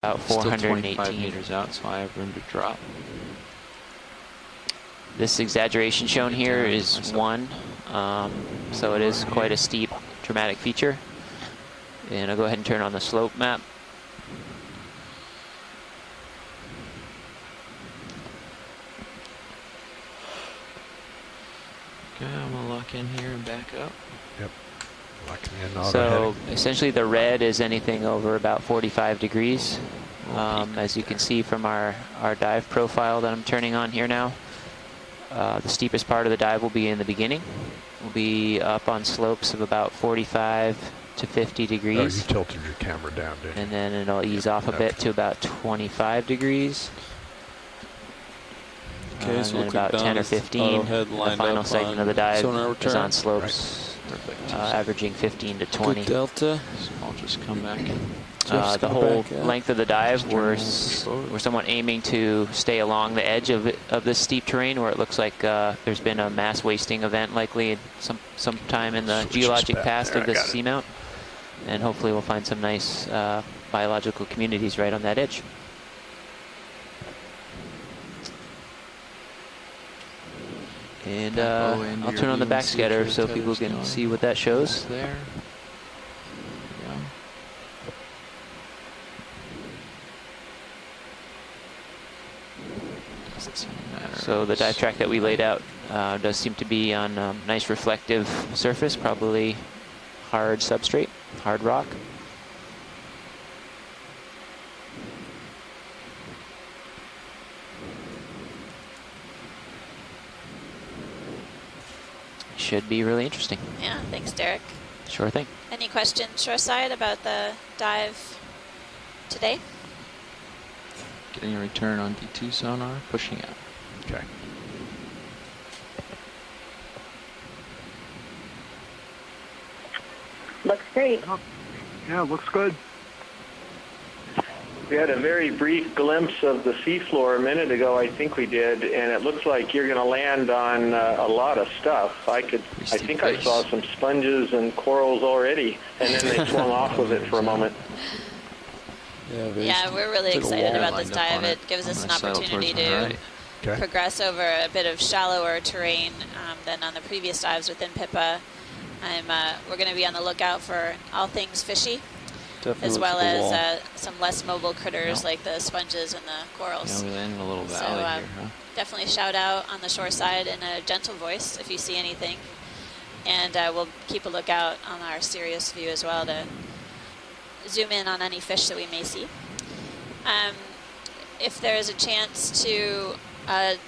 About Still 418 25 meters out, so I have room to drop. This exaggeration shown here is 1, so it is quite a steep, dramatic feature. And I'll go ahead and turn on the slope map. Okay, I'm gonna lock in here and back up. Yep. Locking in auto So heading. essentially the red is anything over about 45 degrees. As you can see from our dive profile that I'm turning on here now. The steepest part of the dive will be in the beginning. We'll be up on slopes of about 45 to 50 Oh, degrees. you tilted your camera down, didn't you? And then it'll ease off a bit to about 25 degrees. Okay, And so then looks like about 10 or Don's 15. autohead The lined final up segment on of the dive sonar is return. on slopes Perfect. averaging 15 to 20. Good delta. So I'll just come back in. The whole length of the dive, we're somewhat aiming to stay along the edge of this steep terrain where it looks like there's been a mass wasting event likely sometime in the geologic past of this seamount. And hopefully we'll find some nice biological communities right on that edge. And I'll turn on the backscatter so people can see what that shows. There. So the dive track that we laid out does seem to be on a nice reflective surface, probably hard substrate, hard rock. Should be really interesting. Yeah, thanks, Derek. Sure thing. Any questions, shoreside, about the dive today? Getting a return on D2 sonar, pushing out. Okay. Looks great. Yeah, looks good. We had a very brief glimpse of the seafloor a minute ago, I think we did, and it looks like you're going to land on a lot of stuff. I think I saw some sponges and corals already, and then they swung off with it for a moment. Yeah, we're really excited about this dive. It gives us an opportunity to progress over a bit of shallower terrain than on the previous dives within Pippa. We're going to be on the lookout for all things fishy. Definitely as well as some less mobile critters like the sponges and the corals. Yeah, we landed in a little valley here, huh? Definitely shout out on the shore side in a gentle voice if you see anything. And we'll keep a lookout on our Sirius view as well to zoom in on any fish that we may see. If there is a chance to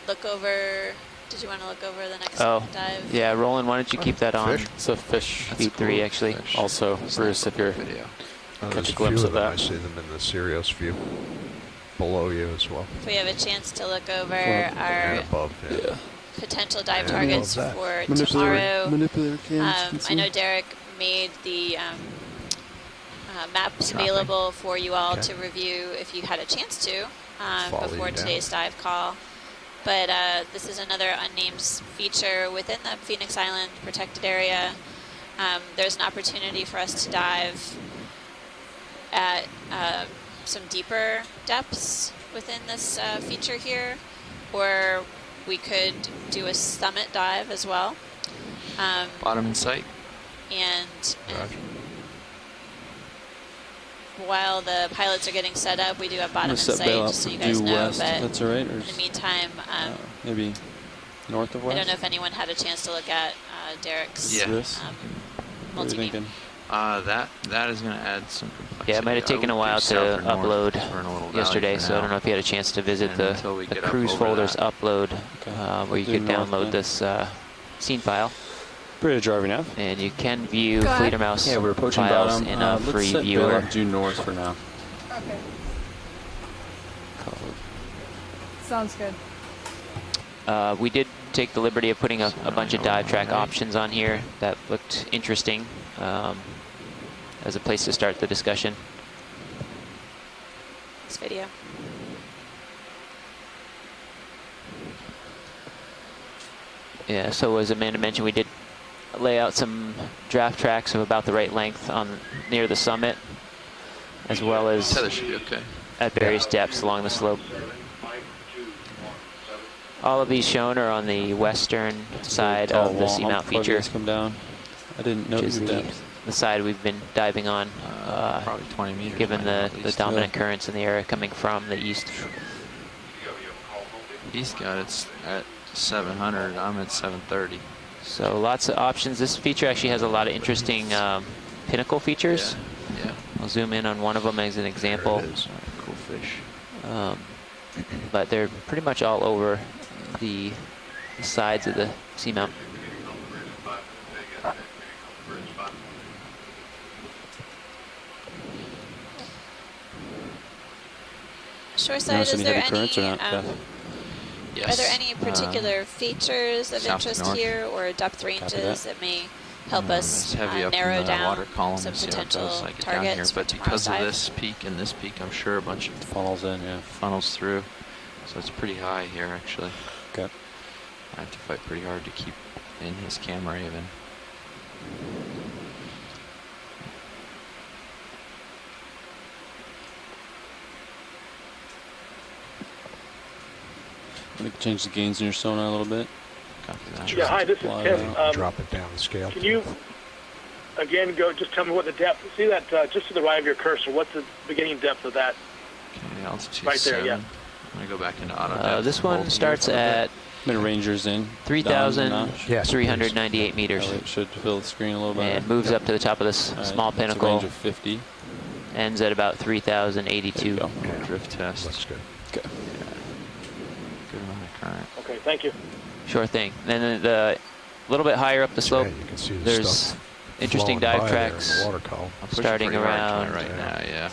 look over, did you want to look over the next dive? Yeah, Roland, why don't you keep that on? Fish? It's a fish. Feed 3, actually. Fish. Also, Bruce, if you're catch a There's glimpse few of them. that. I see them in the Sirius view below you as well. If we have a chance to look over And our above, yeah. potential dive And targets above for tomorrow. Manipulator cams. I know Derek made the maps available for you all to review if you had a chance to before today's dive call. But this is another unnamed feature within the Phoenix Island protected area. There's an opportunity for us to dive at some deeper depths within this feature here, or we could do a summit dive as well. Bottom in sight. And while the pilots are getting set up, we do have bottom in sight, just so you guys know. West. But that's all right. in the meantime, maybe north of west. I don't know if anyone had a chance to look at Derek's multi-beam. That is going to add some complexity. Yeah, it might have taken a while to upload yesterday, so I don't know if you had a chance to visit the cruise folders upload where you could download this scene file. Ready to drive now. And you can view Fledermaus we're approaching files bottom. in a free let's viewer. Due north for now. Okay. Sounds good. We did take the liberty of putting a bunch of dive track options on here that looked interesting as a place to start the discussion. This video. Yeah, so as Amanda mentioned, we did lay out some draft tracks of about the right length on near the summit, as well as Tether should be okay. at various depths along the slope. All of these shown are on the western side of the seamount feature. Come down. I didn't know which is the side we've been diving on, probably 20 meters. given the dominant currents in the area coming from the east. He's got it at 700. I'm at 730. So lots of options. This feature actually has a lot of interesting pinnacle features. Yeah. I'll zoom in on one of them as an example. There it is. Cool fish. But they're pretty much all over the sides of the seamount. Shoreside, is there any, Yes. are there any particular features of interest north. here or depth ranges that may help us heavy up narrow in the down water column some and see how it potential goes. I get down here, targets for but tomorrow's because of dive? this peak and this peak, I'm sure a bunch of funnels in, funnels through. So it's pretty high here, actually. Okay. I have to fight pretty hard to keep in his camera even. Change the gains in your sonar a little bit. Copy that. Yeah, hi, this is Tim. Drop it down the scale. Can you, again, just tell me what the depth, see that just to the right of your cursor, what's the beginning depth of that? Okay, altitude Right there, 7. yeah. I'm going to go back into auto depth. This one starts at Mid Ranger's in. 3,398 meters. It should fill the screen a little bit. And moves up to the top of this small It's a pinnacle. range of 50. Ends at about 3,082. There Yeah, Drift test. looks good. Okay. Good amount of current. Okay, thank you. Sure thing. Then a little bit higher up the slope, Yeah, you can see the there's stuff interesting flowing dive by there in tracks the water column. I'm pushing starting pretty hard around right now, yeah.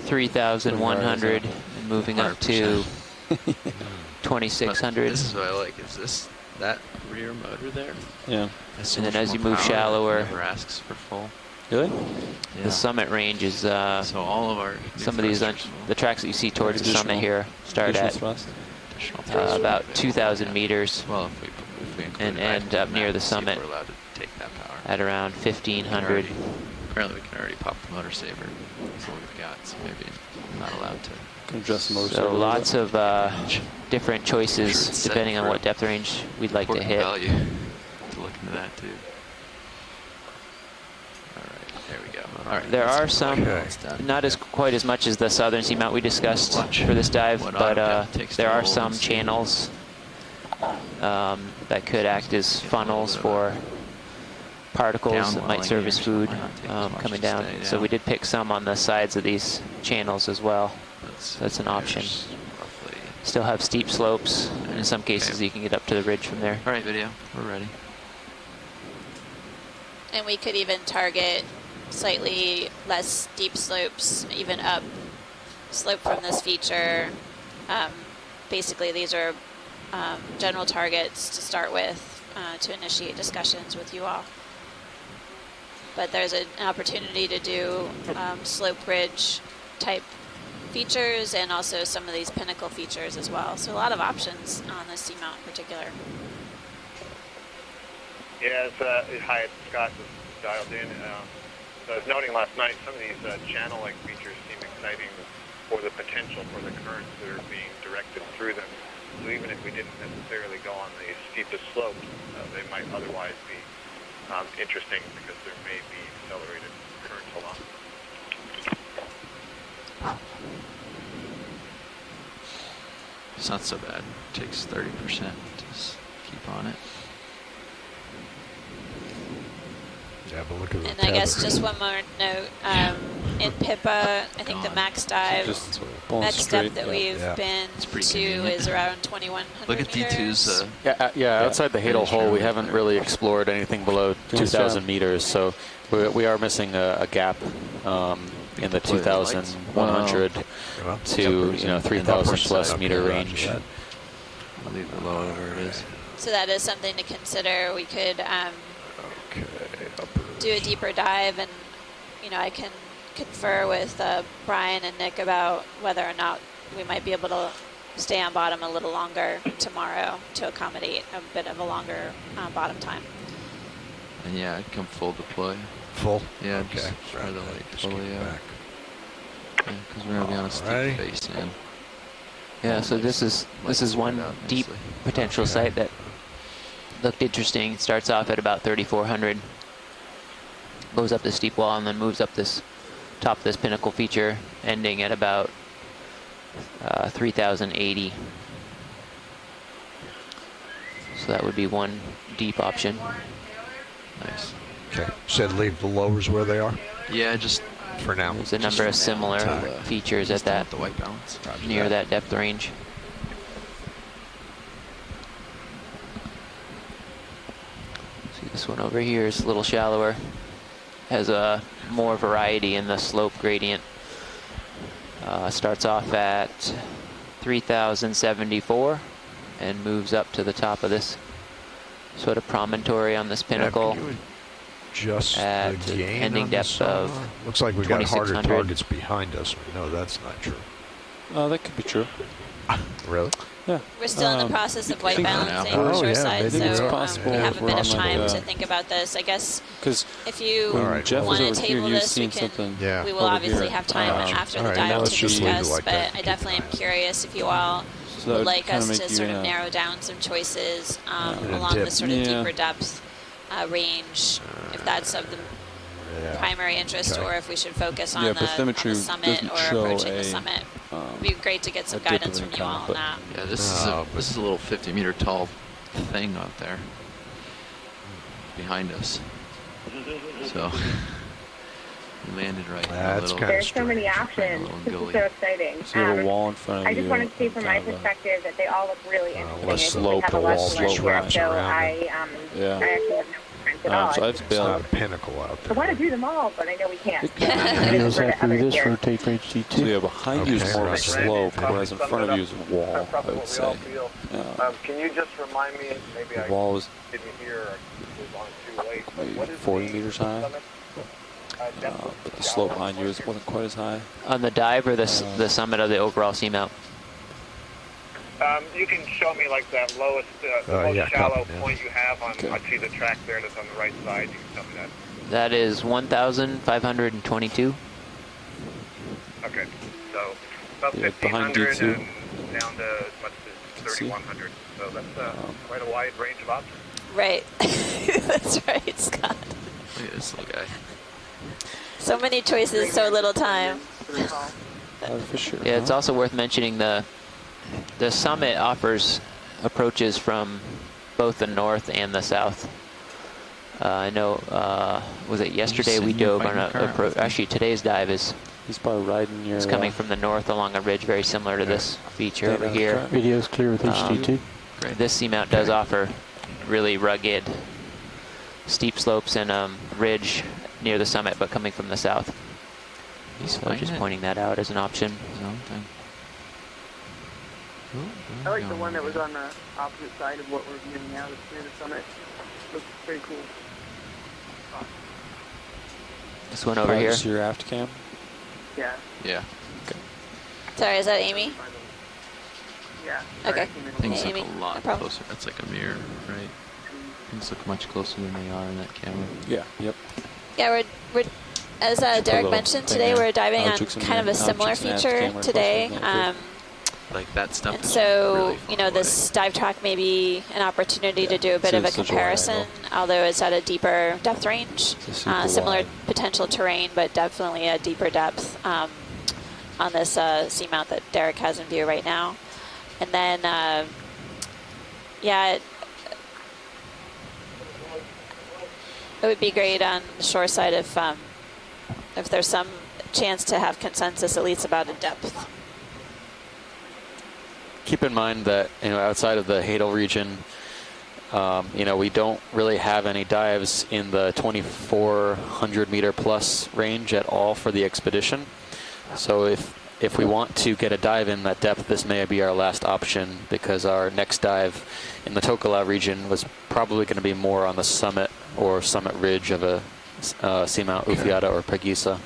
3,100 and moving up to 2,600. This is what I like. Is this that rear motor there? Yeah. That's so And then much as you more move power. shallower- It never asks for full. Really? Yeah. The summit range is So all of our new some of these thrusters the tracks that you see towards the summit Additional- here start Additional at thrust? additional thrusters. about Yeah. 2,000 meters Well, if we include and it, end I up near the see if summit we're allowed to take that power. at around 1,500. Apparently, we can already pop the motor saver. That's what we've got. So maybe I'm not allowed to. Can adjust the motor So a little lots bit. of different Sure choices it's set depending on for what depth range we'd like to Important hit. value to look into that too. All right, there we go. All right, There that's are some, Okay. it's done. not as quite as much as the southern seamount we discussed Watch for this dive, what but autodepth takes there to are hold some and see. channels that could act as funnels for particles that might Downwelling serve here, as so it food might not take as much coming to down. stay So down. we did pick some on the sides of these channels as well. That's an option. There's roughly. Still have steep slopes, and in some cases Okay. you can get up to the ridge from there. All right, video, we're ready. And we could even target slightly less steep slopes, even up slope from this feature. Basically, these are general targets to start with to initiate discussions with you all. But there's an opportunity to do slope ridge type features and also some of these pinnacle features as well. So a lot of options on this seamount in particular. Yeah, hi, it's Scott, just dialed in. So I was noting last night some of these channel-like features seem exciting for the potential for the currents that are being directed through them. So even if we didn't necessarily go on the steepest slopes, they might otherwise be interesting because there may be accelerated currents along. It's not so bad. It takes 30% to keep on it. Yeah, but look at the And I guess tether. just one more note, in PIPA, I think the max dive, Just pulling max straight. depth that we've Yeah. been It's pretty to convenient. is around 2,100 Look at D2's. Yeah, outside the Hadal hole, we haven't really explored anything below 2,000 meters, so we are missing a gap in the 2,100 Well, to 3,000 plus Okay, meter roger range. that. I'll leave it below whatever it is. So that is something to consider. We could Okay, upper. do a deeper dive, and I can confer with Brian and Nick about whether or not we might be able to stay on bottom a little longer tomorrow to accommodate a bit of a longer bottom time. And yeah, I'd come full deploy. Full? Yeah, Okay. just try to Right, like just keep fully it back. Because we're gonna be on a steep Alrighty. face, man. Yeah, so this is one deep potential site that looked interesting. It starts off at about 3,400, goes up the steep wall, and then moves up this top of this pinnacle feature, ending at about 3,080. So that would be one deep option. Nice. Okay. Said leave the lowers where they are Yeah, just for now. There's a number of similar features at that the white balance. near that depth range. See, this one over here is a little shallower. Has a more variety in the slope gradient. Starts off at 3,074 and moves up to the top of this sort of promontory on this pinnacle. Just at the gain ending on the depth of sonar? Looks like we got harder 2,600. targets behind us. We know that's not true. That could be true. Really? Yeah. We're still in the process of white think balancing now. the Oh, shore yeah, side, maybe so it's possible we have a we're bit of on time the- to think about this. I guess Because if you All right, Jeff was want to over here, table he was this, we seeing can. something. Yeah. We will over obviously here. have time after all the right, dive let's to just leave it discuss, like but that to I keep definitely an am eye on. curious if you all So that would would like kinda us make to you sort in of a- narrow down some choices In a along the dip. sort of Yeah. deeper depth range, if that's of the Yeah. primary interest, Okay. or if we should focus on, Yeah, the, bathymetry on the summit doesn't or show approaching a, the summit. It'd be great to get some a dip guidance of from any you all kind, on but- that. Yeah, this but- is a little 50-meter tall thing out there behind us. So we landed right in a That's little. kinda There's so many right in a options. little This is gully. so exciting. See a wall in front of I you. just wanted to say from my kind of a- perspective that they all look really interesting. less I think they slope, have the a lot wall to learn just here, wraps so around I it. Yeah. actually have no preference at all. So I've It's not built. a pinnacle out I there. want to do them all, but I know we can't. Videos after this here. rotate for HG2. So yeah, behind you is Okay, more of a right. slope, Randy, whereas in summed front it of you up. is a wall, That's I what would we say. all feel. Can you just remind me, maybe The I wall is didn't hear or was on too late, but maybe what is 40 the meters high, summit, depth of but the shallow slope behind you point? wasn't quite as high. On the dive or the summit of the overall seamount? You can show me like that lowest, the most yeah, shallow copy, yeah. point you have on. Okay. I see the track there that's on the right side. You can tell me that. That is 1,522. Okay, so about Yeah, behind you 1,500 too. and down to as much as See? 3,100. So that's quite a wide range of options. Right. That's right, Scott. Look at this little guy. So many choices, so little time. Fisher, Yeah, it's also worth mentioning the summit offers approaches from both the north and the south. I know, was it yesterday we sitting here dove on fighting the current with me. actually today's dive is He's probably riding your. coming from the north along a ridge very similar to this feature over here. Videos clear with HG2. This seamount does offer really rugged, steep slopes and ridge near the summit, but coming from the south. He's So fighting just it. pointing that out as an option. His own thing. I like the one that was on the opposite side of what we're viewing now, that's near the summit. Looks pretty cool. This one over here. This is your aft cam. Yeah, Yeah. Sorry, is that Amy? yeah. Okay. Things Hey, look Amy, a no lot problem. closer. That's like a mirror, right? Things look much closer than they are in that camera. Yeah. Yep. Yeah, we're as Derek little mentioned thing today, there. we're diving on Alex kind of a similar Alex adds feature camera today. closer than that, Like that stuff. And is so, really you know, far this dive track may be an opportunity to do a bit So of a it's such a wide comparison, angle. although it's at a deeper depth range. It's super Similar wide. potential terrain, but definitely a deeper depth on this seamount that Derek has in view right now. And then, yeah, it would be great on the shore side if there's some chance to have consensus at least about a depth. Keep in mind that, you know, outside of the Hadel region, you know, we don't really have any dives in the 2,400 meter plus range at all for the expedition. So if we want to get a dive in that depth, this may be our last option, because our next dive in the Tokelau region was probably going to be more on the summit or summit ridge of a seamount Ufiata or Pagisa.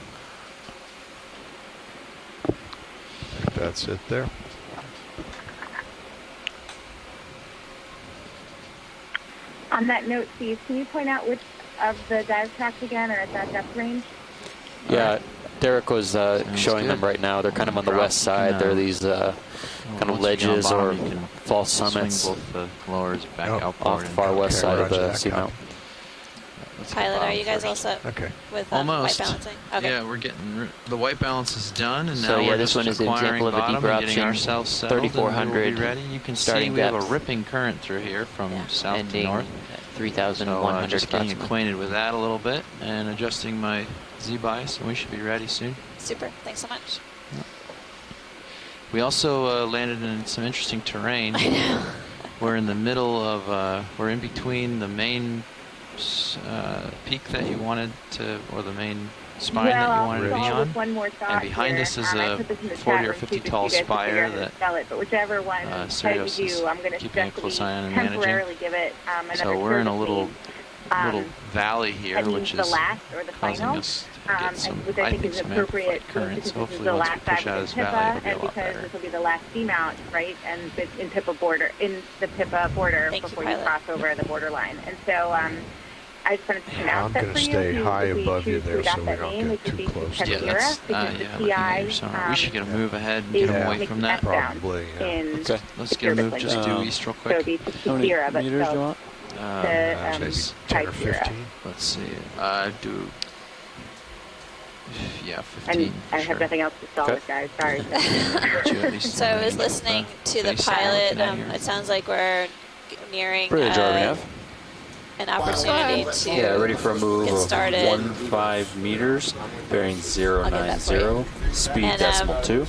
I think that's it there. On that note, Steve, can you point out which of the dive tracks again are at that depth range? Yeah, Derek was showing them right now. They're kind of on the west side. There are these kind of ledges or false summits both the lowers back outboard off the far west side of the seamount. Pilot, are you guys all set with white balancing? Okay. Yeah, we're getting the white balance is done, and So now yeah, we're this just one is an acquiring example of a bottom deeper and getting option. ourselves settled, and we will 3,400 be ready. You can see starting we have a depth. ripping current through here from south to Ending north. at 3,100 So just getting approximately. acquainted with that a little bit and adjusting my Z-bias, and we should be ready soon. Super. Thanks so much. We also landed in some interesting terrain. I know. We're in the middle of, we're in between the main peak that you wanted to, or the main spine that you wanted to be on. One more thought And behind here. us is I a put this in the 40 or chat room, 50 too, just tall so you guys can figure spire out how to that spell it. But whichever one Sirius you is do, I'm going to keeping a close eye on and temporarily give it another So we're in a service little name. valley here, That means which the is last or the causing final, us to get some, which I think is some appropriate amplified currents. because this is Hopefully the once we last push dive out of in this PIPA, valley, it'll be a and lot because better. this will be the last seamount, right, and in PIPA border, in the PIPA border before you cross over the borderline. And so I just wanted to announce that I'm for going to you. stay high If we above you choose to there adopt so we that don't name, get which would too be close to Yeah, it. that's, because yeah, the looking at PI your sonar. We should get a move ahead and get away from that. Probably, in Okay. Let's get a move just due east real So quick. it'd be How many Sierra, but meters do you want? Maybe 10 or 15. Let's see. Do. Yeah, 15. And I for have sure. nothing else to stall with, guys. Sorry. Get you at least So I was range with listening to the face pilot. looking at here. It sounds like we're nearing Bridge, RVF. an opportunity to Yeah, ready for a move get of started. 1.5 meters, bearing I'll get that for you. 090, speed And, decimal 2.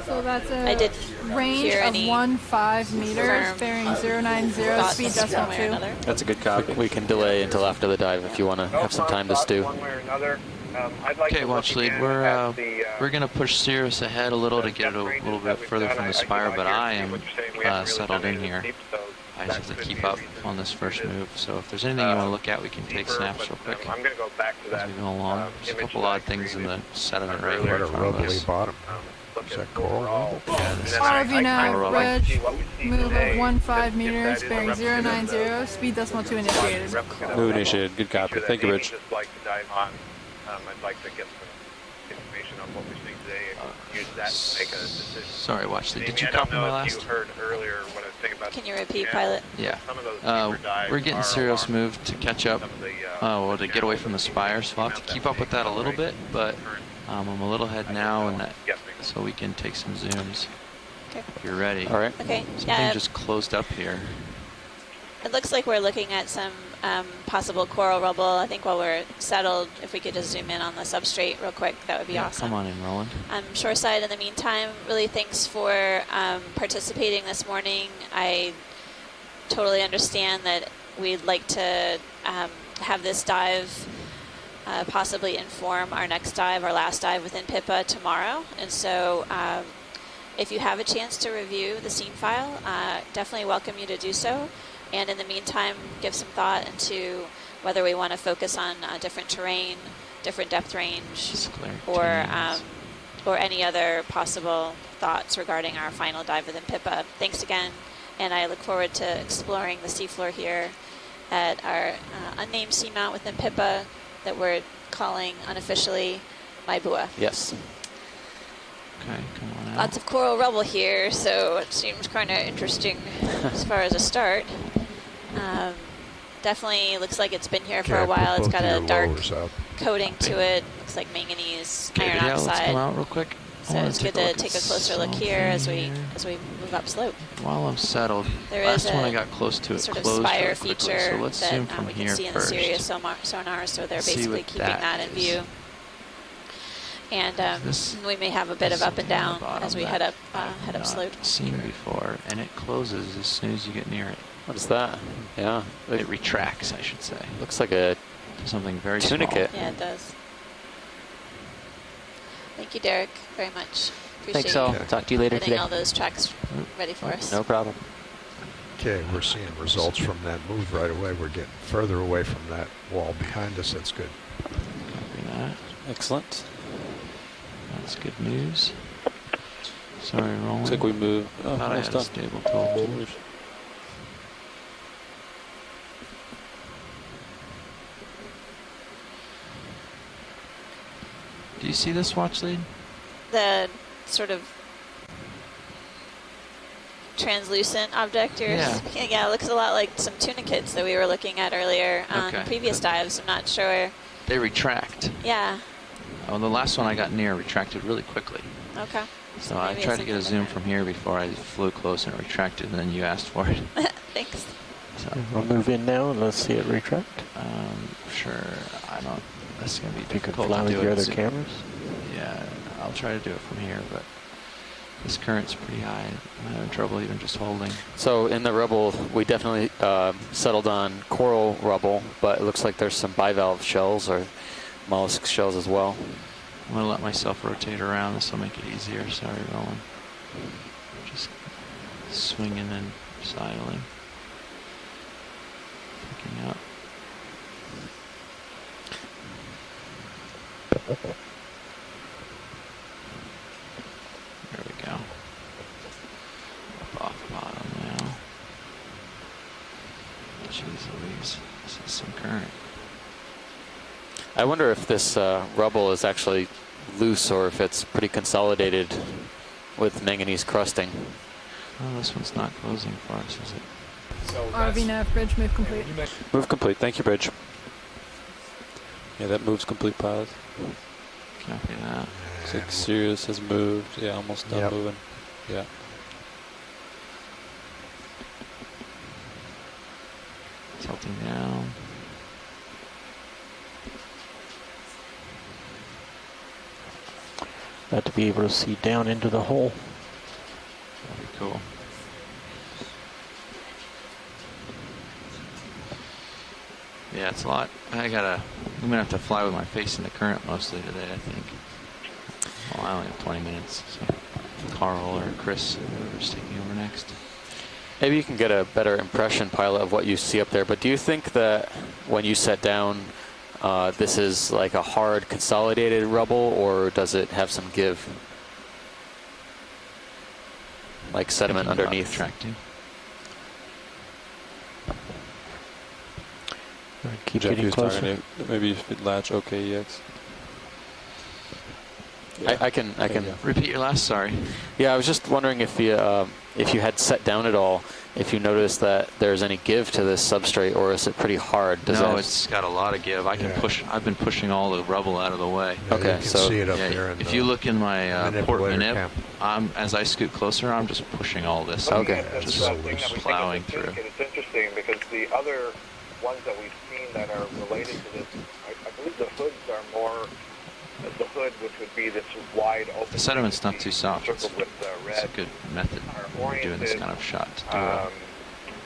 So that's I a didn't range hear of any 1.5 meters, firm bearing 090, thoughts speed one decimal way or 2. another. That's a good copy. We can delay until after the dive if you want to have some time to stew. One way or another. I'd like Okay, to watch look lead. again We're at the, gonna push Sirius ahead a little to the get it a depth little ranges that bit we've further done. from the I spire, can but hear I what am you're saying. We haven't really settled done in any here. deep, so I that just have to could keep be a up reason on this to do first this move. So if there's anything you want to look at, we can take deeper, snaps but, real quick I'm going to go back to that. as we go along. There's a image couple that I odd things in the created, sediment right earlier. here What a in front of rubbly us. bottom. Look Is at that coral? overall. Yeah, this And is then RV now, coral. bridge, see what we see move today, of 1.5 if meters, that is a bearing replica of 090, speed decimal 2 initiated. Move initiated. Good copy. feature that Thank you, Amy Rich. just like to dive on. I'd like to get some information on what we're seeing today and use that to make a decision. Sorry, watch lead. Did you Amy, I don't copy my know if last? you heard earlier what I was saying about Can the you repeat, channel. pilot? Yeah. Some of those deeper dives We're getting are Sirius along moved to catch up, some of the, well, to get away channels from the that spire, so we'll have to keep up with that a little bit, but I'm a little ahead now, and that, guessing. so we can take some zooms. Okay. If you're ready. All right. Okay. Something Yeah. just closed up here. It looks like we're looking at some possible coral rubble. I think while we're settled, if we could just zoom in on the substrate real quick, that would be Yeah, awesome. come on in, Roland. Shoreside, in the meantime, really thanks for participating this morning. I totally understand that we'd like to have this dive possibly inform our next dive, our last dive within PIPA tomorrow. And so if you have a chance to review the scene file, definitely welcome you to do so. And in the meantime, give some thought into whether we want to focus on different terrain, different depth range, or any other possible thoughts regarding our final dive within PIPA. Thanks again, and I look forward to exploring the seafloor here at our unnamed seamount within PIPA that we're calling unofficially Maibua. Yes. Okay, come on out. Lots of coral rubble here, so it seems kind of interesting as far as a start. Definitely looks like it's been here for a while. It's got a dark coating to it. Looks like manganese iron yeah, oxide. let's come out real quick. So it's good to take a closer look here as we move up slope. While I'm settled, There last is one a I got close to it sort of closed spire really quickly, feature so let's zoom that from we here can see in the first. Sirius sonar, so they're See basically what keeping that in is. view. And we may have a bit of up and down as we head up slope. Seen before, and it closes as soon as you get near it. What is that? Yeah. It retracts, I should say. Looks like a something very tunicate. Yeah, it does. Thank you, Derek, very much. Appreciate Thanks all. you Talk to you later getting today. all those tracks ready for us. No problem. Okay, we're seeing results from that move right away. We're getting further away from that wall behind us. That's good. Copy that. Excellent. That's good news. Sorry, Roland. Looks like we move. Oh, Thought I almost had done. a stable total. Do you see this watch lead? The sort of translucent object you're speaking. Yeah, it looks a lot like some tunicates that we were looking at earlier on previous dives. I'm not sure. They retract. Yeah. Oh, the last one I got near retracted really quickly. Okay. So I tried to get a zoom from here before I flew close and it retracted, and then you asked for it. Thanks. So we'll move in now and let's see it retract. Sure. I don't. That's gonna be You could difficult fly to with do your it. other cameras. Yeah, I'll try to do it from here, but this current's pretty high. I'm having trouble even just holding. So in the Rubble, we definitely settled on coral rubble, but it looks like there's some bivalve shells or mollusk shells as well. I'm gonna let myself rotate around. This will make it easier. Sorry, Roland. Just swinging and sidling. Picking up. There we go. Up off bottom now. Jeez Louise, this is some current. I wonder if this rubble is actually loose or if it's pretty consolidated with manganese crusting. Oh, this one's not closing for us, is it? RV nav bridge move complete. Move complete. Thank you, Bridge. Yeah, that moves complete, pilot. Copy that. Six Sirius has moved. Yeah, almost done moving. Yeah. Tilting down. About to be able to see down into the hole. That'd be cool. Yeah, it's a lot. I'm gonna have to fly with my face in the current mostly today, I think. Well, I only have 20 minutes, so Carl or Chris, whoever's taking over next. Maybe you can get a better impression, pilot, of what you see up there, but do you think that when you set down, this is like a hard consolidated rubble, or does it have some give? Like sediment underneath? Retracting. Keep Jeff, getting closer. Maybe you should latch OKEX. I can. Repeat your last. Sorry. Yeah, I was just wondering if you had set down at all, if you noticed that there's any give to this substrate, or is it pretty hard? No, it's got a lot of give. I can push. I've been pushing all the rubble out of the way. Yeah, okay, you can so see it up there. If you look in my port manip, as I scoot closer, I'm just pushing all this. Okay. Just plowing through. It's interesting because the other ones that we've seen that are related to this, I believe the hoods are more. The hood, which would be this wide open. The sediment's not too soft. It's with red. a good method for doing this kind of shot to do a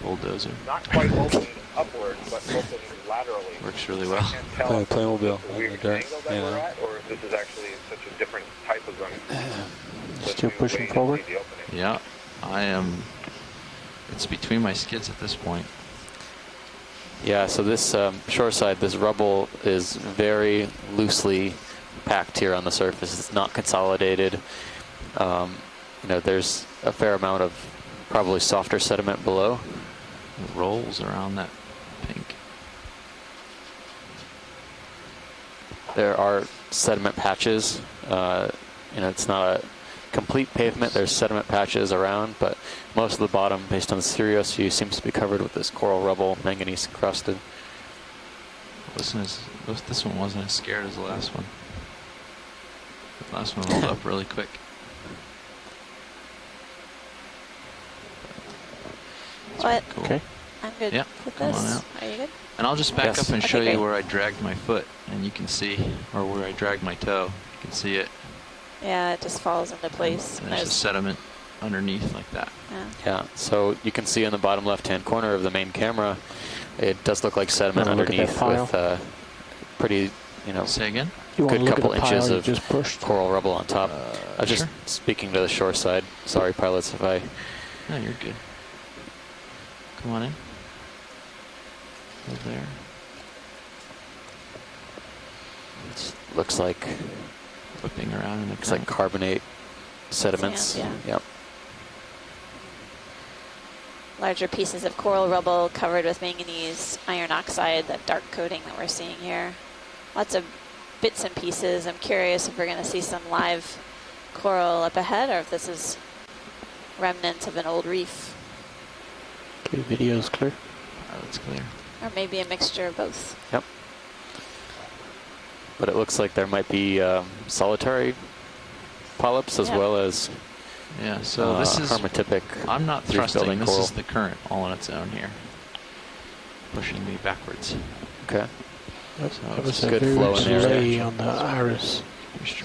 bulldozer. Not quite open upward, but open laterally. Works really well. Playmobil. Weird angle that we're at, or if this is actually such a different type of zone. Still pushing forward? Yeah, I am. It's between my skids at this point. Yeah, so this shoreside, this rubble is very loosely packed here on the surface. It's not consolidated. There's a fair amount of probably softer sediment below. It rolls around that pink. There are sediment patches. It's not a complete pavement. There's sediment patches around, but most of the bottom, based on the Sirius view, seems to be covered with this coral rubble, manganese crusted. This one wasn't as scared as the last one. The last one rolled up really quick. What? Cool. Okay. I'm good with come this. on out. Are you good? And I'll just back up and Okay, show great. you where I dragged my foot, and you can see, or where I dragged my toe. You can see it. Yeah, it just falls into place. And there's the sediment underneath like that. Yeah, so you can see in the bottom left-hand corner of the main camera, it does look like sediment underneath with pretty, Say again? good couple inches of just pushed. coral rubble on top. I was just speaking to the shore side. Sorry, pilots, if I... No, you're good. Come on in. Over there. It looks like... Whipping around in the Looks like carbonate sediments. Sand, yeah. Yep. Larger pieces of coral rubble covered with manganese iron oxide, that dark coating that we're seeing here. Lots of bits and pieces. I'm curious if we're going to see some live coral up ahead or if this is remnants of an old reef. Okay, video's clear. That's clear. Or maybe a mixture of both. Yep. But it looks like there might be solitary polyps as well as so this is hermatypic. I'm not thrusting. This coral. is the current all on its own here, pushing me backwards. Okay. That was a a good very flow in there. delay on the iris.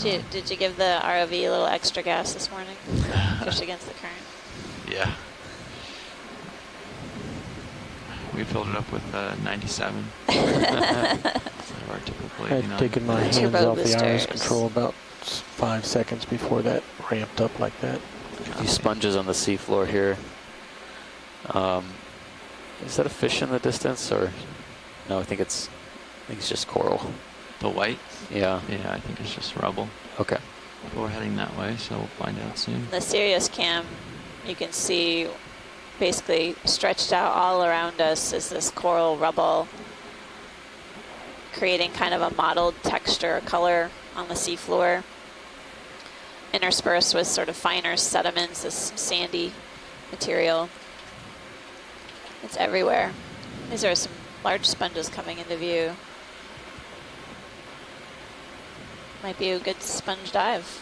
Did you give the ROV a little extra gas this morning? Push against the current. Yeah. We filled it up with 97. Our typical I 89. had taken my hands Turbo off the iris boosters. control about 5 seconds before that ramped up like that. These sponges on the seafloor here. Is that a fish in the distance, or no? I think it's just coral. The white? Yeah. Yeah, I think it's just rubble. Okay. But we're heading that way, so we'll find out soon. The Sirius cam, you can see basically stretched out all around us is this coral rubble, creating kind of a mottled texture color on the seafloor, interspersed with sort of finer sediments, this sandy material. It's everywhere. These are some large sponges coming into view. Might be a good sponge dive.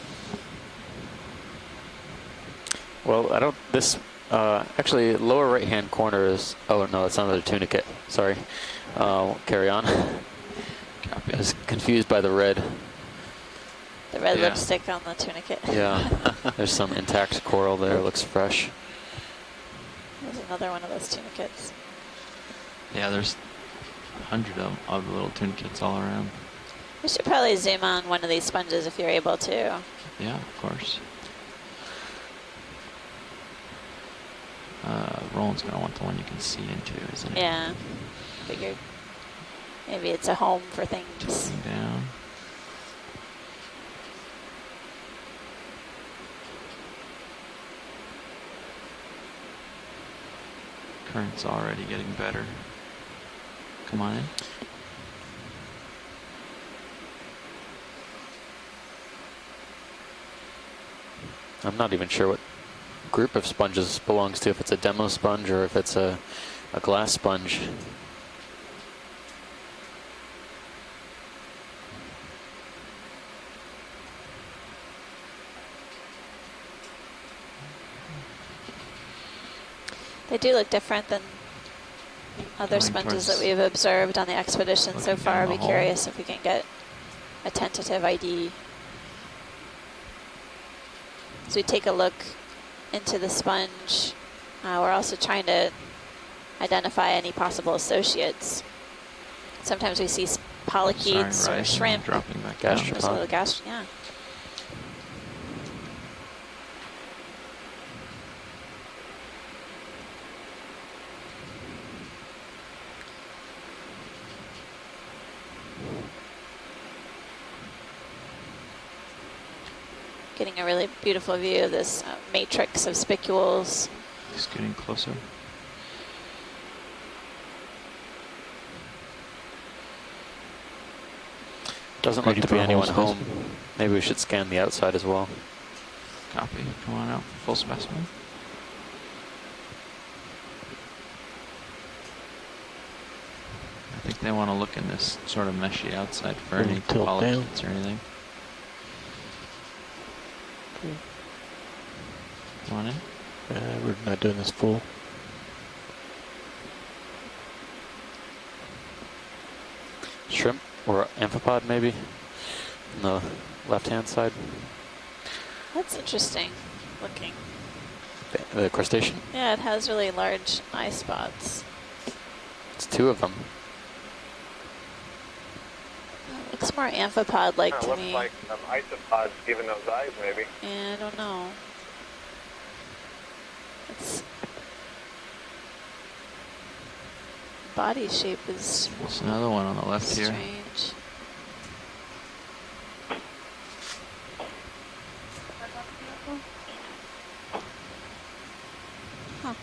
Well, I don't. This actually lower right hand corner is. Oh no, it's another tunicate. Sorry. Carry on. I was confused by the red. The red lipstick on the tunicate. Yeah. There's some intact coral there. Looks fresh. There's another one of those tunicates. Yeah, there's 100 of the little tunicates all around. We should probably zoom on one of these sponges if you're able to. Yeah, of course. Roland's going to want the one you can see into, isn't it? Yeah. Figured maybe it's a home for things. Tilting down. Current's already getting better. Come on in. I'm not even sure what group of sponges belongs to, if it's a demo sponge or if it's a glass sponge. They do look different than other Going sponges towards- that we've observed on the expedition so looking far. down I'd the be hole. curious if we can get a tentative ID. As we take a look into the sponge, we're also trying to identify any possible associates. Sometimes we see polychaetes or shrimp. Dropping back Gas down. shrimp. There's a little gas, yeah. Getting a really beautiful view of this matrix of spicules. Just getting closer. Doesn't Ready look to for be a anyone whole home. Maybe we should scan the outside as well. Copy. Come on out. Full specimen. I think they want to look in this sort of meshy outside for any Tilt down. polyps or anything. Come on in. We're not doing this full. Shrimp or amphipod maybe on the left-hand side. That's interesting looking. The crustacean. Yeah, it has really large eye spots. It's two of them. Looks more amphipod-like to looks me. like isopods giving those eyes, maybe. Yeah, I don't know. Its body shape is There's another one on the left here. strange. Huh.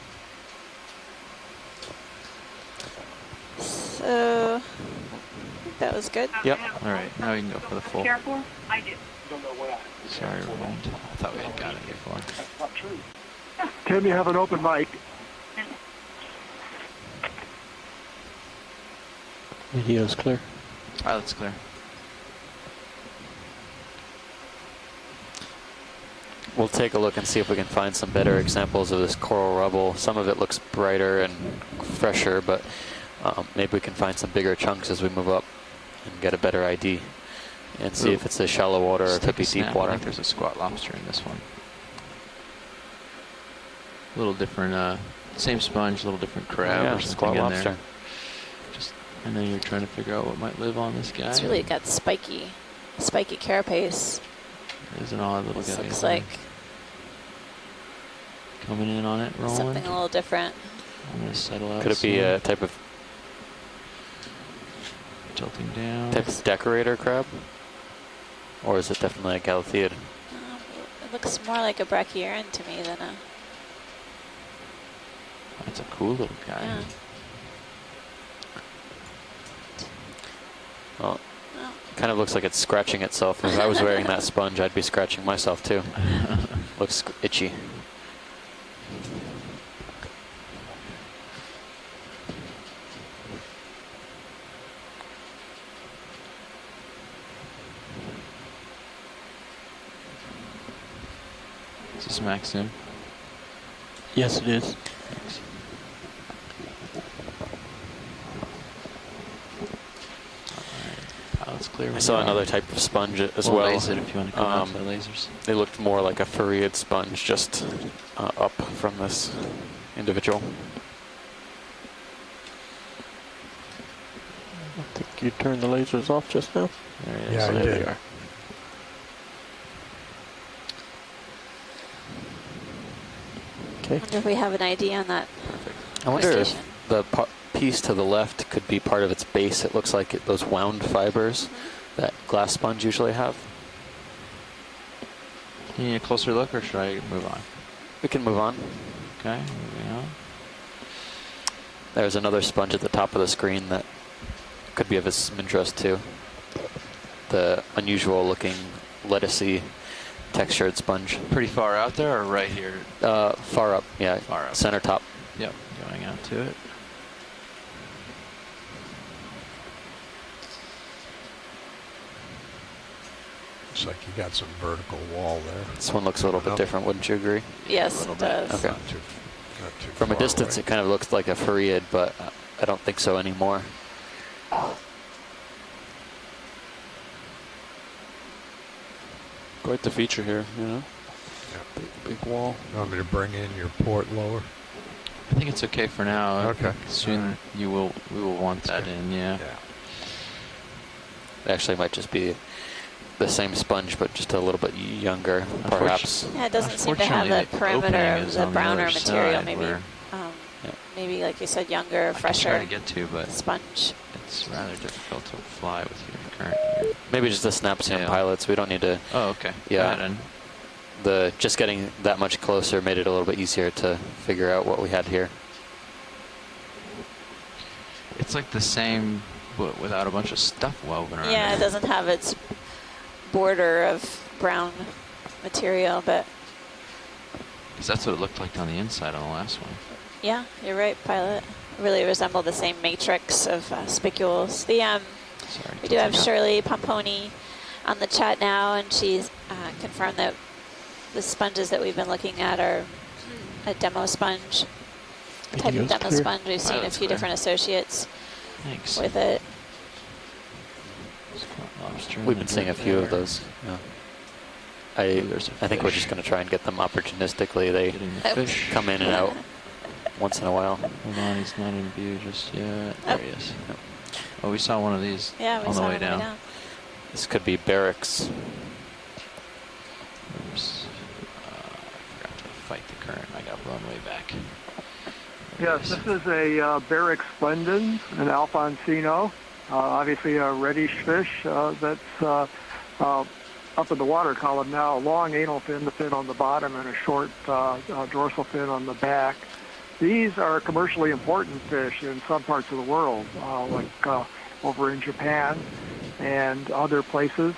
So, I think that That was good. Yep. All right, now we can go for the full. Careful. I did. Sorry, everyone. I thought we had got it before. That's not true. Tim, you have an open mic. Video's clear. Pilot's clear. We'll take a look and see if we can find some better examples of this coral rubble. Some of it looks brighter and fresher, but maybe we can find some bigger chunks as we move up and get a better ID and see if it's a shallow water or it could be deep water. I think there's a squat lobster in this one. A little different, same sponge, a little different crab or something squat in lobster. there. And then you're trying to figure out what might live on this guy. It's really got spiky carapace. There's an odd little This guy. looks like coming in on it, rolling. something a little different. I'm gonna settle out. Could it be a type of tilting down? Type of decorator crab? Or is it definitely a Galatheid? It looks more like a brachyrhyn to me than a... That's a cool little guy. Yeah. Well, kind of looks like it's scratching itself. If I was wearing that sponge, I'd be scratching myself too. Looks itchy. Is this max in? Yes, it is. Thanks. Pilot's clear. I saw another type of sponge as We'll well. laser it if you want to come out to the lasers. They looked more like a furried sponge, just up from this individual. I think you turned the lasers off just now. There it is. Yeah, I there did. they are. Okay. I wonder if we have an ID on that. I wonder if crustacean. the piece to the left could be part of its base. It looks like those wound fibers that glass sponge usually have. You need a closer look, or should I move on? We can move on. Okay, moving on. There's another sponge at the top of the screen that could be of some interest too. The unusual looking lettucey textured sponge. Pretty far out there, or right here? Far up, yeah. Far up. Center top. Yep, going out to it. Looks like you got some vertical wall there. This one looks a little bit different, wouldn't you agree? Yes, it does. Okay. Not too From a far distance, away. it kind of looks like a furriid, but I don't think so anymore. Quite the feature here, you know? Yeah. Big wall. You want me to bring in your port lower? I think it's okay for now. Okay. Soon we will want that in, yeah. It actually might just be the same sponge, but just a little bit younger, perhaps. Yeah, it doesn't seem to have the perimeter of the browner material. Maybe, maybe like you said, younger, fresher. I can try to get to, but sponge. It's rather difficult to fly with your current here. Maybe just the Snapcam pilots. We don't need to. Oh, okay. Yeah. Just getting that much closer made it a little bit easier to figure out what we had here. It's like the same, but without a bunch of stuff woven around. Yeah, it doesn't have its border of brown material, but Because that's what it looked like on the inside on the last one. yeah, you're right, Pilot. Really resemble the same matrix of spicules. We do have Shirley Pomponi on the chat now, and she's confirmed that the sponges that we've been looking at are a demo sponge, a type of demo sponge. We've seen a few different associates with it. We've been seeing a few of those. Yeah. I think we're just going to try and get them opportunistically. They come in and out once in a while. Hold on, he's not in view just yet. There he is. Oh, we saw one of these on the way down. This could be barracks. Oops. I forgot to fight the current. I got run way back. Yes, this is a Barrack splendens, an Alfonsino, obviously a reddish fish that's up in the water column now. A long anal fin, the fin on the bottom, and a short dorsal fin on the back. These are commercially important fish in some parts of the world, like over in Japan. and other places.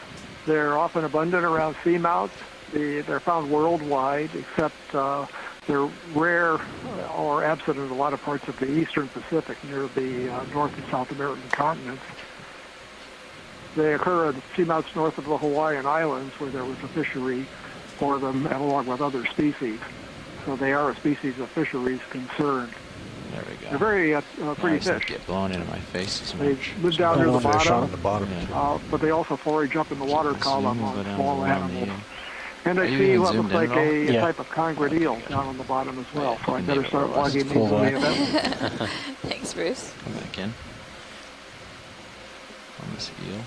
They're often abundant around seamounts. They're found worldwide, except they're rare or absent in a lot of parts of the eastern Pacific near the North and South American continents. They occur at seamounts north of the Hawaiian Islands, where there was a fishery for them, along with other species. So they are a species of fisheries concern. There we go. They're very pretty fish. Get blown into my face as They much. live down near the on the bottom, bottom. but they also forage up in the water column on small animals. And I Are you see even what zoomed looks in like at all? a Yeah. type of conger eel down on the bottom as well. So I better start lost. logging these in the event. Thanks, Bruce. Come back in. On this eel.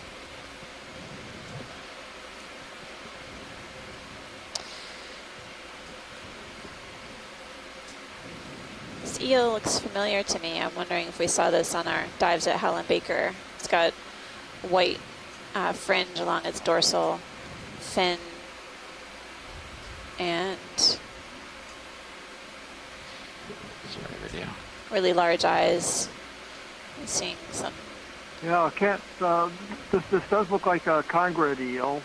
This eel looks familiar to me. I'm wondering if we saw this on our dives at Howland Baker. It's got white fringe along its dorsal fin, and video. really large eyes. I'm seeing some. Yeah, I can't. This does look like a congred eel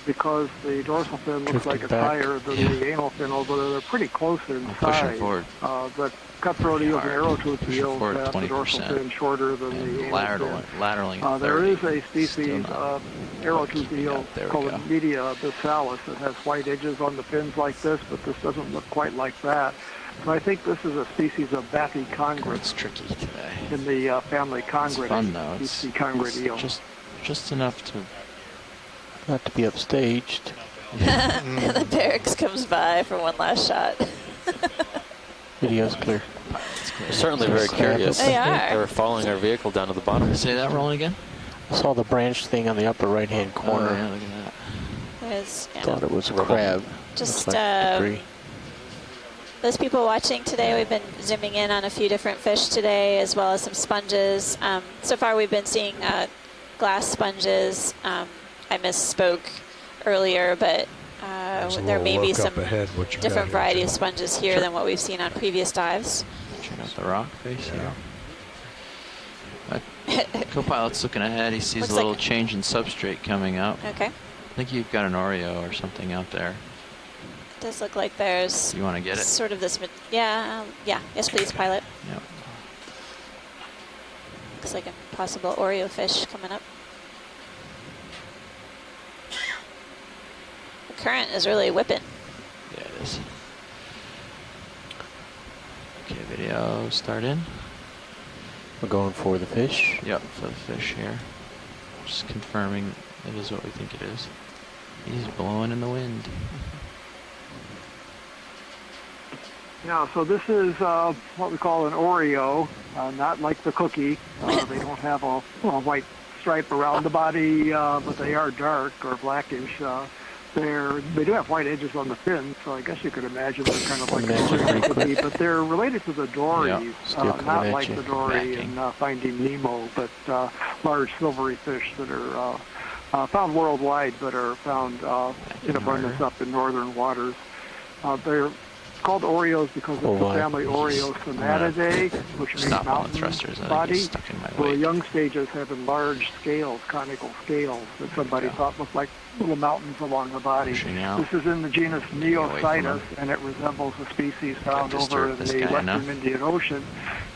because the dorsal fin looks like it's higher than the anal fin, although they're pretty close in size. Forward. But cutthroat eels and arrow-toothed eels have the 20%. dorsal fin shorter than the anal fin. Laterally. There is a species of arrow-toothed eel called Media abyssalis that has white edges on the fins like this, but this doesn't look quite like that. So I think this is a species of bathy congred. It's tricky today. In the family congred. It's fun though. It's the congred eel. Just enough to not to be upstaged. And the barracks comes by for one last shot. Video's clear. They're certainly very curious. They are. They were following our vehicle down to the bottom. Say that rolling again? I saw the branch thing on the upper right-hand corner. Oh, yeah, look at that. There's, Thought it was a crab. Just Looks like debris. those people watching today, we've been zooming in on a few different fish today, as well as some sponges. So far, we've been seeing glass sponges. I misspoke earlier, but there may be some different variety of sponges here than what we've seen on previous dives. Check out the rock face here. Co-pilot's looking ahead. He sees Looks a little like change in substrate coming up. Okay. I think you've got an Oreo or something out there. It does look like there's. You want to get it? Sort of this. Yeah. Yes, please, pilot. Yep. Looks like a possible Oreo fish coming up. The current is really whipping. Yeah, it is. Okay, video start in. We're going for the fish. Yep, for the fish here. Just confirming it is what we think it is. He's blowing in the wind. Yeah, so this is what we call an Oreo, not like the cookie. They don't have a white stripe around the body, but they are dark or blackish. They do have white edges on the fins, so I guess you could imagine they're kind of like a cookie, but they're related to the dories, not like the dory in Finding Nemo, but large silvery fish that are found worldwide, but are found in abundance up in northern waters. They're called Oreos because it's the family Oreosomatidae, which means mountain body, where young stages have enlarged scales, conical scales, that somebody thought looked like little mountains along the body. This is in the genus Neocytus, and it resembles a species found over in the western Indian Ocean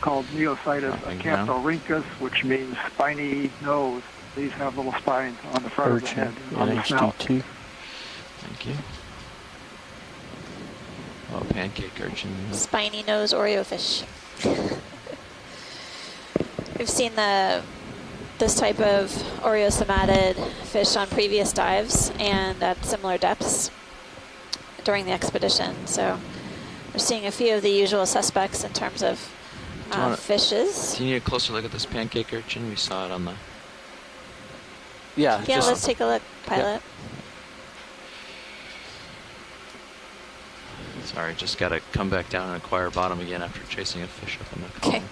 called Neocytus acanthorhynchus, which means spiny nose. These have little spines on the front Urchin, of the head, on the snout. Thank you. Oh, pancake urchin. Spiny nose Oreo fish. We've seen this type of Oreosomatid fish on previous dives and at similar depths during the expedition. So we're seeing a few of the usual suspects in terms of fishes. Do you need a closer look at this pancake urchin? We saw it on the... Yeah, let's take a look, pilot. Yeah. Sorry, just got to come back down and acquire bottom again after chasing a fish up in the column.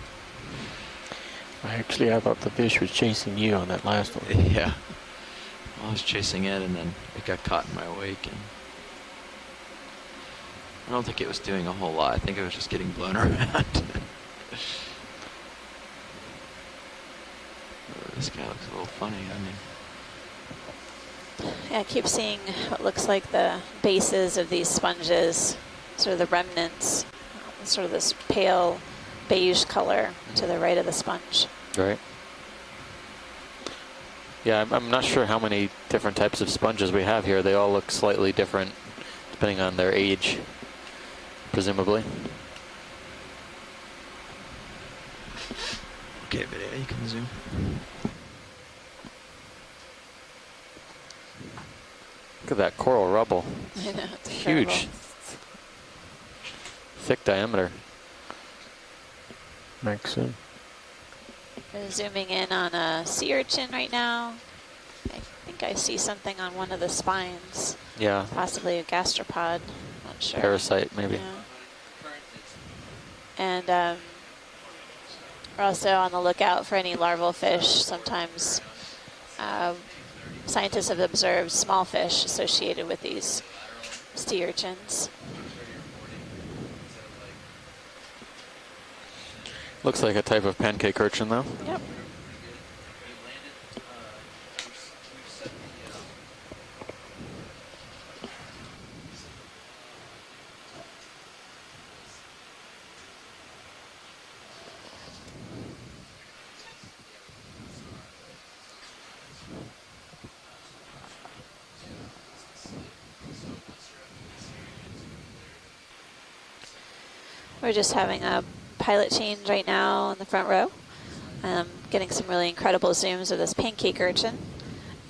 Actually, I thought the fish was chasing you on that last one. Yeah. Well, I was chasing it, and then it got caught in my wake. And I don't think it was doing a whole lot. I think it was just getting blown around. This guy looks a little funny. I mean, Yeah, I keep seeing what looks like the bases of these sponges, sort of the remnants, sort of this pale beige color to the right of the sponge. Right. Yeah, I'm not sure how many different types of sponges we have here. They all look slightly different depending on their age, presumably. Okay, but yeah, you can zoom. Look at that coral rubble. I know, it's huge. incredible. Thick diameter. Makes sense. We're zooming in on a sea urchin right now. I think I see something on one of the spines. Yeah. Possibly a gastropod. Not sure. Parasite, maybe. Yeah. And we're also on the lookout for any larval fish. Sometimes scientists have observed small fish associated with these sea urchins. Looks like a type of pancake urchin, though. Yep. We're just having a pilot change right now in the front row. Getting some really incredible zooms of this pancake urchin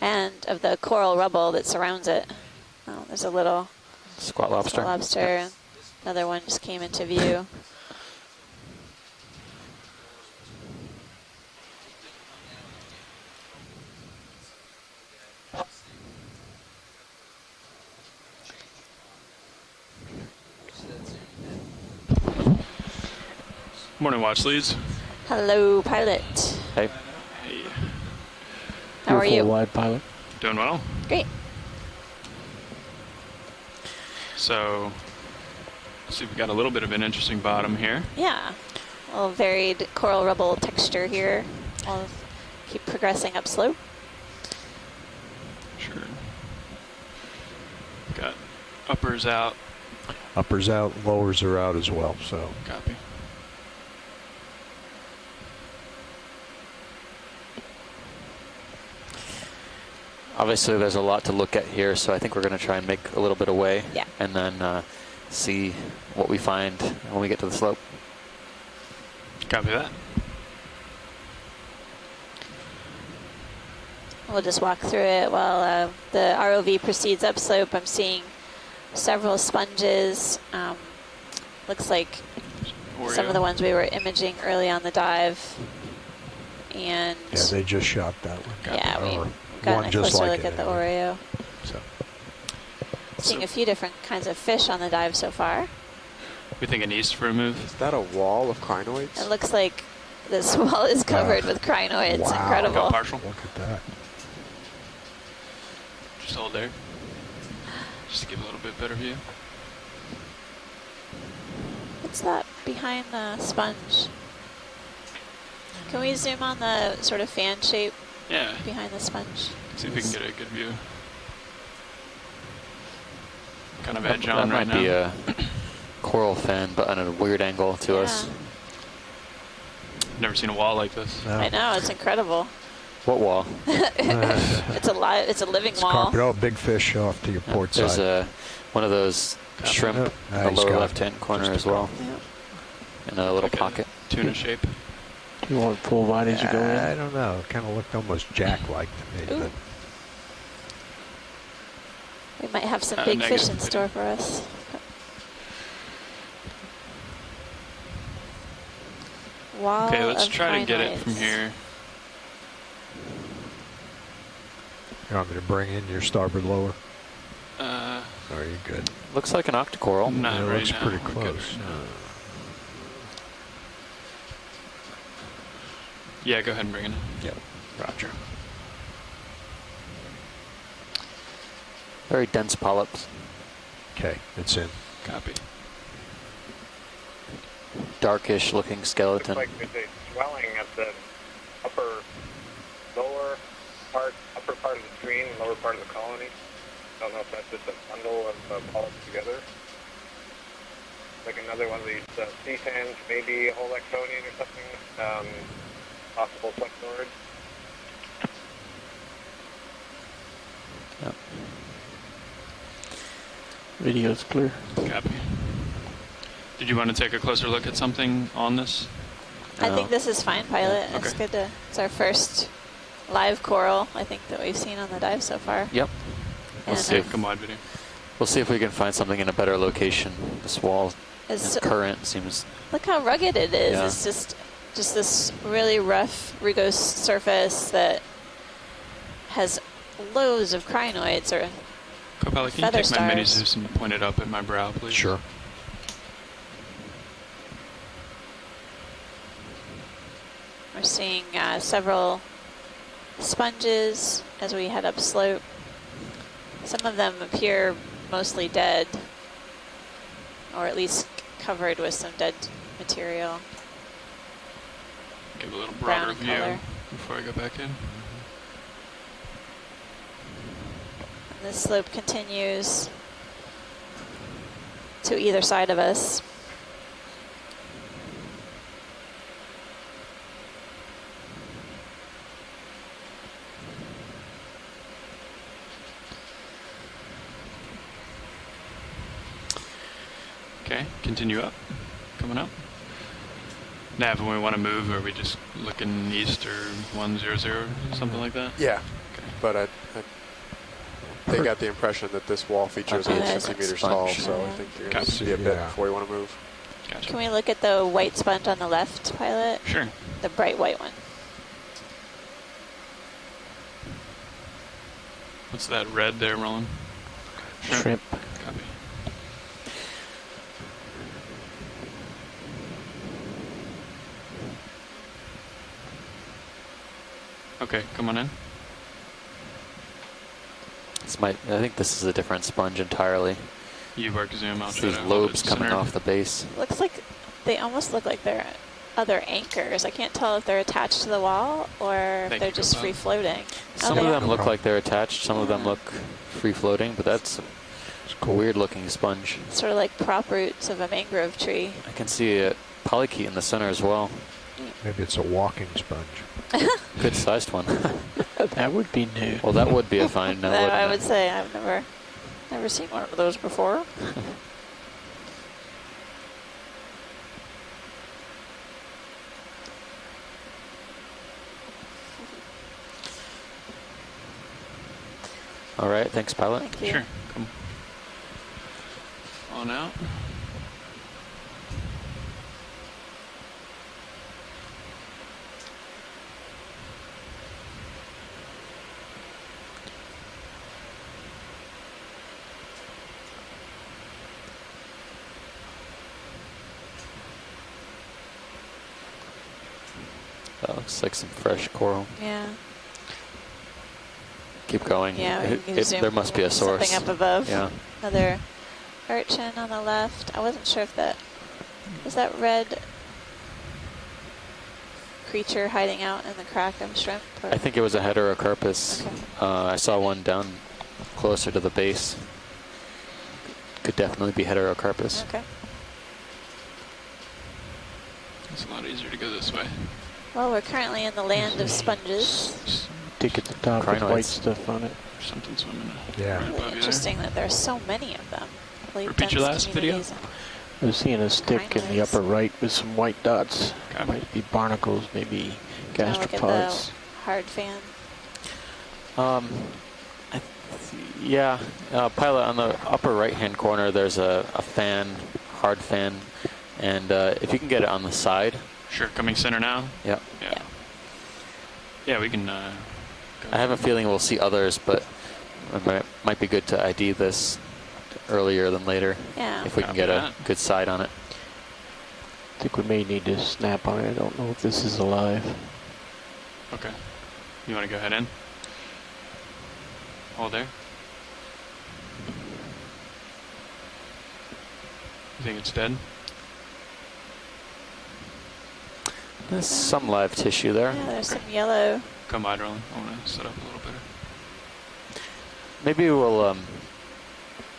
and of the coral rubble that surrounds it. Oh, there's a little squat lobster. Yep. Another one just came into view. Morning, watch leads. Hello, pilot. Hey. Hey. How are you? Wide pilot. Doing well. Great. So, let's see, we've got a little bit of an interesting bottom here. Yeah. A little varied coral rubble texture here. I'll keep progressing upslope. Sure. Got uppers out. Uppers out, lowers are out as well, so. Copy. Obviously, there's a lot to look at here, so I think we're going to try and make a little bit of way. Yeah. And then see what we find when we get to the slope. Copy that. We'll just walk through it while the ROV proceeds upslope. I'm seeing several sponges. Looks like Oreo. some of the ones we were imaging early on the dive. And yeah, they just shot that one. Yeah, Or we've gotten one a just closer like look it at the anyway. Oreo. So. Seeing a few different kinds of fish on the dive so far. We thinking east for a move? Is that a wall of crinoids? It looks like this wall is covered with crinoids. Wow. Incredible. Got partial. Look at that. Just hold there. Just to give a little bit better view. What's that behind the sponge? Can we zoom on the sort of fan shape Yeah. behind the sponge? See if we can get a good view. Kind of That- edge on that right might be now. a coral fin, but on a weird angle to us. Never seen a wall like this. No. I know, it's incredible. What wall? It's a living wall. Carpet, oh, big fish off to your port There's side. one of those shrimp Yeah. in the He's lower got left-hand corner just as a well, Yeah. in a little Like a pocket. Tuna shape. You want full wide as you go in? I don't know. Kind of looked almost jack-like to me. Ooh. But We might have some big fish in negative. store for us. Wall Okay, let's of try to get it from crinoids. here. you want me to bring in your starboard lower? Uh, Are you good? Looks like an octocoral. Not it right looks now. pretty We're good close. right now. Yeah, go ahead and bring it in. Yep. Roger. Very dense polyps. Okay, it's in. Copy. Darkish looking Looks skeleton. like there's a swelling at the upper part of the screen, lower part of the colony. I don't know if that's just a bundle of polyps together. Like another one of these sea fans, maybe a whole Exonian or something. Possible flexnoids. Yep. Video's clear. Copy. Did you want to take a closer look at something on this? I think this is fine, pilot. Yeah. It's good to. It's our first live coral, I think, that we've seen on the dive so far. Yep. We'll And see. Come wide video. We'll see if we can find something in a better location. This wall It's- and current seems. Look how rugged it is. Yeah. It's just this really rough rugose surface that has loads of crinoids or Co-pilot, can you feather take my mini stars. Zeus and point it up at my brow, please? Sure. We're seeing several sponges as we head up slope. Some of them appear mostly dead, or at least covered with some dead material. Give a little broader Brown view color. before I go back in. And this slope continues to either side of us. Okay, continue up. Coming up. Nav, when we want to move, are we just looking east or 100, something like that? Yeah, Okay. but they got the impression that this wall feature is only 50 meters tall, so I think you're going to see a bit before you want to move. Gotcha. Can we look at the white sponge on the left, pilot? Sure. The bright white one. What's that red there, Roland? Shrimp. Copy. Okay, come on in. I think this is a different sponge entirely. You work zoom out. These lobes coming off the base. Looks like they almost look like they're other anchors. I can't tell if they're attached to the wall or if they're just free floating. Some of them look like they're attached. Some of them look free floating, but that's a weird looking sponge. Sort of like prop roots of a mangrove tree. I can see a polychaete in the center as well. Maybe it's a walking sponge. Good sized one. That would be new. Well, that would be a find now, No, wouldn't I it? would say I've never seen one of those before. All right, thanks, pilot. Thank you. Sure, come on out. That looks like some fresh coral. Yeah. Keep going. Yeah, we can zoom there must be a source. something up above. Yeah. Another urchin on the left. I wasn't sure if that is that red creature hiding out in the crack of shrimp. Or? I think it was a heterocarpus. Okay. I saw one down closer to the base. Could definitely be heterocarpus. Okay. It's a lot easier to go this way. Well, we're currently in the land of sponges. Stick at the top with Crinoids. white stuff on it. There's something swimming Yeah. right Really above you there. interesting that there's so many of them. Really Repeat your dense last video. communities. I was seeing a stick in the Crinoids. upper right with some white dots. Copy. Might be barnacles, maybe Now look at the gastropods. hard fan. Yeah, pilot, on the upper right-hand corner, there's a fan, hard fan, and if you can get it on the side. Sure, coming center now? Yeah. Yeah. Yeah, we can... I have a feeling we'll see others, but it might be good to ID this earlier than later. Yeah. If we can Copy get a that. good side on it. I think we may need to snap on it. I don't know if this is alive. Okay. You want to go ahead in? Hold there. You think it's dead? There's some live tissue there. Yeah, there's some yellow. Come wide, Roland. I want to set up a little better. maybe we'll.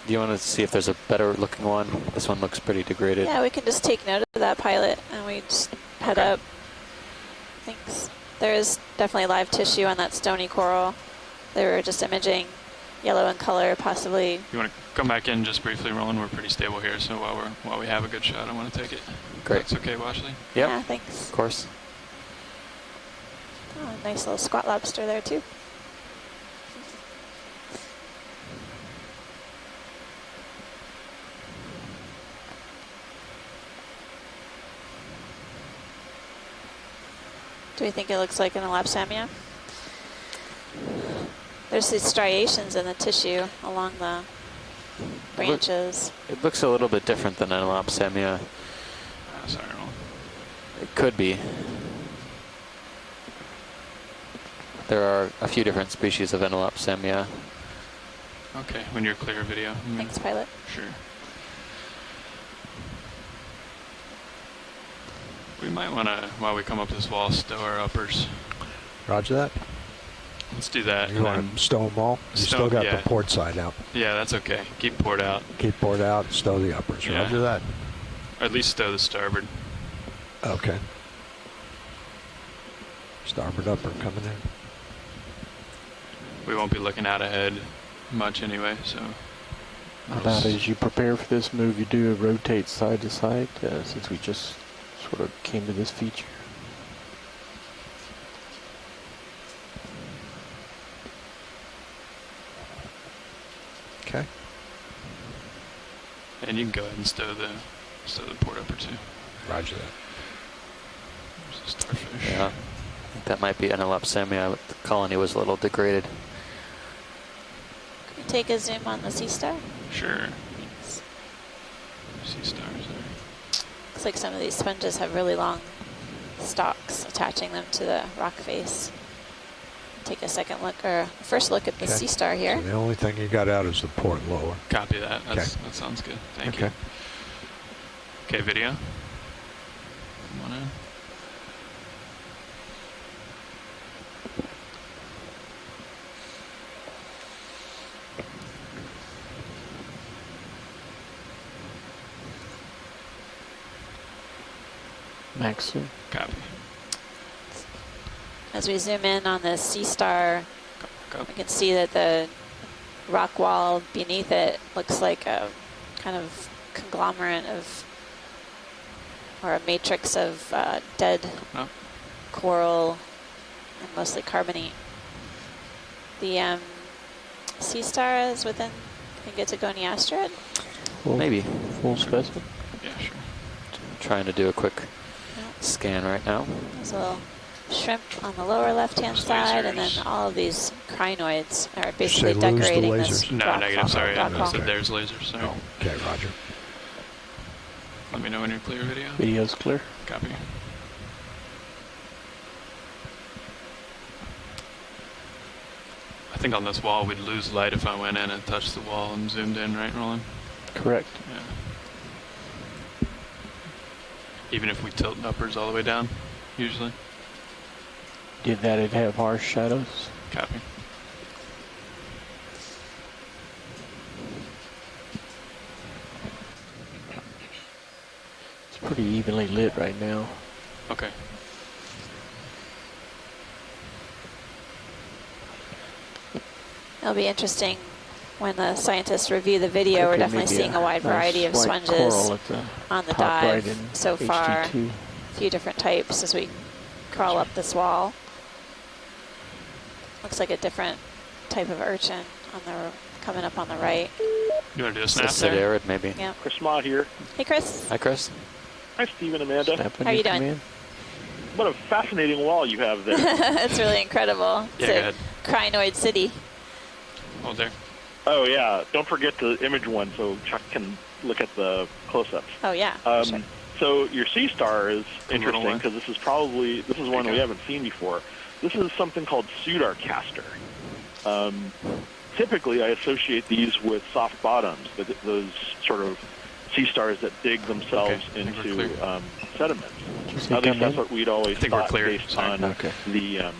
Do you want to see if there's a better looking one? This one looks pretty degraded. Yeah, we can just take note of that pilot and we just head up. Thanks. There is definitely live tissue on that stony coral. They were just imaging yellow in color, possibly. You want to come back in just briefly, Roland? We're pretty stable here, so while we have a good shot, I want to take it. Great. That's okay, Washley? Yep. Yeah, thanks. Of course. Oh, nice little squat lobster there too. Do we think it looks like an elapsamia? There's these striations in the tissue along the branches. It looks a little bit different than an elapsamia. Sorry, Roland. It could be. There are a few different species of Enelopsamia. Okay, when you're clear, video. Thanks, pilot. Sure. We might want to, while we come up this wall, stow our uppers. Roger that. Let's do that. You want to stow them all? You still got the port side out. Yeah, that's okay. Keep port out. Keep port out, stow the uppers. Yeah. Roger that. Or at least stow the starboard. Okay. Starboard upper coming in. We won't be looking out ahead much anyway, so. How about as you prepare for this move, you do a rotate side to side, since we just sort of came to this feature. Okay. And you can go ahead and stow the port upper too. Roger that. There's a starfish. Yeah, I think that might be Enelopsamia. The colony was a little degraded. Can we take a zoom on the sea star? Sure. Sea stars there. Looks like some of these sponges have really long stalks attaching them to the rock face. Take a second look, or first look at the sea star here. So the only thing you got out is the port lower. Copy that. That sounds good. Thank you. Okay, video. Come on in. Max. Copy. As we zoom in on the sea star, we can see that the rock wall beneath it looks like a kind of conglomerate of, or a matrix of dead coral and mostly carbonate. The sea star is within, I think it's a Goni asteroid. Maybe. Full specimen? Yeah, sure. Trying to do a quick scan right now. There's a little shrimp on the lower left-hand side, and then all of these crinoids are basically decorating this No, rock negative, sorry. rock I wall. said there's lasers, sorry. Oh, okay, roger. Let me know when you're clear, video. Video's clear. Copy. I think on this wall we'd lose light if I went in and touched the wall and zoomed in, right, Roland? Correct. Yeah. Even if we tilt uppers all the way down, usually. Did that, it'd have harsh shadows. Copy. It's pretty evenly lit right now. Okay. It'll be interesting when the scientists review the video. We're definitely seeing a wide variety of sponges on the dive so far. A few different types as we crawl up this wall. Looks like a different type of urchin on the coming up on the right. You want to do a snap there? Maybe. Yeah. Chris Ma here. Hey, Chris. Hi, Chris. Hi, Steve and Amanda. How are you doing? What a fascinating wall you have there. It's really incredible. Yeah, it's go a ahead. crinoid city. Hold there. Oh, yeah. Don't forget to image one so Chuck can look at the close-ups. Oh, yeah. Sure. So your sea star is interesting because this is one we haven't seen before. This is something called Sudarcaster. Typically, I associate these with soft bottoms, those sort of sea stars that dig themselves into sediments. At least that's what we'd always thought based on the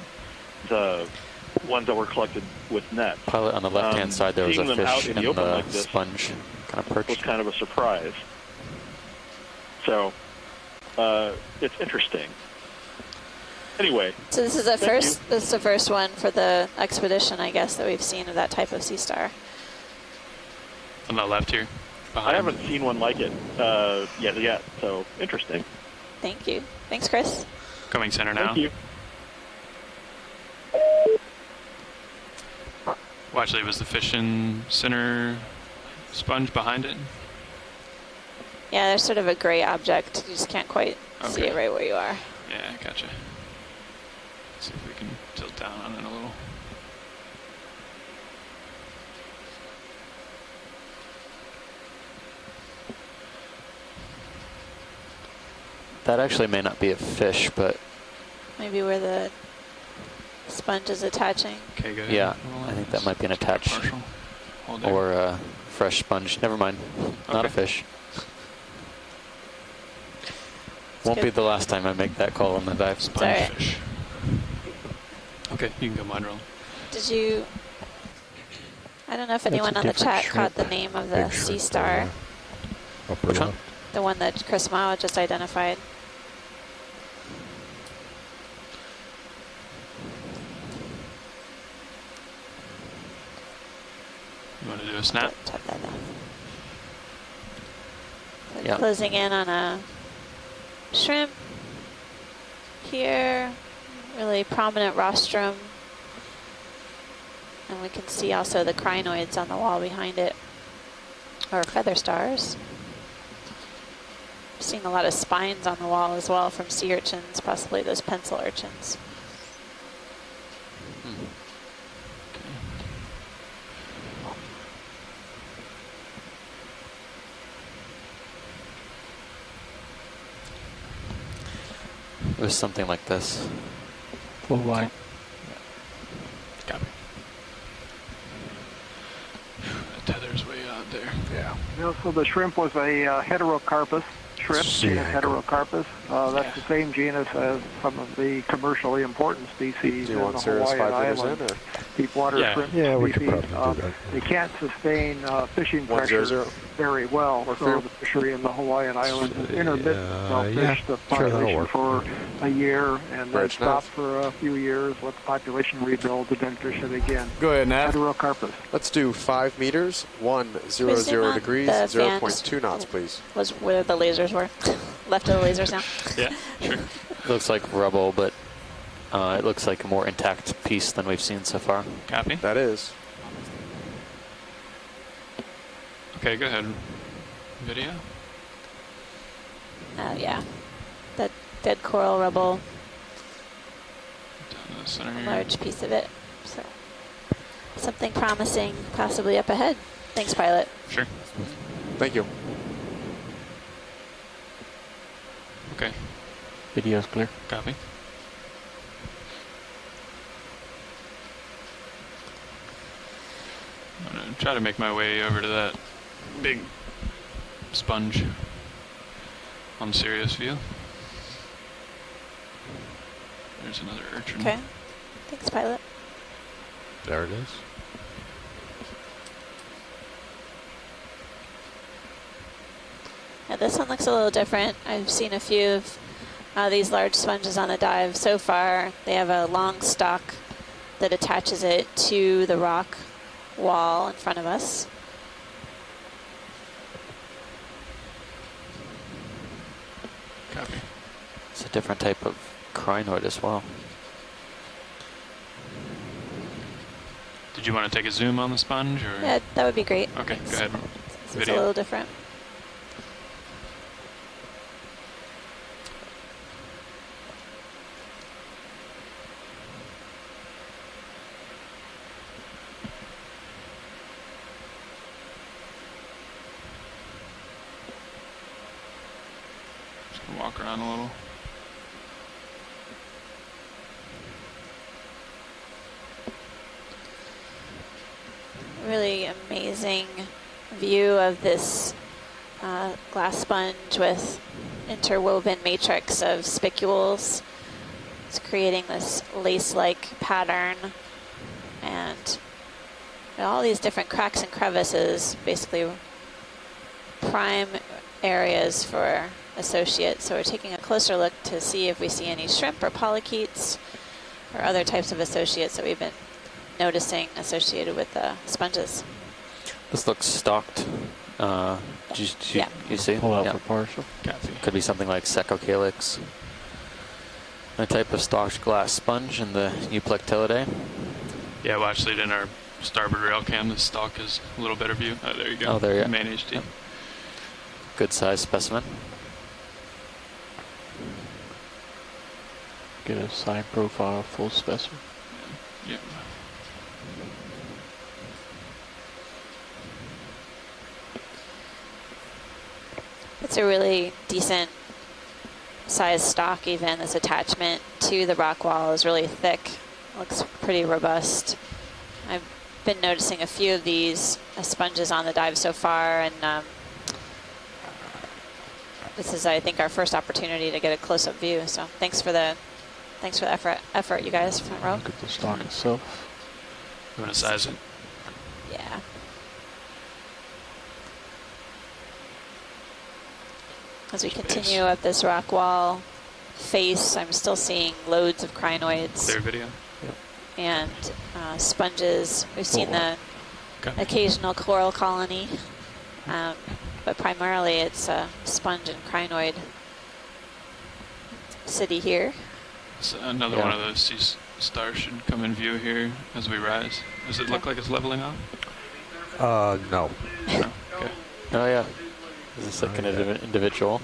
ones that were collected with nets. Pilot, on the left-hand side, there was a Seeing them out fish in in the open the like this sponge kind of perched. was kind of a surprise. So it's interesting. Anyway. So this is the first. This is the first one for the expedition, I guess, that we've seen of that type of sea star. On the left here. I haven't seen one like it yet. So interesting. Thank you. Thanks, Chris. Coming center now. Thank you. Well, actually, was the fish in center sponge behind it? Yeah, there's sort of a gray object. You just can't quite see it right where you are. Yeah, gotcha. Let's see if we can tilt down on it a little. That actually may not be a fish, but Maybe where the sponge is attaching. Okay, go ahead. yeah, I think that might be an attached or a fresh sponge. Never mind, not a fish. Won't be the last time I make that call on the dive. Sponge fish. Okay, you can go mine roll. Did you? I don't know if anyone on the chat caught the name of the sea star. Which one? The one that Chris Mao just identified. You want to do a snap? Tap that down. So Yeah. Closing in on a shrimp here, really prominent rostrum. And we can see also the crinoids on the wall behind it, or feather stars. Seeing a lot of spines on the wall as well from sea urchins, possibly those pencil urchins. It was something like this. Full line. Copy. The tether's way out there. Yeah. So the shrimp was a heterocarpus shrimp, genus Heterocarpus. That's the same genus as some of the commercially important species in the Hawaiian Islands. Deep water shrimp species. They can't sustain fishing pressure very well, so the fishery in the Hawaiian Islands is intermittent. They'll fish the population for a year and then stop for a few years, let the population rebuild, and then fish it again. Go ahead, Nav. Heterocarpus. Let's do 5 meters, 100 degrees, 0.2 knots, please. Was where the lasers were. Left of the lasers now. Yeah, sure. It looks like rubble, but it looks like a more intact piece than we've seen so far. Copy. That is. Okay, go ahead. Video. Yeah. That dead coral rubble. Down to the center A here. large piece of it. So something promising possibly up ahead. Thanks, pilot. Sure. Thank you. Okay. Video's clear. Copy. I'm gonna try to make my way over to that big sponge on Sirius view. There's another urchin. Okay. Thanks, pilot. There it is. Yeah, this one looks a little different. I've seen a few of these large sponges on the dive so far. They have a long stalk that attaches it to the rock wall in front of us. Copy. It's a different type of crinoid as well. Did you want to take a zoom on the sponge, or? Yeah, that would be great. Okay, Thanks. go ahead. It's a Video. little different. Just gonna walk around a little. Really amazing view of this glass sponge with interwoven matrix of spicules. It's creating this lace-like pattern And all these different cracks and crevices, basically prime areas for associates. So we're taking a closer look to see if we see any shrimp or polychaetes or other types of associates that we've been noticing associated with the sponges. This looks stalked. You see? Pull out for partial. Could be something like Secocalix. A type of stalked glass sponge in the Euplectellidae. Yeah, well, actually, in our starboard rail cam, the stalk is a little better view. Oh, there you go. Oh, there you go. Main HD. Yep. Good size specimen. Get a side profile full specimen. Yeah. It's a really decent size stock even. This attachment to the rock wall is really thick. Looks pretty robust. I've been noticing a few of these sponges on the dive so far, and this is, I think, our first opportunity to get a close-up view. So thanks for the effort, you guys, front row. Look at the stock itself. You want to size it? Yeah. As we continue up this rock wall face, I'm still seeing loads of crinoids. Clear video. Yep. And sponges. We've seen the occasional coral colony, but primarily it's a sponge and crinoid city here. So another one of those sea stars should come in view here as we rise. Does it look like it's leveling off? No. No. Okay. Oh yeah. Is this like an individual?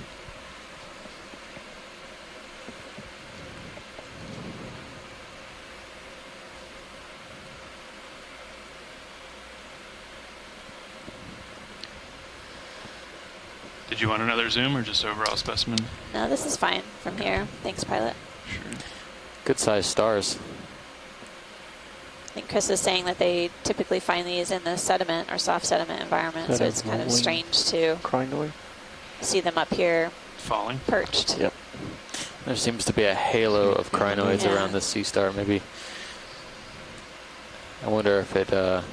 Did you want another zoom or just overall specimen? No, this is fine from here. Thanks, pilot. Sure. Good sized stars. I think Chris is saying that they typically find these in the sediment or soft sediment environment, so it's kind of strange to crinoid? See them up here falling, perched. Yep. There seems to be a halo of crinoids around this sea star. Maybe. I wonder if it.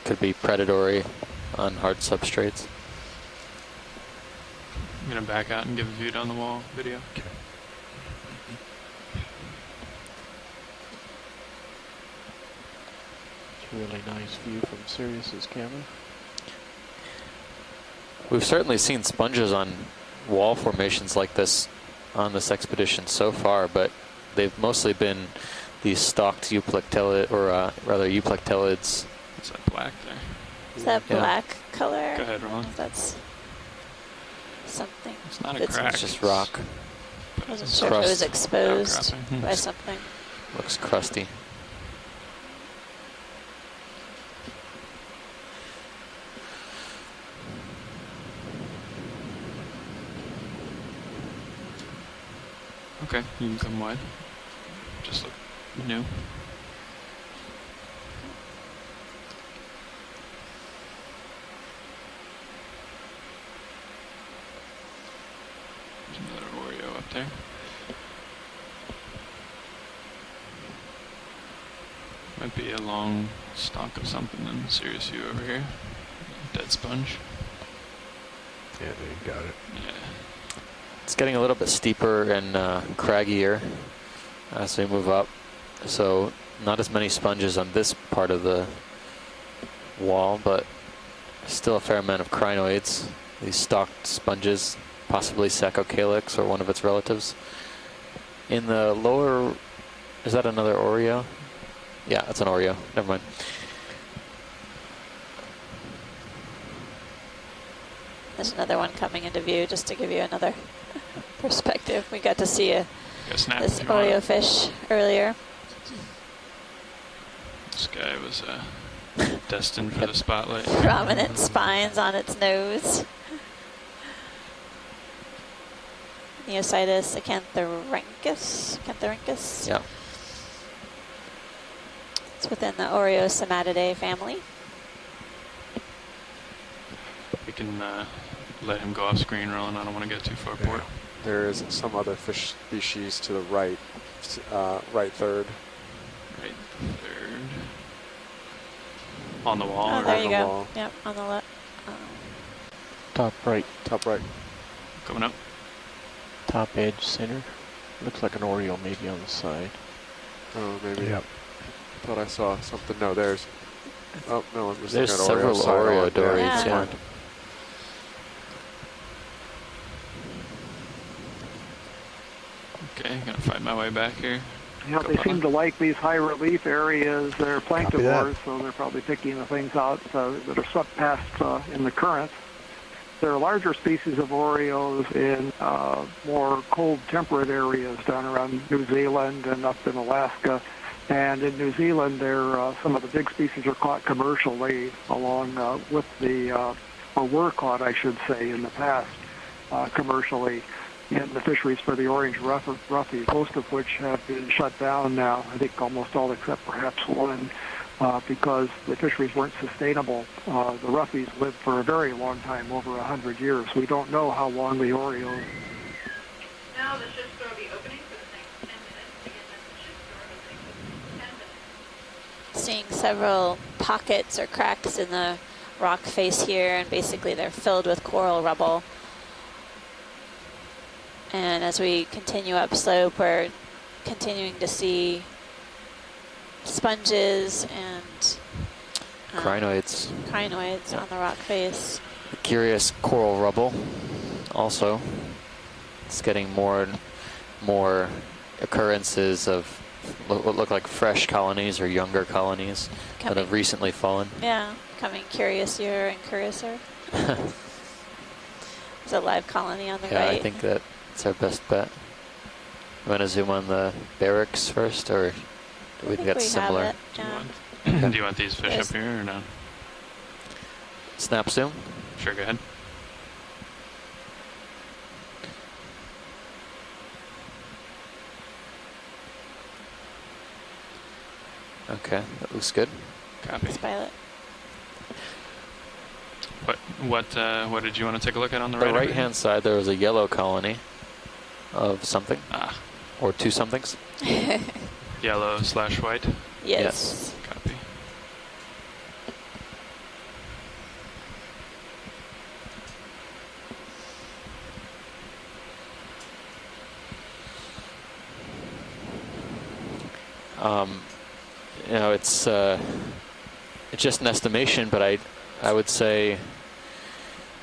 Could be predatory on hard substrates. I'm gonna back out and give a view down the wall video. Okay. Really nice view from Sirius's camera. We've certainly seen sponges on wall formations like this on this expedition so far, but they've mostly been these stalked euplectellid, or rather euplectellids. What's that black there? Is that black color? Go ahead, Ron. That's something. It's not a crack. It's just rock. I wasn't sure if it was exposed by something. Looks crusty. Okay, you can come wide. Just look new. There's another Oreo up there. Might be a long stalk of something in Sirius view over here. Dead sponge. Yeah, you got it. Yeah. It's getting a little bit steeper and craggier as we move up. So not as many sponges on this part of the wall, but still a fair amount of crinoids. These stalked sponges, possibly Secocalix or one of its relatives. In the lower, is that another Oreo? Yeah, that's an Oreo. Never mind. There's another one coming into view, just to give you another perspective. We got to see this Oreo fish earlier. This guy was destined for the spotlight. Prominent spines on its nose. Neositis acanthorhynchus. Yeah. It's within the Oreo Somatidae family. We can let him go off screen, Roland. I don't want to get too far port. There is some other fish species to the right, right third. Right third. On the wall? Oh, or there you go. Wall. Yep, on the left. Top right. Top right. Coming up. Top edge center. Looks like an Oreo maybe on the side. Oh, maybe. Yep. Thought I saw something. No, there's. Oh no, I'm just There's looking at several side Oreo on. dories, Yeah. yeah. Okay, gonna find my way back here. Yeah, they seem to like these high relief areas. They're planktivores, so they're probably picking the things out that are swept past in the current. There are larger species of Oreos in more cold temperate areas down around New Zealand and up in Alaska. And in New Zealand, some of the big species are caught commercially along with or were caught, I should say, in the past commercially in the fisheries for the orange roughies, most of which have been shut down now. I think almost all except perhaps one, because the fisheries weren't sustainable. The roughies lived for a very long time, over 100 years. We don't know how long the Oreos. Now the ship's door will be opening for the next 10 minutes. Again, that's the ship's door opening for 10 minutes. Seeing several pockets or cracks in the rock face here, and basically they're filled with coral rubble. And as we continue upslope, we're continuing to see sponges and Crinoids. Crinoids on the rock face. Curious coral rubble also. It's getting more and more occurrences of what look like fresh colonies or younger colonies that have recently fallen. Yeah, becoming curiouser and curiouser. There's a live colony on the right. Yeah, I think that's our best bet. You want to zoom on the barracks first, or do we think that's similar? Do you want these fish up here or no? Snap zoom? Sure, go ahead. Okay, that looks good. Copy. Violet. What did you want to take a look at on the The right? right-hand side, there was a yellow colony of something, or two somethings. Yellow/white? Yes. Copy. You know, it's just an estimation, but I would say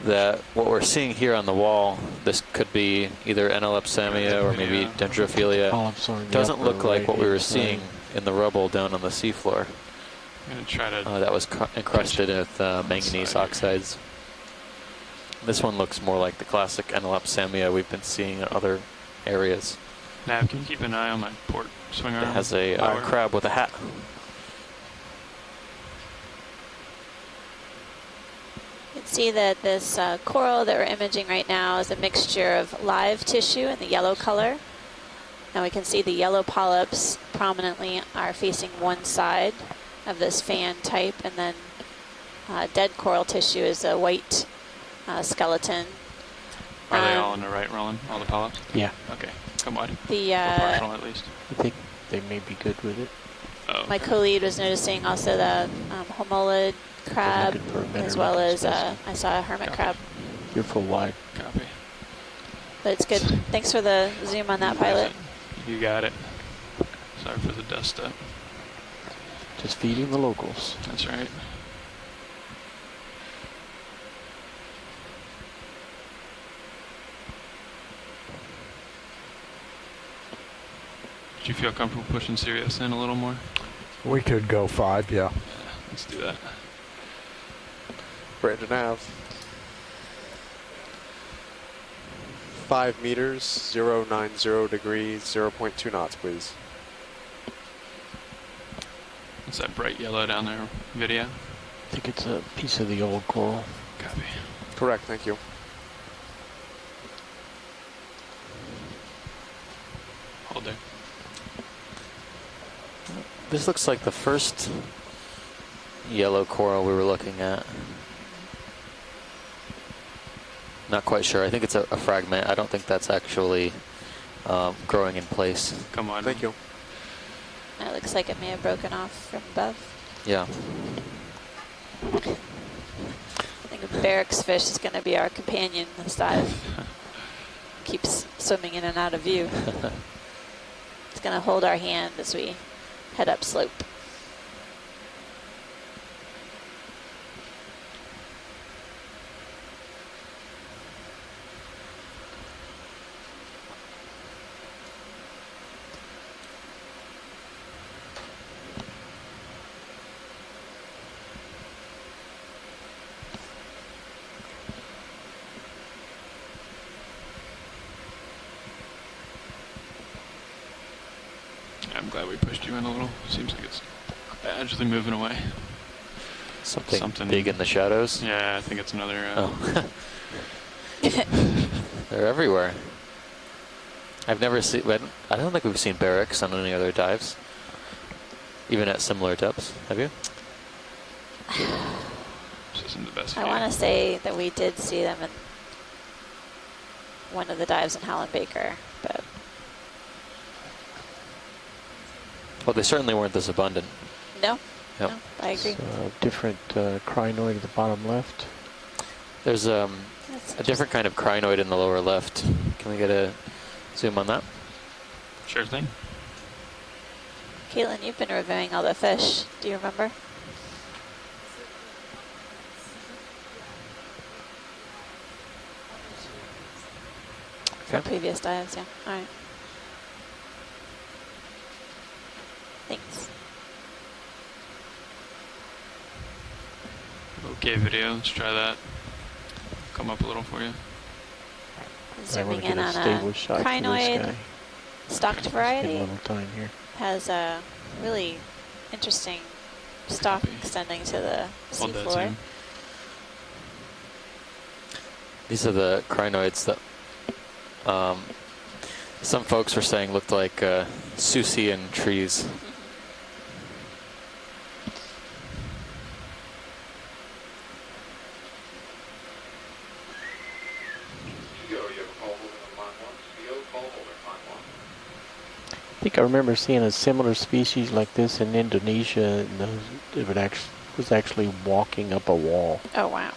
that what we're seeing here on the wall, this could be either Enelepsamia or maybe Dendrophilia. Doesn't look like what we were seeing in the rubble down on the seafloor. I'm going to try to... that was encrusted with manganese oxides. This one looks more like the classic Enelepsamia we've been seeing in other areas. Nav, can you keep an eye on my port swing arm? It has a crab with a hat. You can see that this coral that we're imaging right now is a mixture of live tissue in the yellow color. And we can see the yellow polyps prominently are facing one side of this fan type, and then dead coral tissue is a white skeleton. Are they all on the right, Roland? All the polyps? Yeah. Okay. Come wide. The or partial at least. I think they may be good with it. Oh. My co-lead was noticing also the homolid crab, as well as I saw a hermit crab. You're full wide. Copy. But it's good. Thanks for the zoom on that, pilot. You got it. Sorry for the dust up. Just feeding the locals. That's right. Do you feel comfortable pushing Sirius in a little more? We could go 5, yeah. Let's do that. Brandon Ave. 5 meters, 090 degrees, 0.2 knots, please. What's that bright yellow down there, video? I think it's a piece of the old coral. Copy. Correct, thank you. Hold there. This looks like the first yellow coral we were looking at. Not quite sure. I think it's a fragment. I don't think that's actually growing in place. Come on. Thank you. It looks like it may have broken off from above. Yeah. I think a barracks fish is going to be our companion this dive. Keeps swimming in and out of view. It's going to hold our hand as we head up slope. I'm glad we pushed you in a little. Seems like it's gradually moving away. Something big in the shadows? Yeah, I think it's another... Oh. They're everywhere. I've never seen... I don't think we've seen barracks on any other dives. Even at similar depths. Have you? This isn't the best I view. want to say that we did see them in one of the dives in Howland Baker, but... Well, they certainly weren't this abundant. No, Yep. no, I agree. So, different crinoid at the bottom left. There's a different kind of crinoid in the lower left. Can we get a zoom on that? Sure thing. Caitlin, you've been reviewing all the fish. Do you remember? Okay. From previous dives, yeah. All right. Thanks. Okay, video. Let's try that. Come up a little for you. Zooming in on a crinoid stocked variety. Here. Has a really interesting stalk extending to the seafloor. These are the crinoids that some folks were saying looked like Susian trees. I think I remember seeing a similar species like this in Indonesia, and it was actually walking up a wall. Oh, wow.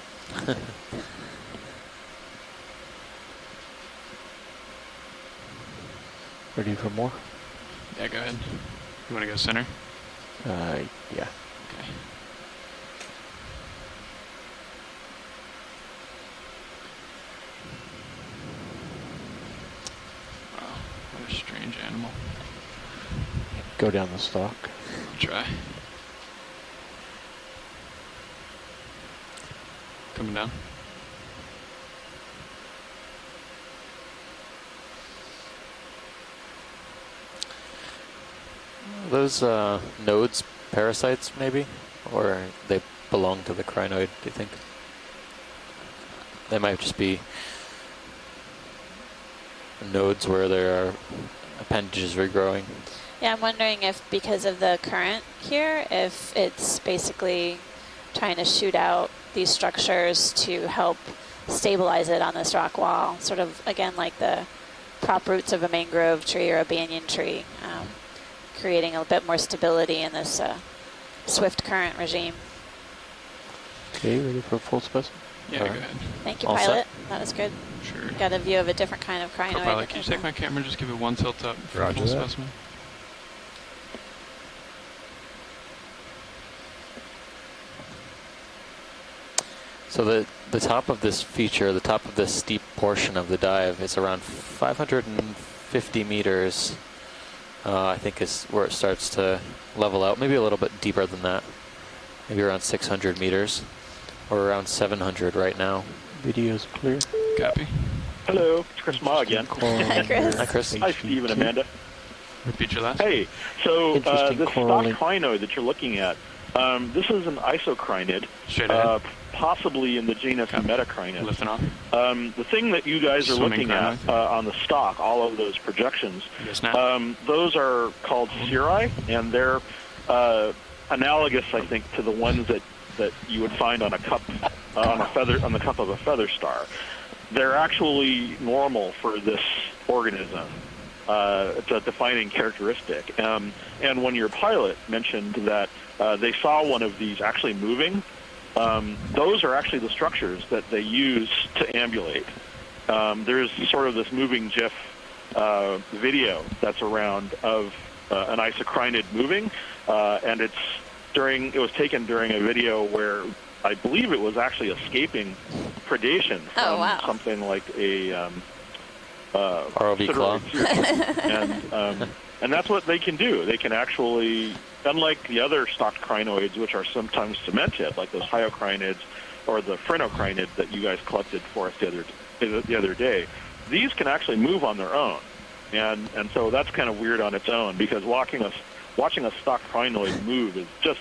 Ready for more? Yeah, go ahead. You want to go center? Yeah. Okay. Wow, what a strange animal. Go down the stalk. I'll try. Coming down. Those nodes parasites, maybe? Or they belong to the crinoid, do you think? They might just be nodes where there are appendages regrowing. Yeah, I'm wondering if because of the current here, if it's basically trying to shoot out these structures to help stabilize it on this rock wall, sort of, again, like the prop roots of a mangrove tree or a banyan tree, creating a bit more stability in this swift current regime. Okay, ready for a full specimen? Yeah, go ahead. Thank you, All Pilot. set? That was good. Sure. Got a view of a different kind of crinoid. Pilot, can you take my camera and just give it one tilt up for Roger full that. specimen? So the top of this feature, the top of this steep portion of the dive is around 550 meters, I think is where it starts to level out. Maybe a little bit deeper than that. Maybe around 600 meters, or around 700 right now. Video's clear. Copy. Hello, it's Chris Ma again. Hi, Chris. Hi, Chris. Hi, Steve and Amanda. Repeat your last. Hey, so this stock coral crinoid that you're looking at, this is an isocrinid, Straight ahead. possibly in the genus Metacrinid. Lifting off. The thing that you guys are Swimming looking at on the stock, all of those projections, Yes, now. those are called cirri, and they're analogous, I think, to the ones that you would find on a cup on the cup of a feather star. they're actually normal for this organism. It's a defining characteristic. And when your pilot mentioned that they saw one of these actually moving, those are actually the structures that they use to ambulate. There's sort of this moving GIF video that's around of an isocrinid moving, and it was taken during a video where I believe it was actually escaping predation from something like a ROV claw. And that's what they can do. They can actually, unlike the other stocked crinoids, which are sometimes cemented, like those hyocrinids or the phrenocrinids that you guys collected for us the other day, these can actually move on their own. And so that's kind of weird on its own, because watching a stocked crinoid move is just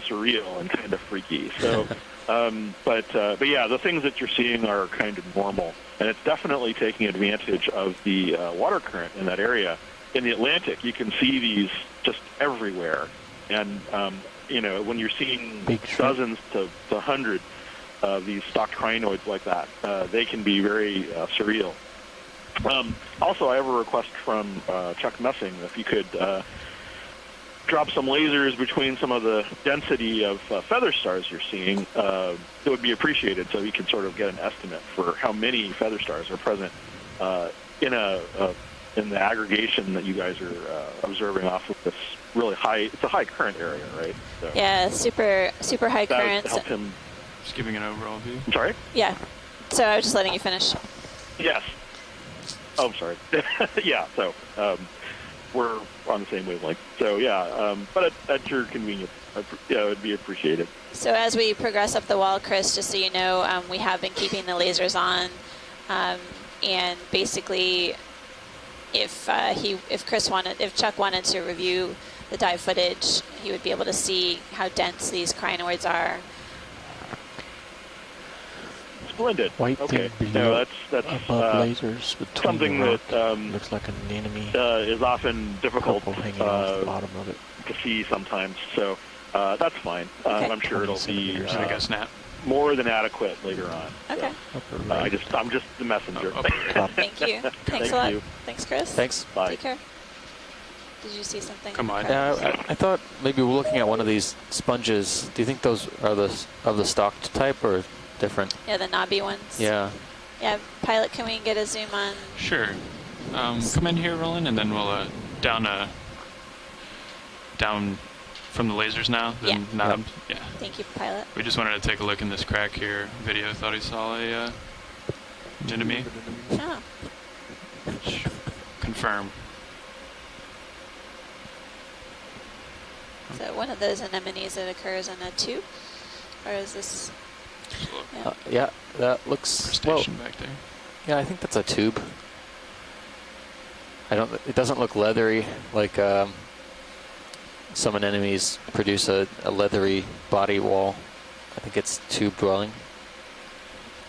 surreal and kind of freaky. So, but yeah, the things that you're seeing are kind of normal, and it's definitely taking advantage of the water current in that area. In the Atlantic, you can see these just everywhere, and when you're seeing dozens to hundreds of these stocked crinoids like that, they can be very surreal. Also, I have a request from Chuck Messing, if you could drop some lasers between some of the density of feather stars you're seeing, it would be appreciated, so you can sort of get an estimate for how many feather stars are present in the aggregation that you guys are observing off of this really high. It's a high current area, right? So yeah, super high currents. Help him. Just giving an overall view. I'm sorry? Yeah. So I was just letting you finish. Yes. Oh, I'm sorry. Yeah. So we're on the same wavelength. So yeah. But at your convenience, it would be appreciated. So as we progress up the wall, Chris, just so you know, we have been keeping the lasers on, and basically, if Chuck wanted to review the dive footage, he would be able to see how dense these crinoids are. Splendid. White okay. thing No, that's above lasers between something the rock. that Looks like an enemy. Is often difficult hanging off the bottom of it. to see sometimes. So that's fine. Okay. I'm sure it'll be I guess snap. more than adequate later on. Okay. So, I'm just the messenger. Thank you. Thanks a lot. Thanks, Chris. Thanks. Bye. Take care. Did you see something? Come on. Yeah, I thought maybe we're looking at one of these sponges. Do you think those are of the stocked type or different? Yeah, the knobby ones. Yeah. Yeah, pilot, can we get a zoom on? Sure. Come in here, Roland, and then we'll down from the lasers now. Then knob. Yeah. Thank you, pilot. We just wanted to take a look in this crack here. Video thought he saw a anemone. Oh. Confirm. Is that one of those anemones that occurs in a tube, or is this? Yeah, that looks Crustacean back there. Yeah, I think that's a tube. It doesn't look leathery like some anemones produce a leathery body wall. I think it's tube dwelling.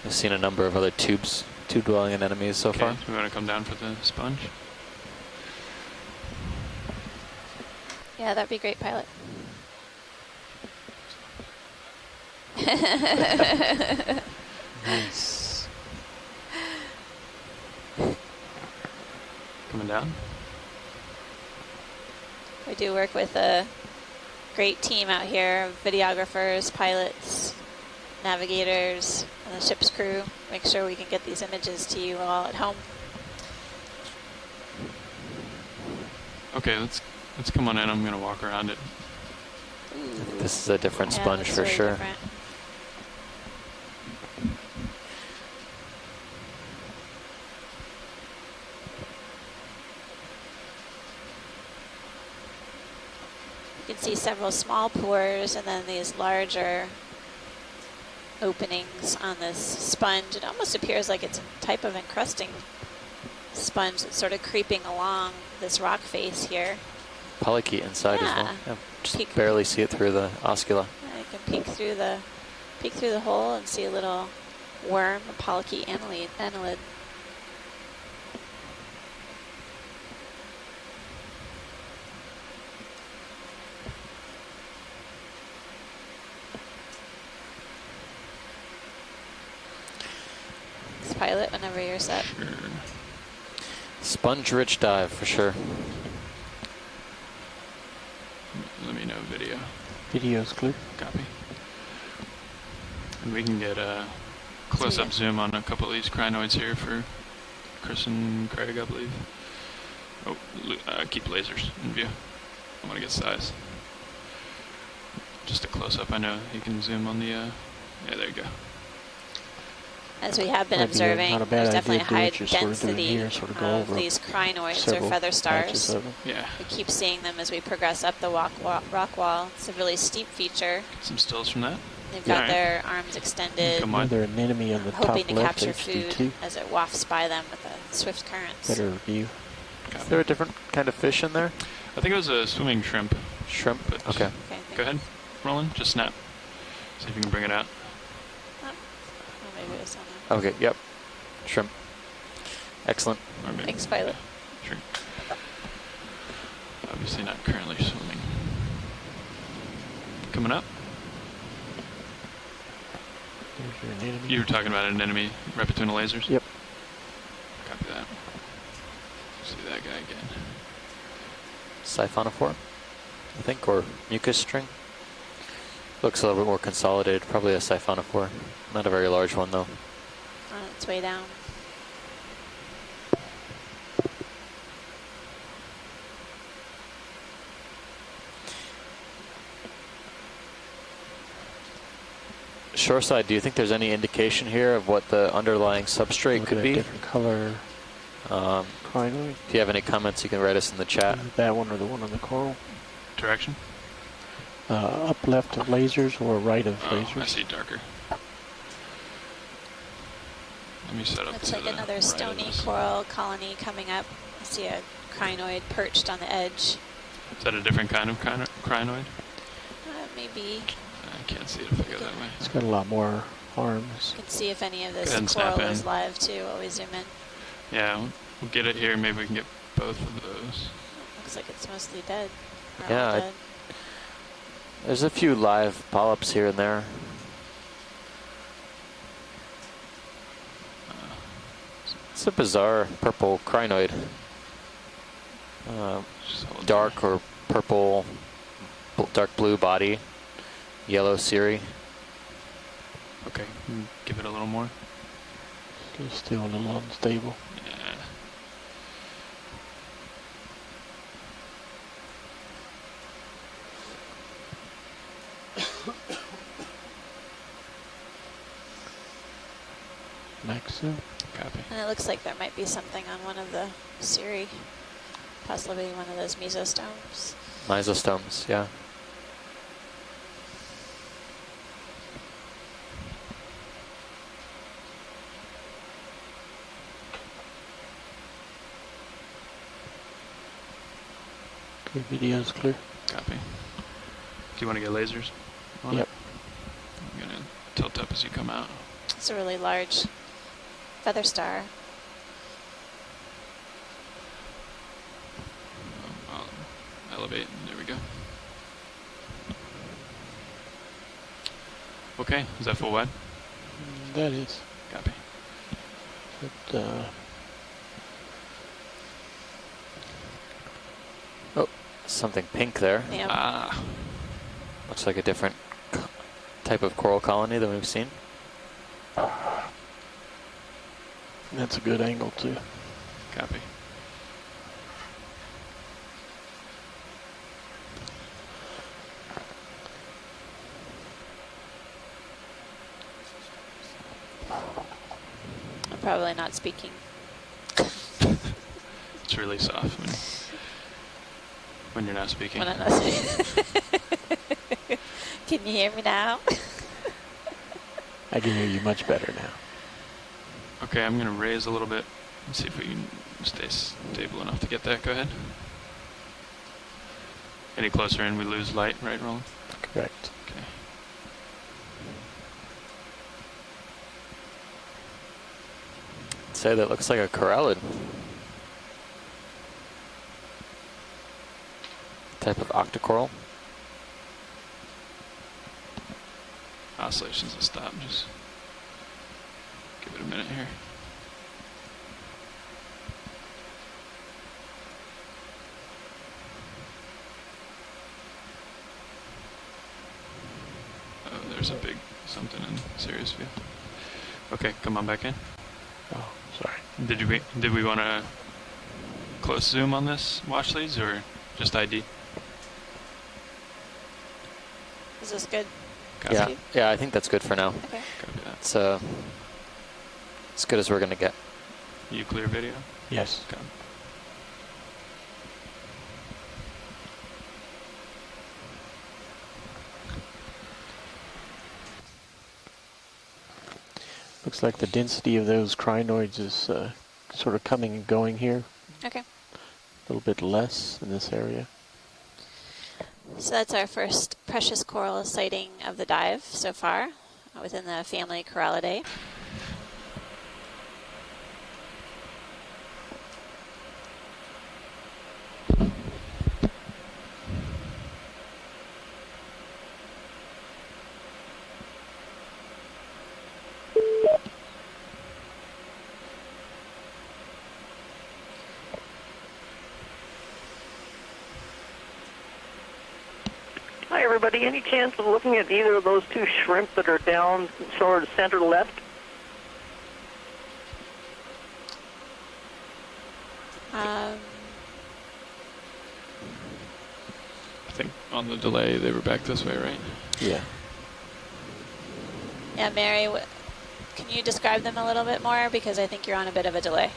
I've seen a number of other tube dwelling anemones so far. We want to come down for the sponge. Yeah, that'd be great, pilot. Nice. Coming down. We do work with a great team out here of videographers, pilots, navigators, and the ship's crew. Make sure we can get these images to you all at home. Okay, let's come on in. I'm gonna walk around it. Ooh. This is a different sponge for really sure. Different. You can see several small pores and then these larger openings on this sponge. It almost appears like it's a type of encrusting sponge that's sort of creeping along this rock face here. Polychaete inside as well. Yeah, just barely see it through the oscula. Yeah, you can peek through the hole and see a little worm, a polychaete annelid. pilot whenever you're set. Sure. Sponge-rich dive for sure. Let me know video. Video's clear. Copy. And we can get a close-up zoom on a couple of these crinoids here for Chris and Craig, I believe. Oh, keep lasers in view. I want to get size. Just a close-up. I know you can zoom on the. Yeah, there you go. As we have been observing, there's definitely a high density of these crinoids or feather stars. Yeah. We keep seeing them as we progress up the rock wall. It's a really steep feature. Get some stills from that. They've got their arms extended. Come on. They're an enemy on the top hoping to left, capture HD2. food as it wafts by them with the swift currents. Better view. Is there a different kind of fish in there? I think it was a swimming shrimp. Shrimp? But Okay. Go ahead, Roland. Just snap. See if you can bring it out. Oh, maybe it was on there. Okay, yep. Shrimp. Excellent. Thanks, pilot. Sure. Obviously not currently swimming. Coming up. You were talking about an enemy right between the lasers? Yep. Copy that. See that guy again. Siphonophore, I think, or mucus string. Looks a little bit more consolidated. Probably a siphonophore. Not a very large one, though. On its way down. Shoreside, do you think there's any indication here of what the underlying substrate could be? Different color crinoid. If you have any comments, you can write us in the chat. That one or the one on the coral? Direction? Up left of lasers or right of lasers? I see darker. Let me set up. Looks like another stony coral colony coming up. I see a crinoid perched on the edge. Is that a different kind of crinoid? Maybe. I can't see it if I go that way. It's got a lot more arms. You can see if any of this coral is live too while we zoom in. Yeah, we'll get it here. Maybe we can get both of those. Looks like it's mostly dead. Yeah, there's a few live polyps here and there. It's a bizarre purple crinoid. Dark or purple, dark blue body, yellow cirri. Okay, give it a little more. It's still a little unstable. Yeah. Maxim. Copy. And it looks like there might be something on one of the cirri, possibly one of those mesostomes. Mesostomes, yeah. Okay, video's clear. Copy. Do you want to get lasers on Yep. it? I'm going to tilt up as you come out. It's a really large feather star. I'll elevate. There we go. Okay, is that full wide? That is. Copy. But, oh, something pink there. Yeah. Ah. Looks like a different type of coral colony than we've seen. That's a good angle too. Copy. I'm probably not speaking. It's really soft when you're not speaking. When I'm not speaking. Can you hear me now? I can hear you much better now. Okay, I'm going to raise a little bit and see if we can stay stable enough to get that. Go ahead. Any closer in, we lose light, right, Roland? Correct. Okay. I'd say that looks like a corallid. Type of octocoral. Oscillations will stop. Just give it a minute here. there's a big something in Sirius view. Okay, come on back in. Oh, sorry. Did we want to close zoom on this watch leads or just ID? Is this good? Yeah, yeah, I think that's good for now. Okay. It's as good as we're gonna get. You clear video? Yes. Okay. Looks like the density of those crinoids is sort of coming and going here. Okay. A little bit less in this area. So that's our first precious coral sighting of the dive so far within the family Carondelet. Hi, everybody. Any chance of looking at either of those two shrimp that are down sort of center left? I think on the delay they were back this way, right? Yeah. Yeah, Mary, can you describe them a little bit more? Because I think you're on a bit of a delay.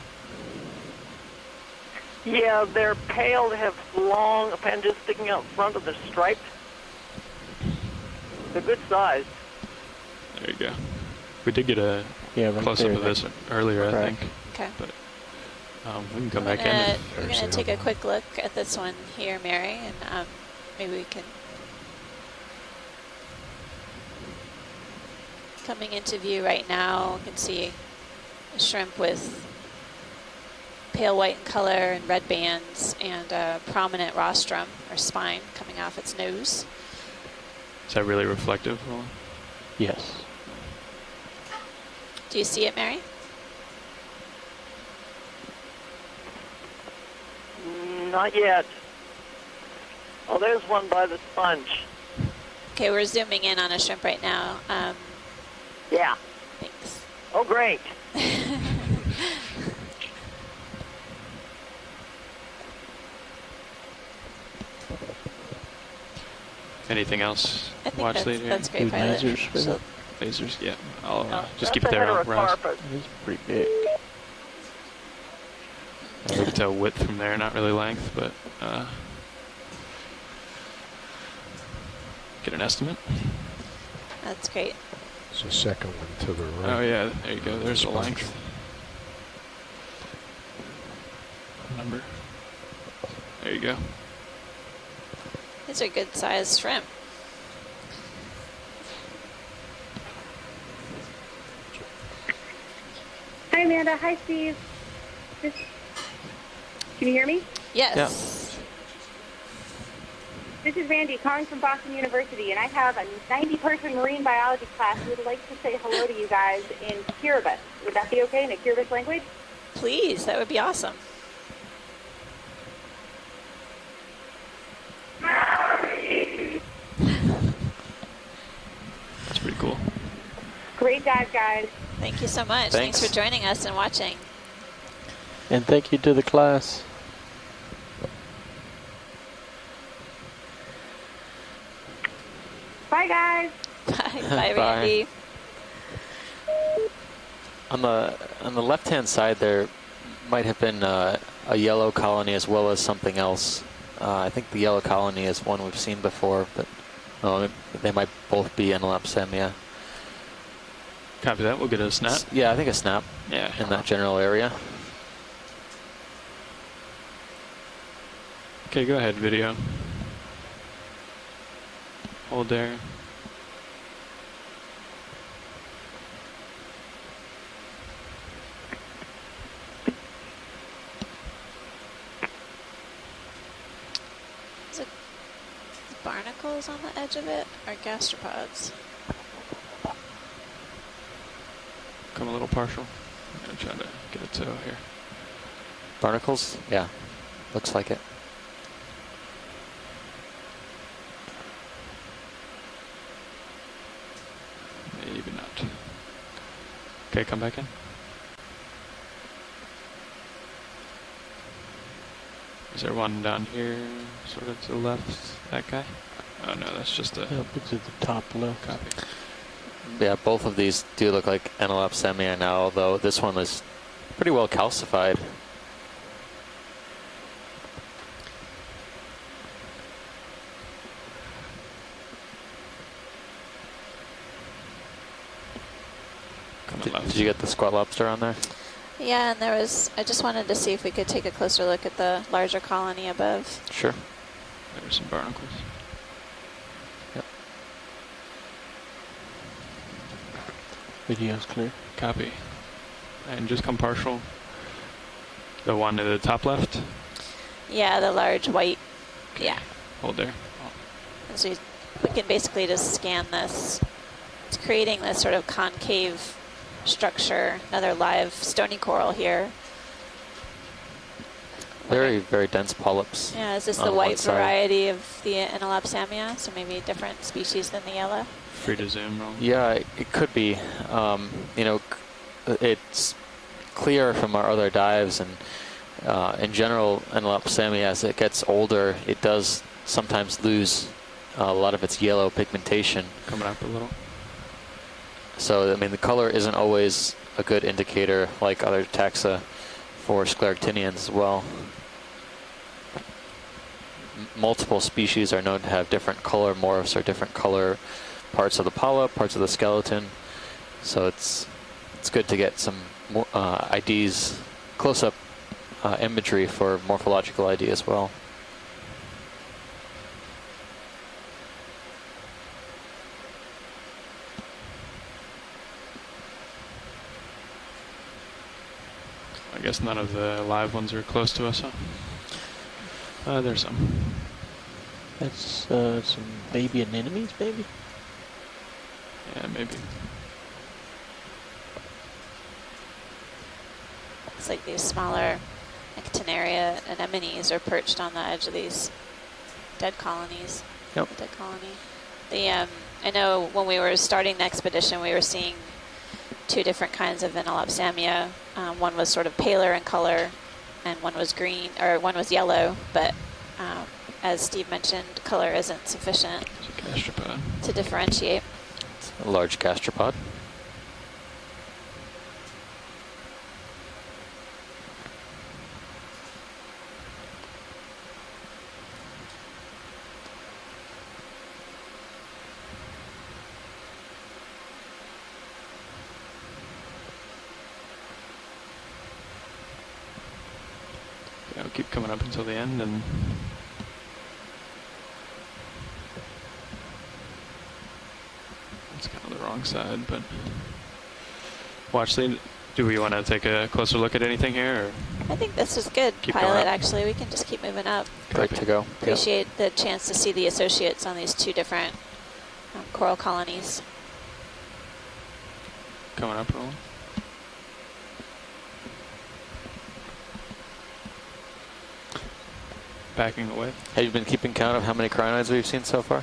Yeah, they're pale. They have long appendages sticking out front of the stripe. They're good size. There you go. We did get a right close-up there, of this earlier, I think. Okay. But we can come back in. We're going to take a quick look at this one here, Mary, and maybe we can... Coming into view right now, you can see a shrimp with pale white in color and red bands and a prominent rostrum or spine coming off its nose. Is that really reflective, Roland? Yes. Do you see it, Mary? Not yet. Oh, there's one by the sponge. Okay, we're zooming in on a shrimp right now. Yeah. Thanks. Oh, great. Anything else? I think Watch lead here? that's great, pilot. Lasers, Lasers, yeah. I'll just That's keep it a there, Ross. heterocarpus. It's pretty big. We can tell width from there, not really length, but get an estimate. That's great. It's the second one to the right. Oh yeah, there you go. There's the length. Number. There you go. These are good sized shrimp. Hi, Amanda. Hi, Steve. Can you hear me? Yes. Yeah. This is Randy calling from Boston University, and I have a 90-person marine biology class who would like to say hello to you guys in Kiribati. Would that be okay in a Kiribati language? Please, that would be awesome. That's pretty cool. Great dive, guys. Thank you so much. Thanks for joining us and watching. And thank you to the class. Bye, guys. Bye, Randy. On the left-hand side, there might have been a yellow colony as well as something else. I think the yellow colony is one we've seen before, but they might both be in Lapsemia. Copy that. We'll get a snap. Yeah, I think a snap. Yeah. In that general area. Okay, go ahead, video. Hold there. Is it barnacles on the edge of it or gastropods? Come a little partial. I'm going to try to get a toe here. Barnacles? Yeah. Looks like it. Okay, come back in. Is there one down here, sort of to the left? That guy? Oh no, that's just a. Up to the top left. Copy. Yeah, both of these do look like Enelopsamia now, although this one is pretty well calcified. Did you get the squat lobster on there? Yeah, and there was, I just wanted to see if we could take a closer look at the larger colony above. Sure. There's some barnacles. Yep. Video's clear. Copy. And just come partial. The one to the top left? Yeah, the large white. Yeah. Hold there. And so we can basically just scan this. It's creating this sort of concave structure, another live stony coral here. Very, very dense polyps. Yeah, is this the white variety of the Enelopsamia? So maybe a different species than the yellow? Free to zoom, Roland. Yeah, it could be. You know, it's clear from our other dives, and in general, Enelopsamia, as it gets older, it does sometimes lose a lot of its yellow pigmentation. Coming up a little. So, I mean, the color isn't always a good indicator, like other taxa, for scleractinians as well. Multiple species are known to have different color morphs or different color parts of the polyp, parts of the skeleton. So it's good to get some IDs, close-up imagery for morphological ID as well. I guess none of the live ones are close to us, huh? There's some. That's some baby anemones, maybe? Yeah, maybe. It's like these smaller Actinaria anemones are perched on the edge of these dead colonies. Yep. Dead colony. The I know when we were starting the expedition, we were seeing two different kinds of Enelopsamia. One was sort of paler in color, and one was green, or one was yellow. But as Steve mentioned, color isn't sufficient to differentiate. It's a large gastropod. Yeah, we'll keep coming up until the end, and it's kind of the wrong side, but watch the. Do we want to take a closer look at anything here? Or? I think this is good, Keep pilot, actually. We can just keep moving up. Great to go. Appreciate the chance to see the associates on these two different coral colonies. Coming up, Roland. Backing away. Have you been keeping count of how many crinoids we've seen so far?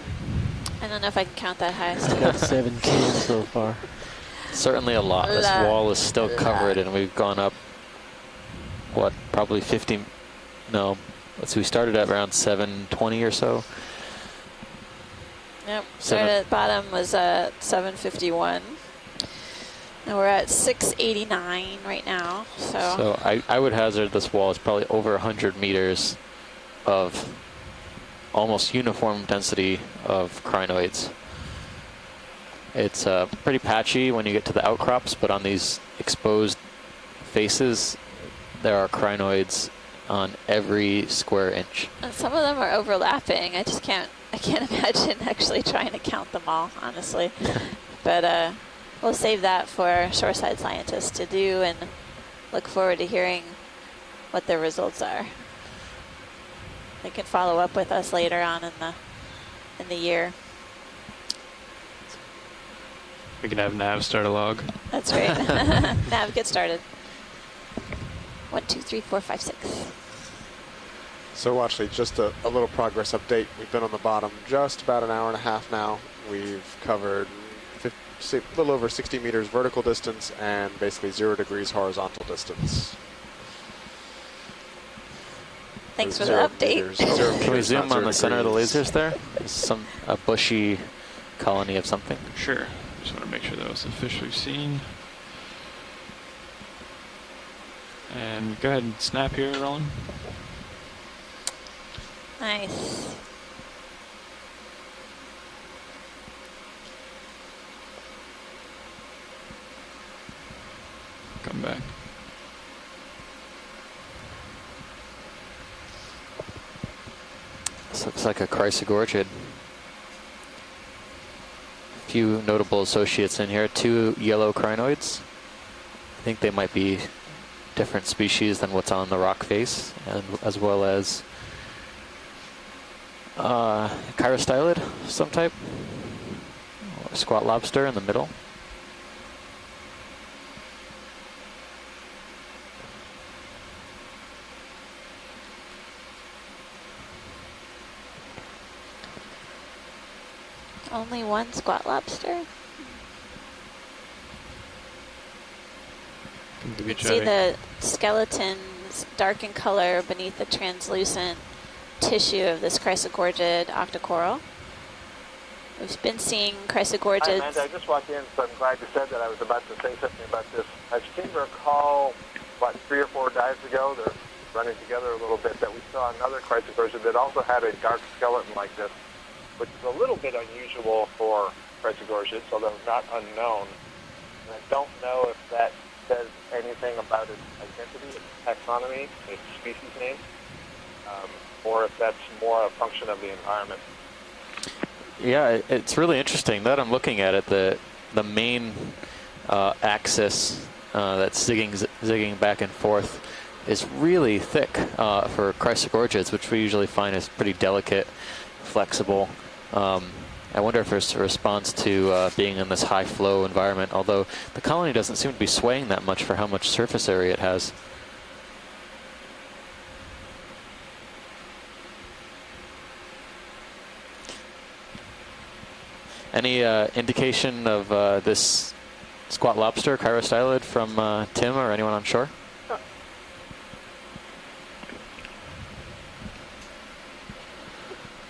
I don't know if I can count that high. I got 17 so far. Certainly a lot. This wall is still covered, and we've gone up, what, probably 50, no, let's see, we started at around 720 or so. Yep, started at the bottom was 751. And we're at 689 right now. So I would hazard this wall is probably over 100 meters of almost uniform density of crinoids. It's pretty patchy when you get to the outcrops, but on these exposed faces, there are crinoids on every square inch. And some of them are overlapping. I can't imagine actually trying to count them all, honestly. But we'll save that for shoreside scientists to do, and look forward to hearing what their results are. They can follow up with us later on in the year. We can have Nav start a log. That's right. Nav, get started. 1, 2, 3, 4, 5, 6. So actually, just a little progress update. We've been on the bottom just about an hour and a half now. We've covered a little over 60 meters vertical distance and basically 0 degrees horizontal distance. Thanks for the update. Can we zoom on the center of the degrees. lasers there? A bushy colony of something. Sure. Just want to make sure that was the fish we've seen. And go ahead and snap here, Roland. Nice. Come back. This looks like a chrysogorgid. A few notable associates in here. 2 yellow crinoids. I think they might be different species than what's on the rock face, and as well as Carondelet, some type, or squat lobster in the middle. Only one squat lobster? You can see the skeleton's dark in color beneath the translucent tissue of this chrysogorgid octocoral. We've been seeing chrysogorgids. Hi, Amanda. I just walked in, so I'm glad you said that. I was about to say something about this. I seem to recall, 3 or 4 dives ago, they're running together a little bit, that we saw another chrysogorgid that also had a dark skeleton like this, which is a little bit unusual for chrysogorgids, although not unknown. And I don't know if that says anything about its identity, its taxonomy, its species name, or if that's more a function of the environment. Yeah, it's really interesting. That I'm looking at it, the main axis that's zigging back and forth is really thick for chrysogorgids, which we usually find is pretty delicate, flexible. I wonder if there's a response to being in this high flow environment, although the colony doesn't seem to be swaying that much for how much surface area it has. Any indication of this squat lobster, Carondelet, from Tim or anyone on shore?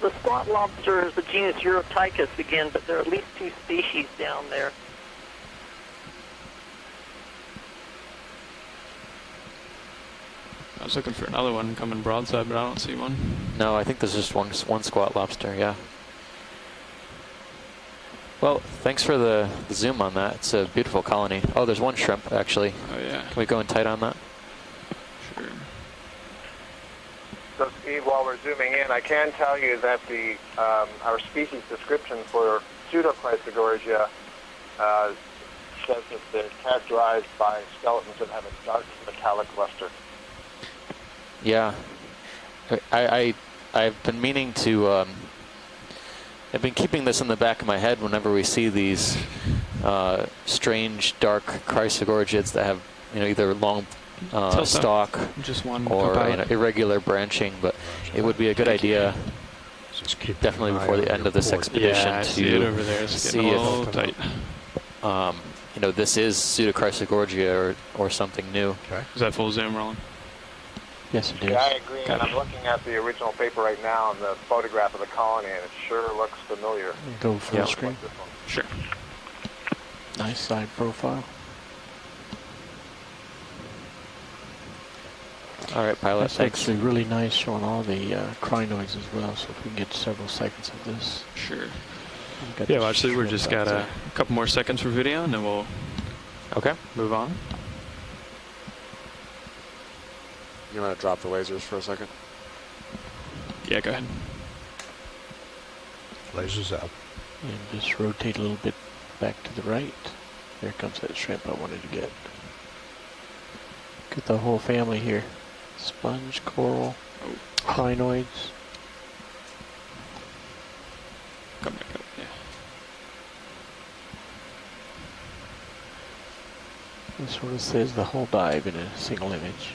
The squat lobster is the genus Urchin again, but there are at least 2 species down there. I was looking for another one coming broadside, but I don't see one. No, I think there's just one squat lobster, yeah. Well, thanks for the zoom on that. It's a beautiful colony. Oh, there's one shrimp, actually. Oh, yeah. Can we go in tight on that? Sure. So, Steve, while we're zooming in, I can tell you that the our species description for Pseudochrysogorgia says that they're characterized by skeletons that have a dark metallic luster. Yeah. I've been meaning to... I've been keeping this in the back of my head whenever we see these strange, dark chrysogorgids that have, either long stalk just one or irregular branching. But it would be a good idea, definitely before the end of this expedition, yeah, to see it over there. It's see if tight. This is Pseudochrysogorgia or something new. Okay. Is that full zoom, Roland? Yes, it is. Yeah, I agree, and I'm looking at the original paper right now and the photograph of the colony, and it sure looks familiar. Go full screen. Like this one. Sure. Nice side profile. All right, pilot, That's thanks. actually really nice, showing all the crinoids as well, so if we can get several seconds of this. Sure. Yeah, well, actually, we're just got a couple more seconds for video, and then we'll move on. You want to drop the lasers for a second? Yeah, go ahead. Lasers out. And just rotate a little bit back to the right. There comes that shrimp I wanted to get. Get the whole family here. Sponge, coral, crinoids. Come back up, yeah. It sort of says the whole dive in a single image.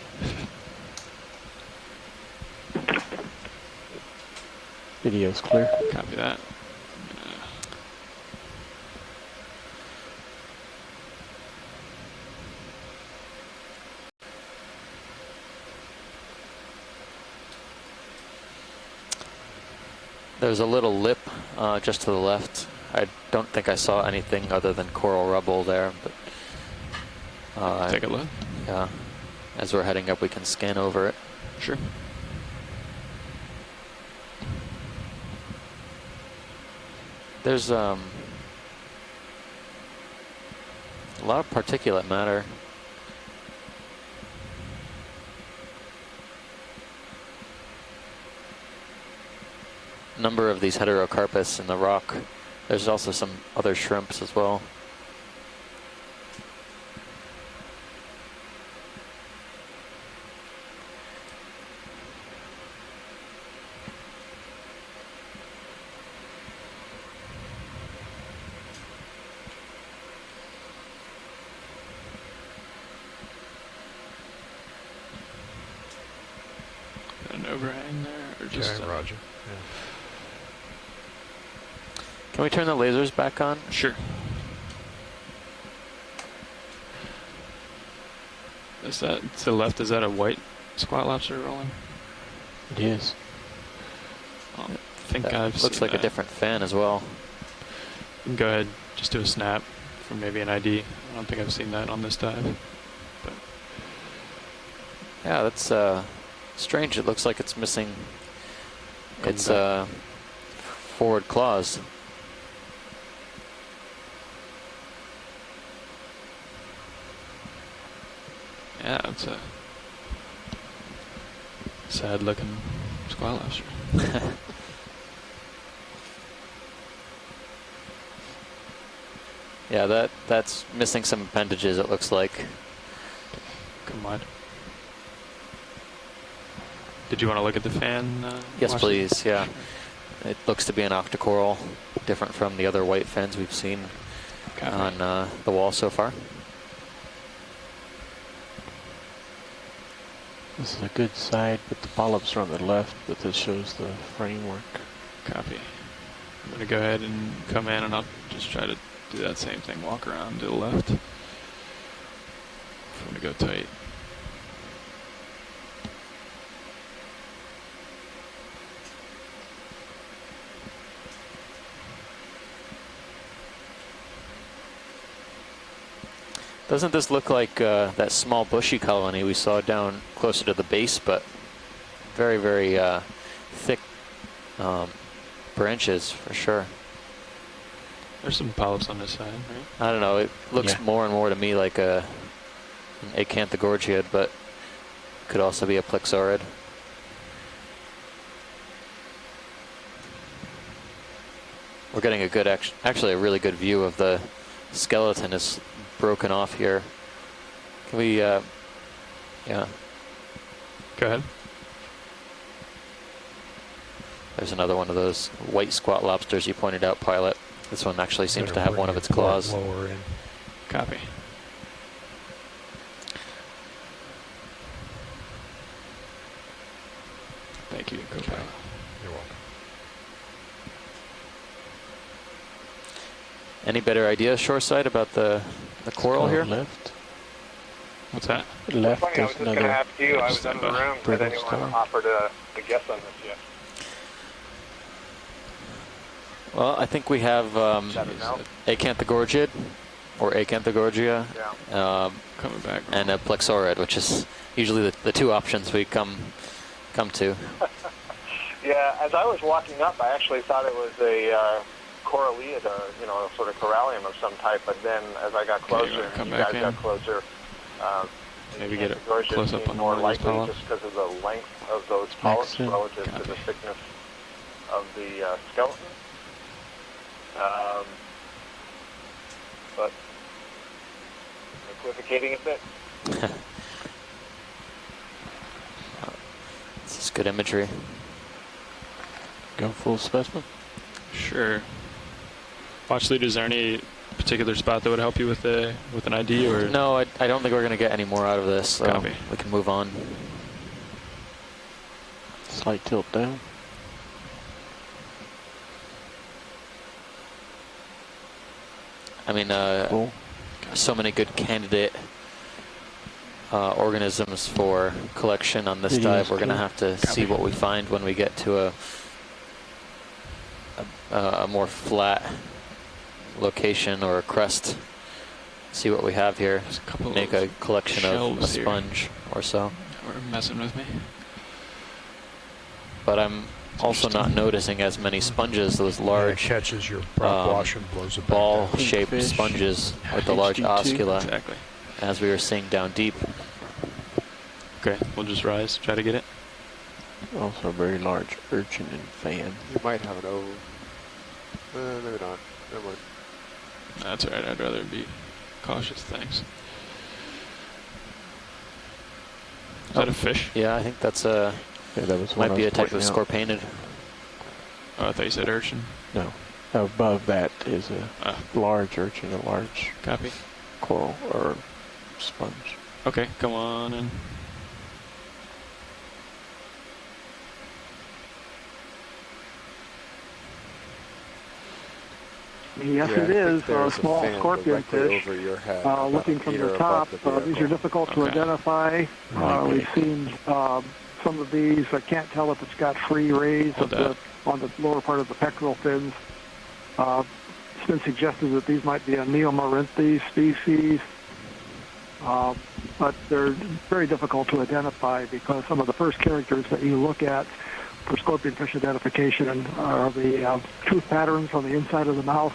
Video's clear. Copy that. There's a little lip just to the left. I don't think I saw anything other than coral rubble there, but take a look. Yeah, as we're heading up, we can scan over it. Sure. There's a lot of particulate matter. Number of these heterocarpus in the rock. There's also some other shrimps as well. An overhang there, or just Roger. Can we turn the lasers back on? Sure. Is that to the left? Is that a white squat lobster rolling? It is. I think That I've looks seen like that. a different fan as well. You can go ahead, just do a snap for maybe an ID. I don't think I've seen that on this dive. But Yeah, that's strange. It looks like it's missing its forward claws. yeah, it's a sad-looking squat lobster. Yeah, that's missing some appendages, it looks like. Come on. Did you want to look at the fan? Yes, Washington? please, yeah. It looks to be an octocoral, different from the other white fins we've seen on the wall so far. This is a good side, but the polyps are on the left, but this shows the framework. Copy. I'm going to go ahead and come in, and I'll just try to do that same thing, walk around to the left. I'm going to go tight. Doesn't this look like that small bushy colony we saw down closer to the base, but very, very thick branches for sure. There's some polyps on this side, right? I don't know, it looks more and more to me like an acanthogorgiid, but could also be a plexaurid. We're getting a good, actually a really good view of the skeleton is broken off here. Can we, yeah. Go ahead. There's another one of those white squat lobsters you pointed out, Pilot. This one actually seems to have one of its claws. Lower in. Copy. Thank you, co-pilot. You're welcome. Any better idea, shoreside, about the coral here? Left. What's that? Left, Funny, I was there's just going to another. ask you, I was in the room, did anyone offer to guess on this yet? Well, I think we have acanthogorgiid, or acanthogorgia, coming back, and a plexaurid, which is usually the two options we come to. Yeah, as I was walking up, I actually thought it was a coralliid, or sort of corallium of some type. But then, as I got closer, and you guys got closer, maybe get a close up on more one of those likely polyps. just because of the length of those polyps relative to the thickness of the skeleton. But equivocating a bit. This is good imagery. Go full specimen? Sure. Watch leader, is there any particular spot that would help you with an ID, or? No, I don't think we're going to get any more out of this, so Copy. we can move on. Slight tilt down. I mean, Cool. so many good candidate organisms for collection on this It dive. is We're going to cool. have to see what we find when we get to a more flat location or a crest. See what we have here. Make a collection of a sponge or so. We're messing with me. But I'm also not noticing as many sponges, those large catches your prop wash and blows it back ball-shaped down. sponges with the large oscula, exactly, as we were seeing down deep. Okay, we'll just rise, try to get it. Also a very large urchin and fan. You might have an O. Maybe not. Never mind. That's alright, I'd rather be cautious, thanks. Is that a fish? Yeah, I think that's a... Yeah, that was might be a type of scorpainid. Oh, I thought you said urchin. No. Above that is a large urchin, a large copy coral or sponge. Okay, come on in. Yes, it is. A small scorpion fish. Looking from the top, these are difficult to identify. We've seen some of these. I can't tell if it's got free rays on the lower part of the pectoral fins. It's been suggested that these might be a Neomorinthe species, but they're very difficult to identify because some of the first characters that you look at for scorpionfish identification are the tooth patterns on the inside of the mouth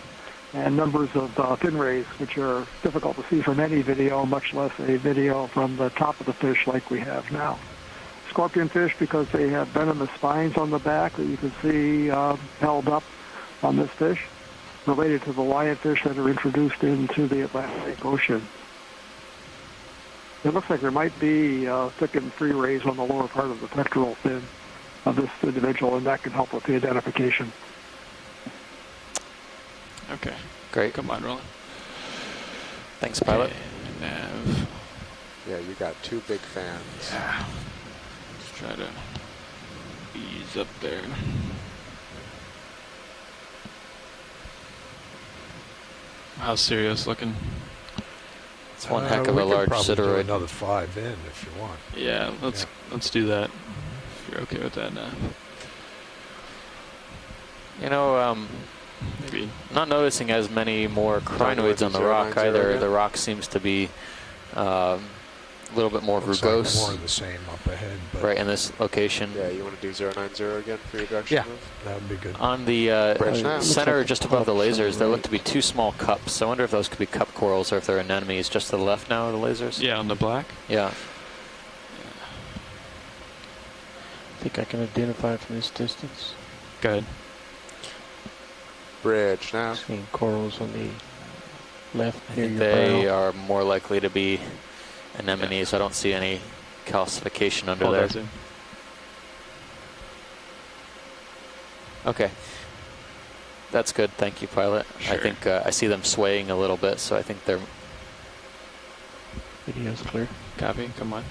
and numbers of fin rays, which are difficult to see from any video, much less a video from the top of the fish like we have now. Scorpionfish, because they have venomous spines on the back that you can see held up on this fish, related to the lionfish that are introduced into the Atlantic Ocean. It looks like there might be thickened free rays on the lower part of the pectoral fin of this individual, and that can help with the identification. Okay. Great. Come on, Roland. Thanks, pilot. Okay, nav. Yeah, you got two big fans. Yeah. Let's try to ease up there. How's Sirius looking? It's one heck of a large sideroid. Another 5 in if you want. Yeah, let's do that. If you're okay with that now. You know, maybe not noticing as many more crinoids on the rock either. The rock seems to be a little bit more rugose. Like more of the same up ahead. But right in this location. Yeah, you want to do 090 again for your direction move? That would be good. On the center, just above the lasers, there look to be two small cups. I wonder if those could be cup corals or if they're anemones just to the left now of the lasers. Yeah, on the black? Yeah. I think I can identify it from this distance. Go ahead. Bridge now. Seeing corals on the left near your They bow. are more likely to be anemones. I don't see any calcification under there. Okay. That's good. Thank you, pilot. Sure. I think I see them swaying a little bit, so I think they're... Video's clear. Copy. Come on.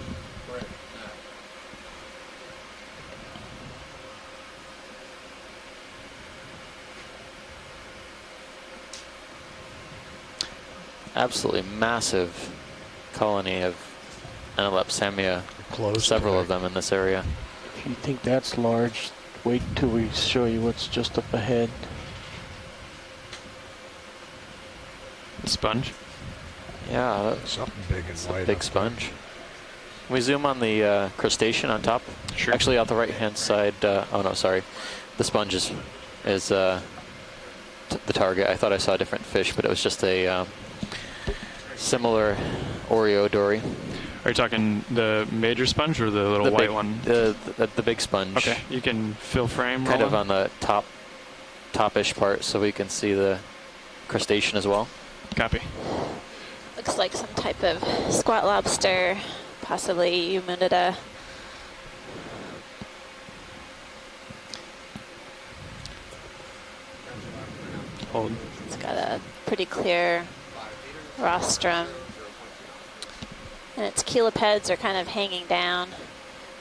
Absolutely massive colony of Analepsamia. Several of them in this area. If you think that's large, wait until we show you what's just up ahead. The sponge? Yeah, something big and white. Big sponge. Can we zoom on the crustacean on top? Sure. Actually, on the right-hand side. Oh no, sorry. The sponge is the target. I thought I saw a different fish, but it was just a similar Oreo dory. Are you talking the major sponge or the little white one? The big sponge. Okay, you can fill frame. Kind of on the top-ish part, so we can see the crustacean as well. Copy. Looks like some type of squat lobster, possibly Eumynida. Hold. It's got a pretty clear rostrum. And its chelipeds are kind of hanging down,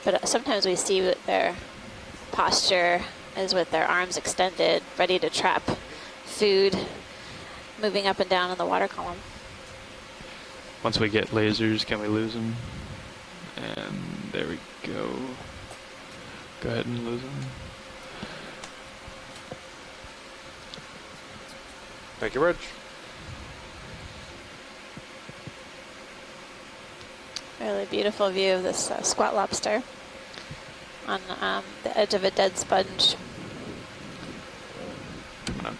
but sometimes we see that their posture is with their arms extended, ready to trap food, moving up and down in the water column. Once we get lasers, can we lose them? And there we go. Go ahead and lose them. Thank you, Rich. Really beautiful view of this squat lobster on the edge of a dead sponge. Coming up.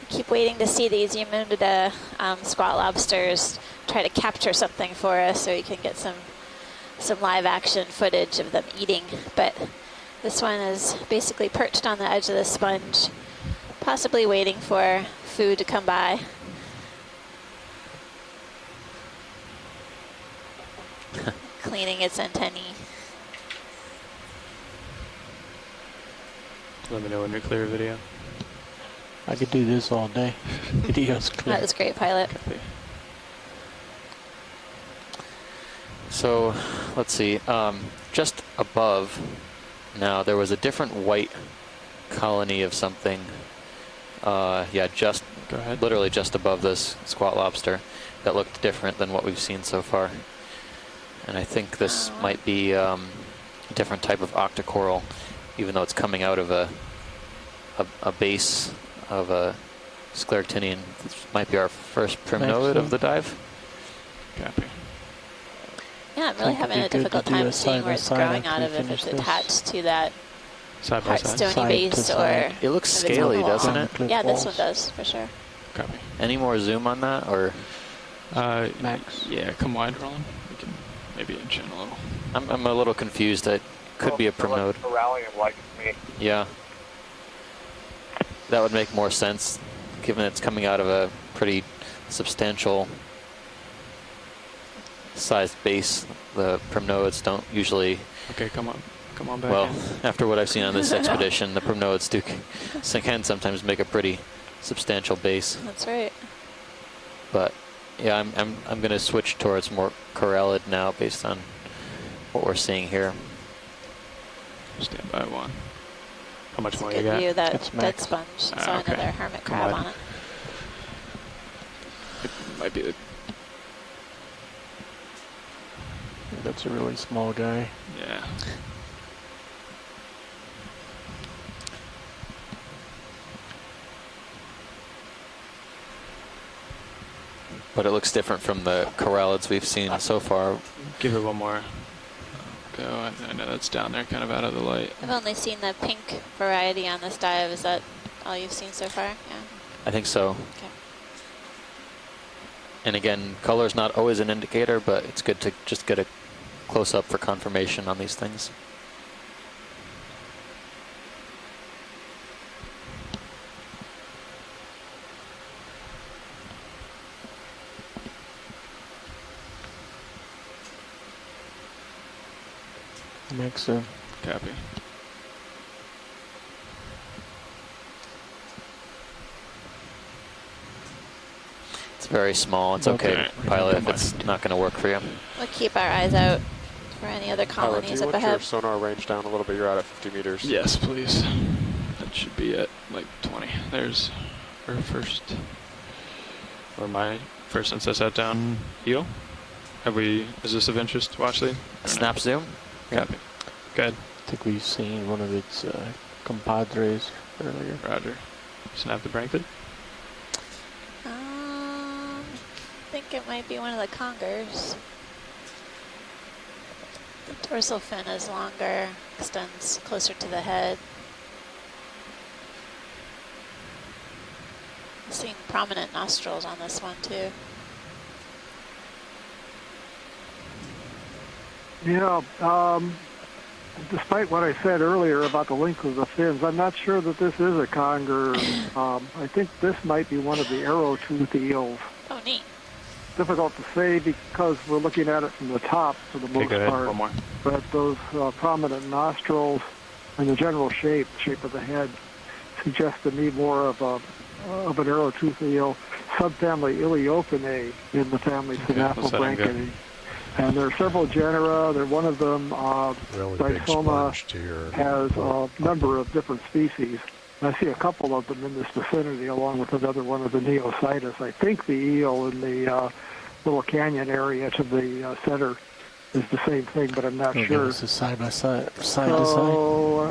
Keep waiting to see these Yamunida squat lobsters try to capture something for us so we can get some live action footage of them eating. But this one is basically perched on the edge of the sponge, possibly waiting for food to come by. Cleaning its antennae. Let me know when you're clear, video. I could do this all day. Video's clear. That was great, pilot. So, let's see. Just above, now there was a different white colony of something. Yeah, just literally just above this squat lobster that looked different than what we've seen so far. And I think this might be a different type of octocoral, even though it's coming out of a base of a scleractinian. This might be our first primnode of the dive. Copy. Yeah, I'm really having a difficult time seeing where it's growing out of, if it's attached to that hard stony base or... It looks scaly, doesn't it? Yeah, this one does, for sure. Copy. Any more zoom on that, or...? Max? Yeah, come wide, Roland. We can maybe inch in a little. I'm a little confused. It could be a primnode. Corallium like me. Yeah. That would make more sense, given it's coming out of a pretty substantial sized base. The primnodes don't usually... Okay, come on back. Well, after what I've seen on this expedition, the primnodes can sometimes make a pretty substantial base. That's right. But yeah, I'm going to switch towards more corallid now based on what we're seeing here. Stand by one. How much more you got? View of that dead sponge. Saw okay. another hermit crab on it. It might be the... That's a really small guy. Yeah. But it looks different from the corallids we've seen so far. Give it one more go. I know that's down there, kind of out of the light. I've only seen the pink variety on this dive. Is that all you've seen so far? Yeah. I think so. Okay. And again, color is not always an indicator, but it's good to just get a close-up for confirmation on these things. Makes sense. Copy. It's very small. It's okay, pilot, if it's not going to work for you. We'll keep our eyes out for any other colonies up ahead. Do you want your sonar range down a little bit? You're out at 50 meters. Yes, please. That should be at like 20. There's our first, or my first since I sat down eel. Is this of interest, Watchley? Snap zoom? Copy. Good. I think we've seen one of its compadres earlier. Roger. Snap the Brankton? I think it might be one of the congers. The dorsal fin is longer, extends closer to the head. I'm seeing prominent nostrils on this one too. Yeah, despite what I said earlier about the length of the fins, I'm not sure that this is a conger. I think this might be one of the arrow-tooth eels. Oh, neat. Difficult to say because we're looking at it from the top for the most part. One more. But those prominent nostrils and the general shape of the head, suggest to me more of an arrow-tooth eel, subfamily Iliopinae in the family Synaphobranchidae. And there are several genera. One of them, Dysoma, has a number of different species. I see a couple of them in this vicinity, along with another one of the Neocytus. I think the eel in the little canyon area to the center is the same thing, but I'm not sure. It's a side by side, side so to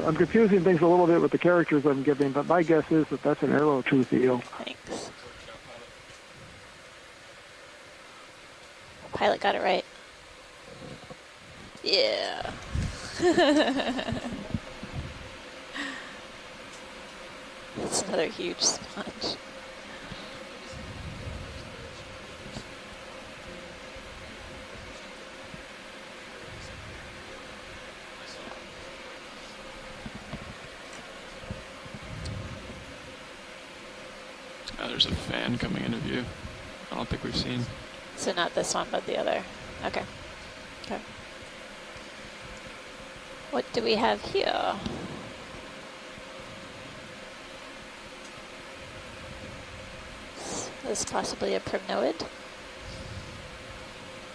side. I'm confusing things a little bit with the characters I'm giving, but my guess is that that's an arrow tooth eel. Thanks. Pilot got it right. Yeah. It's another huge sponge. Oh, there's a fan coming into view. I don't think we've seen. So not this one, but the other. Okay. Okay. What do we have here? Is this possibly a primnoid?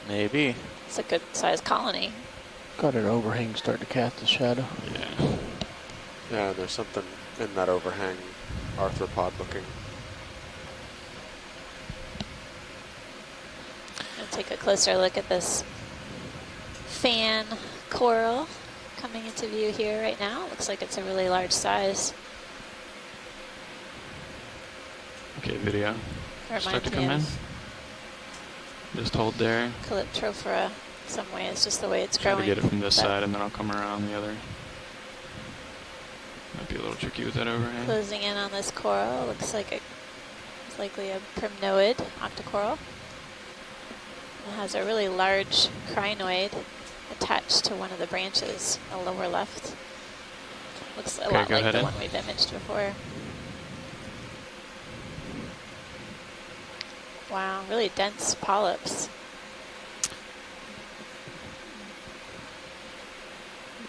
Maybe. It's a good sized colony. Got an overhang starting to cast a shadow. Yeah. Yeah, there's something in that overhang, arthropod looking. I'll take a closer look at this fan coral coming into view here right now. Looks like it's a really large size. Okay, video. Start to Reminds come me in. of Just hold there. Calyptrophora in some ways, just the way it's Try growing. to get it from this but side, and then I'll come around the other. Might be a little tricky with that overhang. Closing in on this coral, looks like it's likely a primnoid octocoral. It has a really large crinoid attached to one of the branches, the lower left. Looks a lot like the one we've imaged before. Wow, really dense polyps.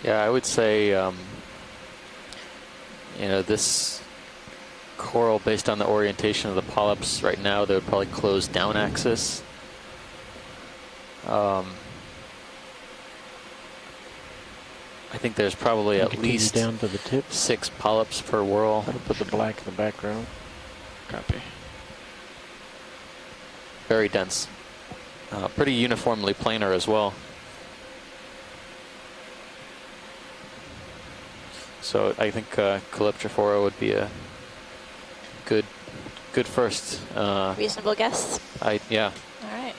Yeah, I would say, you know, this coral, based on the orientation of the polyps right now, they would probably close down axis. I think there's probably at least down to the tip. 6 polyps per whorl. I'll put the black in the background. Copy. Very dense. Pretty uniformly planar as well. So I think Calyptrophora would be a good first. Reasonable guess? Yeah. All right.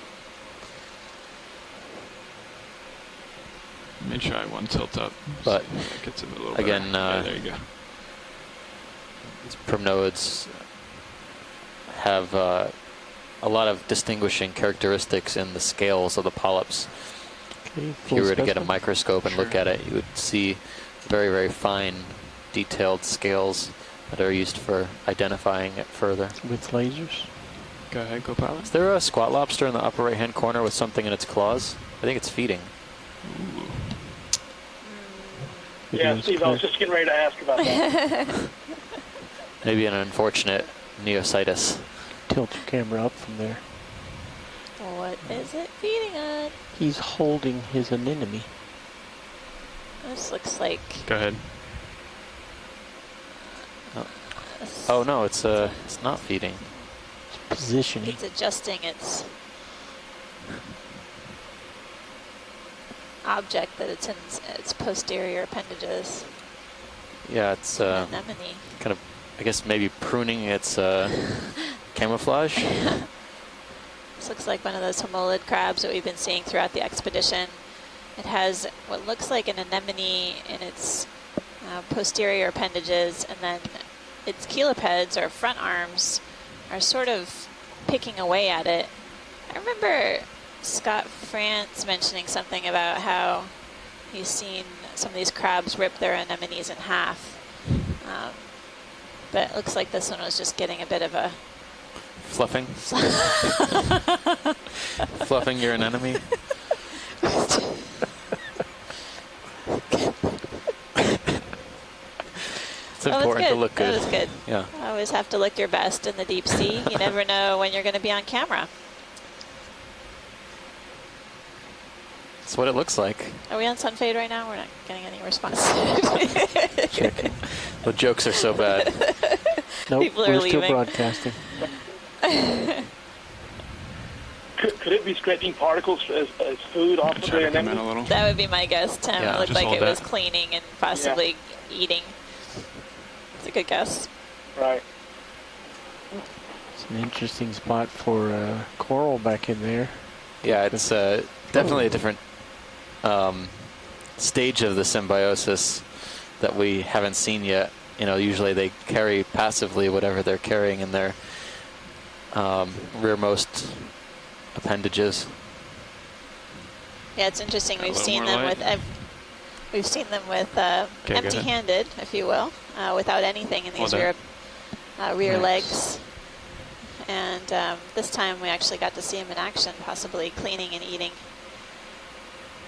Let me try one tilt up. But that gets it a little again, better. There you go. These primnoids have a lot of distinguishing characteristics in the scales of the polyps. Okay, if you were to get a microscope and look at it, you would see very, very fine, detailed scales that are used for identifying it further. With lasers? Go ahead, go pilot. Is there a squat lobster in the upper right-hand corner with something in its claws? I think it's feeding. Ooh. Yeah, Steve, I was just getting ready to ask about that. Maybe an unfortunate neositis. Tilt your camera up from there. What is it feeding on? He's holding his anemone. This looks like... Go ahead. Oh no, it's not feeding. It's positioning. It's adjusting its object that it's in its posterior appendages. Yeah, it's anemone. Kind of, I guess maybe pruning its camouflage. This looks like one of those homolid crabs that we've been seeing throughout the expedition. It has what looks like an anemone in its posterior appendages, and then its chelipeds, or front arms, are sort of picking away at it. I remember Scott France mentioning something about how he's seen some of these crabs rip their anemones in half. But it looks like this one was just getting a bit of a... Fluffing? Fluffing your anemone? It's important to look good. That was good. Yeah. I always have to look your best in the deep sea. You never know when you're going to be on camera. That's what it looks like. Are we on Sunfade right now? We're not getting any response. The jokes are so bad. Nope, People are we're leaving. still broadcasting. Could it be scraping particles as food off of the anemone? That would be my guess, Tim. Yeah, it looked just like it hold was that. cleaning and possibly eating. It's a good guess. Right. It's an interesting spot for coral back in there. Yeah, it's definitely a different stage of the symbiosis that we haven't seen yet. You know, usually they carry passively whatever they're carrying in their rearmost appendages. Yeah, it's interesting. We've seen them with Okay, empty-handed, if you will, without anything in these rear legs. And this time we actually got to see them in action, possibly cleaning and eating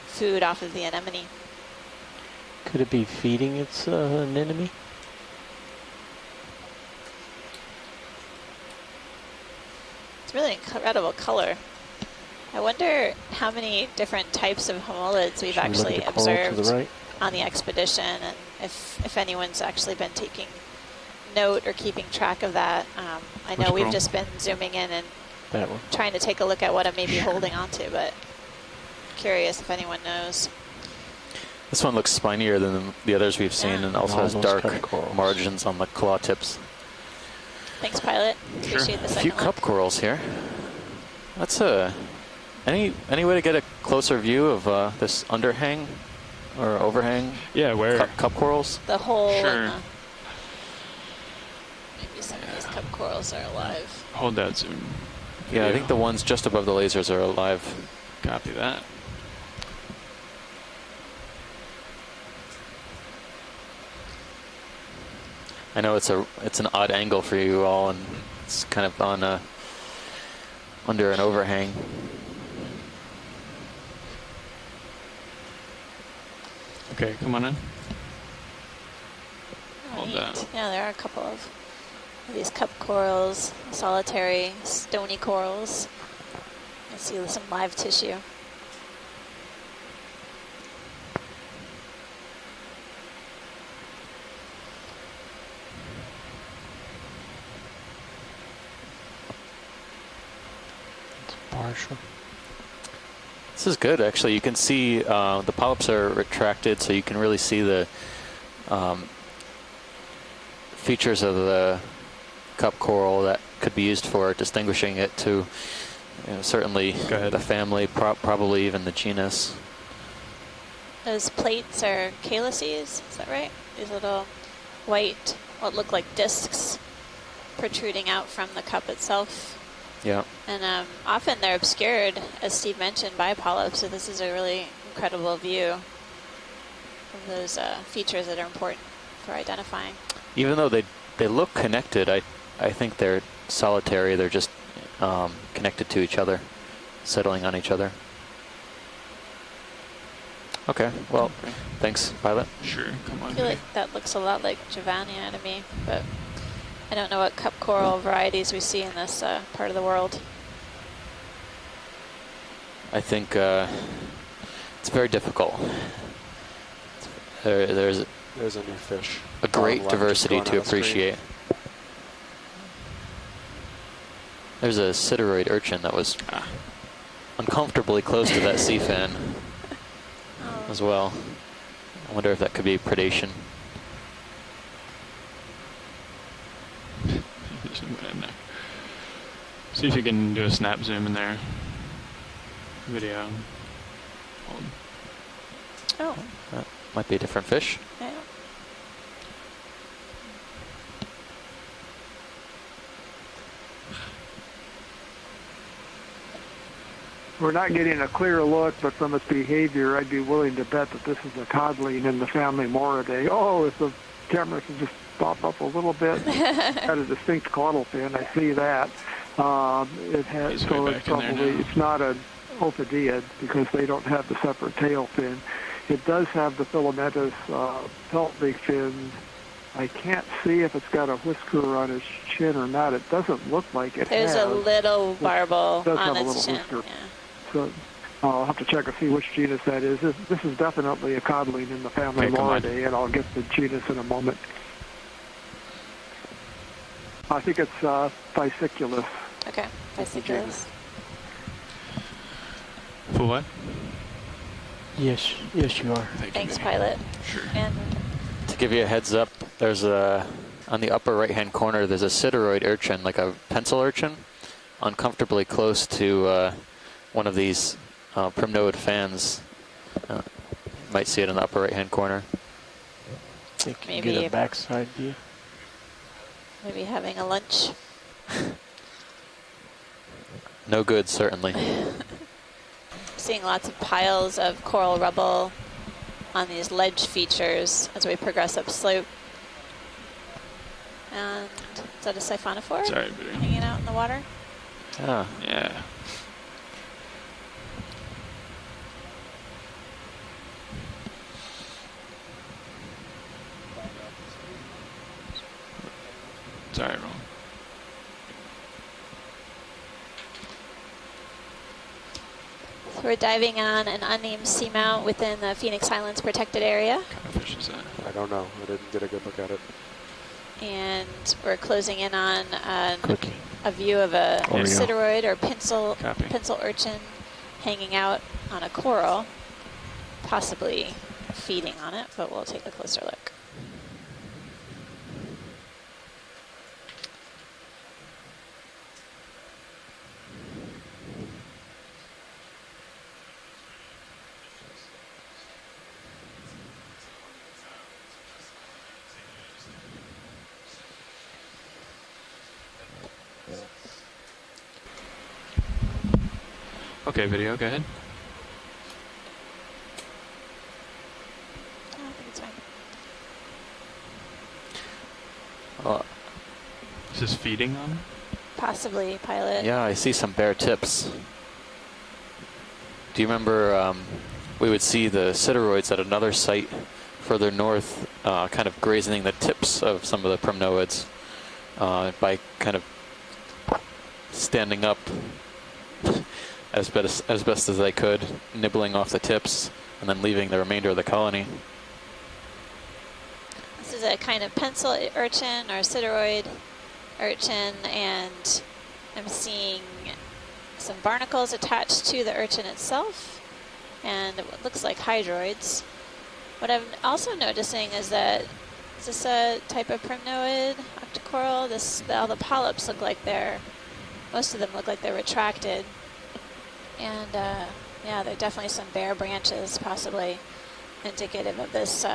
food off of the anemone. Could it be feeding its anemone? It's really incredible color. I wonder how many different types of homolids we've actually observed on the expedition, and if anyone's actually been taking note or keeping track of that. I know we've just been zooming in and trying to take a look at what I may be holding onto, but curious if anyone knows. This one looks spinier than the others we've seen, and also has dark margins on the claw tips. Thanks, Pilot. Appreciate the A second few look. cup corals here. That's any way to get a closer view of this underhang or overhang? Yeah, where cup corals? The hole. Sure. Maybe some of these cup corals are alive. Hold that zoom. Yeah, I think the ones just above the lasers are alive. Copy that. I know it's an odd angle for you all, and it's kind of on under an overhang. Okay, come on in. Oh, Hold neat. that. Yeah, there are a couple of these cup corals, solitary stony corals. I see some live tissue. Partial. This is good, actually. You can see the polyps are retracted, so you can really see the features of the cup coral that could be used for distinguishing it to certainly the family, probably even the genus. Those plates are calyces, is that right? These little white, what look like discs protruding out from the cup itself. Yeah. And often they're obscured, as Steve mentioned, by polyps, so this is a really incredible view of those features that are important for identifying. Even though they look connected, I think they're solitary. They're just connected to each other, settling on each other. Okay, well, thanks, Pilot. Sure, come on. I feel like that looks a lot like Javania to me, but I don't know what cup coral varieties we see in this part of the world. I think it's very difficult. There's a new fish. A great diversity to appreciate. There's a sideroid urchin that was uncomfortably close to that sea fan as well. I wonder if that could be predation. See if you can do a snap zoom in there. Video. Hold. Oh. That might be a different fish. Yeah. We're not getting a clear look, but from its behavior, I'd be willing to bet that this is a codling in the family Moridae. Oh, if the camera can just pop up a little bit, got a distinct caudal fin. I see that. It has, so it's probably, it's not an ophidiid because they don't have the separate tail fin. It does have the filamentous pelvic fins. I can't see if it's got a whisker on its chin or not. It doesn't look like it There's has. a little barbel It does on have a its little chin. whisker. So I'll have to check and see which genus that is. This is definitely a codling in the family Moridae, and I'll get the genus in a moment. I think it's Phiseculus. Okay, Phiseculus. Full what? Yes, yes, you are. Thanks, pilot. Sure. And to give you a heads up, there's on the upper right-hand corner, there's a sideroid urchin, like a pencil urchin, uncomfortably close to one of these primnoid fans. Might see it in the upper right-hand corner. Maybe get a backside view. Maybe having a lunch. No good, certainly. Seeing lots of piles of coral rubble on these ledge features as we progress up slope. And is that a siphonophore? Sorry, hanging out in the water? Ah. Yeah. Sorry, wrong. So we're diving on an unnamed seamount within the Phoenix Islands protected area. What kind of fish is that? I don't know. I didn't get a good look at it. And we're closing in on a view of a Oreo. sideroid or pencil urchin hanging out on a coral, possibly feeding on it, but we'll take a closer look. Okay, video, go ahead. I think it's fine. Is this feeding on? Possibly, pilot. Yeah, I see some bare tips. Do you remember we would see the sideroids at another site further north kind of grazing the tips of some of the primnoids by kind of standing up as best as they could, nibbling off the tips, and then leaving the remainder of the colony. This is a kind of pencil urchin or sideroid urchin, and I'm seeing some barnacles attached to the urchin itself, and what looks like hydroids. What I'm also noticing is that, is this a type of primnoid, octocoral? All the polyps look like most of them look like they're retracted. And yeah, there are definitely some bare branches, possibly indicative of this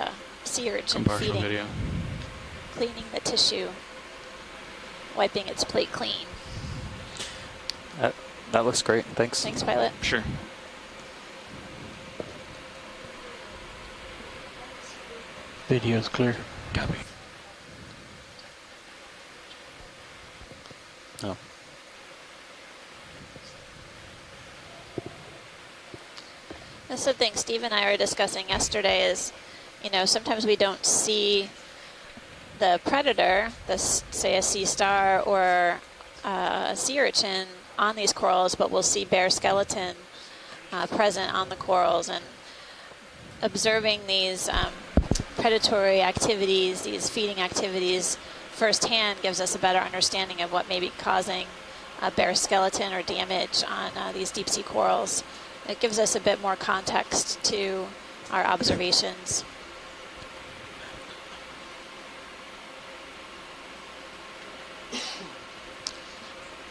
sea urchin feeding, video. Cleaning the tissue, wiping its plate clean. That looks great. Thanks. Thanks, pilot. Sure. Video's clear. Copy. Oh. That's something Steve and I were discussing yesterday is, sometimes we don't see the predator, say a sea star or a sea urchin on these corals, but we'll see bare skeleton present on the corals. And observing these predatory activities, these feeding activities firsthand gives us a better understanding of what may be causing bare skeleton or damage on these deep sea corals. It gives us a bit more context to our observations.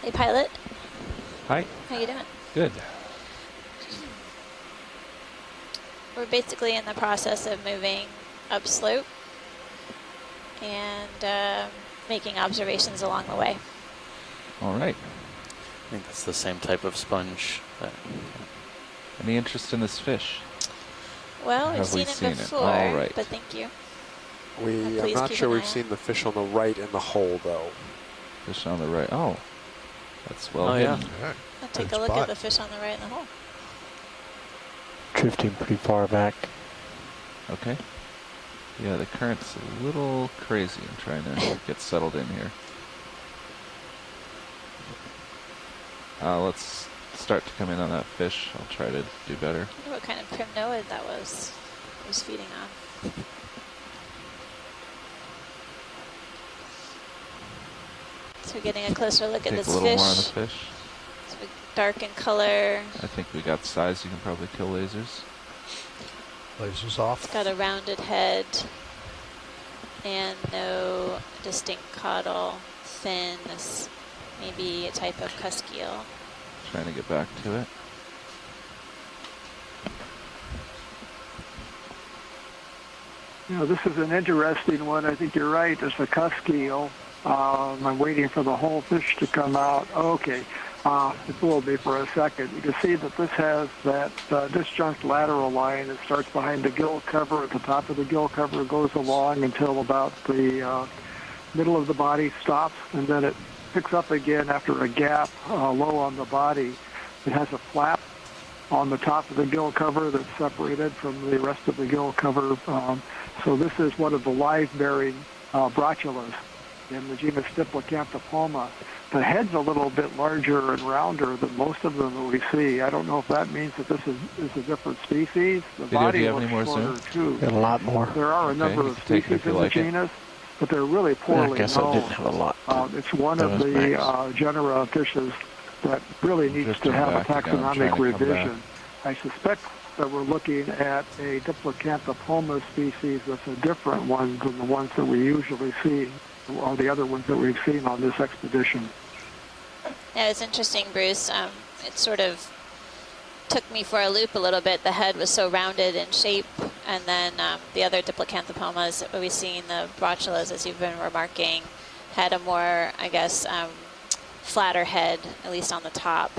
Hey, pilot. Hi. How you doing? Good. We're basically in the process of moving upslope and making observations along the way. All right. I think that's the same type of sponge. Any interest in this fish? Well, we've Have seen we it seen it? before, All right. but thank you. I'm not sure we've seen the fish on the right in the hole, though. Fish on the right. Oh, that's well Oh, hidden. yeah. I'll take a look at the fish on the right in the hole. Drifting pretty far back. Okay. Yeah, the current's a little crazy. I'm trying to get settled in here. Let's start to come in on that fish. I'll try to do better. I wonder what kind of primnoid that was feeding on. So we're getting a closer look at Take this a little fish. more on the fish. So we dark in color. I think we got size. You can probably kill lasers. Lasers off. It's got a rounded head and no distinct caudal fin. This may be a type of Cuskeal. Trying to get back to it. You know, this is an interesting one. I think you're right. It's a Cuskeal. I'm waiting for the whole fish to come out. Okay. It fooled me for a second. You can see that this has that disjunct lateral line that starts behind the gill cover. At the top of the gill cover goes along until about the middle of the body stops, and then it picks up again after a gap low on the body. It has a flap on the top of the gill cover that's separated from the rest of the gill cover. So this is one of the live-bearing brocchulas in the genus Diplocanthopoma. The head's a little bit larger and rounder than most of them that we see. I don't know if that means that this is a different species. The body looks shorter too. Got a lot more. There are a number of species in the genus, but they're really poorly known. I guess I didn't have a lot. It's one of the genera of fishes that really needs to have a taxonomic revision. I suspect that we're looking at a Diplocanthopoma species that's a different one than the ones that we usually see, or the other ones that we've seen on this expedition. Yeah, it's interesting, Bruce. It sort of took me for a loop a little bit. The head was so rounded in shape, and then the other Diplocanthopomas that we've seen, the brocchulas, as you've been remarking, had a more, I guess, flatter head, at least on the top.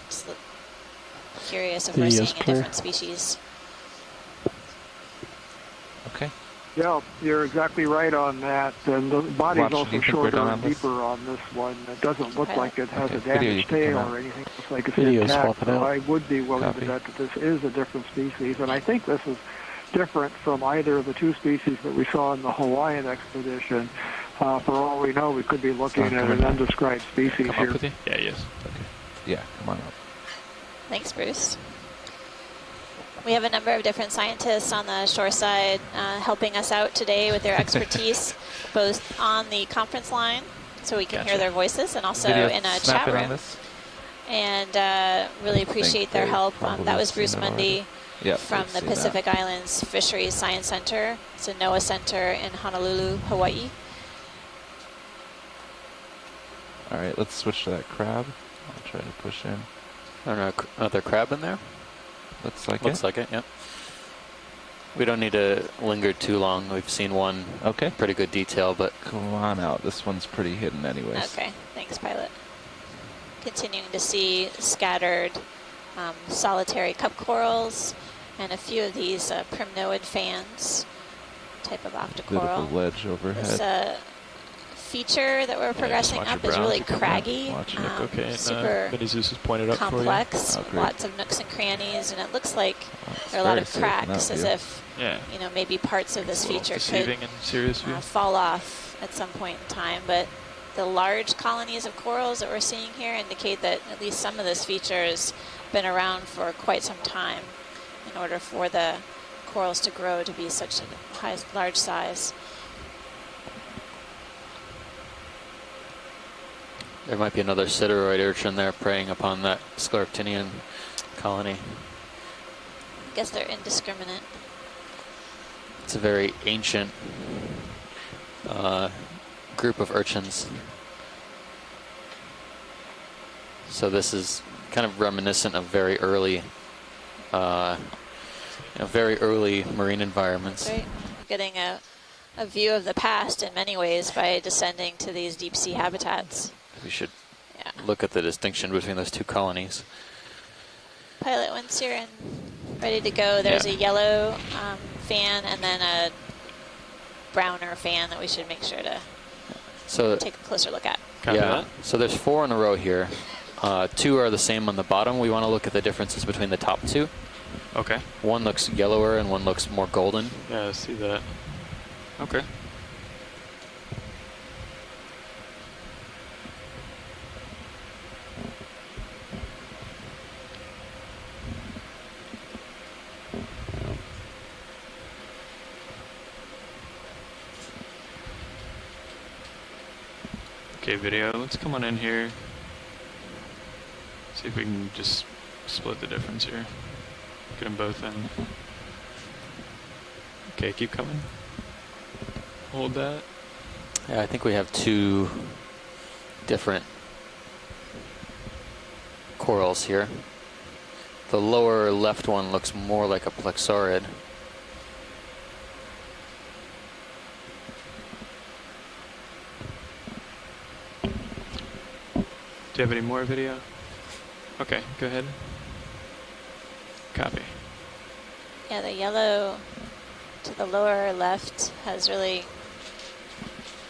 Just curious if we're seeing a different species. Okay. Yeah, you're exactly right on that. And the body's also shorter and deeper on this one. It doesn't look like it has a damaged tail or anything. It looks like it's intact. So I would be willing to bet that this is a different species. And I think this is different from either of the two species that we saw in the Hawaiian expedition. For all we know, we could be looking at an undescribed species here. Yeah, yes. Okay. Yeah, come on up. Thanks, Bruce. We have a number of different scientists on the shoreside helping us out today with their expertise, both on the conference line, so we can hear their voices, and also in a chat room. And really appreciate their help. That was Bruce Mundy from the Pacific Islands Fisheries Science Center. It's a NOAA center in Honolulu, Hawaii. All right, let's switch to that crab. I'll try to push in. I don't know, another crab in there? Looks like it, yep. We don't need to linger too long. We've seen one. Okay. Pretty good detail, but... Come on out. This one's pretty hidden anyways. Okay, thanks, pilot. Continuing to see scattered solitary cup corals and a few of these primnoid fans, type of octocoral. Beautiful ledge overhead. This feature that we're progressing up is really craggy, super complex, lots of nooks and crannies, and it looks like there are a lot of cracks, as if you know, maybe parts of this feature could fall off at some point in time. But the large colonies of corals that we're seeing here indicate that at least some of this feature has been around for quite some time in order for the corals to grow to be such a large size. There might be another sideroid urchin there preying upon that Scleractinian colony. I guess they're indiscriminate. It's a very ancient group of urchins. So this is kind of reminiscent of very early marine environments. Right. Getting a view of the past in many ways by descending to these deep sea habitats. We should look at the distinction between those two colonies. Pilot, once you're ready to go, there's a yellow fan and then a browner fan that we should make sure to take a closer look at. So there's 4 in a row here. 2 are the same on the bottom. We want to look at the differences between the top 2. Okay. One looks yellower and one looks more golden. Yeah, I see that. Okay. Okay, video, let's come on in here. See if we can just split the difference here. Get them both in. Okay, keep coming. Hold that. Yeah, I think we have two different corals here. The lower left one looks more like a plexaurid. Do you have any more video? Okay, go ahead. Copy. Yeah, the yellow to the lower left has really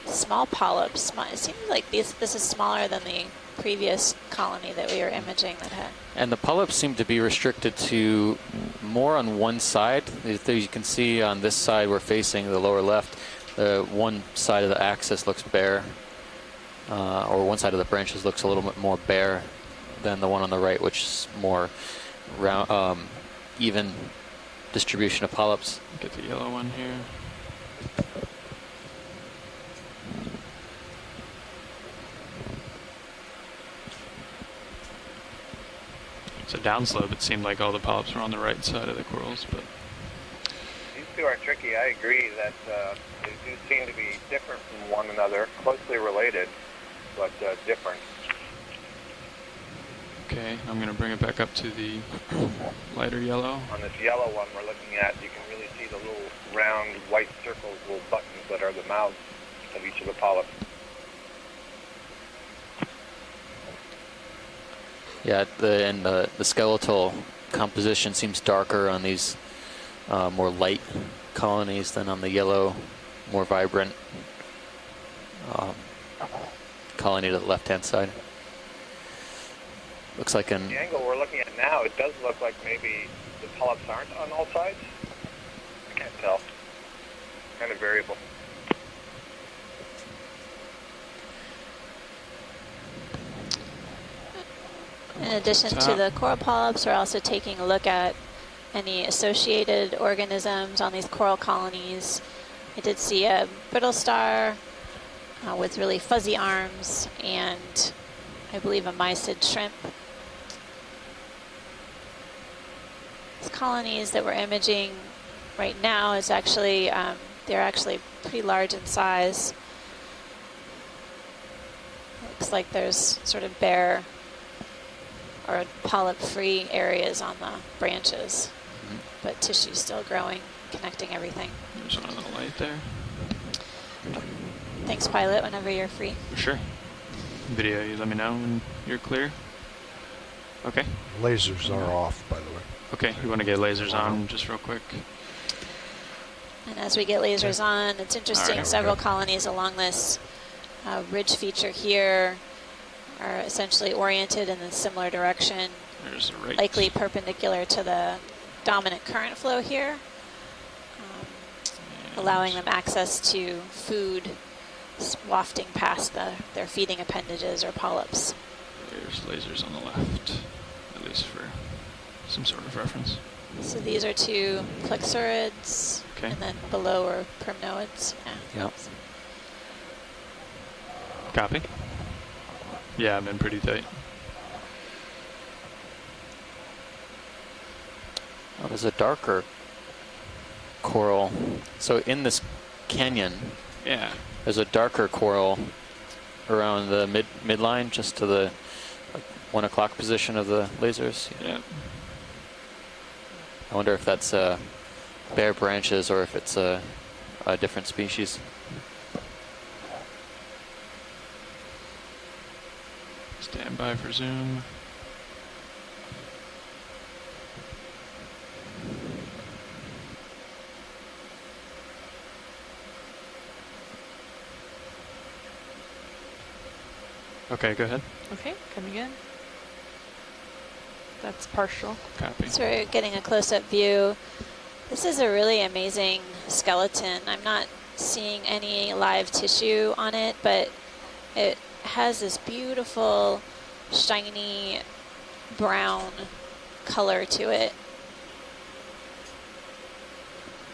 small polyps. It seems like this is smaller than the previous colony that we were imaging that had. And the polyps seem to be restricted to more on one side. As you can see on this side we're facing, the lower left, the one side of the axis looks bare, or one side of the branches looks a little bit more bare than the one on the right, which is more round, even distribution of polyps. Get the yellow one here. So downslope, it seemed like all the polyps were on the right side of the corals, but these two are tricky. I agree that they do seem to be different from one another, closely related, but different. okay, I'm going to bring it back up to the lighter yellow. On this yellow one we're looking at, you can really see the little round white circles, little buttons that are the mouths of each of the polyps. Yeah, the skeletal composition seems darker on these more light colonies than on the yellow, more vibrant colony to the left-hand side. Looks like an... The angle we're looking at now, it does look like maybe the polyps aren't on all sides. I can't tell. Kind of variable. In addition to the coral polyps, we're also taking a look at any associated organisms on these coral colonies. I did see a brittle star with really fuzzy arms and I believe a mysid shrimp. These colonies that we're imaging right now is actually, they're actually pretty large in size. Looks like there's sort of bare or polyp-free areas on the branches, but tissue's still growing, connecting everything. There's one on the light there. Thanks, pilot, whenever you're free. Sure. Video, you let me know when you're clear. Okay. Lasers are off, by the way. Okay, you want to get lasers on just real quick? And as we get lasers on, it's interesting, several colonies along this ridge feature here are essentially oriented in a similar direction, likely perpendicular to the dominant current flow here, allowing them access to food wafting past their feeding appendages or polyps. There's lasers on the left, at least for some sort of reference. So these are two plexaurids, and then below are primnoids. Yeah. Copy. Yeah, I'm in pretty tight. Oh, there's a darker coral. So in this canyon, yeah, there's a darker coral around the midline, just to the 1 o'clock position of the lasers. Yeah. I wonder if that's bare branches or if it's a different species. Stand by for zoom. Okay, go ahead. Okay, coming in. That's partial. Copy. So we're getting a close-up view. This is a really amazing skeleton. I'm not seeing any live tissue on it, but it has this beautiful, shiny, brown color to it.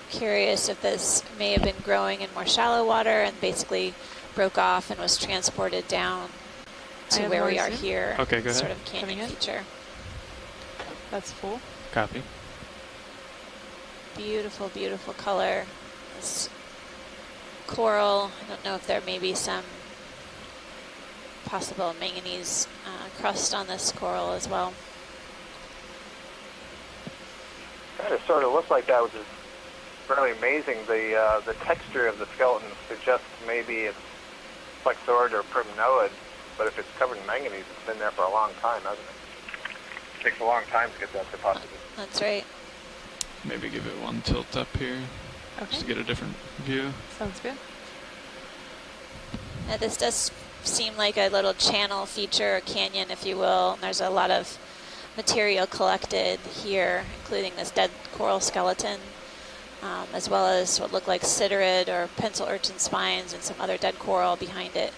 Curious if this may have been growing in more shallow water and basically broke off and was transported down to where we are zoom. here. Okay, go ahead. Sort of canyon feature. That's full. Copy. Beautiful, beautiful color. This coral, I don't know if there may be some possible manganese crust on this coral as well. Kind of sort of looks like that, which is fairly amazing. The texture of the skeleton suggests maybe it's flexoid or primnoid, but if it's covered in manganese, it's been there for a long time, hasn't it? It takes a long time to get that deposited. That's right. Maybe give it one tilt up here, just to get a different view. Sounds good. Now this does seem like a little channel feature, or canyon, if you will. And there's a lot of material collected here, including this dead coral skeleton, as well as what look like siderid or pencil urchin spines and some other dead coral behind it.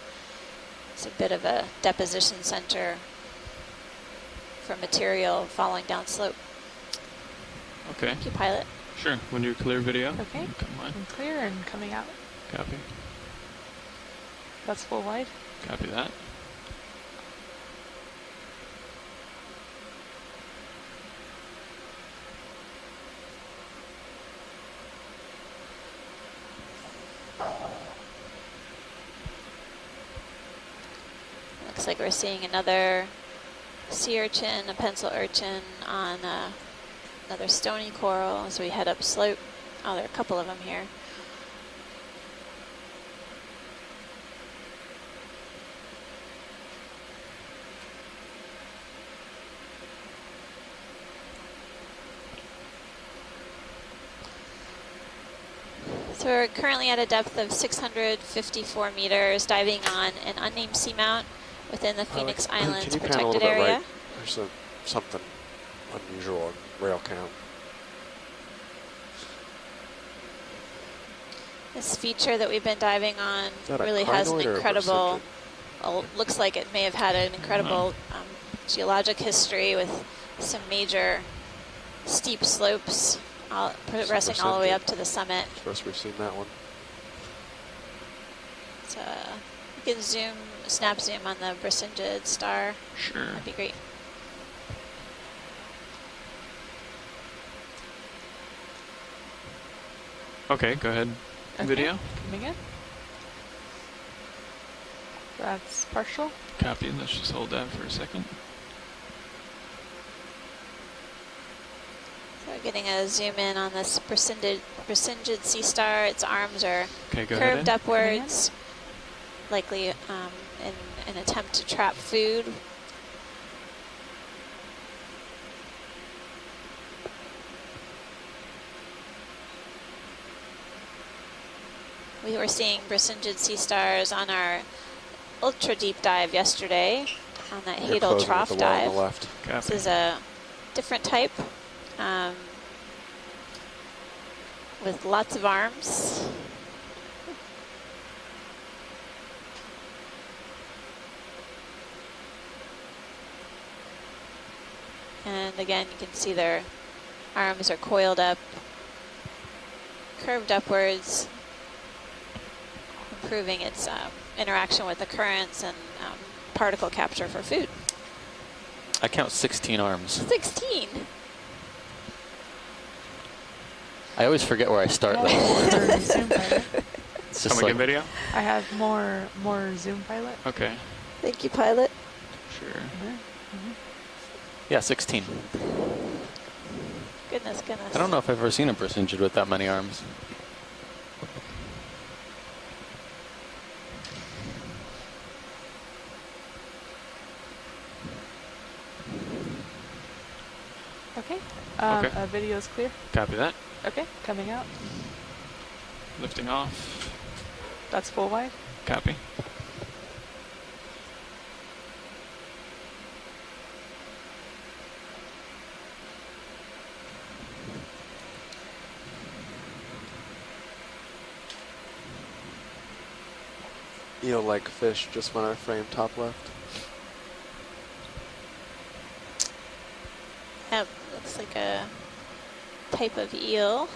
It's a bit of a deposition center for material falling down slope. Okay. Thank you, pilot. Sure. When you're clear video. Okay. Come on. I'm clear and coming out. Copy. That's full wide. Copy that. Looks like we're seeing another sea urchin, a pencil urchin on another stony coral as we head up slope. Oh, there are a couple of them here. So we're currently at a depth of 654 meters, diving on an unnamed seamount within the Phoenix Islands protected area. Right? There's something unusual in rail cam. This feature that we've been diving on really has an incredible, looks like it may have had an incredible geologic history with some major steep slopes progressing all the way up to the summit. I suppose we've seen that one. So you can snap zoom on the Brisingid star. Sure. That'd be great. Okay, go ahead. Video. Coming in. That's partial. Copy. Let's just hold that for a second. So we're getting a zoom in on this Brisingid sea star. Its arms are curved upwards, likely in an attempt to trap food. We were seeing Brisingid sea stars on our ultra deep dive yesterday on that Hadal trough dive. This is a different type with lots of arms. And again, you can see their arms are coiled up, curved upwards, improving its interaction with the currents and particle capture for food. I count 16 arms. 16? I always forget where I start though. Zoom pilot. It's just Can we get video? I have more zoom pilot. Okay. Thank you, pilot. Sure. Yeah, 16. Goodness. I don't know if I've ever seen a Brisingid with that many arms. Okay. Okay. Video is clear. Copy that. Okay, coming out. Lifting off. That's full wide. Copy. Eel-like fish just went our frame top left. Yep, looks like a type of eel.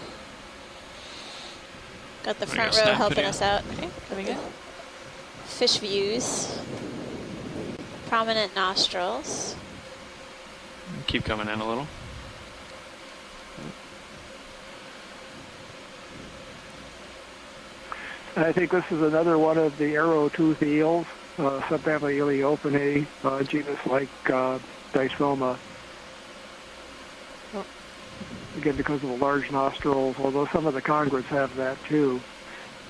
Got the front row helping us out. Okay, coming in. Fish views. Prominent nostrils. Keep coming in a little. I think this is another one of the arrow-tooth eels, subfamily Eleophinae, genus-like Dysoma. Oh. Again, because of the large nostrils, although some of the congruents have that too.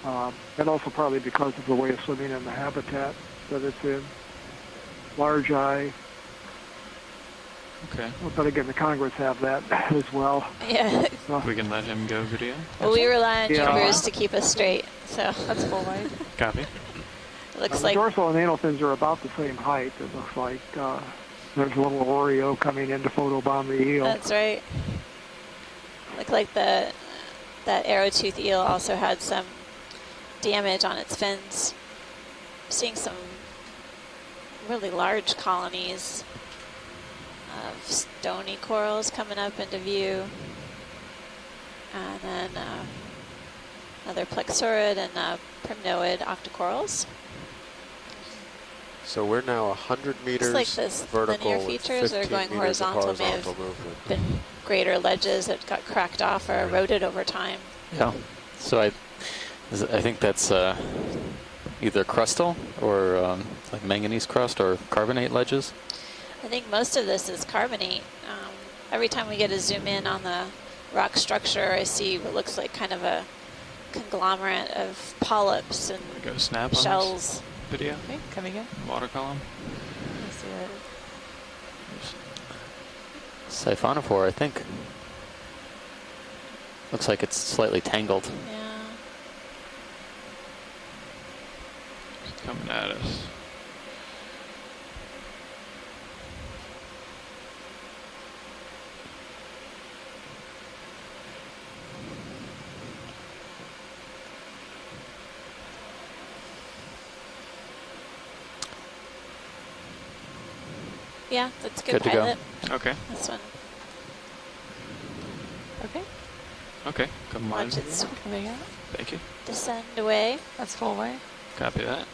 And also probably because of the way of swimming and the habitat that it's in. Large eye. Okay. But again, the congruents have that as well. Yeah. We can let him go video. Well, we rely on Bruce to keep us straight, so. That's full wide. Copy. It looks The like dorsal and anal fins are about the same height. It looks like there's a little Oreo coming in to photobomb the eel. that's right. Look like that arrow-tooth eel also had some damage on its fins. Seeing some really large colonies of stony corals coming up into view. And then another plexaurid and primnoid octocorals. So we're now 100 meters Looks like this vertical linear with features are 15 going meters of horizontal, may have movement. been greater ledges that got cracked off or eroded over time. Yeah. So I think that's either crustal or like manganese crust or carbonate ledges. I think most of this is carbonate. Every time we get a zoom in on the rock structure, I see what looks like kind of a conglomerate of polyps and Go snap on shells. this video. Okay, coming in. Water column. Let's see what it is. Siphonophore, I think. Looks like it's slightly tangled. Yeah. It's coming at us. Yeah, that's good Good to go. pilot. Okay. This one. Okay. Okay. Come on. Watch it Coming out. Thank you. descend away. That's full wide. Copy that.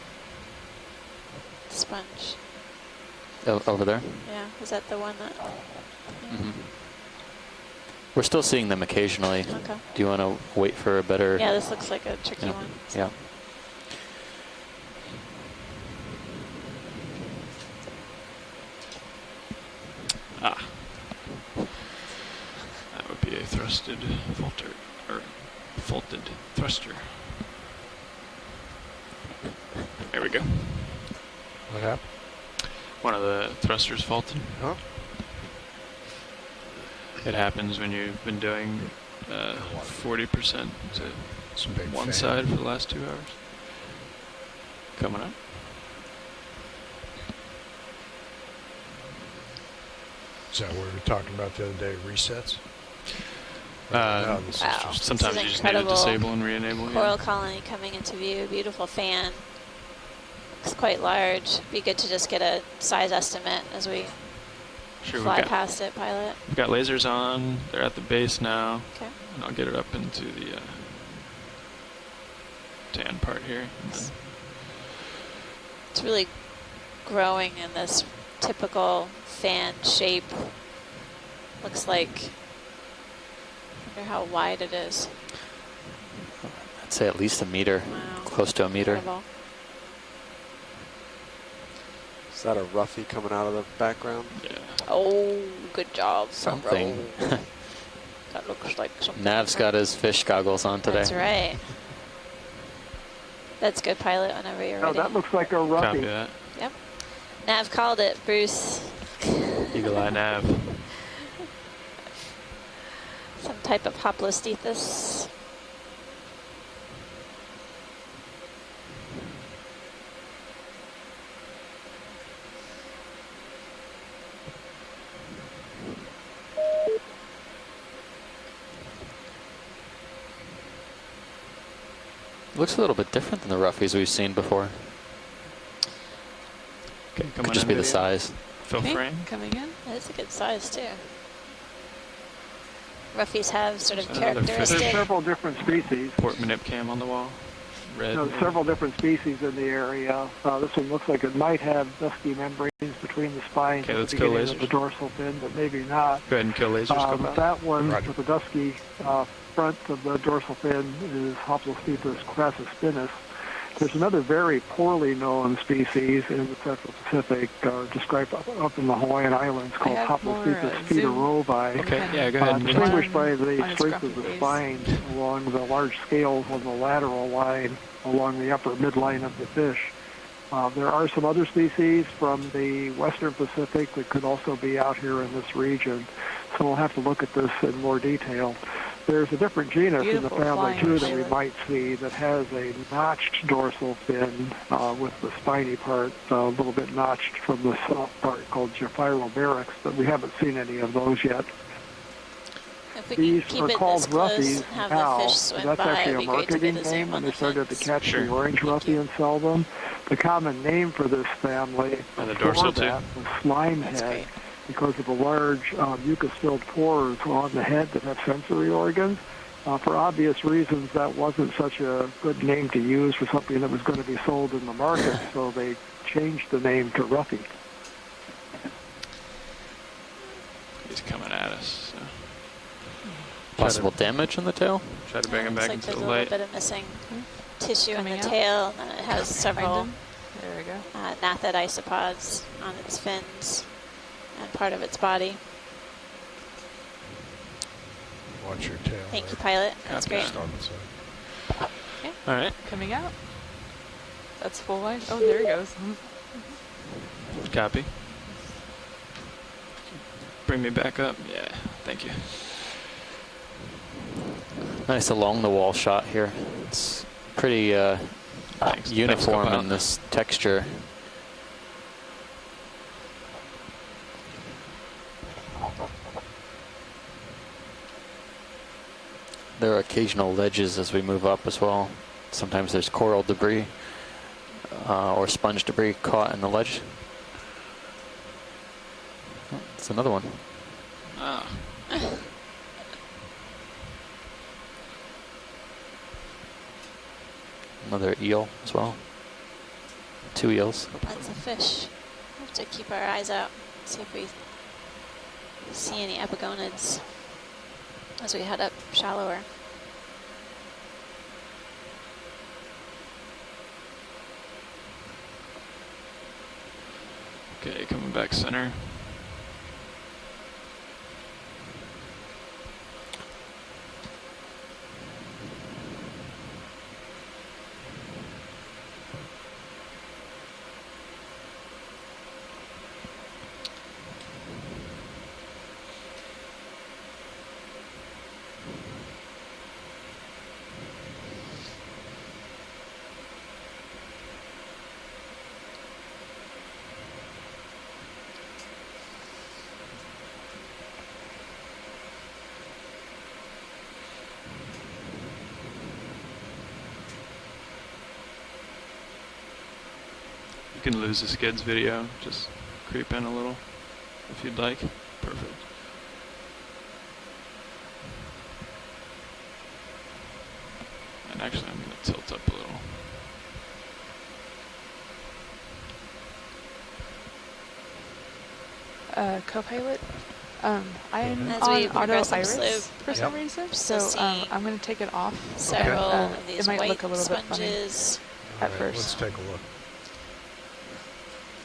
Sponge. Over there? Yeah, is that the one that? Mm-hmm. We're still seeing them occasionally. Okay. Do you want to wait for a better... Yeah, this looks like a tricky one. Yeah. Ah. That would be a thrusted faulter, or faulted thruster. There we go. What happened? One of the thrusters faulted. Huh? It happens when you've been doing 40% to one side for the last 2 hours. Coming up. Is that what we were talking about the other day, resets? No, this is Wow. just Sometimes This you is just need to incredible. disable and re-enable. Coral colony coming into view. Beautiful fan. Looks quite large. Be good to just get a size estimate as we Sure, fly past it, pilot. We've got lasers on. They're at the base now. Okay. And I'll get it up into the tan part here. And then It's really growing in this typical fan shape. Looks like, I wonder how wide it is. I'd say at least a meter. Wow. Close to a meter. Incredible. Is that a roughie coming out of the background? Yeah. Oh, good job. Something. That looks like something. Nav's got his fish goggles on today. That's right. That's good, pilot, whenever you're Oh, ready. that looks like a Copy roughie. that. Yep. Nav called it, Bruce. Eagle Eye Nav. Some type of Hoplostethus. Looks a little bit different than the roughies we've seen before. Okay, come Could on just in be the video. size. Fill Okay, frame. coming in. That's a good size, too. Roughies have sort of Another fish. There's characteristic. several different species. Port manip cam on the wall. several different species in the area. This one looks like it might have dusky membranes between the spines Okay, at the beginning of the dorsal fin, but maybe not. Go ahead and kill lasers. But that one with the dusky front of the dorsal fin is Hoplosthepus crassuspinus. There's another very poorly known species in the Central Pacific, described up in the Hawaiian Islands, called Hoplosthepus feederovi. Okay, yeah, go ahead. Distinguished by the strength of the spines along the large scales on the lateral line, along the upper midline of the fish. There are some other species from the Western Pacific that could also be out here in this region, so we'll have to look at this in more detail. There's a different genus in the family, too, that we might see that has a notched dorsal fin with the spiny part a little bit notched from the soft part called Gephyrobarax, but we haven't seen any of those yet. These are called roughies now. That's actually a marketing name when they started to catch the orange roughy and sell them. The common name for this family before that was slimehead, because of the large mucus-filled pores on the head that have sensory organs. For obvious reasons, that wasn't such a good name to use for something that was going to be sold in the market, so they changed the name to roughy. He's coming at us. So. Possible damage in the tail? Try to bring him back into the light. There's a little bit of missing tissue in the tail, and then it has several there we go. gnathid isopods on its fins and part of its body. Watch your tail. Thank you, pilot. That's great. Okay. All right. Coming out. That's full wide. Oh, there he goes. Copy. Bring me back up. Yeah, thank you. Nice along the wall shot here. It's pretty uniform in this texture. There are occasional ledges as we move up as well. Sometimes there's coral debris or sponge debris caught in the ledge. Oh, it's another one. Ah. Another eel as well. 2 eels. Lots of fish. We have to keep our eyes out, see if we see any epigonids as we head up shallower. Okay, coming back center. You can lose the skids video, just creep in a little if you'd like. Perfect. And actually I'm going to tilt up a little. Co-pilot, I'm As on we auto progress up iris slope, for some reason, still so seeing I'm going to take it off. several of these it might white look a little sponges. bit funny at first. Let's take a look.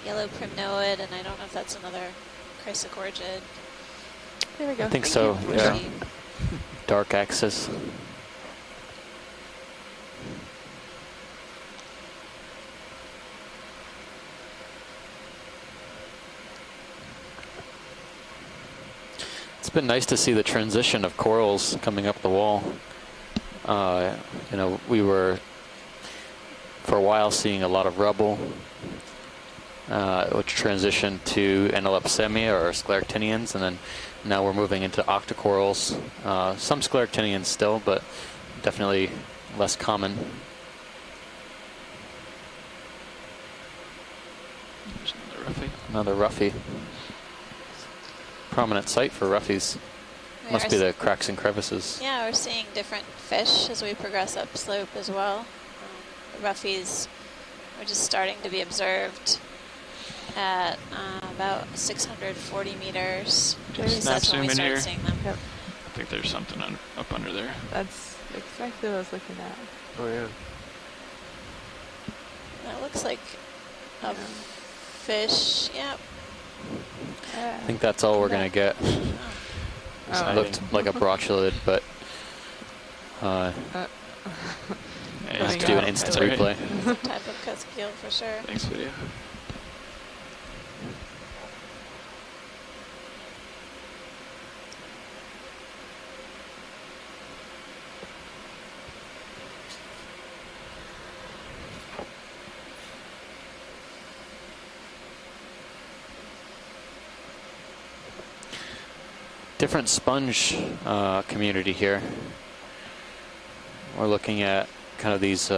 Yellow primnoid, and I don't know if that's another chrysogorgid. There we go. I think Thank so, you. yeah. Dark axis. It's been nice to see the transition of corals coming up the wall. You know, we were for a while seeing a lot of rubble, which transitioned to Anolepsemia or scleractinians, and then now we're moving into octocorals. Some scleractinians still, but definitely less common. There's another roughy. Another roughy. Prominent site for roughies. Must be the cracks and crevices. Yeah, we're seeing different fish as we progress up slope as well. roughies are just starting to be observed at about 640 meters. That's when we start seeing them. Yep. I think there's something up under there. That's exactly what I was looking at. Oh, yeah. That looks like a fish. Yep. I think that's all we're going to get. It looked like a brocculid, but let's do an instant replay. Type of Cuskeal for sure. Thanks, video. Different sponge community here. We're looking at kind of these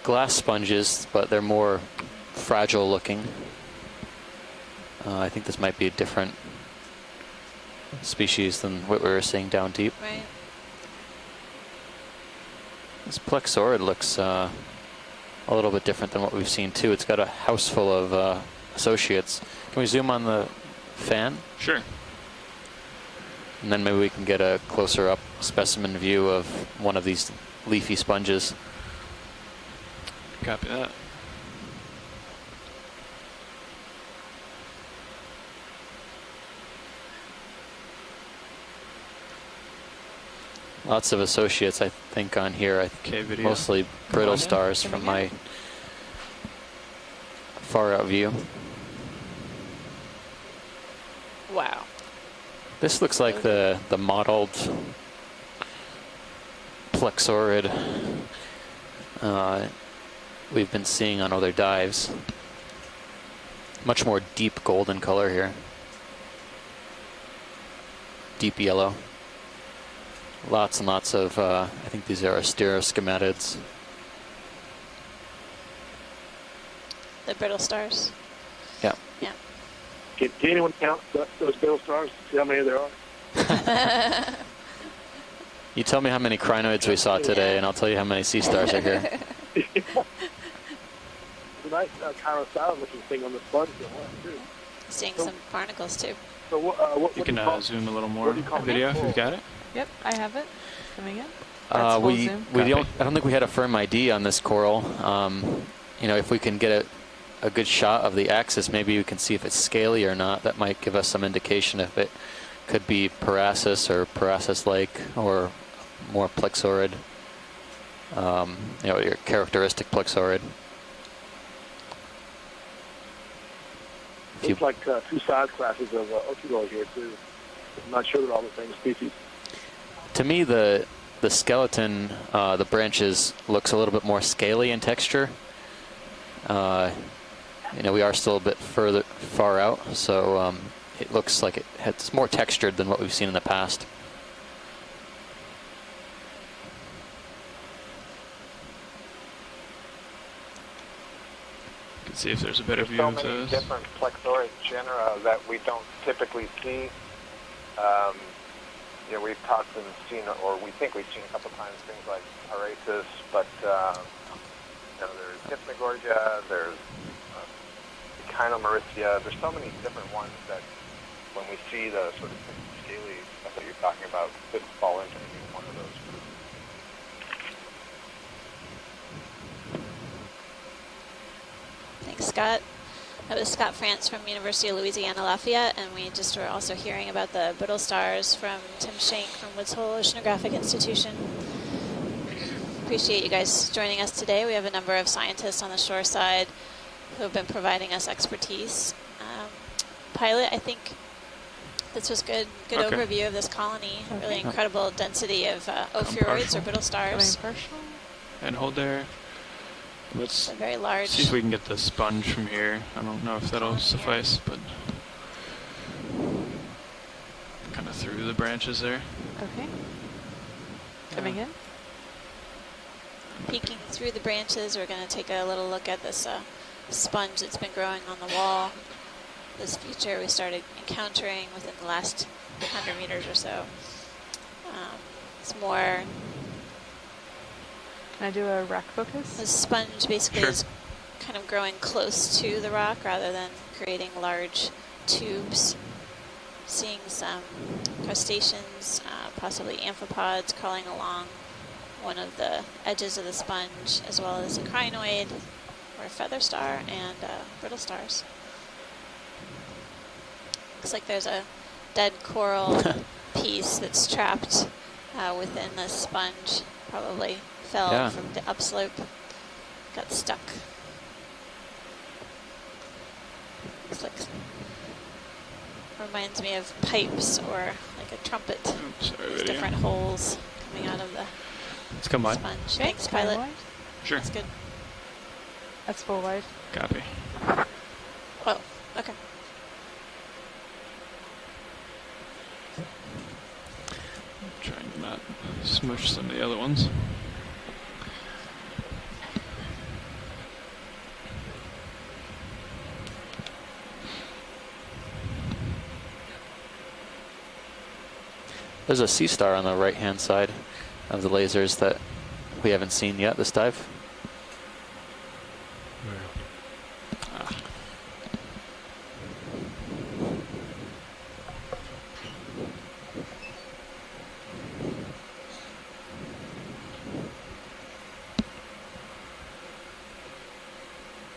glass sponges, but they're more fragile looking. I think this might be a different species than what we were seeing down deep. Right. This plexaurid looks a little bit different than what we've seen too. It's got a house full of associates. Can we zoom on the fan? Sure. And then maybe we can get a closer up specimen view of one of these leafy sponges. Copy that. Lots of associates, I think, on here. Mostly brittle stars from my far out view. Wow. This looks like the mottled plexaurid we've been seeing on other dives. Much more deep golden color here. Deep yellow. Lots and lots of, I think these are asteroscomatids. The brittle stars. Yeah. Yeah. Can anyone count those brittle stars? See how many there are? You tell me how many crinoids we saw today, and I'll tell you how many sea stars are here. There's a nice Carondelet looking thing on the sponge too. Seeing some barnacles too. So what you can zoom a little more video if you've got it. Yep, I have it. It's coming in. We don't. I don't think we had a firm ID on this coral. You know, if we can get a good shot of the axis, maybe we can see if it's scaly or not. That might give us some indication if it could be Parasus or Parasus-like or more plexaurid. You know, your characteristic plexaurid. Looks like two size classes of Okeanos here too. I'm not sure they're all the same species. To me, the skeleton, the branches, looks a little bit more scaly in texture. You know, we are still a bit far out, so it looks like it's more textured than what we've seen in the past. You can see if there's a better view of so many those. different plexaurid genera that we don't typically see. You know, we've talked and seen, or we think we've seen a couple times things like Parasus, but you know, there's Hypnogorgia, there's Echinomauritia. There's so many different ones that when we see the sort of scaly stuff that you're talking about could fall into any one of those groups. Thanks, Scott. That was Scott France from University of Louisiana Lafayette, and we just were also hearing about the brittle stars from Tim Shank from Woods Hole Oceanographic Institution. Appreciate you guys joining us today. We have a number of scientists on the shore side who have been providing us expertise. Pilot, I think this was good overview of this colony. Really incredible density of ophiuroids or brittle stars. And hold there. Let's very large. See if we can get the sponge from here. I don't know if that'll suffice, but kind of through the branches there. Okay. Coming in. Peeking through the branches, we're going to take a little look at this sponge that's been growing on the wall. This feature we started encountering within the last 100 meters or so. It's more Can I do a rock focus? The sponge basically is kind of growing close to the rock rather than creating large tubes. Seeing some crustaceans, possibly amphipods crawling along one of the edges of the sponge, as well as a crinoid or a feather star and brittle stars. Looks like there's a dead coral piece that's trapped within the sponge. Probably fell from the upslope, got stuck. Looks like, reminds me of pipes or like a trumpet. Oops, sorry, There's different holes coming out of the Let's come by. sponge. Okay, Thanks, pilot. wide? Sure. That's good. That's full wide. Copy. Oh, okay. Trying to not smush some of the other ones. There's a sea star on the right-hand side of the lasers that we haven't seen yet this dive.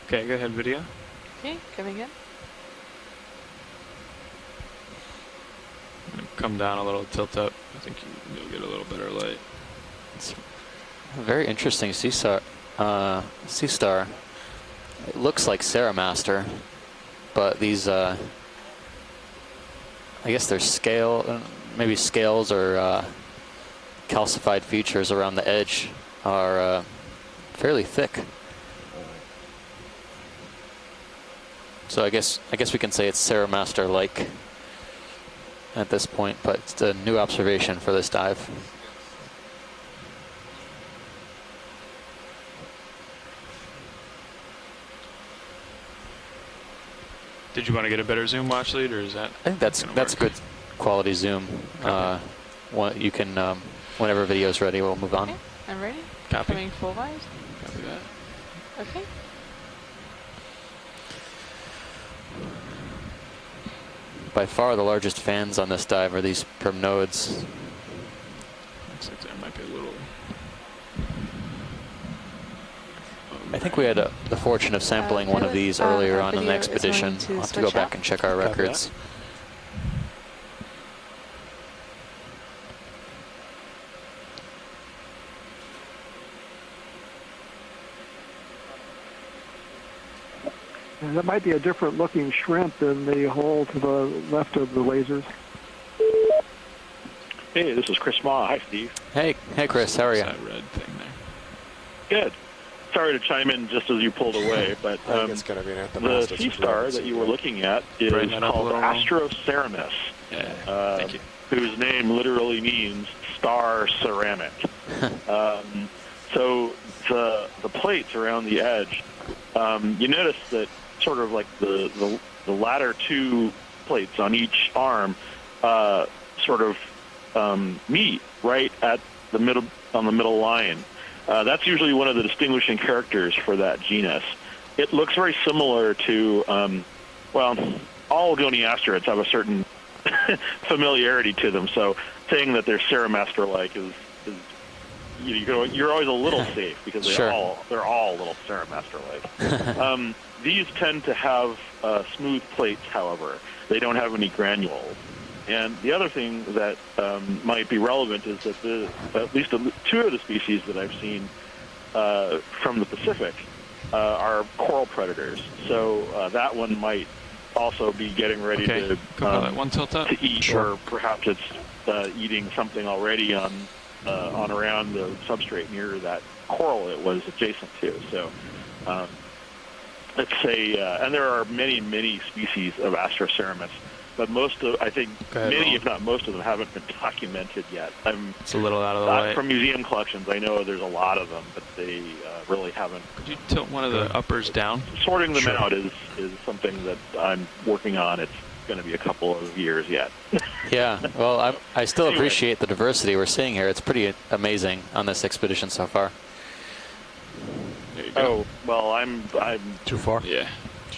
Okay, go ahead, video. Okay, coming in. Come down a little, tilt up. I think you'll get a little better light. It's a very interesting sea star. It looks like Ceramaster, but these, I guess they're maybe scales or calcified features around the edge are fairly thick. So I guess we can say it's Ceramaster-like at this point, but it's a new observation for this dive. Did you want to get a better zoom watch lead, or is that? I think that's a good quality zoom. You can whenever video is ready, we'll move on. Okay, I'm ready. Copy. Coming full wide. Copy that. Okay. By far the largest fans on this dive are these primnodes. Looks like there might be a little. I think we had the fortune of sampling one of these earlier on in the expedition. I'll have to go back and check our records. And that might be a different looking shrimp than the hole to the left of the lasers. Hey, this is Chris Ma. Hi, Steve. Hey, Chris. How are you? That red thing there. Good. Sorry to chime in just as you pulled away, but I think it's going to be an the sea star that you were looking at is called Astroceramus, thank you. whose name literally means star ceramic. So the plates around the edge, you notice that sort of like the latter two plates on each arm sort of meet right at the middle on the middle line. That's usually one of the distinguishing characters for that genus. It looks very similar to, well, all goniastrids have a certain familiarity to them. So saying that they're Ceramaster-like is you're always a little safe because they're all a little Ceramaster-like. These tend to have smooth plates, however. They don't have any granules. And the other thing that might be relevant is that at least two of the species that I've seen from the Pacific are coral predators. So that one might also be getting ready to eat, or perhaps it's eating something already on around the substrate near that coral it was adjacent to. So let's say, and there are many species of Astroceramus. But I think many, if not most of them, haven't been documented yet. It's a little out of the way. From museum collections, I know there's a lot of them, but they really haven't. Could you tilt one of the uppers down? Sorting them out is something that I'm working on. It's going to be a couple of years yet. Yeah, well, I still appreciate the diversity we're seeing here. It's pretty amazing on this expedition so far. Oh, well, I'm too far. Yeah.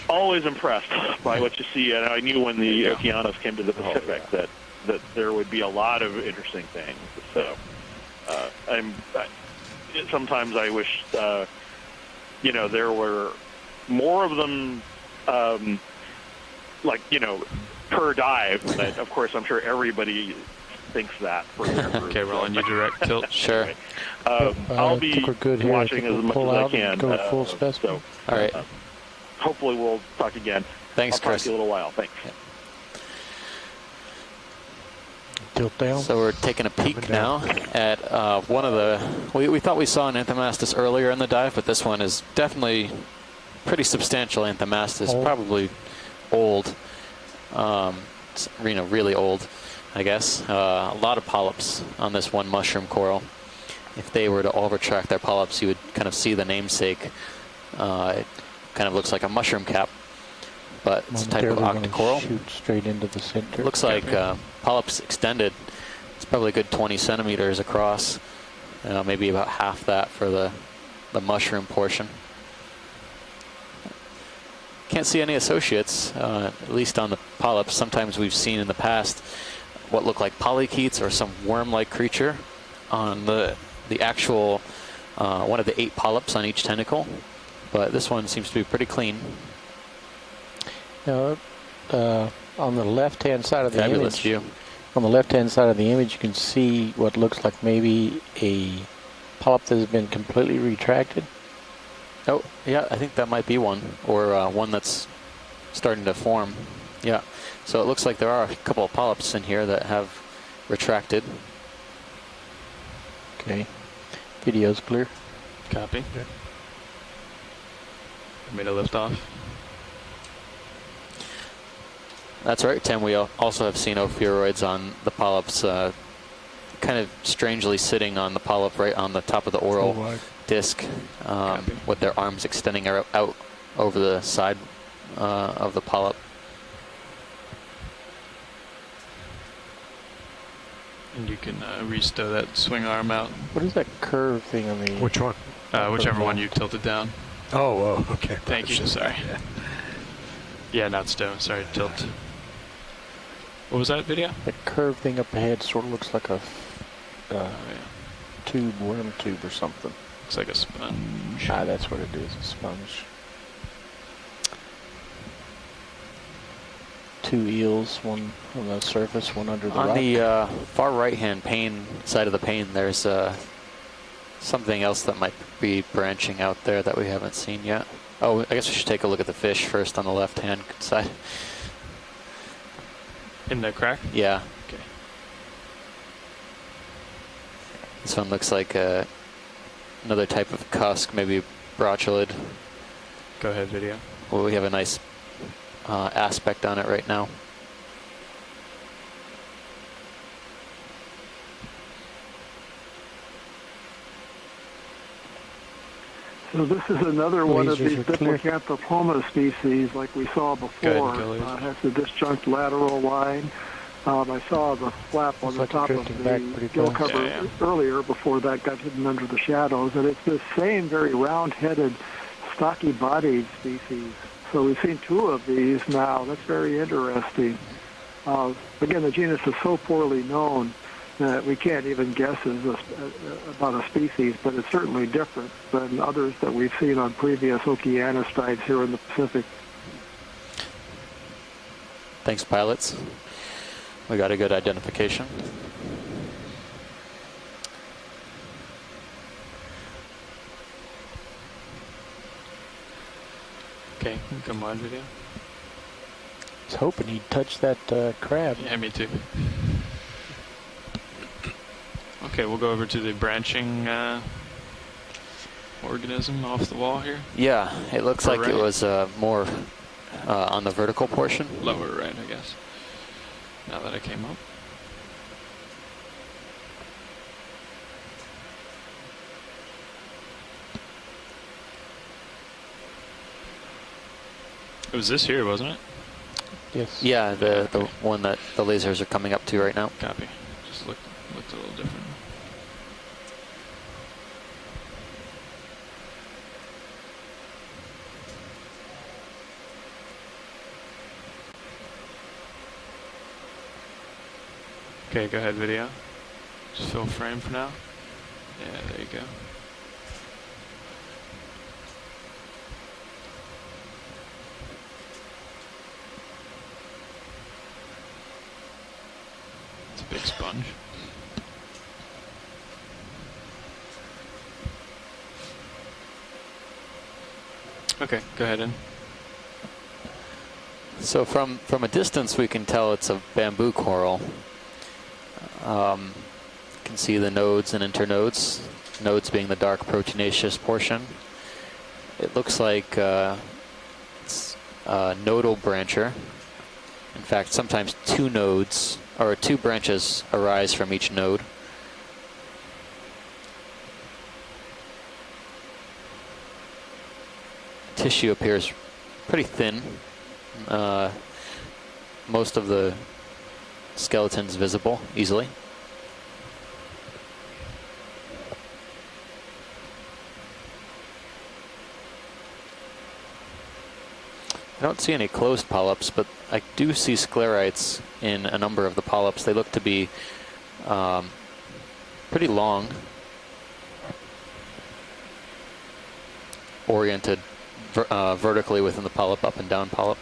Always impressed by what you see, and I knew when the Okeanos came to the Pacific that there would be a lot of interesting things. So, sometimes I wish, there were more of them, per dive. But of course, I'm sure everybody thinks that for their group. Okay, Roland, you direct tilt. Sure. I'll be watching as much as I can. Go full specimen. So, all right. Hopefully we'll talk again. Thanks, I'll talk Chris. to you in a little while. Thanks. Tilt down. So we're taking a peek now at one of the... We thought we saw an Anthomastus earlier in the dive, but this one is definitely pretty substantial Anthomastus, probably old. Really old, I guess. A lot of polyps on this one mushroom coral. If they were to all retract their polyps, you would kind of see the namesake. It kind of looks like a mushroom cap, but it's a type of octocoral. Shoot straight into the center. Looks like polyps extended. It's probably a good 20 centimeters across. Maybe about half that for the mushroom portion. Can't see any associates, at least on the polyps. Sometimes we've seen in the past what look like polychaetes or some worm-like creature on the actual one of the 8 polyps on each tentacle. But this one seems to be pretty clean. Now, on the left-hand side of the Fabulous image, view. on the left-hand side of the image, you can see what looks like maybe a polyp that has been completely retracted. Oh, yeah, I think that might be one, or one that's starting to form. Yeah, so it looks like there are a couple of polyps in here that have retracted. Okay, video's clear. Copy. Yeah. Made a lift off. That's right, Tim. We also have seen ophiuroids on the polyps, kind of strangely sitting on the polyp right on the top of the oral disc, with their arms extending out over the side of the polyp. And you can restow that swing arm out. What is that curve thing on the... Which one? Whichever one you tilted down. Oh, okay. Thank you. Sorry. Yeah, not stow. Sorry, tilt. What was that video? That curved thing up ahead sort of looks like a tube, worm tube or something. Looks like a sponge. Ah, that's what it is, a sponge. 2 eels, one on the surface, one under the rock. On the far right-hand pane side of the pane, there's something else that might be branching out there that we haven't seen yet. Oh, I guess we should take a look at the fish first on the left-hand side. In the crack? Yeah. Okay. This one looks like another type of cusk, maybe brocholid. Go ahead, video. Well, we have a nice aspect on it right now. So this is another one of these Diplocanthropoma species like we saw before. Has the disjunct lateral line. I saw the flap on the top of the gill cover earlier before that got hidden under the shadows. And it's this same very round-headed, stocky-bodied species. So we've seen 2 of these now. That's very interesting. Again, the genus is so poorly known that we can't even guess about a species, but it's certainly different than others that we've seen on previous Okeanos dives here in the Pacific. Thanks, pilots. We got a good identification. Okay, come on, video. I was hoping he'd touch that crab. Yeah, me too. Okay, we'll go over to the branching organism off the wall here. Yeah, it looks like it was more on the vertical portion. Lower right, I guess. Now that I came up. It was this here, wasn't it? Yes. Yeah, the one that the lasers are coming up to right now. Copy. Just looked a little different. Okay, go ahead, video. Just fill frame for now. Yeah, there you go. It's a big sponge. Okay, go ahead, in. So from a distance, we can tell it's a bamboo coral. You can see the nodes and internodes, nodes being the dark proteinaceous portion. It looks like it's a nodal brancher. In fact, sometimes two nodes, or two branches arise from each node. Tissue appears pretty thin. Most of the skeleton's visible easily. I don't see any closed polyps, but I do see sclerites in a number of the polyps. They look to be pretty long, oriented vertically within the polyp, up and down polyp.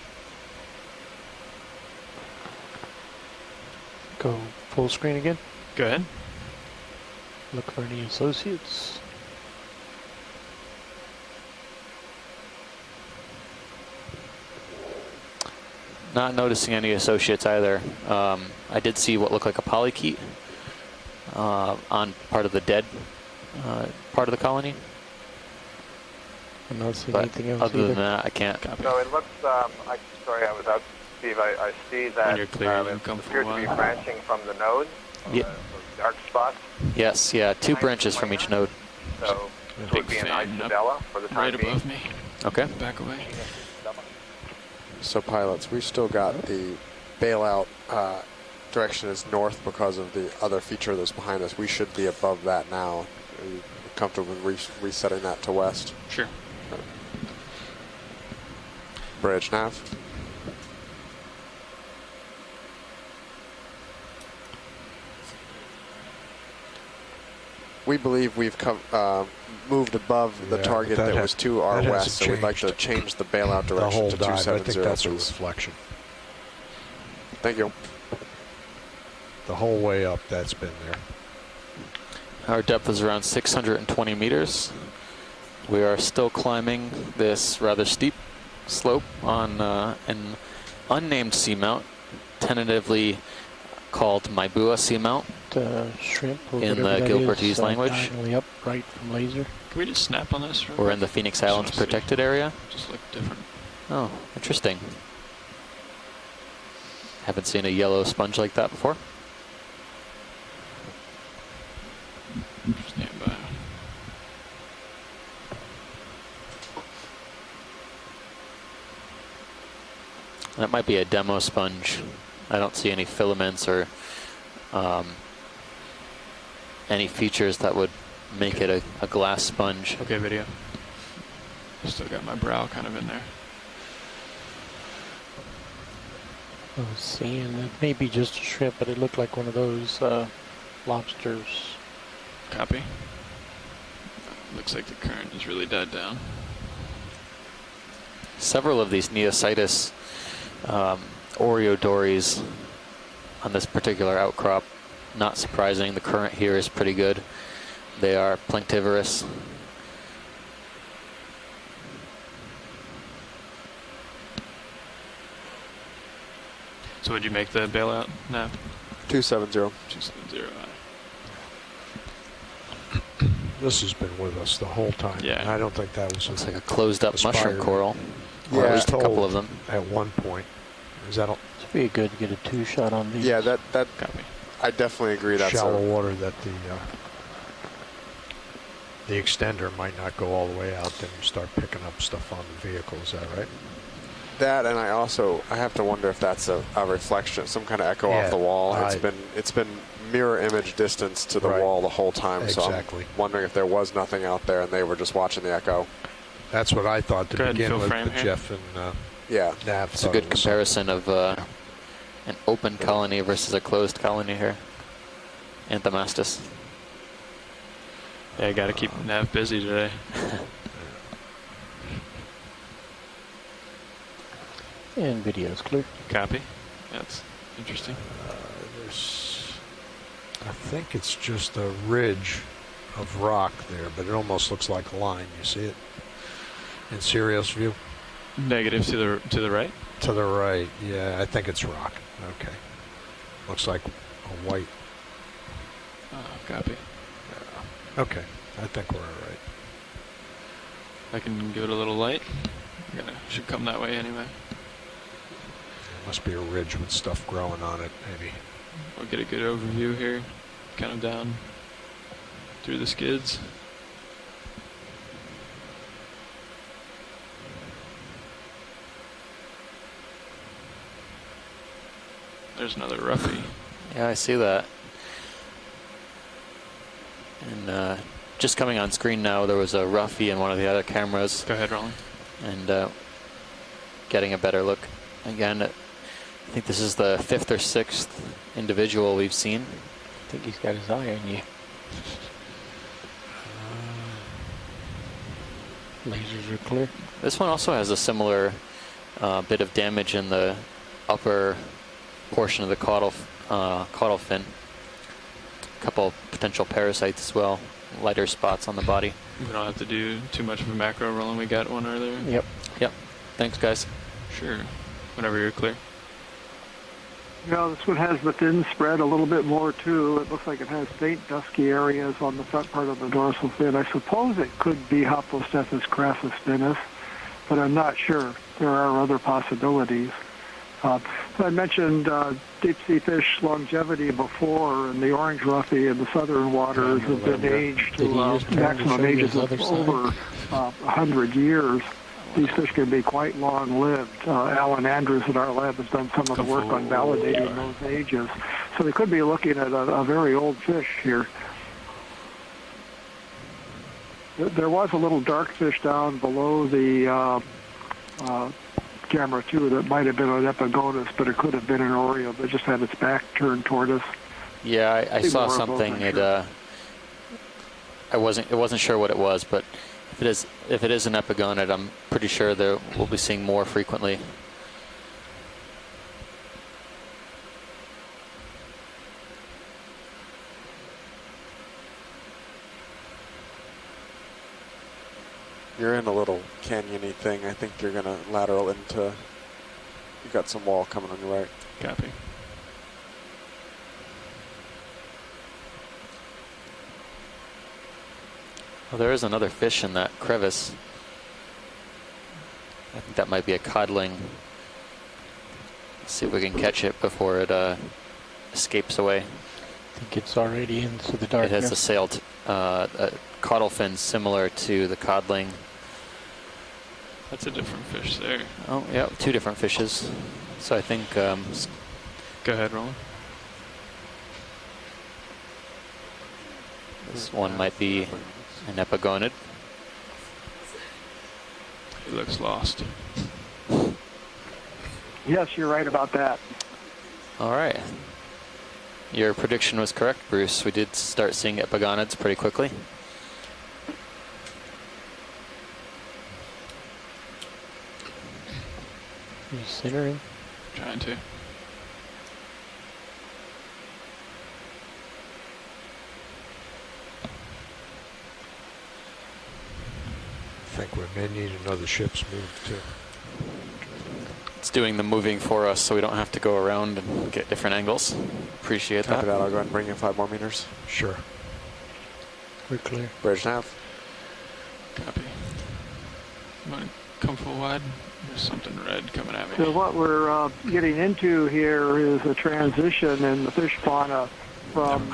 Go full screen again. Go ahead. Look for any associates. Not noticing any associates either. I did see what looked like a polychaete on part of the dead part of the colony. I'm not seeing But anything else other either. than that, I can't. So it looks, sorry, I was out, Steve. I see that When you're clear, you it come for appears a to be while. branching from the nodes, Yeah. those dark spots. Yes, yeah, two branches from each node. So this Big would be an fan up Isodella for the time right being. above me. Okay. Back away. So pilots, we've still got the bailout direction is north because of the other feature that's behind us. We should be above that now. Are you comfortable with resetting that to west? Sure. Bridge nav. We believe we've moved above the target that was to our west, so we'd like to change the bailout direction to 270, I think that's a please. reflection. Thank you. The whole way up, that's been there. Our depth is around 620 meters. We are still climbing this rather steep slope on an unnamed seamount, tentatively called Maibua seamount Shrimp or in whatever the that Gilbertese is, language. diagonally up, right from laser. Can we just snap on this? We're in the Phoenix Islands Just wanna see. protected area. Just look different. Oh, interesting. Haven't seen a yellow sponge like that before. Stand by. That might be a demo sponge. I don't see any filaments or any features that would make it a glass sponge. Okay, video. Still got my brow kind of in there. I was seeing it may be just a shrimp, but it looked like one of those lobsters. Copy. Looks like the current has really died down. Several of these Neositis Oreo dories on this particular outcrop. Not surprising, the current here is pretty good. They are planktivorous. So would you make the bailout now? 270. 270. This has been with us the whole time. Yeah. I don't think that was Looks like a closed up mushroom aspired. coral. Yeah, Or at least a couple of them. At one point. Is that a It'd be good to get a two-shot on these. Yeah, that Copy. I definitely agree. That's shallow water that the extender might not go all the way out, then you start picking up stuff on the vehicle. Is that right? that, and I have to wonder if that's a reflection, some kind of echo off the wall. It's been mirror image distance to the wall the whole time. Exactly. So I'm wondering if there was nothing out there and they were just watching the echo. That's what I thought to begin with, but here. Jeff and Nav. It's a good comparison of an open colony versus a closed colony here. Anthomastus. Yeah, I gotta keep Nav busy today. And video's clear. Copy. That's interesting. I think it's just a ridge of rock there, but it almost looks like a line. You see it in Sirius view? Negative to the right? To the right, yeah. I think it's rock. Okay. Looks like a white. Copy. Okay. I think we're all right. I can give it a little light. Should come that way anyway. Must be a ridge with stuff growing on it, maybe. We'll get a good overview here. Kind of down through the skids. There's another roughie. Yeah, I see that. And just coming on screen now, there was a roughie in one of the other cameras. Go ahead, Roland. And getting a better look. Again, I think this is the 5th or 6th individual we've seen. I think he's got his eye on you. Lasers are clear. This one also has a similar bit of damage in the upper portion of the caudal fin. A couple potential parasites as well. Lighter spots on the body. We don't have to do too much of a macro, Roland. We got one earlier. Yep. Yep. Thanks, guys. Sure. Whenever you're clear. This one has the fin spread a little bit more too. It looks like it has faint dusky areas on the front part of the dorsal fin. I suppose it could be Hoplostethus crassus finis, but I'm not sure. There are other possibilities. I mentioned deep sea fish longevity before, and the orange roughie in the southern waters have been aged to maximum ages of over 100 years. These fish can be quite long-lived. Alan Andrews at our lab has done some of the work on validating those ages. So we could be looking at a very old fish here. There was a little dark fish down below the camera, too, that might have been an Epigonus, but it could have been an Oreo that just had its back turned toward us. Yeah, I saw something. I wasn't sure what it was, but if it is an epigonid, I'm pretty sure that we'll be seeing more frequently. You're in a little canyon-y thing. I think you're going to lateral into... You've got some wall coming on your right. Copy. Well, there is another fish in that crevice. I think that might be a codling. Let's see if we can catch it before it escapes away. I think it's already into the darkness. It has a sailed caudal fin similar to the codling. That's a different fish there. Oh, yeah, 2 different fishes. So I think... Go ahead, Roland. This one might be an epigonid. He looks lost. Yes, you're right about that. All right. Your prediction was correct, Bruce. We did start seeing epigonids pretty quickly. Are you centering? Trying to. I think we may need another ship's move too. It's doing the moving for us, so we don't have to go around and get different angles. Appreciate that. Copy that. I'll go ahead and bring in 5 more meters. Sure. We're clear. Bridge nav. Copy. You want to come full wide? There's something red coming at me. So what we're getting into here is a transition in the fish fauna from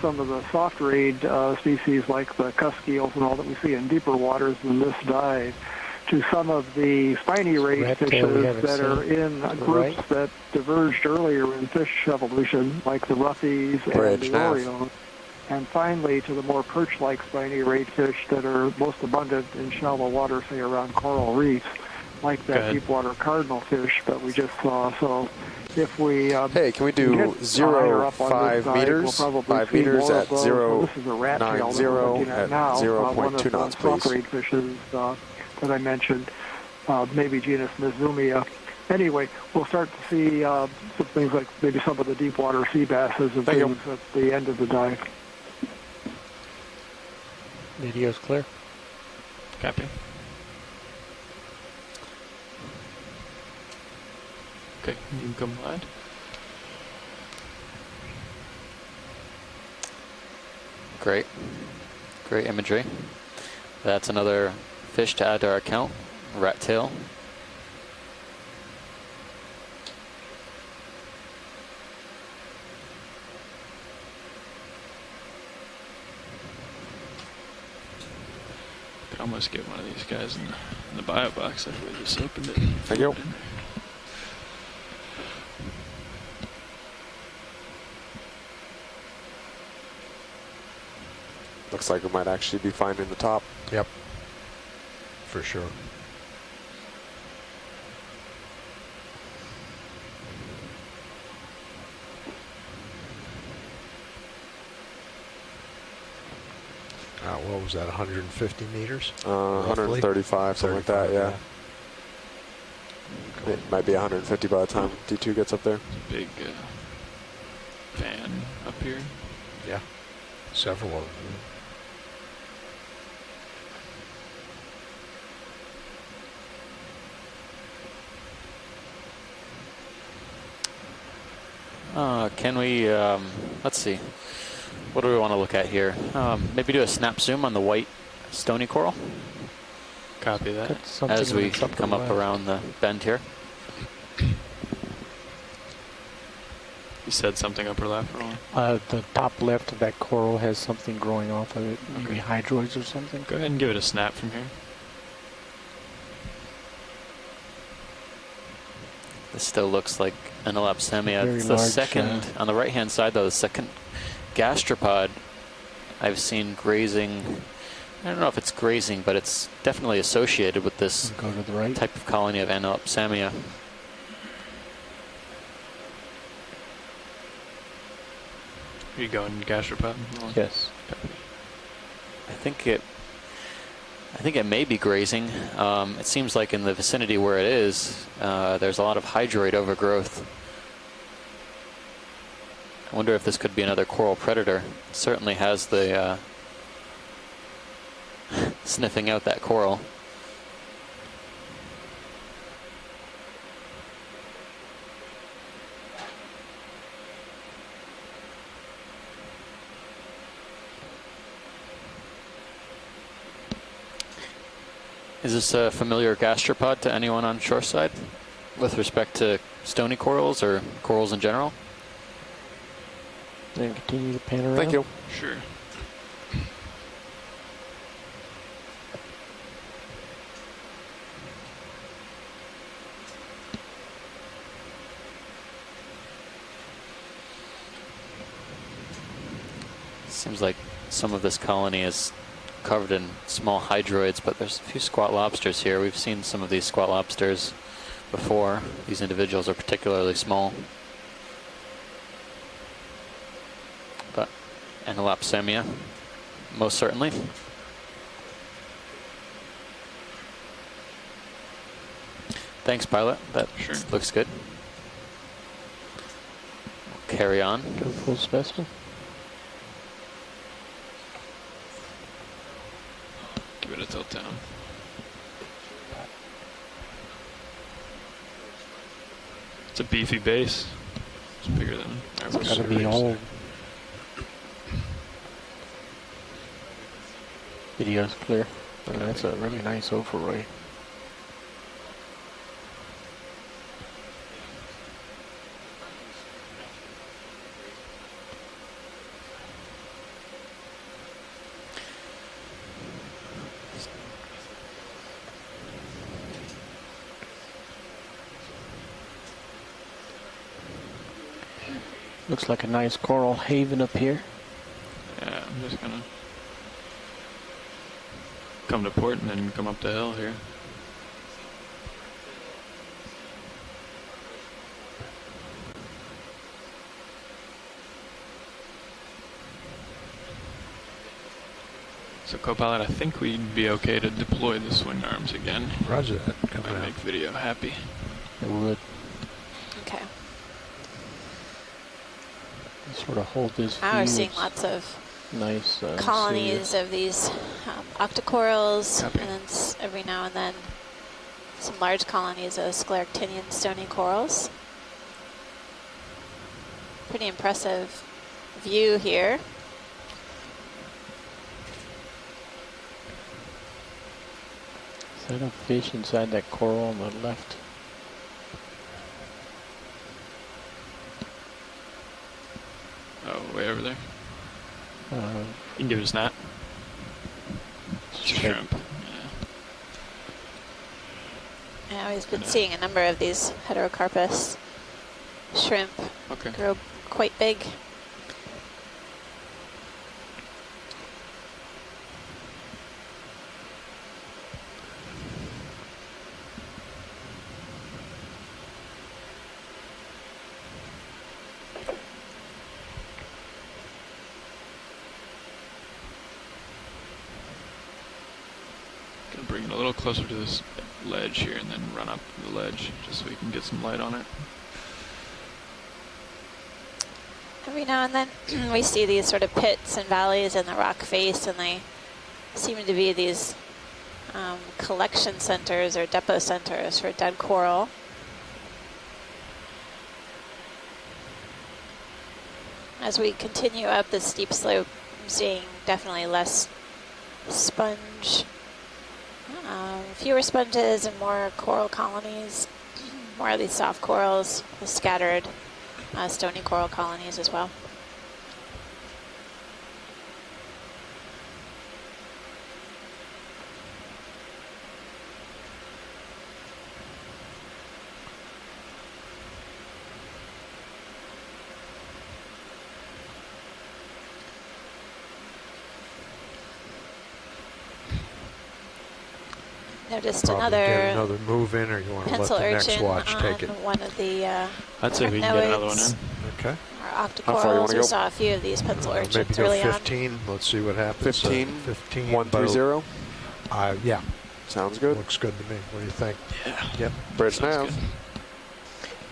some of the soft rayed species like the Cuskeals and all that we see in deeper waters than this dive, to some of the spiny rayed fishes that are in groups that diverged earlier in fish evolution, like the roughies and the Oreos, and finally to the more perch-like spiny rayed fish that are most abundant in shallow water, say around coral reefs. like that deep water cardinal fish that we just saw. So if we hey, can we do 0.5 meters? We'll 5 meters at 0.90 this is a rat tail that we're looking at at now. 0.2 knots, please. One of the fishes that I mentioned, maybe genus Mizumia. Anyway, we'll start to see some things like maybe some of the deep water sea basses and things at the end of the dive. Video's clear. Copy. Okay, you can come wide. Great. Great imagery. That's another fish to add to our account. Rat tail. Could almost get one of these guys in the bio box if we just opened it. Thank you. Looks like we might actually be finding the top. Yep. For sure. What was that, 150 meters? 135, something like that, yeah. Cool. It might be 150 by the time D2 gets up there. There's a big fan up here. Yeah, several of them. Can we, let's see, what do we want to look at here? Maybe do a snap zoom on the white stony coral. Copy that. As we come up around the bend here. You said something upper left, Roland? The top left of that coral has something growing off of it, maybe hydroids or something. Go ahead and give it a snap from here. This still looks like an Elapsamia. Very It's the large, second, on the right-hand side though, the second gastropod I've seen grazing. I don't know if it's grazing, but it's definitely associated with this Go to the right. type of colony of Elapsamia. Are you going gastropod? Yes. I think it may be grazing. It seems like in the vicinity where it is, there's a lot of hydroid overgrowth. I wonder if this could be another coral predator. It certainly has the sniffing out that coral. Is this a familiar gastropod to anyone on shoreside with respect to stony corals or corals in general? Then continue to pan around. Thank you. Sure. Seems like some of this colony is covered in small hydroids, but there's a few squat lobsters here. We've seen some of these squat lobsters before. These individuals are particularly small. But Elapsamia, most certainly. Thanks, pilot. That looks good. We'll carry on. Go full specimen. Give it a tilt down. It's a beefy base. It's bigger than our It's gotta be old. Video's clear. That's a really nice overlay. Looks like a nice coral haven up here. Yeah, I'm just gonna come to port and then come up the hill here. So, co-pilot, I think we'd be okay to deploy the swing arms again. Roger that. Coming Might out. make video happy. It would. Okay. Sort of hold this Now we're view. seeing It's lots of nice colonies of these octocorals, Copy. and then every now and then some large colonies of scleractinian stony corals. Pretty impressive view here. Is that a fish inside that coral on the left? Oh, way over there. Uh, You can give it a snap. Shrimp. Yeah, we've been seeing a number of these heterocarpus shrimp grow quite big. Gonna bring it a little closer to this ledge here and then run up the ledge just so we can get some light on it. Every now and then we see these sort of pits and valleys in the rock face, and they seem to be these collection centers or depot centers for dead coral. As we continue up the steep slope, I'm seeing definitely less sponge, fewer sponges and more coral colonies, more of these soft corals, the scattered stony coral colonies as well. Noticed Probably another get another move in, or you want to let pencil the next urchin watch on take it? one of the I'd say we can get another one in. Okay. Our octocorals. We saw a few of these pencil urchins Maybe go early 15. Let's see what happens. 15? 15. 130? Yeah. Sounds good. Looks good to me. What do you think? Yeah. Yep. Bridge nav.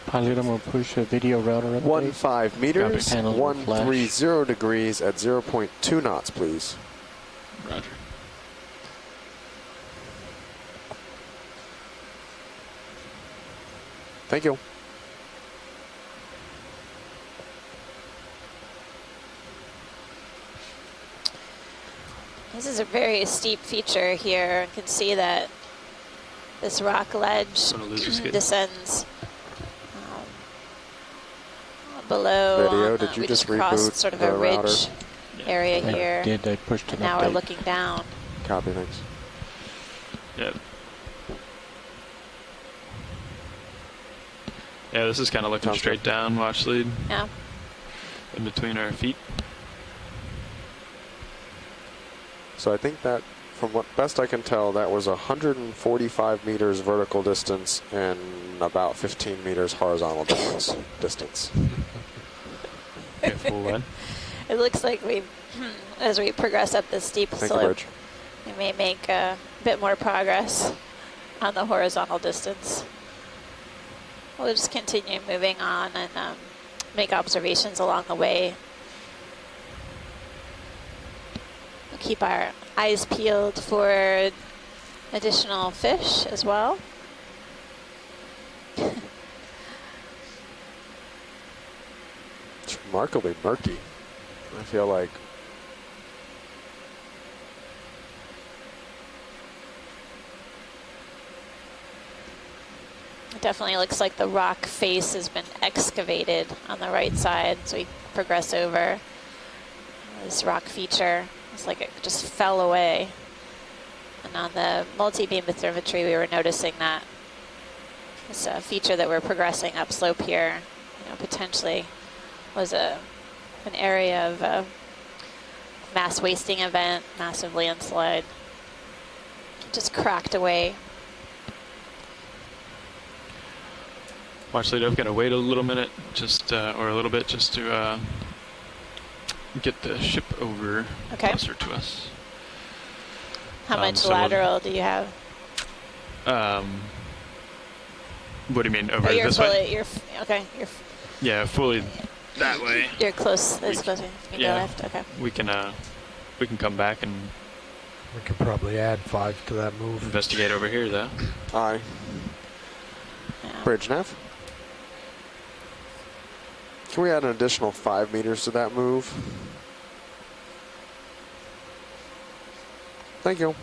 Pilot, I'm going to push a video router update. 15 meters, Panels will flash. 130 degrees at 0.2 knots, please. Roger. Thank you. This is a very steep feature here. You can see that this rock ledge descends below. Video, did you we just crossed reboot sort of the a ridge router? area I here. did. I pushed an and now update. we're looking down. Copy, thanks. Yeah. Yeah, this is kind of looking Sounds straight down, watch lead. Yeah. In between our feet. So I think that, from what best I can tell, that was 145 meters vertical distance and about 15 meters horizontal distance. It looks like we, as we progress up this steep slope, we may make a bit more progress on the horizontal distance. We'll just continue moving on and make observations along the way. We'll keep our eyes peeled for additional fish as well. It's remarkably murky. I feel like It definitely looks like the rock face has been excavated on the right side. So we progress over this rock feature. It's like it just fell away. And on the multi-beam bathymetry, we were noticing that this feature that we're progressing upslope here, potentially was an area of a mass wasting event, massive landslide. It just cracked away. Watch lead, I've got to wait a little minute, or a little bit, just to get the ship over closer to us. How much so lateral do you have? What do you mean, over Oh, you're this fully, way? okay, Yeah, fully that way. you're close, it's closer. You can go Yeah, left, okay. we can come back and We could probably add 5 to that move. investigate over here, though. Aye. Bridge nav. Can we add an additional 5 meters to that move? Thank you.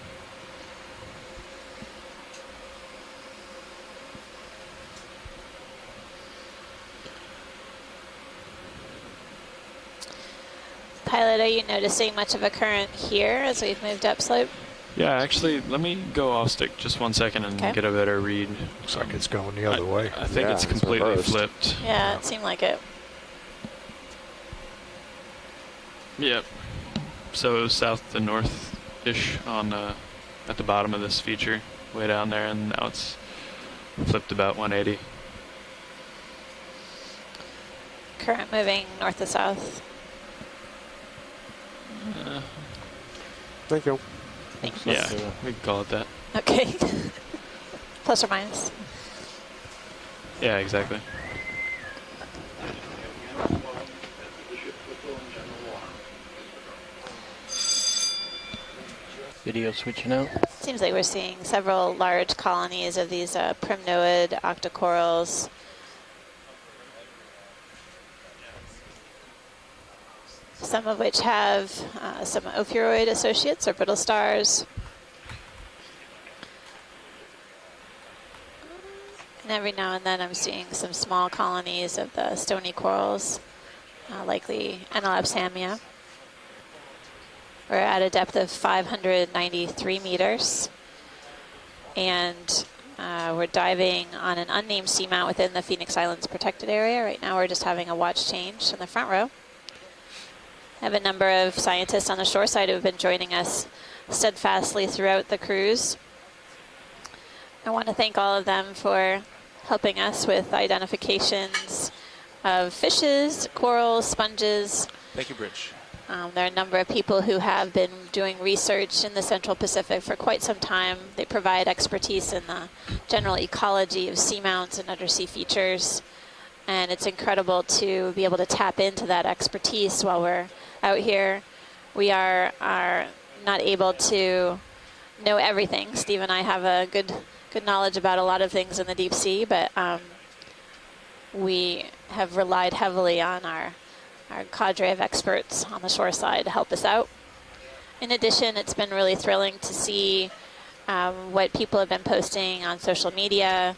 Pilot, are you noticing much of a current here as we've moved upslope? Yeah, actually, let me go off stick just 1 second and get a better read. Looks like it's going the other way. I think it's completely flipped. Yeah, it seemed like it. Yep. So south to north-ish on at the bottom of this feature, way down there, and now it's flipped about 180. Current moving north to south. Thank you. Thank you. Yeah, we can call it that. Okay. Plus or minus. Yeah, exactly. Video switching out. Seems like we're seeing several large colonies of these primnoid octocorals. Some of which have some ophiuroid associates or brittle stars. And every now and then I'm seeing some small colonies of the stony corals, likely Analapsamia. We're at a depth of 593 meters. And we're diving on an unnamed seamount within the Phoenix Islands protected area. Right now we're just having a watch change in the front row. I have a number of scientists on the shore side who have been joining us steadfastly throughout the cruise. I want to thank all of them for helping us with identifications of fishes, corals, sponges. Thank you, Bridge. There are a number of people who have been doing research in the Central Pacific for quite some time. They provide expertise in the general ecology of seamounts and undersea features. And it's incredible to be able to tap into that expertise while we're out here. We are not able to know everything. Steve and I have a good knowledge about a lot of things in the deep sea, but we have relied heavily on our cadre of experts on the shore side to help us out. In addition, it's been really thrilling to see what people have been posting on social media,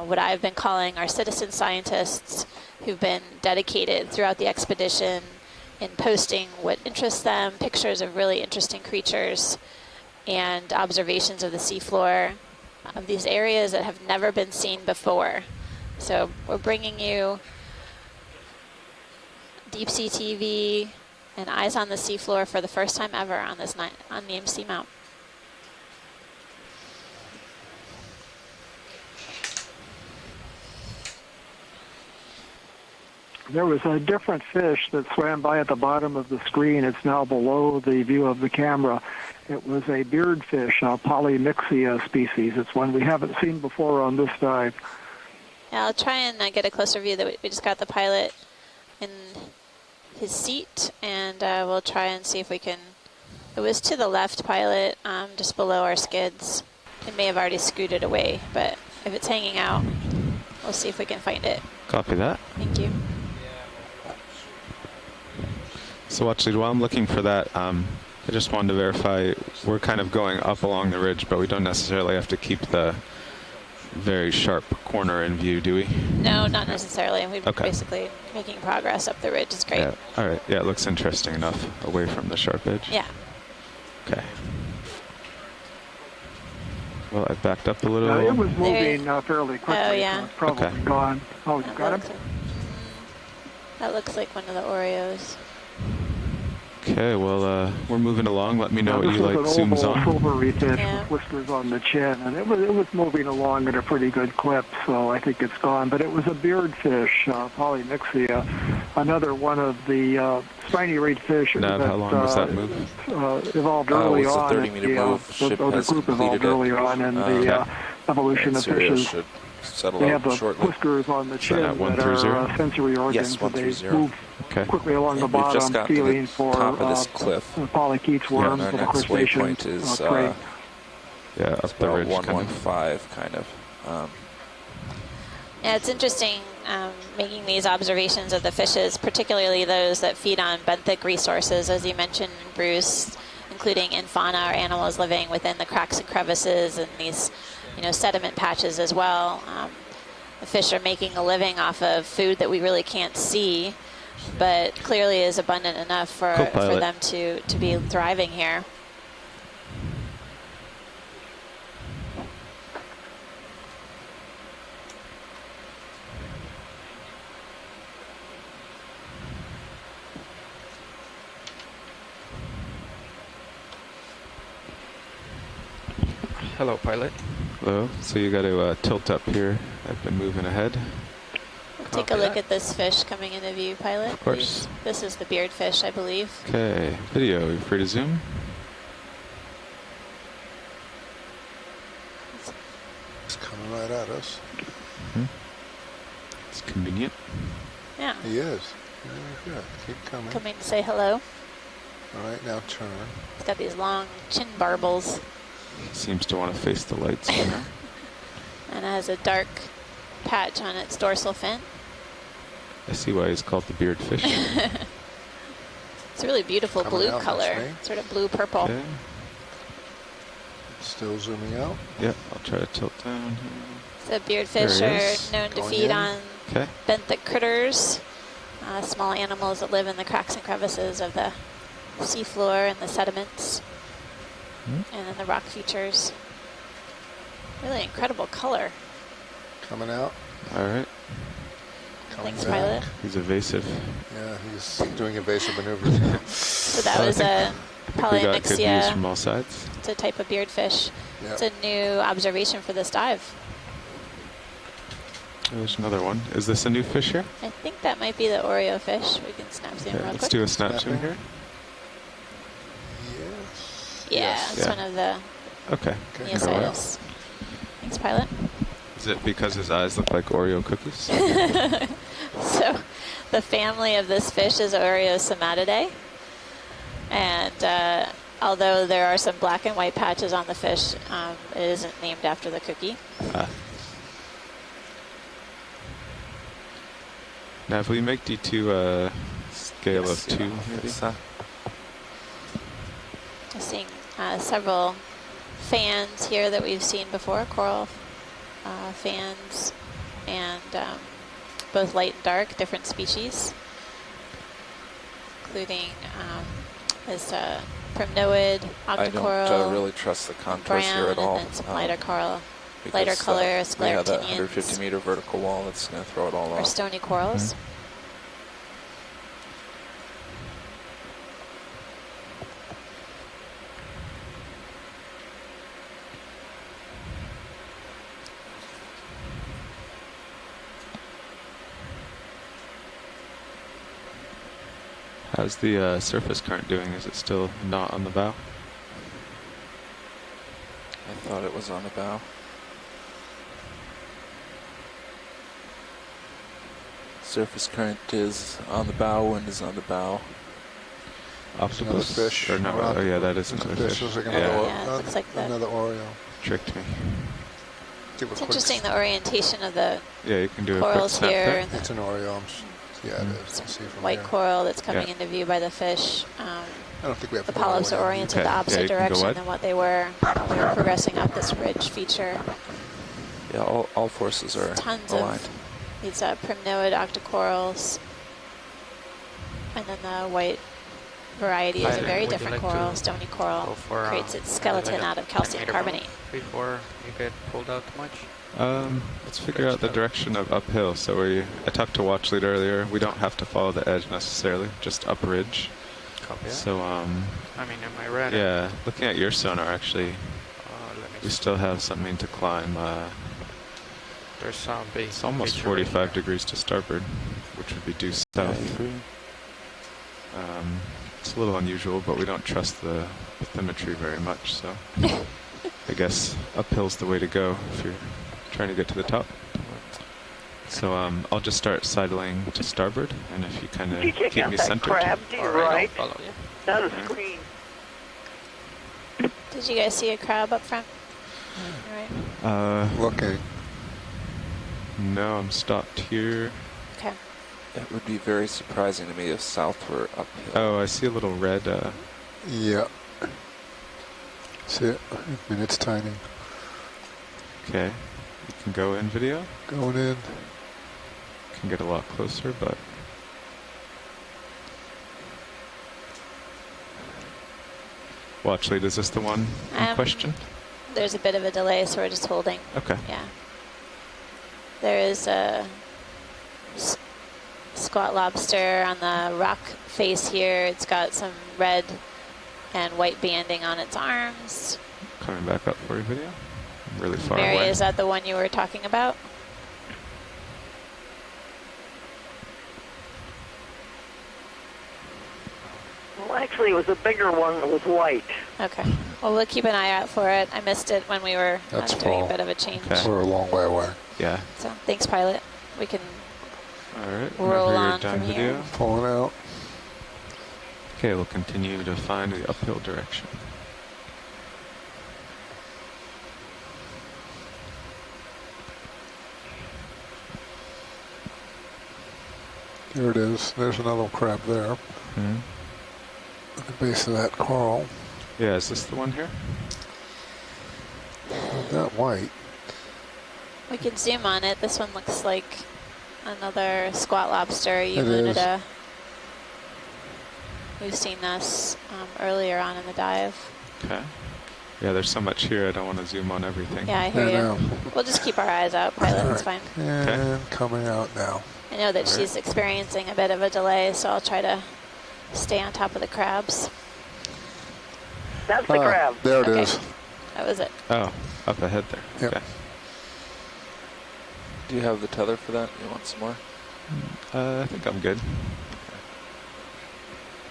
what I've been calling our citizen scientists who've been dedicated throughout the expedition in posting what interests them, pictures of really interesting creatures and observations of the seafloor of these areas that have never been seen before. So we're bringing you deep sea TV and eyes on the seafloor for the first time ever on this unnamed seamount. There was a different fish that swam by at the bottom of the screen. It's now below the view of the camera. It was a beardfish, a Polymyxia species. It's one we haven't seen before on this dive. Yeah, I'll try and get a closer view. That we just got the pilot in his seat, and we'll try and see if we can. It was to the left, pilot, just below our skids. It may have already scooted away, but if it's hanging out, we'll see if we can find it. Copy that. Thank you. So actually, while I'm looking for that, I just wanted to verify we're kind of going up along the ridge, but we don't necessarily have to keep the very sharp corner in view, do we? No, not necessarily. We're basically making progress up the ridge. It's great. Yeah. All right. Yeah, it looks interesting enough away from the sharp edge. Yeah. Okay. Well, I backed up a little. It was moving fairly quickly. Oh, yeah. So it's probably gone. Oh, you got him? That looks like one of the Oreos. Okay, well, we're moving along. Let me know what you like This was an zooms oval on. silvery fish with whiskers on the chin, and it was moving along at a pretty good clip, so I think it's gone. But it was a beardfish, Polymyxia, another one of the spiny reed fish Nav, that, how long was that move? evolved early It was a on. 30-meter move. The Ship other has group completed evolved early it. on in the evolution of Syria fishes. should settle They out have the shortly. whiskers on the that chin at that are sensory organs, Yes, so they 130. move quickly along the And we've just bottom, got to feeling the for top of this cliff. polychaetes worms, and and our next crustaceans, waypoint is prey. Up the ridge, 115, kind of. Yeah, it's interesting making these observations of the fishes, particularly those that feed on benthic resources, as you mentioned, Bruce, including in fauna or animals living within the cracks and crevices and these, sediment patches as well. The fish are making a living off of food that we really can't see, but clearly is abundant enough for them to be thriving here. Hello, pilot. Hello. So you got to tilt up here. I've been moving ahead. Take a look at this fish coming into view, pilot. Of course. This is the beardfish, I believe. Okay. Video. You free to zoom? It's coming right at us. It's convenient. Yeah. He is. Very good. Keep coming. Coming to say hello. All right, now turn. It's got these long chin barbels. Seems to want to face the lights. And it has a dark patch on its dorsal fin. I see why he's called the beardfish. It's a really beautiful blue color, sort of blue-purple. Okay. Still zooming out. Yep, I'll try to tilt down. So beardfish are known to feed on benthic critters, small animals that live in the cracks and crevices of the seafloor and the sediments, and then the rock features. Really incredible color. Coming out. All right. Thanks, pilot. He's evasive. Yeah, he's doing evasive maneuvers. So that was a polymyxia from all sides. It's a type of beardfish. Yep. It's a new observation for this dive. There's another one. Is this a new fish here? I think that might be the Oreo fish. We can snap zoom real quick. Let's do a snap zoom here. Yeah, it's one of the Neositis. Thanks, pilot. Is it because his eyes look like Oreo cookies? So the family of this fish is Oreo somatidae. And although there are some black and white patches on the fish, it isn't named after the cookie. Now, if we make D2 a scale of 2, maybe? I'm seeing several fans here that we've seen before, coral fans, and both light and dark, different species, including this primnoid, octocoral, I don't really trust the contours brown, here at all. and then some lighter coral, because, lighter color, we have that scleractinians, 150-meter vertical wall that's going to throw it all or off. stony corals. How's the surface current doing? Is it still not on the bow? I thought it was on the bow. Surface current is on the bow, wind is on the bow. Octopus fish. Or no, oh yeah, that is another fish. Fishes are gonna go up. Yeah, it looks like another Oreo. Tricked me. It's interesting the orientation of the Yeah, you can do corals a quick here. snap And it's an Oreo. Yeah, it is. See from white here. coral that's coming into view by the fish. I don't think we have The to go polyps all are the way. oriented the Okay, opposite yeah, you can go direction wide. than what they were when we were progressing up this ridge feature. Yeah, all forces are Tons aligned. of these primnoid octocorals. And then the white variety is a very different coral, stony coral. Creates its skeleton out of calcium carbonate. Before you get pulled out too much? Let's figure out the direction of uphill. So I talked to Watch Lead earlier. We don't have to follow the edge necessarily, just up ridge. Copy. So I mean, am I right? yeah, looking at your sonar actually, we still have something to climb. There's some big. It's almost 45 degrees to starboard. which would be due south. It's a little unusual, but we don't trust the bathymetry very much, so I guess uphill's the way to go if you're trying to get to the top. So I'll just start sidling to starboard, and if you kind of keep me centered. Crab to your right. I'll follow you. Not a screen. Did you guys see a crab up front? All right. Looking. No, I'm stopped here. Okay. It would be very surprising to me if south were uphill. Oh, I see a little red. Yeah. See it? I mean, it's tiny. Okay. You can go in video. Going in. Can get a lot closer, but watch lead. Is this the one in question? There's a bit of a delay, so we're just holding. Okay. Yeah. There is a squat lobster on the rock face here. It's got some red and white banding on its arms. Coming back up for your video. I'm really far Mary, away. is that the one you were talking about? Well, actually, it was a bigger one that was white. Okay. Well, we'll keep an eye out for it. I missed it when we were doing a bit of a change. Okay. We're a long way away. Yeah. So thanks, pilot. We can All right. roll whenever on you're done from video. here. Pulling out. Okay, we'll continue to find the uphill direction. There it is. There's another crab there. At the base of that coral. Yeah, is this the one here? Not white. We can zoom on it. This one looks like another squat lobster, It is. Eulunida. We've seen this earlier on in the dive. Okay. Yeah, there's so much here. I don't want to zoom on everything. Yeah, I hear you. We'll just keep our eyes out, pilot. It's fine. And coming out now. I know that she's experiencing a bit of a delay, so I'll try to stay on top of the crabs. That's the crab. There it is. That was it. Oh, up ahead there. Yep. Okay. Do you have the tether for that? You want some more? I think I'm good.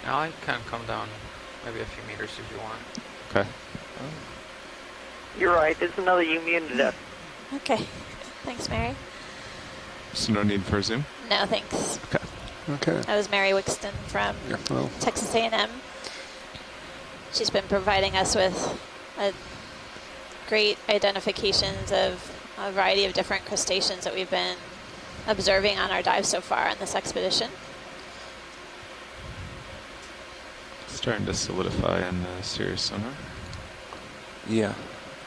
Now I can come down maybe a few meters if you want. Okay. You're right. There's another Eulunida. Okay. Thanks, Mary. So no need for a zoom? No, thanks. Okay. Okay. That was Mary Wixton from Texas A&M. She's been providing us with great identifications of a variety of different crustaceans that we've been observing on our dive so far on this expedition. Starting to solidify in the Sirius sonar. Yeah.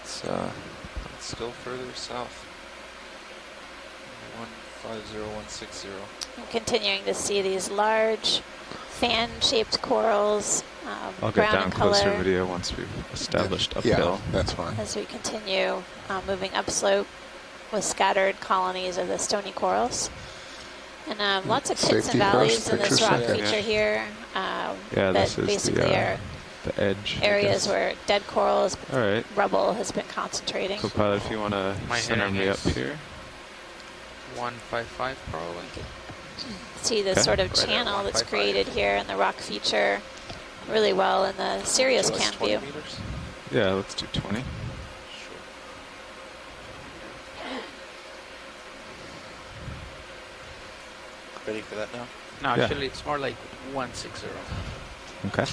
It's still further south. 150160. I'm continuing to see these large fan-shaped corals, I'll get brown down in color. closer video once we've established uphill. Yeah, that's fine. As we continue moving upslope with scattered colonies of the stony corals. And lots of pits Safety and valleys first, in this picture rock second. feature here. Yeah, that this is basically are the edge. I areas guess. where dead corals, All right. rubble has been concentrating. Co-pilot, if you want to My center heading me up is here. 155 probably. See this Okay. sort of Right at channel that's 155. created here in the rock feature really well in the Sirius So it's cam 20 view. meters? Yeah, let's do 20. Ready for that now? No, Yeah. actually it's more like 160. Okay.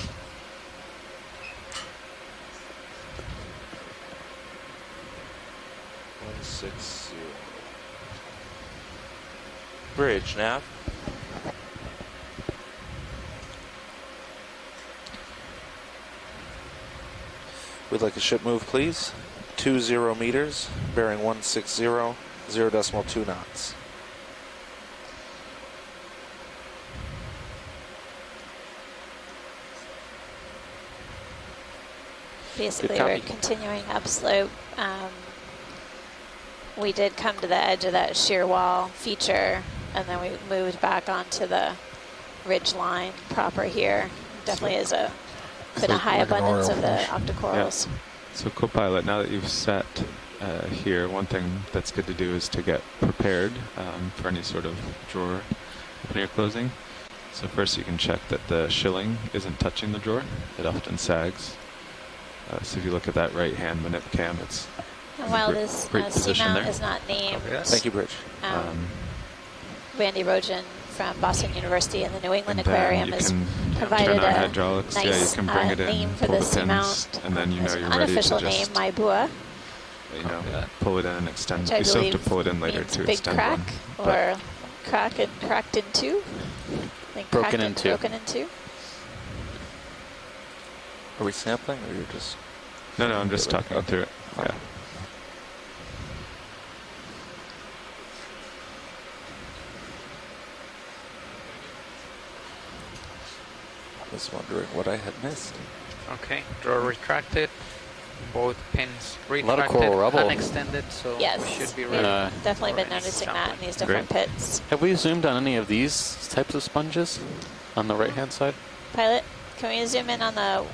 Bridge, nav. We'd like a ship move, please. 20 meters, bearing 160, 0.2 knots. Basically, Good we're copy. continuing upslope. We did come to the edge of that shear wall feature, and then we moved back onto the ridge line proper here. Definitely is been a high like an abundance Oreo of the Fish. octocorals. So co-pilot, now that you've sat here, one thing that's good to do is to get prepared for any sort of drawer opening or closing. So first you can check that the shilling isn't touching the drawer. It often sags. So if you look at that right hand manip cam, it's and while this seamount is not named, Thank you, Bridge. Randy Rogen from Boston University and the New England and then Aquarium you has can provided turn on a hydraulics. nice Yeah, you can bring it in, name for pull this the pins, seamount. and then you know There's you're an ready to unofficial just name, Maibua, pull it in and extend. which I You still have to believe pull it in later means to big extend crack one. or cracked in two. I think Broken in two. Broken in two. Are we sampling, or you're just? No, I'm just talking through it. Yeah. I was wondering what I had missed. Okay, drawer retracted. Both pins A lot of retracted coral rubble. and extended, so Yes, we should be we've ready. definitely for been any noticing that sampling. in these different pits. Have we zoomed on any of these types of sponges on the right-hand side? Pilot, can we zoom in on the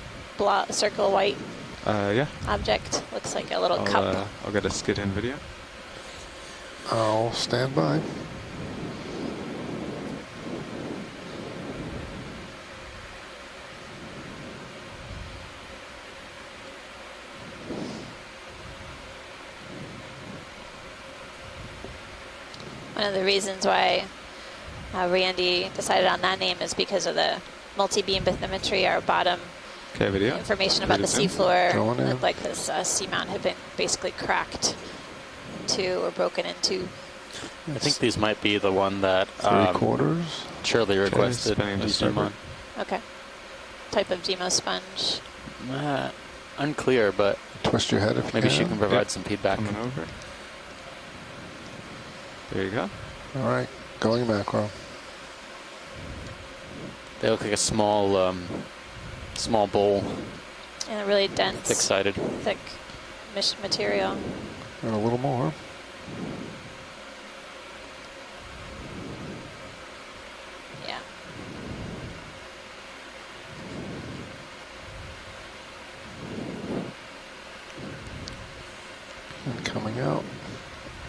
circle white Yeah. object? Looks like a little cup. I'll get a skid in video. I'll stand by. One of the reasons why Randy decided on that name is because of the multi-beam bathymetry, our bottom Okay, video. information about the Video seafloor. Going in. Looked like this seamount had been basically cracked into or broken into. I think these might be the one that 3/4. Shirley requested. spinning to we zoom on. Okay. Type of Demo sponge. Unclear, but Twist your head if you maybe she can. can provide some feedback. Coming over. There you go. All right, going macro. They look like a small, small bowl, And a really dense, thick-sided. thick material. And a little more. Yeah. And coming out.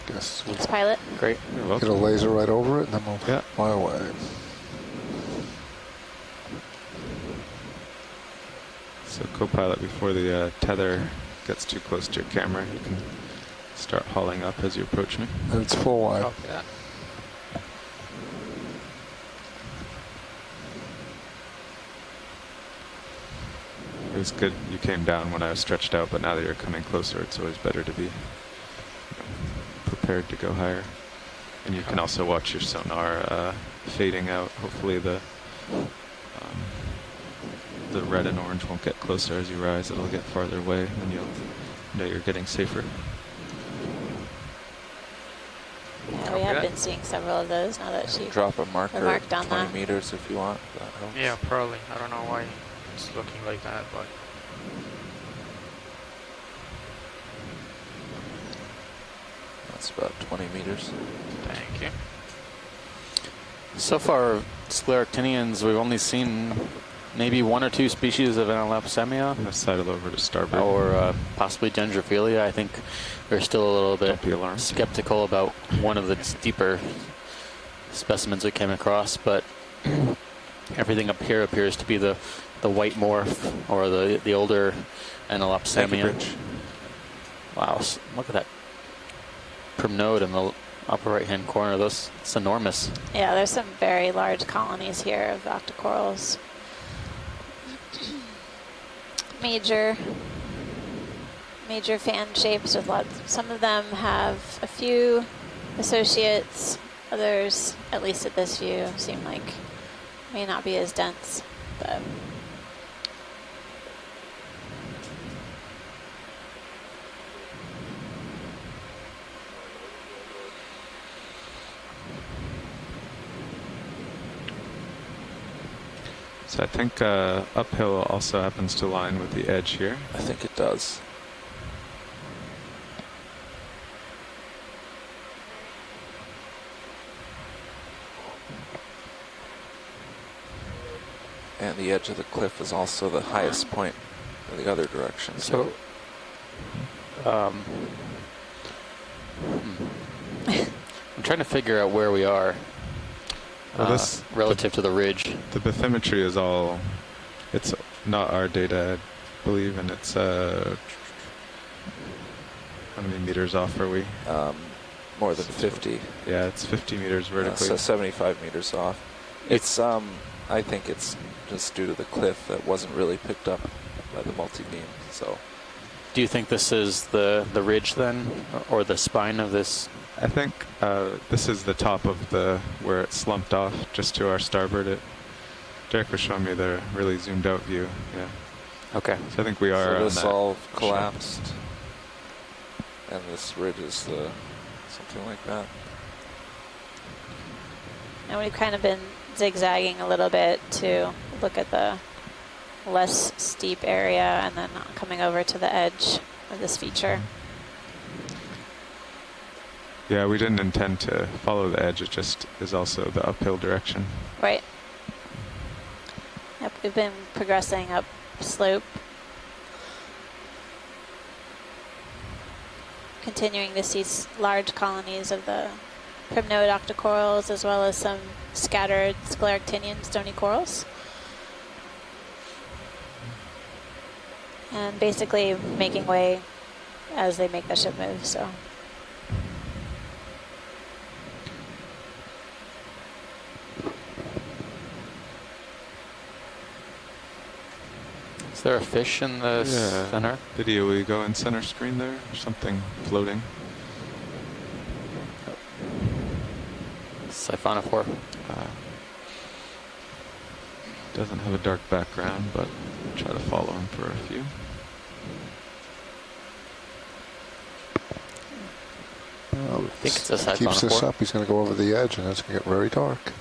Guess we'll Thanks, pilot. Great. get a laser right over it, and then we'll fly away. So co-pilot, before the tether gets too close to your camera, you can start hauling up as you approach me. And it's full wide. Copy that. It was good you came down when I was stretched out, but now that you're coming closer, it's always better to be prepared to go higher. And you can also watch your sonar fading out. Hopefully the red and orange won't get closer as you rise. It'll get farther away, and you'll know you're getting safer. Yeah, we have been seeing several of those now that she Drop a marker remarked on 20 that. meters if you want. That helps. Yeah, probably. I don't know why it's looking like that, but That's about 20 meters. thank you. So far, scleractinians, we've only seen maybe 1 or 2 species of Anelopsemia. Let's sidle over to starboard. Or possibly Dendrophilia. I think we're still a little bit skeptical about one of the deeper specimens we came across, but everything up here appears to be the white morph or the older Anelopsemia. Wow, look at that primnode in the upper right-hand corner. It's enormous. Yeah, there's some very large colonies here of octocorals. Major fan shapes with lots. Some of them have a few associates. Others, at least at this view, seem like may not be as dense, but. So I think uphill also happens to line with the edge here. I think it does. And the edge of the cliff is also the highest point in the other direction. So, I'm trying to figure out where we are. relative to the ridge. The bathymetry is all, it's not our data, I believe, and it's, how many meters off are we? More than 50. Yeah, it's 50 meters vertically. So 75 meters off. It's, I think it's just due to the cliff that wasn't really picked up by the multi-beam, so. Do you think this is the ridge then, or the spine of this? I think this is the top of where it slumped off, just to our starboard. Derek was showing me the really zoomed out view. Yeah. Okay. So I think we are. So this all shot. collapsed, and this ridge is something like that. And we've kind of been zigzagging a little bit to look at the less steep area and then coming over to the edge of this feature. Yeah, we didn't intend to follow the edge. It just is also the uphill direction. Right. Yep, we've been progressing up slope. Continuing to see large colonies of the primnoid octocorals as well as some scattered scleractinian stony corals. And basically making way as they make the ship move, so. Is there a fish in the center? Video, will you go in center screen there? Or something floating? Siphonophore. Doesn't have a dark background, but try to follow him for a few. Well, I think it's a if he keeps this siphonophore. up, he's going to go over the edge, and it's going to get very dark.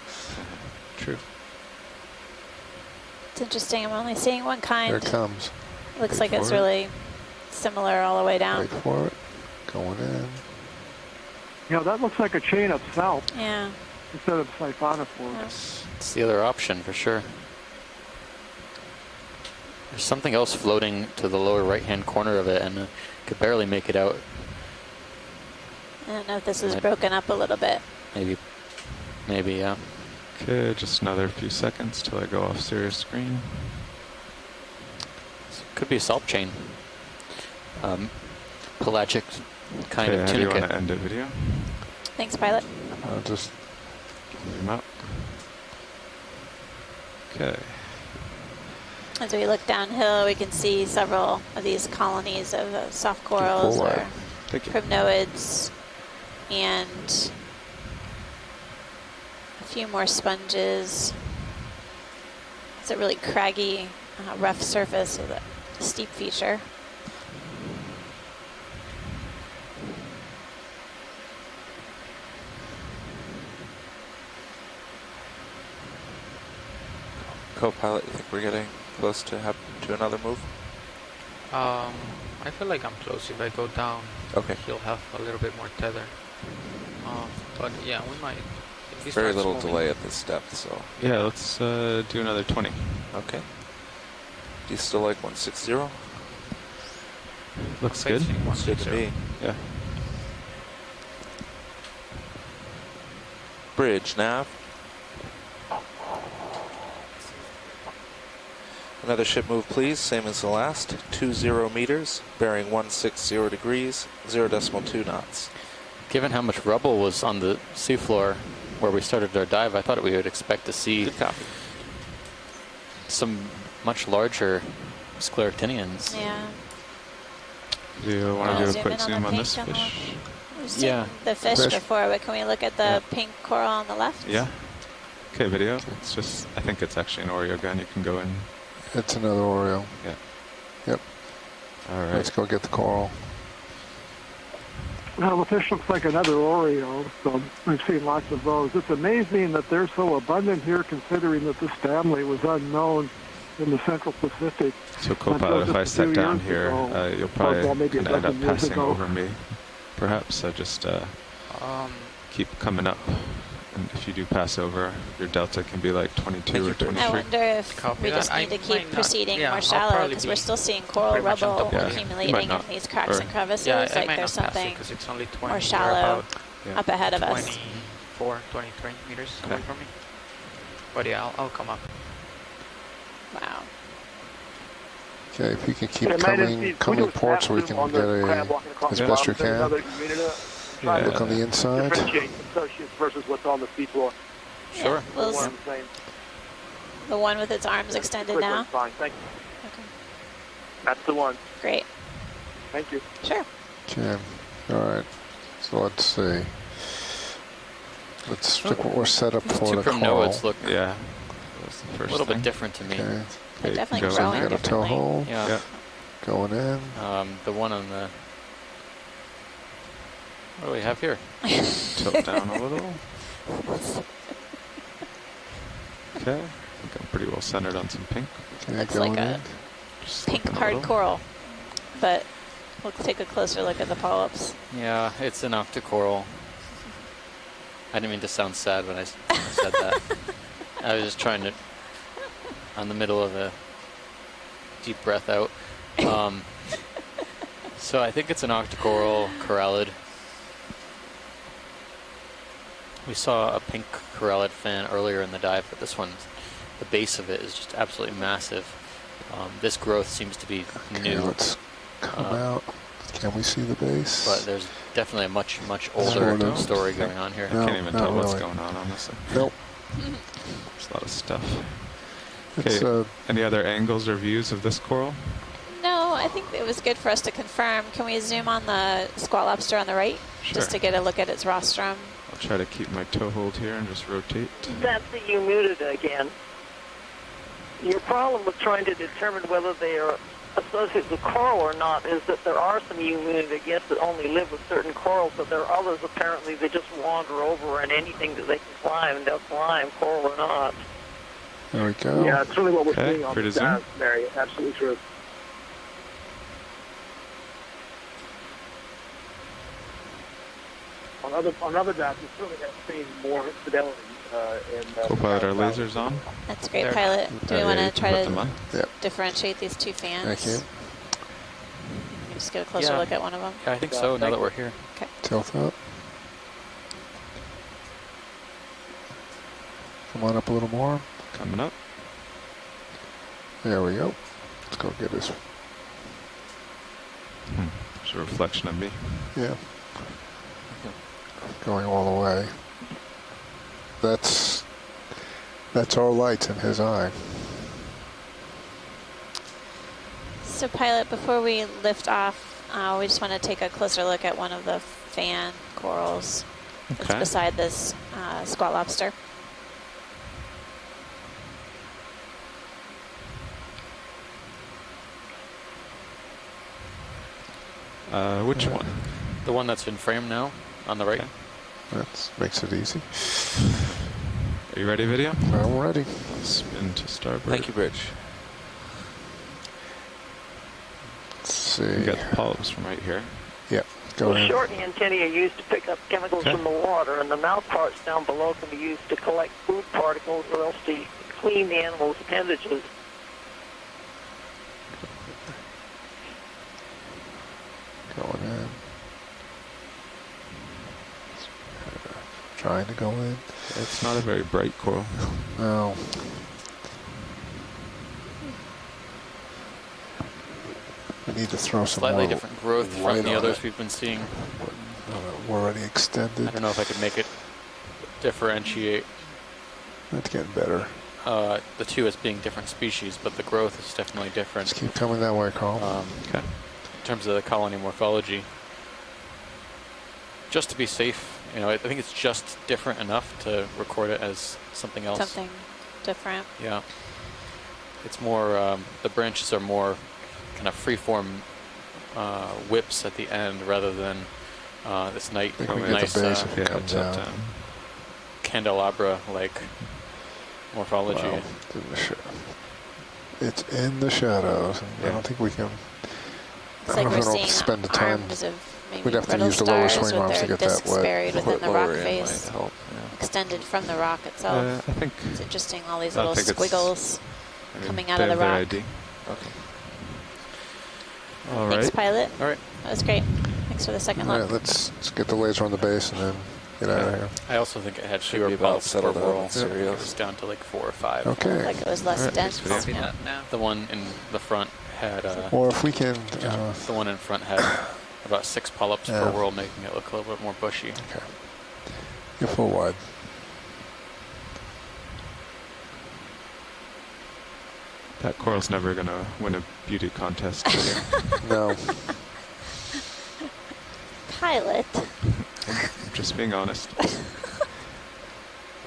True. It's interesting, I'm only seeing one kind. There it comes. Looks like it's really similar all the way down. Wait for it. Going in. You know, that looks like a chain of salp Yeah. instead of siphonophore. Yeah. It's the other option for sure. There's something else floating to the lower right-hand corner of it, and could barely make it out. I don't know if this is broken up a little bit. Maybe, yeah. Okay, just another few seconds till I go off Sirius screen. Could be a salp chain. Pelagic kind of How do you want tunicate. to end the video? Thanks, pilot. Just zoom out. Okay. As we look downhill, we can see several of these colonies of soft corals or primnoids, and a few more sponges. It's a really craggy, rough surface with a steep feature. Co-pilot, you think we're getting close to another move? I feel like I'm close. If I go down, okay, he'll have a little bit more tether. But yeah, we might. Very little delay at this depth, so. Yeah, let's do another 20. Okay. Do you still like 160? Looks good. Looks good to me. Yeah. Bridge nav. Another ship move, please. Same as the last. 20 meters, bearing 160 degrees, 0.2 knots. Given how much rubble was on the seafloor where we started our dive, I thought we would expect to see some much larger scleractinians. Yeah. Do you want to do a quick zoom on this pink fish? We've seen the fish before, but can we look at the pink coral on the left? Yeah. Okay, video. It's just, I think it's actually an Oreo gun. You can go in. It's another Oreo. Yeah. Yep. All right. Let's go get the coral. Well, the fish looks like another Oreo, so we've seen lots of those. It's amazing that they're so abundant here, considering that this family was unknown in the Central Pacific. So, co-pilot, if I sat down here, you'll probably maybe kind of end up years passing ago. over me. Perhaps I just keep coming up. And if you do pass over, your delta can be like 22 or 23. I wonder if we just need to keep proceeding more shallow, because we're still seeing coral rubble accumulating in these cracks and crevices. Like there's something it's only 20, more shallow about up ahead of us. 24, 23 meters away from me. But yeah, I'll come up. Wow. Okay, if you can keep Yeah, coming port so we can get as best we can. Look on the inside. Differentiate associates versus what's on the seafloor. Sure. Yeah, Well, the one with its arms extended now? Fine, thank you. Okay. That's the one. Great. Thank you. Sure. Okay, all right. So let's see. Let's check what we're set up for the from call. NOAA's look Yeah. That's the a first little thing. bit different to me. Okay. They're definitely So growing we got a tow differently. hole Yeah. going in. The one on the. What do we have here? Tilt down a little. Okay. I think I'm pretty well centered on some pink. Okay, Looks going like a in. Just pink looking a hard little. coral. But let's take a closer look at the polyps. Yeah, it's an octocoral. I didn't mean to sound sad when I said that. I was just trying to, on the middle of a deep breath out. So I think it's an octocoral corallid. We saw a pink corallid fin earlier in the dive, but this one, the base of it is just absolutely massive. This growth seems to be new. Let's come out. Can we see the base? But there's definitely a much older story going on here. No, I can't even not tell what's really. going on, honestly. Nope. There's a lot of stuff. It's, Okay. Any other angles or views of this coral? No, I think it was good for us to confirm. Can we zoom on the squat lobster on the right? Sure. Just to get a look at its rostrum. I'll try to keep my toe hold here and just rotate. That's the humidity again. Your problem with trying to determine whether they are associated with coral or not is that there are some eumunida that only live with certain corals, but there are others apparently that just wander over and anything that they can climb, they'll climb, coral or not. There we go. Yeah, it's really what we're Okay, seeing on pretty the zoom. dive, Mary. Absolutely true. On other dives, we certainly have seen more fidelity. Co-pilot, our lasers on. That's great, There. pilot. Do we Are want you to try put them on? to differentiate these two fans? Thank you. Can we just get a closer Yeah. look at one of them? Yeah, I think so, now that we're here. Okay. Tilt up. Come on up a little more. Coming up. There we go. Let's go get his. It's a reflection of me. Yeah. Going all the way. That's our lights in his eye. So, pilot, before we lift off, we just want to take a closer look at one of the fan corals that's Okay. beside this squat lobster. Which one? The one that's in frame now, on the right. Okay. That makes it easy. Are you ready, video? I'm ready. Spin to starboard. Thank you, Bridge. Let's see. You got the polyps from right here. Yep. Go The ahead. short antennae are used to pick up chemicals Okay. from the water, and the mouth parts down below can be used to collect food particles or else to clean the animal's appendages. Going in. Trying to go in. It's not a very bright coral. No. We need to throw some Slightly more different growth from light the on others it. we've been seeing. We're already extended. I don't know if I could make it differentiate That's getting better. the two as being different species, but the growth is definitely different. Just keep coming that way, Carl. Okay. In terms of the colony morphology. Just to be safe, you know, I think it's just different enough to record it as something else. Something different. Yeah. It's more, the branches are more kind of freeform whips at the end rather than this I think we get nice the base if it Yeah, comes it's up out. down. candelabra-like morphology. Wow. It's in the shadows. And I Yeah. don't think we can. It's I like don't we're know if seeing to spend the time. arms of maybe We'd have to brittle use the lower stars swing arms with to their get that discs wet. buried within the rock Lower in face, might help. extended from the rock itself. I think. It's interesting, all these I little think it's- squiggles I mean, coming out they of the have their rock. ID. Okay. All Thanks, right. pilot. All right. That was great. Thanks for the second All look. right, let's get the laser on the base and then Get out of here. I also think it had Should fewer be about polyps per settled down whirl. in cereal. It was down to like 4 or 5. Okay. Like it was less dense. Yeah. The one in the front had. Or if we can. The one in front had about 6 polyps per whirl, making it look a little bit more bushy. Okay. You're full wide. That coral's never going to win a beauty contest. No. Pilot. Just being honest.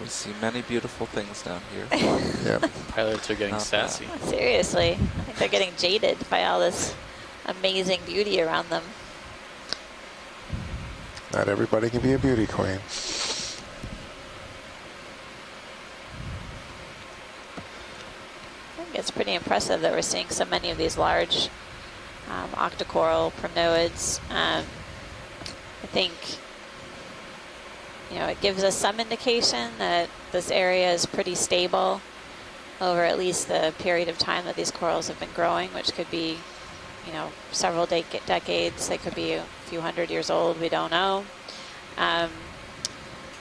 We see many beautiful things down here. Yeah. Pilots are getting Not sassy. Seriously, I think they're getting jaded by all this amazing beauty around them. Not everybody can be a beauty queen. I think it's pretty impressive that we're seeing so many of these large octocoral primnoids. I think, you know, it gives us some indication that this area is pretty stable over at least the period of time that these corals have been growing, which could be, you know, several decades. They could be a few hundred years old. We don't know.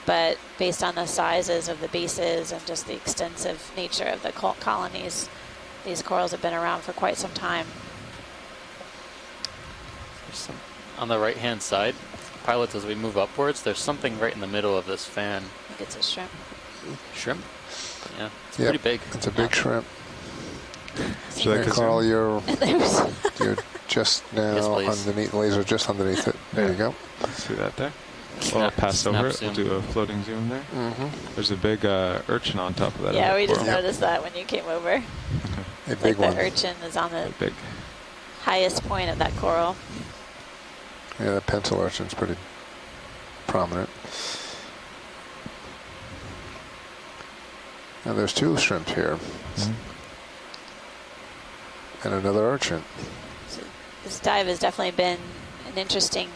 But based on the sizes of the bases and just the extensive nature of the colonies, these corals have been around for quite some time. There's some, on the right-hand side, pilots, as we move upwards, there's something right in the middle of this fan. I think it's a shrimp. Shrimp? Yeah, it's pretty big. It's a big shrimp. Should I Carl, you're just now underneath, laser just underneath it. There you go. See that there? Well, I'll pass over it. We'll do a floating zoom there. There's a big urchin on top of that. Yeah, we just noticed that when you came over. A big one. one. The urchin is on the highest point of that coral. Yeah, the pencil urchin's pretty prominent. Now there's 2 shrimp here. And another urchin. So this dive has definitely been an interesting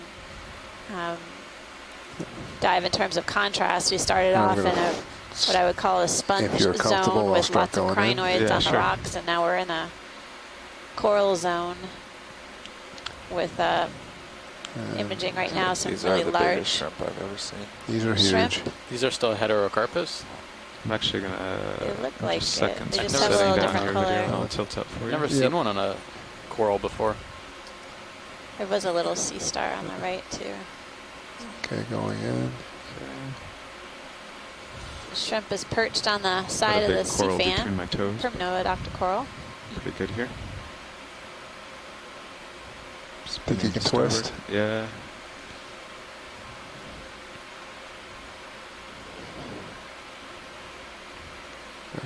dive in terms of contrast. We started off in a what I would call a sponge zone with lots of crinoids on the rocks, and now we're in a coral zone with imaging right now. Some These really are the large biggest shrimp I've ever seen. These are shrimp. huge. These are still heterocarpus? I'm actually going to... They look like it. They just have a little different color. I'll tilt up for you. Never seen one on a coral before. There was a little sea star on the right too. Okay, going in. The shrimp is perched on the side of the sea fan. Primnoid octocoral. Pretty good here. Think you can twist? Yeah.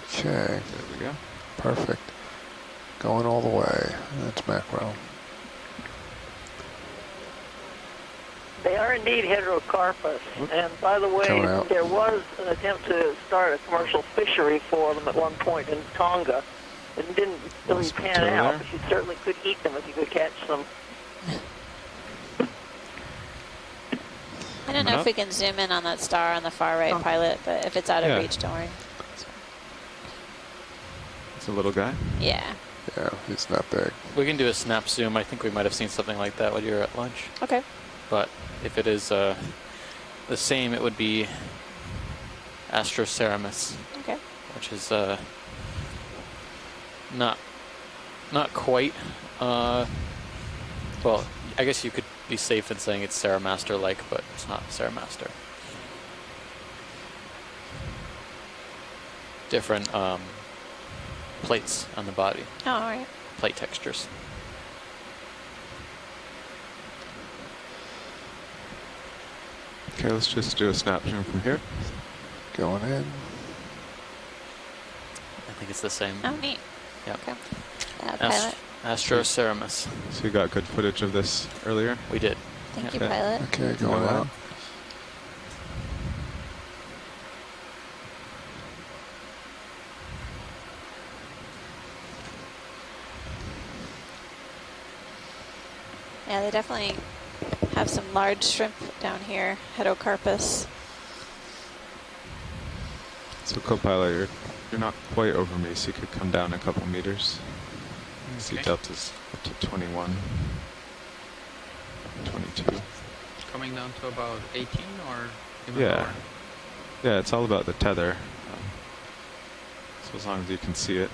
Okay. There we go. Perfect. Going all the way. That's macro. They are indeed heterocarpus. And by the way, there was an attempt to start a commercial fishery for them at one point in Tonga. It didn't really pan out, but you certainly could eat them if you could catch them. I don't know if we can zoom in on that star on the far right, Pilot, but if it's out of reach, don't worry. It's a little guy? Yeah. Yeah, he's not big. We can do a snap zoom. I think we might have seen something like that when you were at lunch. Okay. But if it is the same, it would be Astroceramus. Okay. Which is not quite. Well, I guess you could be safe in saying it's Ceramaster-like, but it's not Ceramaster. Different plates on the body. Oh, all right. Plate textures. Okay, let's just do a snap zoom from here. Going in. I think it's the same. Oh, neat. Yeah. Okay. Pilot. Astroceramus. So you got good footage of this earlier? We did. Thank you, Pilot. Okay, going out. Yeah, they definitely have some large shrimp down here, heterocarpus. So co-pilot, you're not quite over me, so you could come down a couple meters. See delta's up to 21, 22. Coming down to about 18 or Yeah. Yeah, it's all about the tether. So as long as you can see it.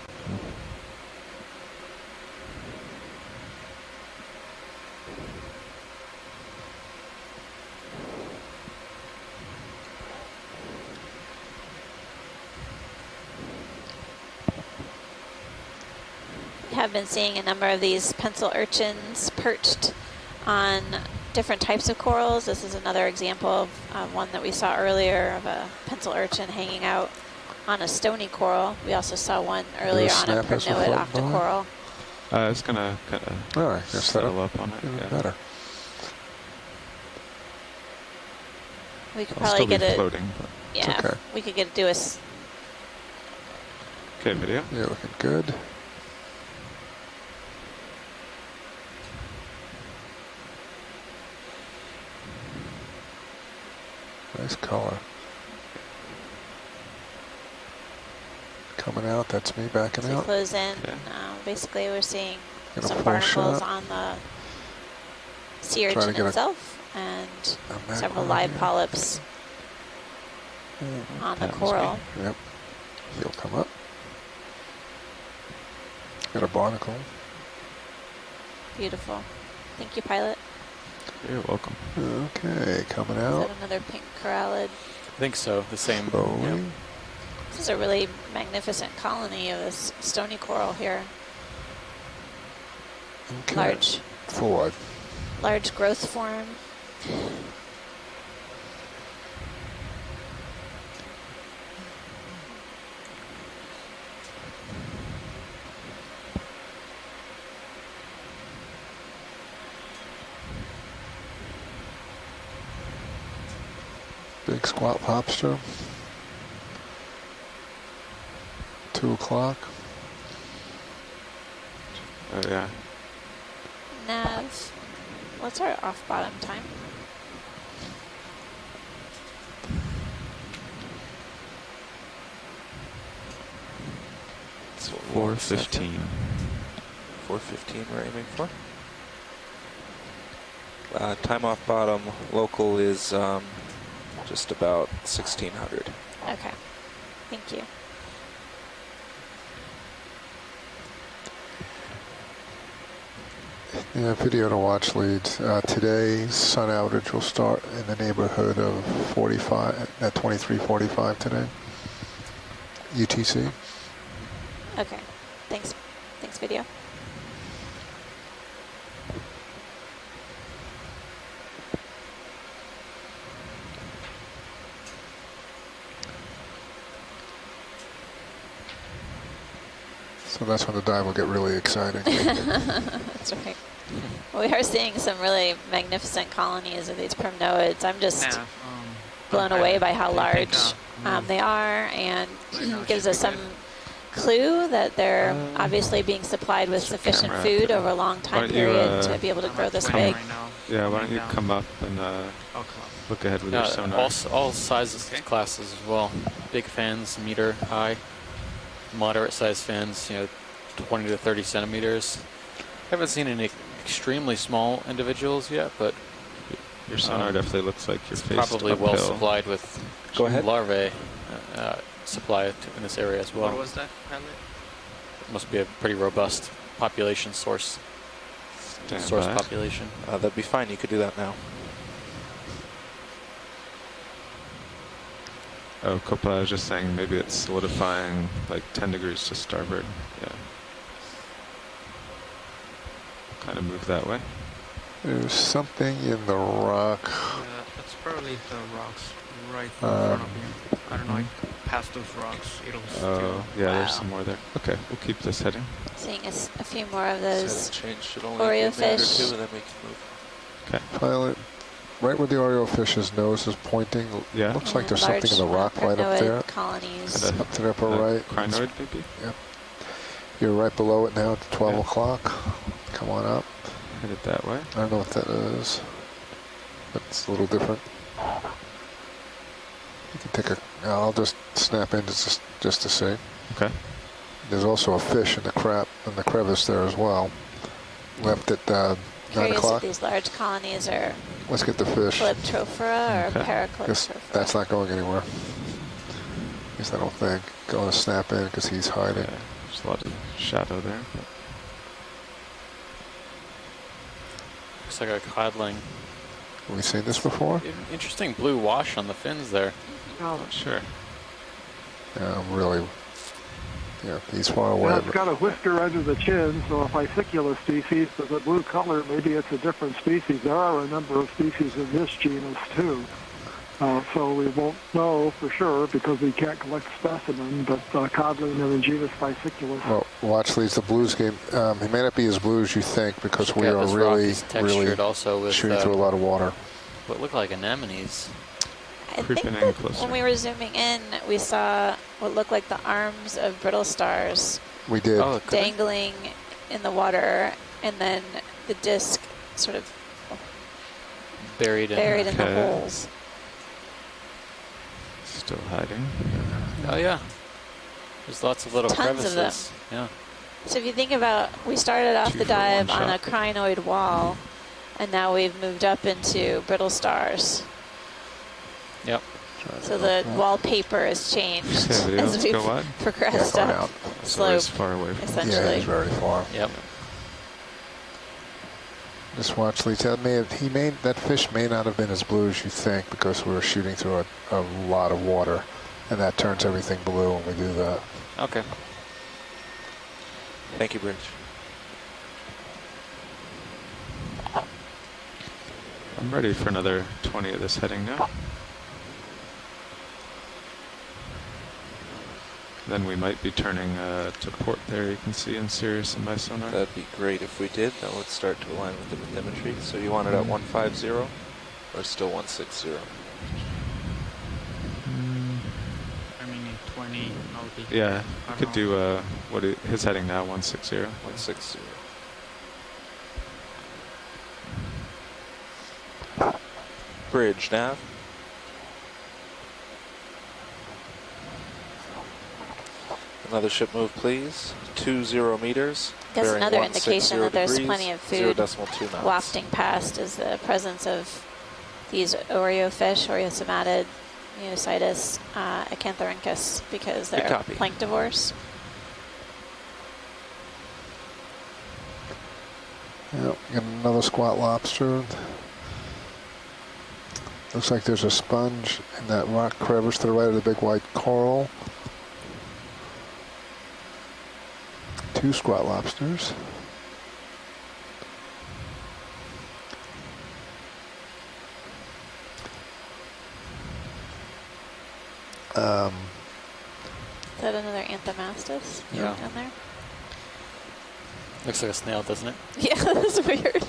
Have been seeing a number of these pencil urchins perched on different types of corals. This is another example of one that we saw earlier of a pencil urchin hanging out on a stony coral. We also saw one earlier on a primnoid octocoral. I was gonna kind of settle up on it. Yeah. Better. We could probably get it. Floating, yeah, okay. We could do a. Okay, video. Yeah, looking good. Nice color. Coming out, that's me backing out. Close in. Okay. Basically, we're seeing Get some a full barnacles shot. on the sea urchin itself and several live polyps on the coral. Yep. He'll come up. Got a barnacle. Beautiful. Thank you, pilot. You're welcome. Okay, coming Is out. that another pink corallid? I think so. The same. Slowly. Yeah. This is a really magnificent colony of this stony coral here. Okay. Large. Forward. Large growth form. Big squat lobster. 2 o'clock. Oh yeah. Nav. What's our off bottom time? That's what 4:15. 4:15 we're aiming for. Time off bottom local is just about 1600. Okay. Thank you. Yeah, video to watch leads. Today, sun outage will start in the neighborhood of 45 at 23:45 today. UTC. Okay. Thanks. Thanks, video. So that's when the dive will get really exciting. That's right. We are seeing some really magnificent colonies of these primnoids. I'm just blown away by how large they are, and gives us some clue that they're obviously being supplied with sufficient food over a long time period to be able to grow this big. Yeah, why don't you come up and look ahead with your sonar. All sizes, classes as well. Big fans, meter high. Moderate sized fans, 20 to 30 centimeters. Haven't seen any extremely small individuals yet, but your sonar definitely looks like you're faced probably uphill. well supplied with larvae supply in this area as well. What was that, pilot? It must be a pretty robust population source. Population. That'd be fine. You could do that now. Oh, Coppola, I was just saying maybe it's solidifying like 10 degrees to starboard. Yeah. Kind of move that way. There's something in the rock. That's probably the rocks right in front of you. I don't know, like past those rocks, it'll Oh, yeah, there's some more there. Okay, we'll keep this heading. Seeing a few more of those Oreo Oreo fish. and then we can move. Okay. Pilot, right where the Oreo fish's nose is pointing, yeah. looks like there's something in the rock right up there. Colonies. Up to the upper right. Crinoid, maybe? Yep. You're right below it now at 12 o'clock. Come on up. Headed that way. I don't know what that is. It's a little different. You can take a. I'll just snap in just to see. Okay. There's also a fish in the crevice there as well. Left at 9 Curious o'clock. if these large colonies are Let's get the fish. Calyptrophora or Guess Paracalyptrophora? that's not going anywhere. Guess I don't think. Going to snap in because he's hiding. Yeah, there's a lot of shadow there. But. Looks like a codling. Have we seen this before? Interesting blue wash on the fins there. Oh, sure. Yeah, really. Yeah, he's far away. Yeah, it's got a whisker under the chin, so a Fificula species, but the blue color, maybe it's a different species. There are a number of species in this genus, too. So we won't know for sure because we can't collect specimen, but codling in the genus Fificula. Well, watch these. The blues game. He may not be as blue as you think because we are really also with, shooting through a lot of water. What look like anemones. I think that when we were zooming in, we saw what looked like the arms of brittle stars. We did. Dangling in the water, and then the disc sort of buried in the holes. Still hiding. Oh yeah. There's lots of little Tons crevices. of them. Yeah. So if you think about, we started off the dive on a crinoid wall, and now we've moved up into brittle stars. Yep. So the wallpaper has changed as we've progressed up slope, far away from essentially. Yeah, he's very far. Yep. Just watch, Lee. That fish may not have been as blue as you think because we were shooting through a lot of water, and that turns everything blue when we do that. Okay. Thank you, Bridge. I'm ready for another 20 of this heading now. Then we might be turning to port there. You can see in Sirius and my sonar. That'd be great if we did. That would start to align with the bathymetry. So you want it at 150 or still 160? I mean, in 20 naughty. Yeah, I could do his heading now, 160. 160. Bridge nav. Another ship move, please. 20 meters. That's bearing another 160 indication that there's degrees, plenty of food 0.2 knots. wafting past is the presence of these Oreo fish, Oreosomatid, Mucitus, Acanthorhynchus, because they're planktivores. Yep, got another squat lobster. Looks like there's a sponge in that rock crevice to the right of the big white coral. 2 squat lobsters. Is that another Anthomastus Yeah. down there? Looks like a snail, doesn't it? Yeah, that's weird.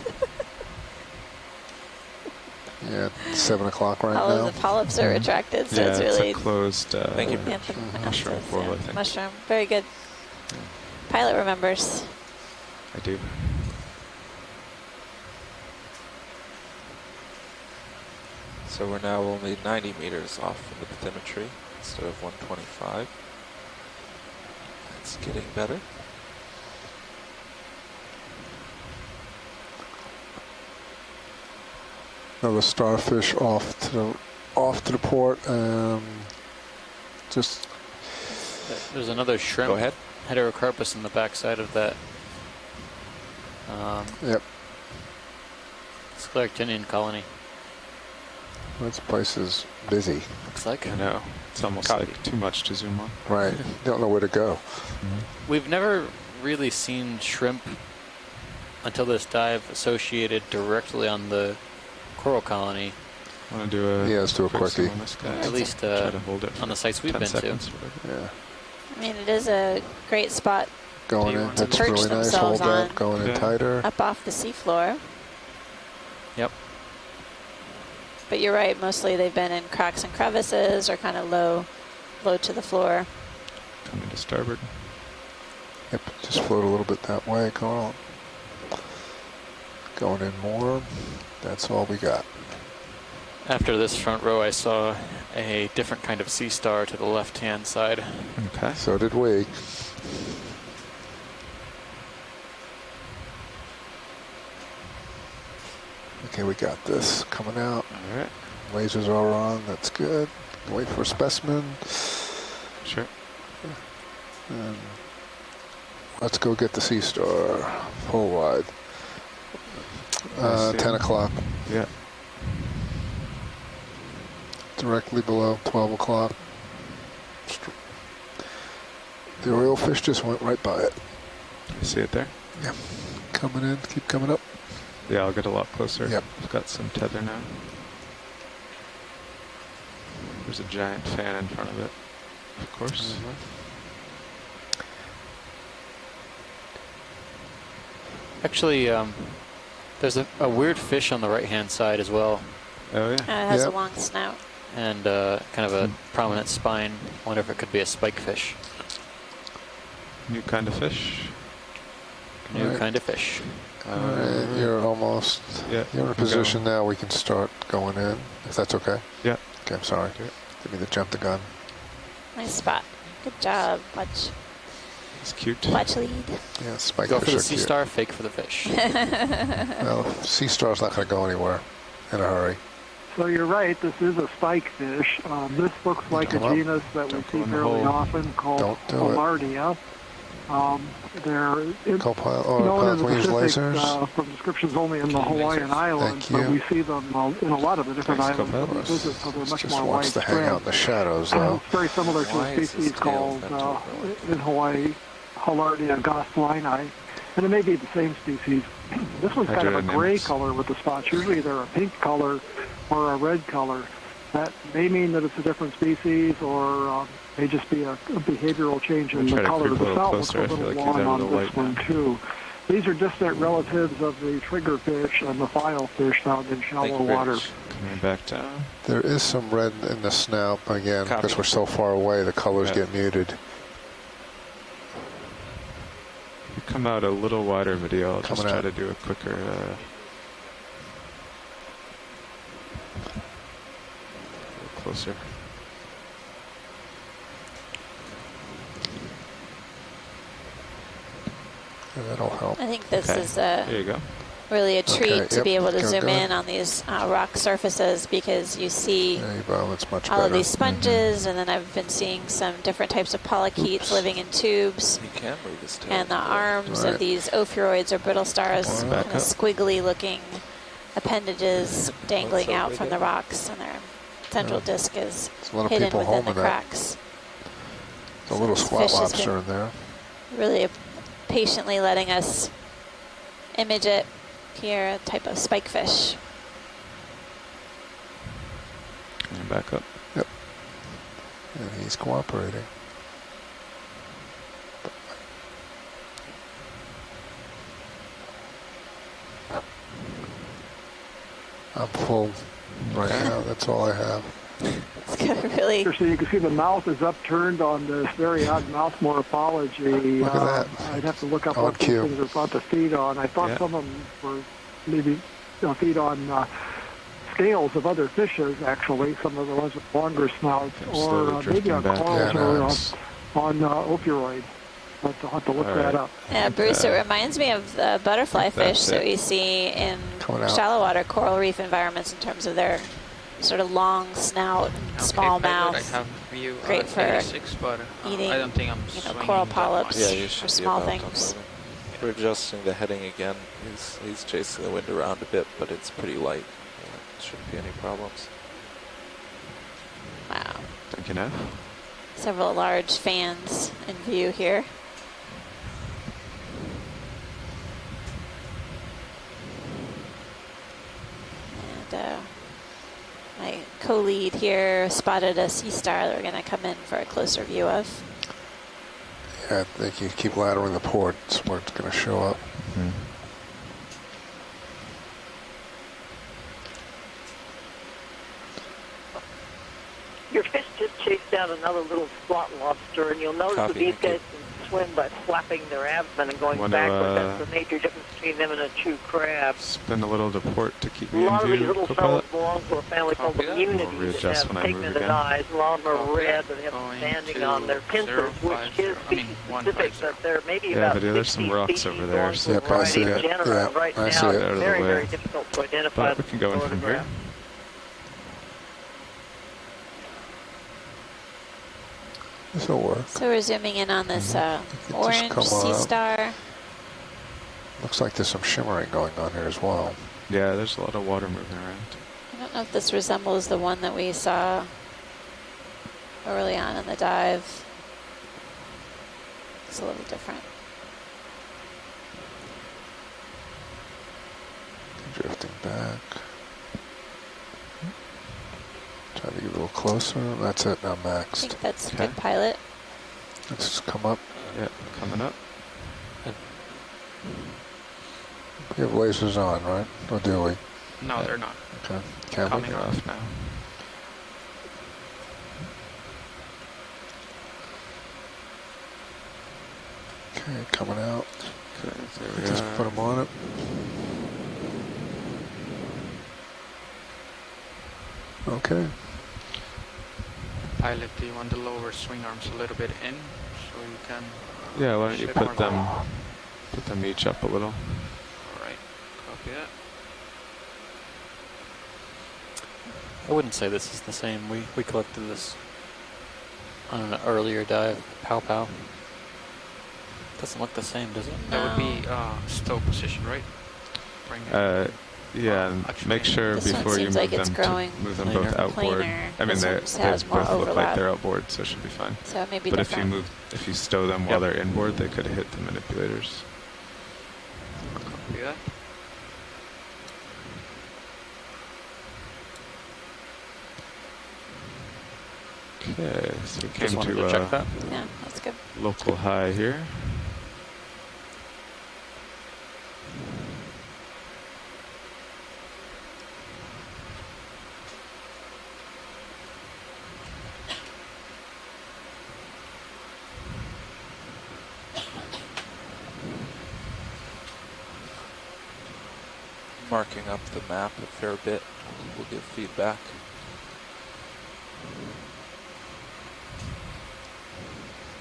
Yeah, 7 o'clock right All now. of the polyps are retracted, so yeah, it's really a closed Thank you. mushroom pool, I think. mushroom. Very good. Pilot remembers. I do. So we're now only 90 meters off from the bathymetry instead of 125. It's getting better. Another starfish off to the port. Just There's another shrimp. Go ahead. Heterocarpus in the backside of that. Yep. Scleractinian colony. This place is busy. Looks like. I know. It's almost like too much to zoom on. Right. Don't know where to go. We've never really seen shrimp until this dive associated directly on the coral colony. Want to do a let's do a quickie. on this guy? At least Try to hold it on the sites we've 10 been seconds to. or whatever. Yeah. I mean, it is a great spot Going in. to That's perch really nice. themselves Hold on that. Going in tighter. up off the seafloor. Yep. But you're right, mostly they've been in cracks and crevices or kind of low to the floor. Coming to starboard. Yep. Just float a little bit that way, Carl. Going in more. That's all we got. After this front row, I saw a different kind of sea star to the left-hand side. Okay. So did we. Okay, we got this coming out. All right. Lasers are on. That's good. Wait for a specimen. Sure. And let's go get the Sea Star full wide. 10 o'clock. Yeah. Directly below 12 o'clock. The Oreo Fish just went right by it. You see it there? Yeah. Coming in. Keep coming up. Yeah, I'll get a lot closer. Yep. I've got some tether now. There's a giant fan in front of it, of course. Actually, there's a weird fish on the right-hand side as well. Oh, yeah? It has a long snout. And kind of a prominent spine. I wonder if it could be a spike fish. New kind of fish. New kind of fish. Alright, you're almost, you're in a position now we can start going in, if that's okay. Yeah. Okay, I'm sorry. Didn't mean to jump the gun. Nice spot. Good job. Watch. It's cute. Watch lead. Yeah, spike Go fish for the are Sea cute. Star, fake for the fish. Well, Sea Star's not going to go anywhere in a hurry. So you're right, this is a spike fish. This looks like a genus that we see fairly often called Hollardia. They're known in the Pacific from descriptions only in the Hawaiian Islands, but we see them in a lot of the different islands that we visit, so they're much more Wants to hang out in the shadows, though. It's very similar to a species called in Hawaii, Hollardia gosselini, and it may be the same species. This one's kind of a gray color with the spots. Usually they're a pink color or a red color. That may mean that it's a different species, or may just be a behavioral change in the color of the cell. Looks a little long on this one too. These are distant relatives of the triggerfish and the filefish found in shallow water. Coming back down. There is some red in the snout, but again, because we're so far away, the colors get muted. If you come out a little wider video, I'll just try to do a quicker... closer. Yeah, that'll help. I think this is there you go. really a treat to be able to zoom in on these rock surfaces, because you see it's much all better. of these sponges, and then I've been seeing some different types of polychaetes living in tubes. You can move this tail. And the arms of these ophiuroids or brittle stars, kind of squiggly looking appendages dangling out from the rocks, and their central disc is hidden within the cracks. A little squat lobster in there. Really patiently letting us image it here, a type of spike fish. And back up. Yep. And he's cooperating. I'm full right now. That's all I have. It's got a really... So you can see the mouth is upturned on this very odd mouth morphology. Look at that. I'd have to look up what these things are thought to feed on. I thought some of them were maybe feed on scales of other fishes, actually, some of the ones with longer snouts, or maybe on corals or on ophiuroids. But I'll have to look that up. Yeah, Bruce, it reminds me of the butterfly fish that we see in shallow water coral reef environments in terms of their sort of long snout, small mouth. I have view great for 86, but eating, I don't think I'm coral polyps you or should small be about things. We're adjusting the heading again. He's chasing the wind around a bit, but it's pretty light. Shouldn't be any problems. Wow. Thank you, Nev. Several large fans in view here. And my co-lead here spotted a sea star that we're going to come in for a closer view of. Yeah, I think you keep laterally the port. It's where it's going to show up. Your fish just chased down another little spot lobster, and you'll notice that these guys can swim by flapping their abdomen and going backwards. That's the major difference between them and a true crab. Spin a little to port to keep A me in lot of these view, little co-pilot. fellows belong to a family called the Immunities that have pigmented eyes. A lot of them are red, and they have them standing on their pincers, which is species specific, but there may be about 60 there's some rocks species over there. belonging to a variety of genera. Right now, it's very, way. very difficult to identify. But we can go in from here. This will work. So we're zooming in on this orange sea star. Looks like there's some shimmering going on here as well. Yeah, there's a lot of water moving around. I don't know if this resembles the one that we saw early on in the dive. It's a little different. Drifting back. Try to get a little closer. That's it now, maxed. I think that's a good pilot. Let's just come up. Yeah, coming up. We have lasers on, right? Or do we? No, they're not. Okay. Camera Coming off now. Okay, coming out. Okay, there we Just are. put them on it. Okay. Pilot, do you want to lower swing arms a little bit in so you can? Yeah, why don't you ship put more them power? each up a little. All right, copy that. I wouldn't say this is the same. We collected this on an earlier dive. Pow pow. Doesn't look the same, does it? That would be stow position, right? Bring it. Yeah, and make sure This one before you seems move like it's them growing to move them both outboard. plainer. I mean, This they one has more both look like overlap. they're outboard, so it should be fine. So it may be but different. if you stow them while they're inboard, they could hit the manipulators. Copy that. Okay, so we Just came wanted to check that. Yeah, that's good. Local high here. Marking up the map a fair bit. We'll give feedback.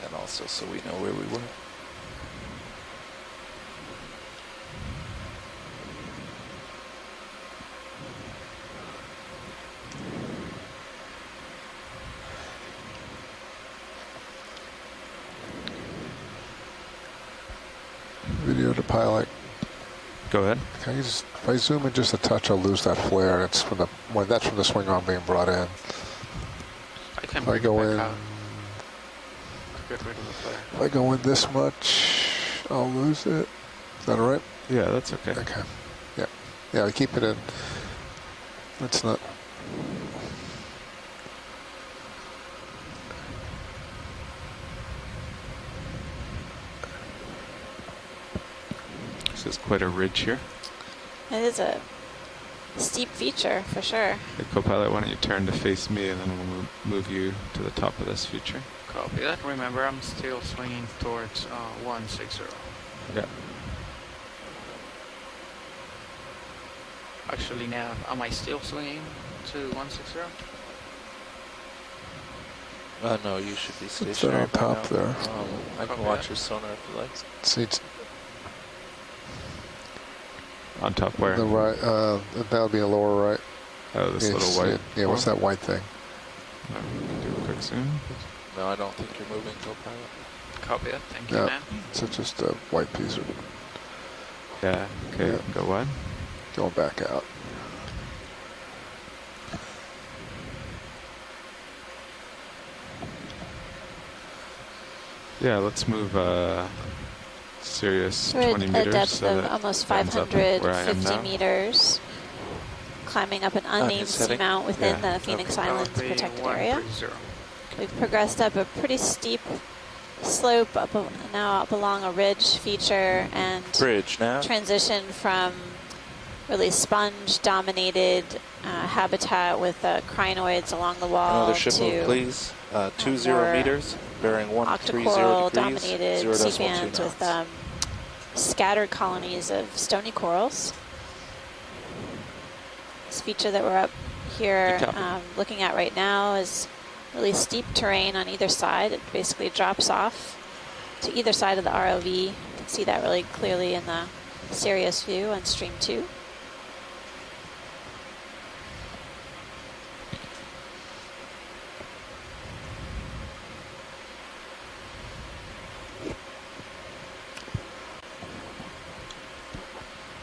And also so we know where we were. Video to pilot. Go ahead. Can you just, if I zoom in just a touch, I'll lose that flare. It's from the that's from the swing arm being brought in. I can If I go in, get rid of the flare. if I go in this much, I'll lose it. Is that all right? Yeah, that's okay. Okay. Yeah. Yeah, I keep it in. That's not. This is quite a ridge here. It is a steep feature for sure. Hey, co-pilot, why don't you turn to face me, and then we'll move you to the top of this feature. Copy that. Remember, I'm still swinging towards 160. Yeah. Actually, now, am I still swinging to 160? No, you should be It's there stationary on by top now. there. I can watch your sonar if you like. See, it's On top where? the right. That would be a lower right. Oh, this Yeah, little see white. it? Yeah, what's that white thing? No, we can do a quick zoom. No, I don't think you're moving, co-pilot. Copy that. Thank you, Yeah, man. so it's just a white piece of Yeah, okay, Yeah. go wide. going back out. Yeah, let's move Sirius We're 20 at a meters. depth so of that almost ends up where I am 550 now. meters, climbing up an unnamed heading. seamount within Yeah. the Phoenix Okay. Islands Copy, protected area. 130. We've progressed up a pretty steep slope now up along a ridge feature and Bridge now. transition from really sponge-dominated habitat with crinoids along the wall. Another ship move, please. 20 meters, bearing 130 degrees, octocoral-dominated sea 0.2 fans with scattered colonies of stony corals. This feature that we're up here looking at right now is really steep terrain on either side. It basically drops off to either side of the ROV. You can see that really clearly in the Sirius view on stream 2.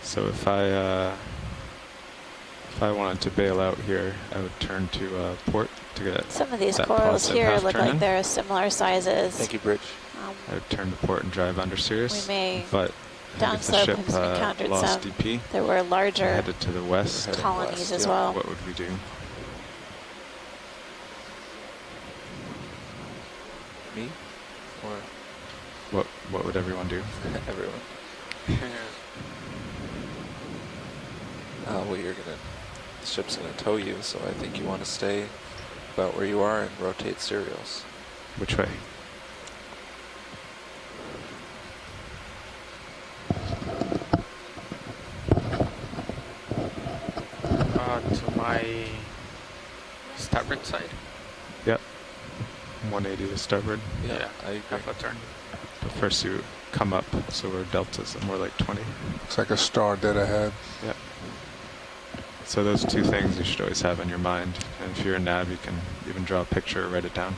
So if I wanted to bail out here, I would turn to port to get some of these that corals here look like in. they're similar sizes. Thank you, Bridge. I would turn to port and drive under Sirius. We may but downslope if the has ship encountered lost some. DP, There were larger headed to the west colonies as well. What would we do? Me? Or what would everyone do? everyone. Well, the ship's gonna tow you, so I think you want to stay about where you are and rotate serials. Which way? To my starboard side. Yep. 180 to starboard. Yeah, I agree. Half a turn. But first you come up, so we're deltas and more like 20. Looks like a star dead ahead. Yep. So those two things you should always have in your mind. And if you're a nav, you can even draw a picture or write it down.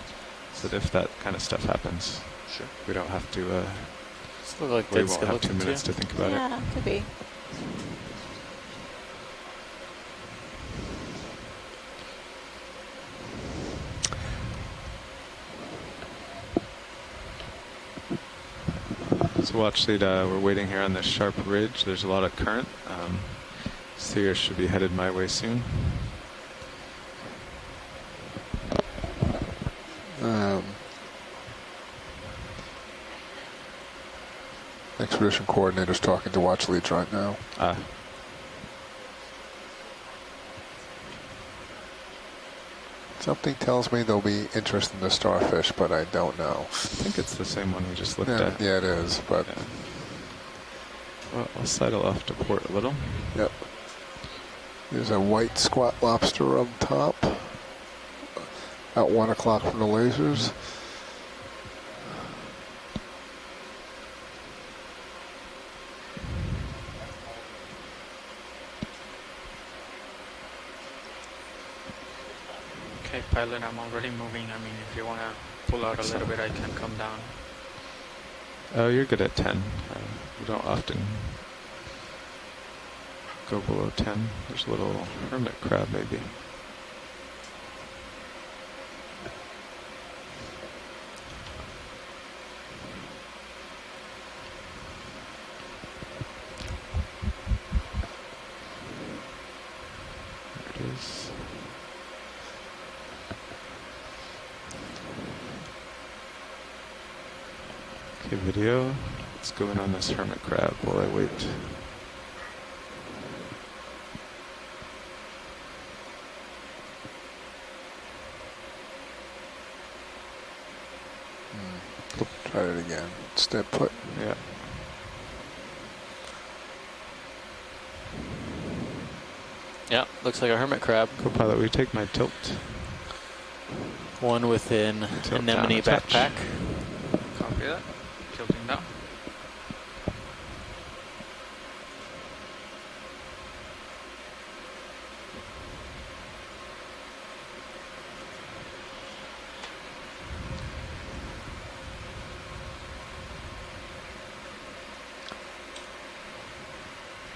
So that if that kind of stuff happens, sure, we don't have to, we won't have 2 minutes to think about it. Yeah, could be. So watch lead, we're waiting here on this sharp ridge. There's a lot of current. Sirius should be headed my way soon. Expedition coordinator's talking to watch leads right now. Something tells me there'll be interest in the starfish, but I don't know. I think it's the same one we just looked at. Yeah, it is, but... Yeah. Well, I'll sidle off to port a little. Yep. There's a white squat lobster on top. At 1 o'clock from the lasers. Okay, pilot, I'm already moving. I mean, if you want to pull out a little bit, I can come down. Oh, you're good at 10. We don't often go below 10. There's a little hermit crab, maybe. There it is. Okay, video. Let's go in on this hermit crab while I wait. Try it again. Step put. Yeah. Yeah, looks like a hermit crab. Co-pilot, will you take my tilt? One within Tilt anemone down a touch. backpack. Copy that. Tilting down.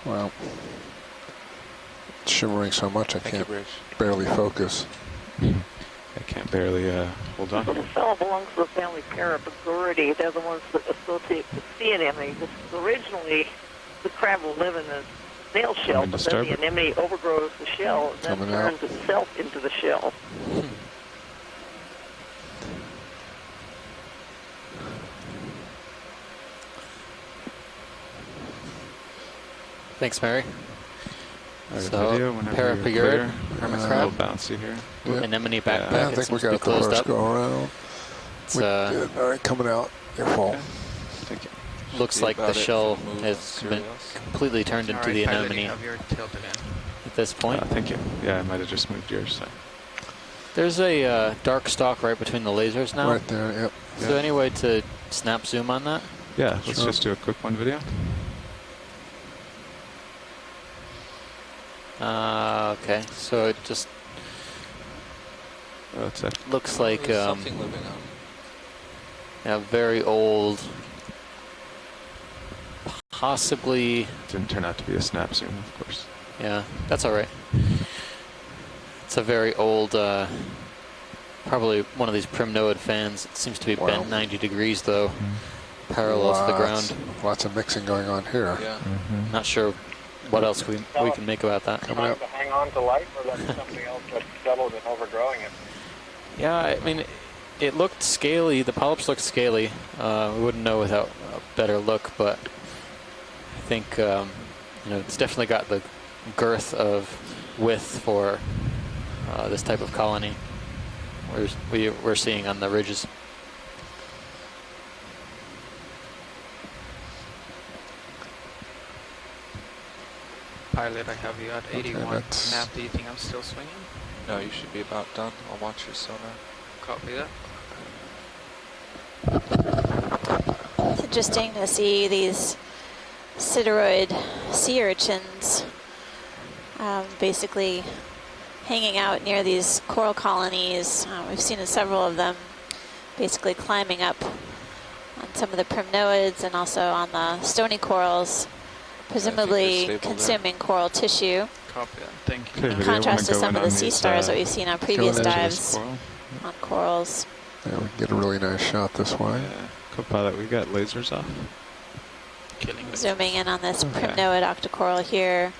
Wow. It's shimmering so much I Thank you, can't Bridge. barely focus. I can't barely hold on. The cell belongs to the family Parapaguridae. They're the ones that associate with sea anemone. Originally, the crab will live in a snail shell, but then the anemone overgrows the shell and then turns itself into the shell. Thanks, Mary. So, video whenever parapet you're clear. hermit It's crab. a little bouncy here. Anemone backpack. Yeah, I think we got the first go around. It's, all right, coming out. Your fault. Thank you. Looks like the shell has been completely turned into the anemone at this point. Thank you. Yeah, I might have just moved yours. So. There's a dark stalk right between the lasers now. Right there, yep. Is there any way to snap zoom on that? Yeah, let's just do a quick one video. Okay, so it just looks like something living on. Yeah, very old. Possibly. Didn't turn out to be a snap zoom, of course. Yeah, that's all right. It's a very old, probably one of these primnoid fans. It seems to be bent 90 degrees though, parallel to the ground. Lots of mixing going on here. Yeah. Not sure what else we can make about that. Coming up to hang on to life, or that's something else that's settled and overgrowing it? Yeah, I mean, it looked scaly. The polyps looked scaly. We wouldn't know without a better look, but I think it's definitely got the girth of width for this type of colony we're seeing on the ridges. Pilot, I have you at 81. that's- Nav, do you think I'm still swinging? No, you should be about done. I'll watch your sonar. Copy that. It's interesting to see these sideroid sea urchins basically hanging out near these coral colonies. We've seen several of them basically climbing up on some of the primnoids and also on the stony corals, presumably consuming coral tissue. Copy that. Thank you. In contrast to some of the sea stars that we've seen on previous dives Coral. on corals. Yeah, we can get a really nice shot this way. Yeah. Copilot, we got lasers off. Zooming in on this primnoid octocoral here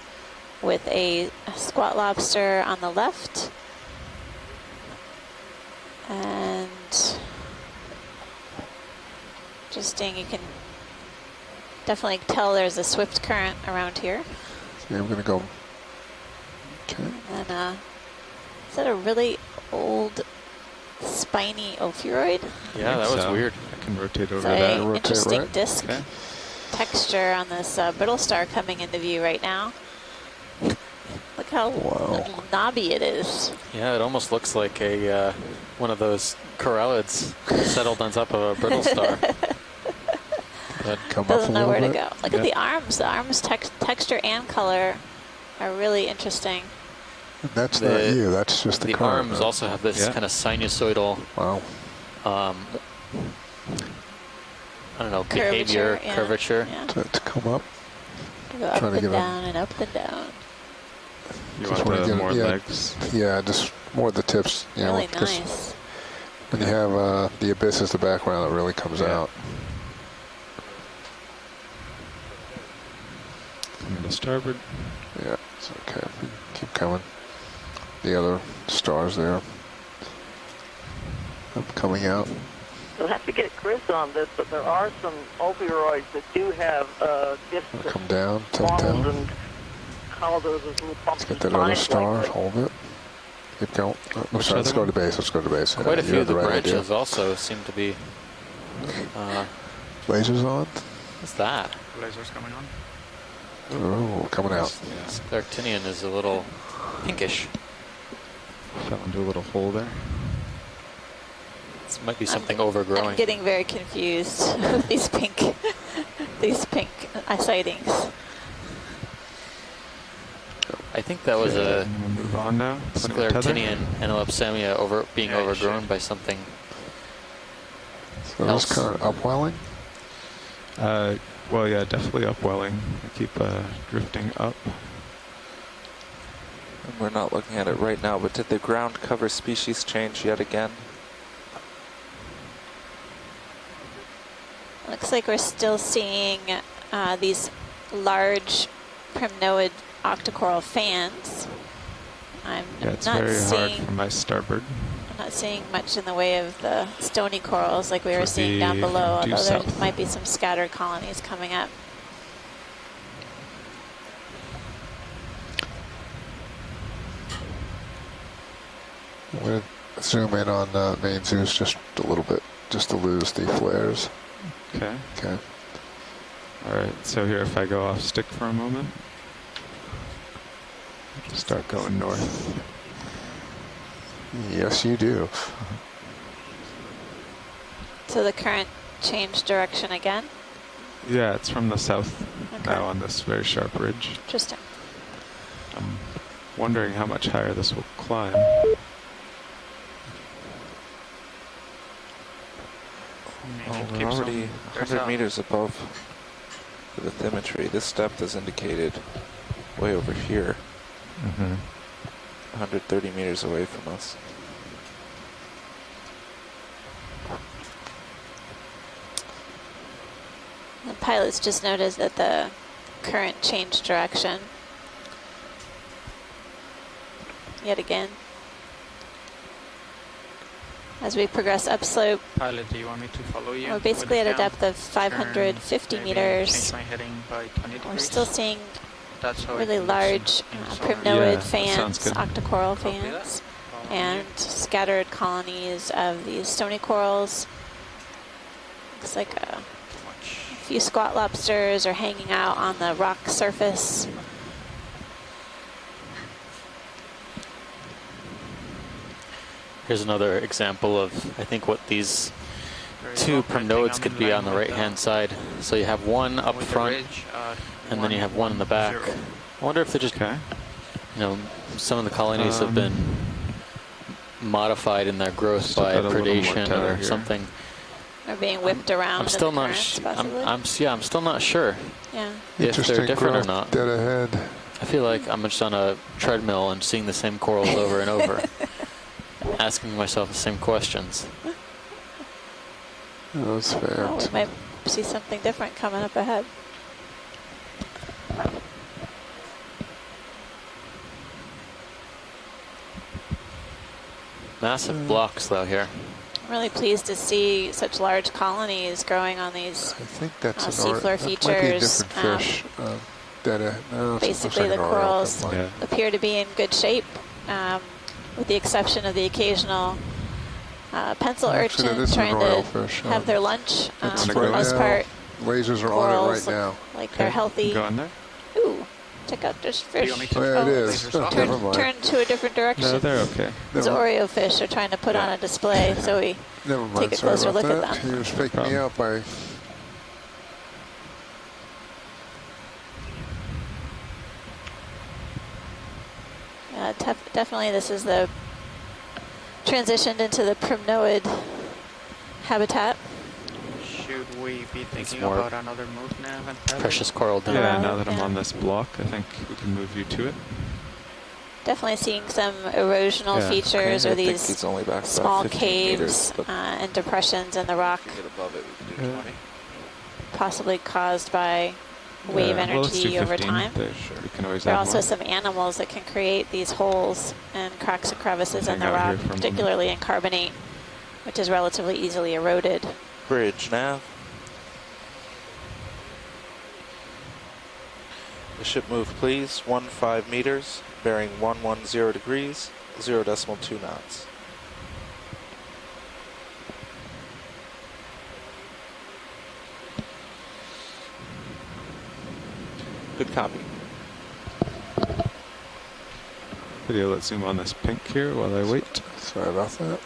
with a squat lobster on the left. And interesting, you can definitely tell there's a swift current around here. Yeah, I'm going to go. Okay. And then, is that a really old spiny ophiuroid? Yeah, that was weird. I can rotate over It's that. an interesting right? disc Okay. texture on this brittle star coming into view right now. Look how knobby it is. Yeah, it almost looks like a one of those corallids settled on top of a brittle star. Doesn't know where to go. Look at the arms. The arms texture and color are really interesting. That's not you. That's just the current. arms also have this kind of sinusoidal. Wow. I don't know, behavior, curvature. Yeah. To come up. Go up and down and up and down. You Just want wanna the get- more yeah, legs? Yeah, just more of the tips. You Really know, 'cause nice. when you have the abyss as the background, it really comes out. And the starboard. Yeah, it's okay. Keep coming. The other stars there. Coming out. You'll have to get Chris on this, but there are some ophiuroids that do have discs that Come down, tilt wobbles down. and call those as little bumps Let's get and that other spines star. like that. Hold it. Keep going. Which Let's other go to base. Let's go to base. Quite a You few had of the right idea. branches also seem to be. Lasers on. What's that? Lasers coming on. Oh, coming out. This Arctinian is a little pinkish. Fell into a little hole there. This might be something overgrowing. I'm getting very confused with these pink sightings. I think that was a Move on now. Put it in tether. Scleractinian Anelopsamia being overgrown by something. So this current upwelling. Well, yeah, definitely upwelling. I keep drifting up. And we're not looking at it right now, but did the ground cover species change yet again? Looks like we're still seeing these large primnoid octocoral fans. I'm Yeah, it's not very hard seeing for my starboard. I'm not seeing much in the way of the stony corals like we were For seeing down the below, due although there south. might be some scattered colonies coming up. going to zoom in on main Zeus just a little bit, just to lose the flares. Okay. Okay. All right, so here if I go off stick for a moment, start going north. Yes, you do. So the current changed direction again? Yeah, it's from the south Okay. now on this very sharp ridge. Interesting. I'm wondering how much higher this will climb. Oh, we're already 100 meters above the bathymetry. This depth is indicated way over here. 130 meters away from us. The pilots just noticed that the current changed direction. Yet again. As we progress upslope, Pilot, do you want me to follow you? we're basically at with a the depth of 550 maybe meters. Change my heading by 20 We're degrees? still seeing That's how it really looks large in primnoid Yeah, fans, that sounds good. octocoral Copy fans, and scattered colonies of these stony corals. Looks like a few squat lobsters are hanging out on the rock surface. Here's another example of, I think, what these two primnoids could be on the right-hand side. So you have one up front, and then you have one in the back. I wonder if they're just, you know, some of the colonies have been modified in their growth by predation or something. Are being whipped around. I'm still in the not. currents, possibly? I'm still not sure. Yeah. If they're different or growth not. Dead ahead. I feel like I'm just on a treadmill and seeing the same corals over and over, asking myself the same questions. That's fair. Oh, we might see something different coming up ahead. Massive blocks though here. I'm really pleased to see such large colonies growing on these I think that's seafloor that features. might be a different fish. Dead ahead. No, Basically, the Oreo, corals come on. appear to be in good shape, with the exception of the occasional pencil Actually, urchin this is an trying Oreo to fish. have their lunch. It's For the right most now. part, Lasers are on it corals right now. look like they're healthy. Go in there? Ooh, check out this fish. Oh, yeah, it is. Never mind. Turn to a different direction. No, they're okay. These Oreo fish are trying to put on a display, so we Never mind. take a Sorry closer about look that. at them. He was faking me out by. Definitely, this is the transitioned into the primnoid habitat. Should we be thinking more about another move now? Precious coral down Yeah, there. now that I'm on this block, I think we can move you to it. Definitely seeing some erosional Yeah. features Okay, or I think these he's only back about small 15 caves meters, but and depressions in the rock, if we get above it, we can do 20. possibly caused by wave Yeah, well, let's do energy over 15. time. We can always There are add also more. some animals that can create these holes and cracks and crevices in Hang the out here rock, for a moment. particularly in carbonate, which is relatively easily eroded. Bridge nav. The ship move, please. 15 meters, bearing 110 degrees, 0.2 knots. Good copy. Video, let's zoom on this pink here while I wait. Sorry about that.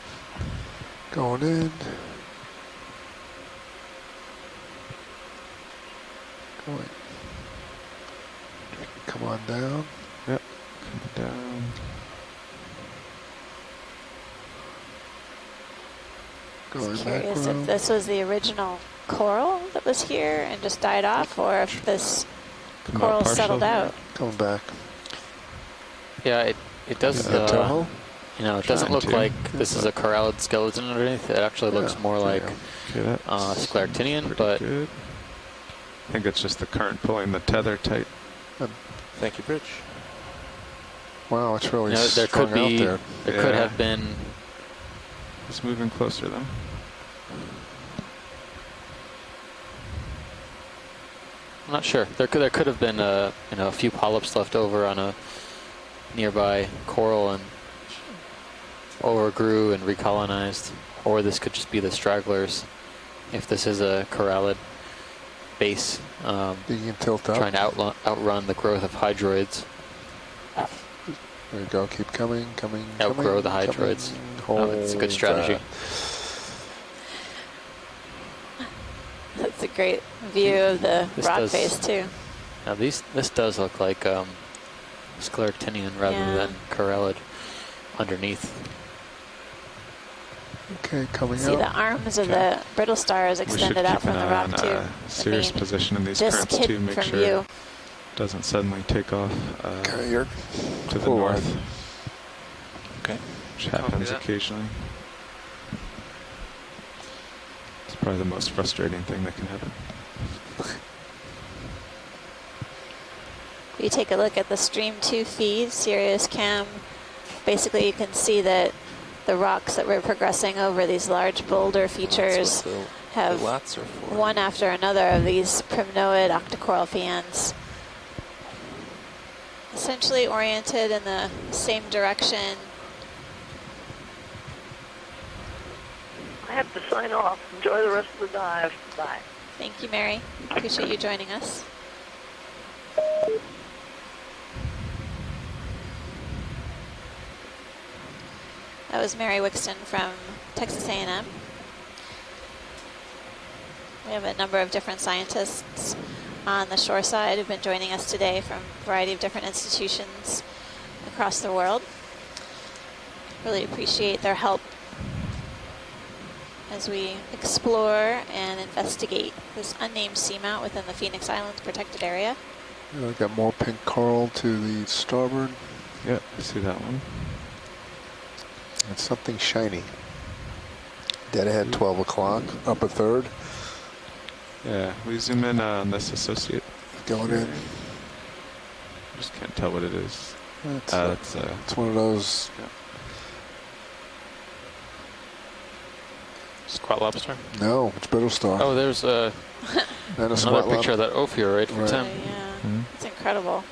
Going in. Going. Come on down. Yep. Come down. Going Curious back. if this was the original coral that was here and just died off, or if this Come coral out partial settled here. out. Coming back. Yeah, it does. Is that Toho? You know, it doesn't Trying look to. like this is a corallid skeleton underneath. It actually looks Yeah, more like Okay, that's scleractinian, pretty but good. I think it's just the current pulling the tether tight. Thank you, Bridge. Wow, it's really you know, there strung could be out there. there could Yeah. have been. It's moving closer though. I'm not sure. There could have been a a few polyps left over on a nearby coral, and overgrew and recolonized, or this could just be the stragglers. If this is a corallid base, you can tilt up. Trying to outrun the growth of hydroids. There you go. Keep coming. Outgrow the hydroids. It's a good strategy. That's a great view of the rock face too. Now this does look like scleractinian rather than corallid underneath. Okay, coming See up. the arms of the brittle stars extended out from the rock too. Serious position in these currents too. Make sure it doesn't suddenly take off to the north. Okay. Which happens occasionally. It's probably the most frustrating thing that can happen. If you take a look at the Stream 2 feed, Sirius Cam, basically you can see that the rocks that we're progressing over, these large boulder features, have one after another of these primnoid octocoral fans, essentially oriented in the same direction. I have to sign off. Enjoy the rest of the dive. Bye. Thank you, Mary. Appreciate you joining us. That was Mary Wixton from Texas A&M. We have a number of different scientists on the shore side who've been joining us today from a variety of different institutions across the world. Really appreciate their help as we explore and investigate this unnamed seamount within the Phoenix Islands protected area. I got more pink coral to the starboard. Yep, I see that one. It's something shiny. Dead ahead, 12 o'clock, up a third. Yeah, we zoom in on this associate. Going in. Just can't tell what it is. It's one of those. Yeah. Squat lobster? No, it's brittle star. Oh, there's another picture of that ophiuroid from Tim. Yeah, it's incredible.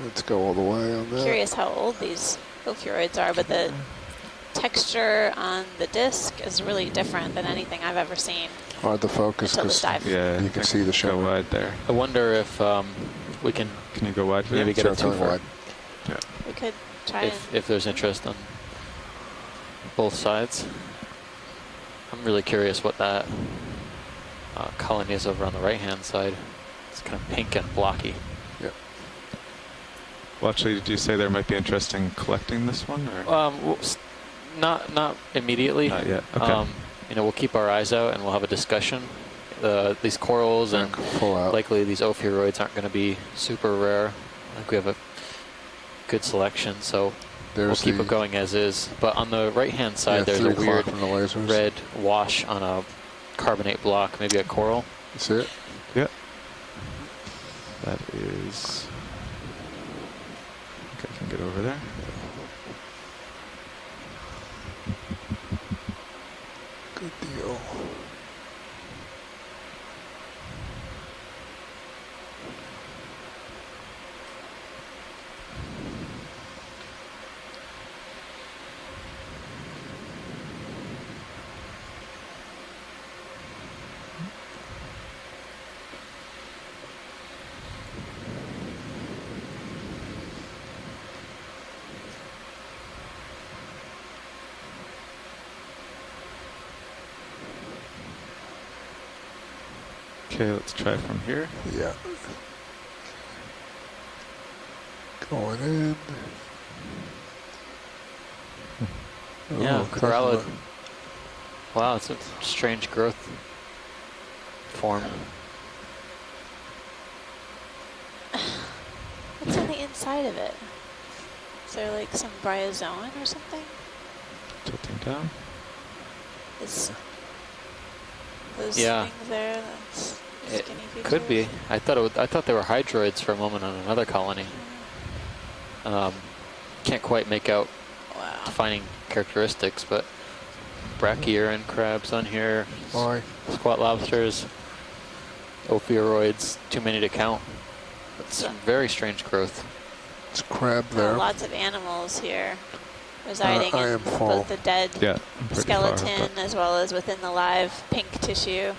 Let's go all the way on that. Curious how old these ophiuroids are, but the texture on the disc is really different than anything I've ever seen. Hard to focus because you can see the show. Go wide there. I wonder if we can. Can you go wide? Maybe get it too far. Yeah. We could try if there's interest on both sides. I'm really curious what that colony is over on the right-hand side. It's kind of pink and blocky. Yeah. Well, actually, did you say there might be interest in collecting this one? Or? Well, not immediately. Not yet. Okay. We'll keep our eyes out and we'll have a discussion. These corals and likely these ophiuroids aren't going to be super rare. I think we have a good selection, so we'll keep it going as is. But on the right-hand side, there's a weird red wash on a carbonate block, maybe a coral. That's it? Yep. That is... I think I can get over there. Good deal. Okay, let's try from here. Yeah. Going in. Yeah, corallid. Wow, it's a strange growth form. What's on the inside of it? Is there like some bryozoan or something? Tilting down. Those Yeah. things there. That's It skinny features. could be. I thought they were hydroids for a moment on another colony. Can't quite make out defining characteristics, but brachyurin crabs on here, squat lobsters, ophiuroids, too many to count. It's very strange growth. It's crab there. Lots of animals here. residing I in am full. both the dead Yeah, I'm pretty far, skeleton but as well as within the live pink tissue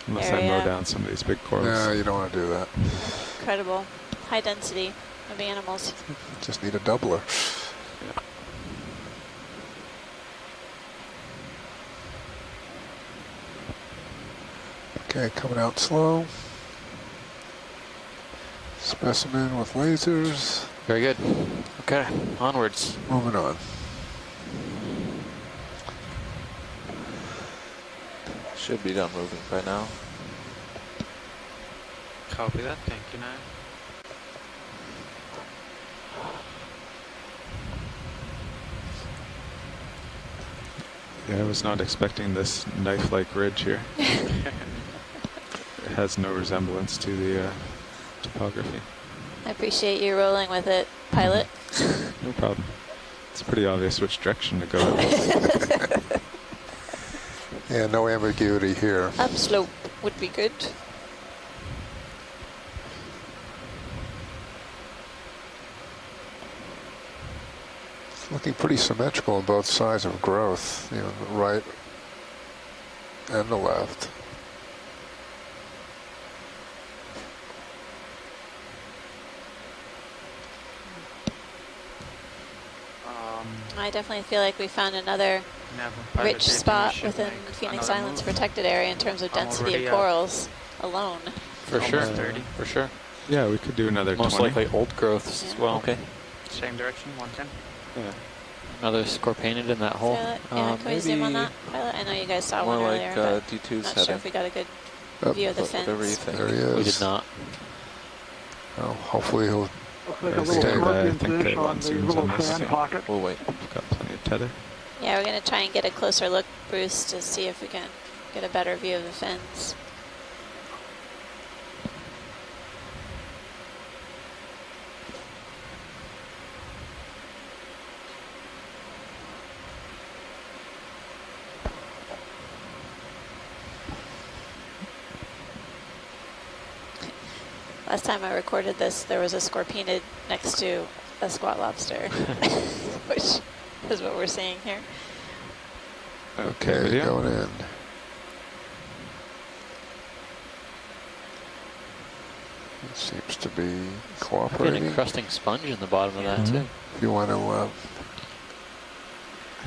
unless area. I mow down some of these big corals. No, you don't want to do that. Incredible high density of animals. Just need a doubler. Okay, coming out slow. Specimen with lasers. Very good. Okay, onwards. Moving on. Should be done moving by now. Copy that. Thank you, now. Yeah, I was not expecting this knife-like ridge here. It has no resemblance to the topography. I appreciate you rolling with it, pilot. No problem. It's pretty obvious which direction to go in. Yeah, no ambiguity here. Upslope would be good. It's looking pretty symmetrical on both sides of growth, you know, the right and the left. I definitely feel like we found another rich spot within Phoenix Island's protected area in terms of density of corals alone. For sure. 30. For sure. Yeah, we could do another Most 20. likely old growths as well. Okay. Same direction, 110. Yeah. Another scorpainid in that hole. Pilot, yeah, can we zoom on that? Pilot? I know you guys saw one More earlier, like but D2's not heading. sure if we got a good view of the fins. Whatever you think. There he is. We did not. Well, hopefully he'll Looks like a Stay little there. I scorpion think fish they on want the zooms little on this. sand pocket. We'll wait. We've got plenty of tether. Yeah, we're going to try and get a closer look, Bruce, to see if we can get a better view of the fins. Last time I recorded this, there was a scorpainid next to a squat lobster, which is what we're seeing here. Okay, okay, video. going in. It seems to be An cooperating. encrusting sponge in the bottom of that too. If you want to,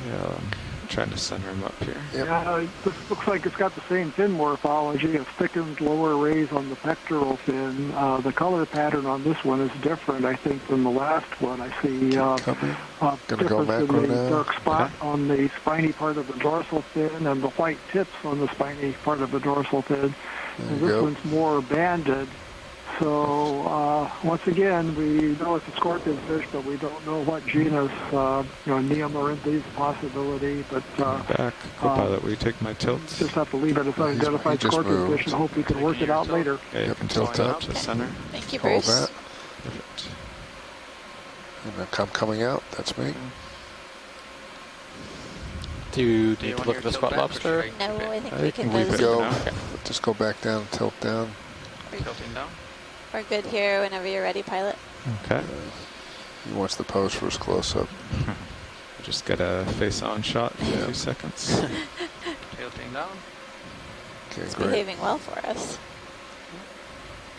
Yeah, I'm trying to center him up here. Yeah, this looks like it's got the same fin morphology of thickened lower rays on the pectoral fin. The color pattern on this one is different, I think, than the last one. I see difference in the dark spot on the spiny part of the dorsal fin and the white tips on the spiny part of the dorsal fin. And this one's more banded. So once again, we know it's a scorpion fish, but we don't know what genus. Neomorinthes possibility, but Back, co-pilot, will you take my tilts? just have to leave it as unidentified scorpion fish and hope we can work it out later. Okay, you can tilt up to center. Thank you, hold Bruce. that. Perfect. And I'm coming out. That's me. Do you need to look at the squat lobster? No, I think we can leave it Go. now. Just go back down, tilt down. Tilting down. We're good here whenever you're ready, pilot. Okay. He wants the pose for his close-up. Just get a face-on shot in a few seconds. Tilting down. Okay, It's great. behaving well for us.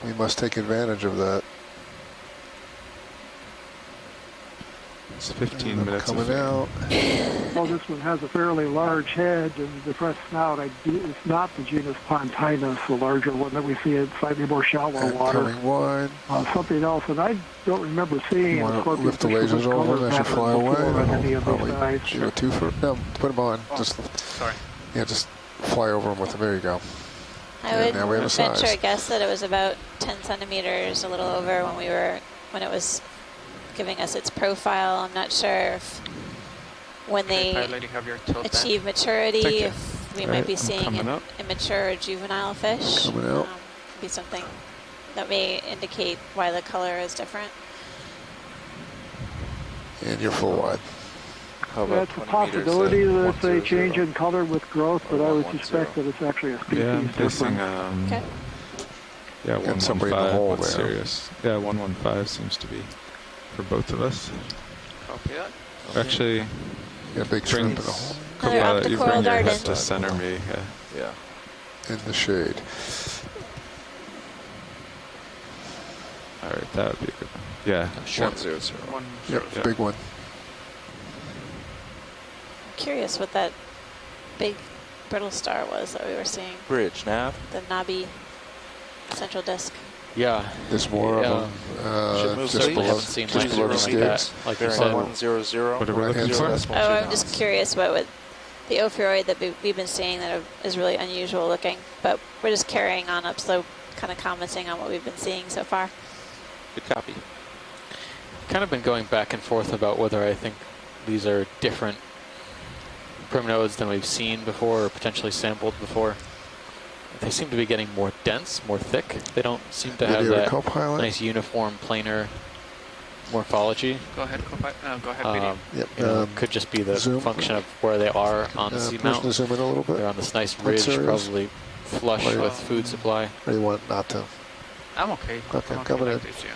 We must take advantage of that. It's 15 minutes coming of out. Well, this one has a fairly large head and depressed snout. It's not the genus Pontinus, the larger one that we see in slightly more shallow And water. coming wide. Something else, and I don't remember seeing You a want to scorpion lift the fish with lasers this over color and that should pattern fly away? before on any of these Probably guys. do a two for, no, put them on. Just, Sorry. yeah, just fly over them with them. There you go. I now we have would a venture size. a guess that it was about 10 centimeters, a little over when it was giving us its profile. I'm not sure if when they Pilot, you have your tilt achieve back. maturity, Thank you. if we All might right, be I'm seeing coming an up. immature juvenile fish. Coming out. Could be something that may indicate why the color is different. And you're full wide. How about That's a 20 possibility meters that at it's a 100? change in color with growth, but I would 110. suspect that it's actually a species Yeah, I'm facing, difference. Okay. yeah, Got somebody in the 115. hole That's there. serious. Yeah, 115 seems to be for both of us. Copy that. Actually, Yeah, big shrimp in the hole. Another You octocoral bring your head darted. to center me. Yeah. In the shade. All right, that would be a good one. Yeah. 100. Yep, big one. I'm curious what that big brittle star was that we were seeing. Bridge, nav. The knobby central disk. Yeah. There's more of them. Just below, seen just below the skids. Like you said. 100. What are we looking for? Oh, I'm just curious what would the ophiuroid that we've been seeing that is really unusual looking, but we're just carrying on up slope, kind of commenting on what we've been seeing so far. Good copy. Kind of been going back and forth about whether I think these are different primnodes than we've seen before or potentially sampled before. They seem to be getting more dense, more thick. They don't seem to have that nice uniform planar morphology. Go ahead, go ahead, BD. Yep. Could just be the function of where they are on the seamount. Zoom in a little bit. They're on this nice ridge, probably flush with food supply. Or you want not to? I'm okay. Okay, I'm coming like in. this, yeah.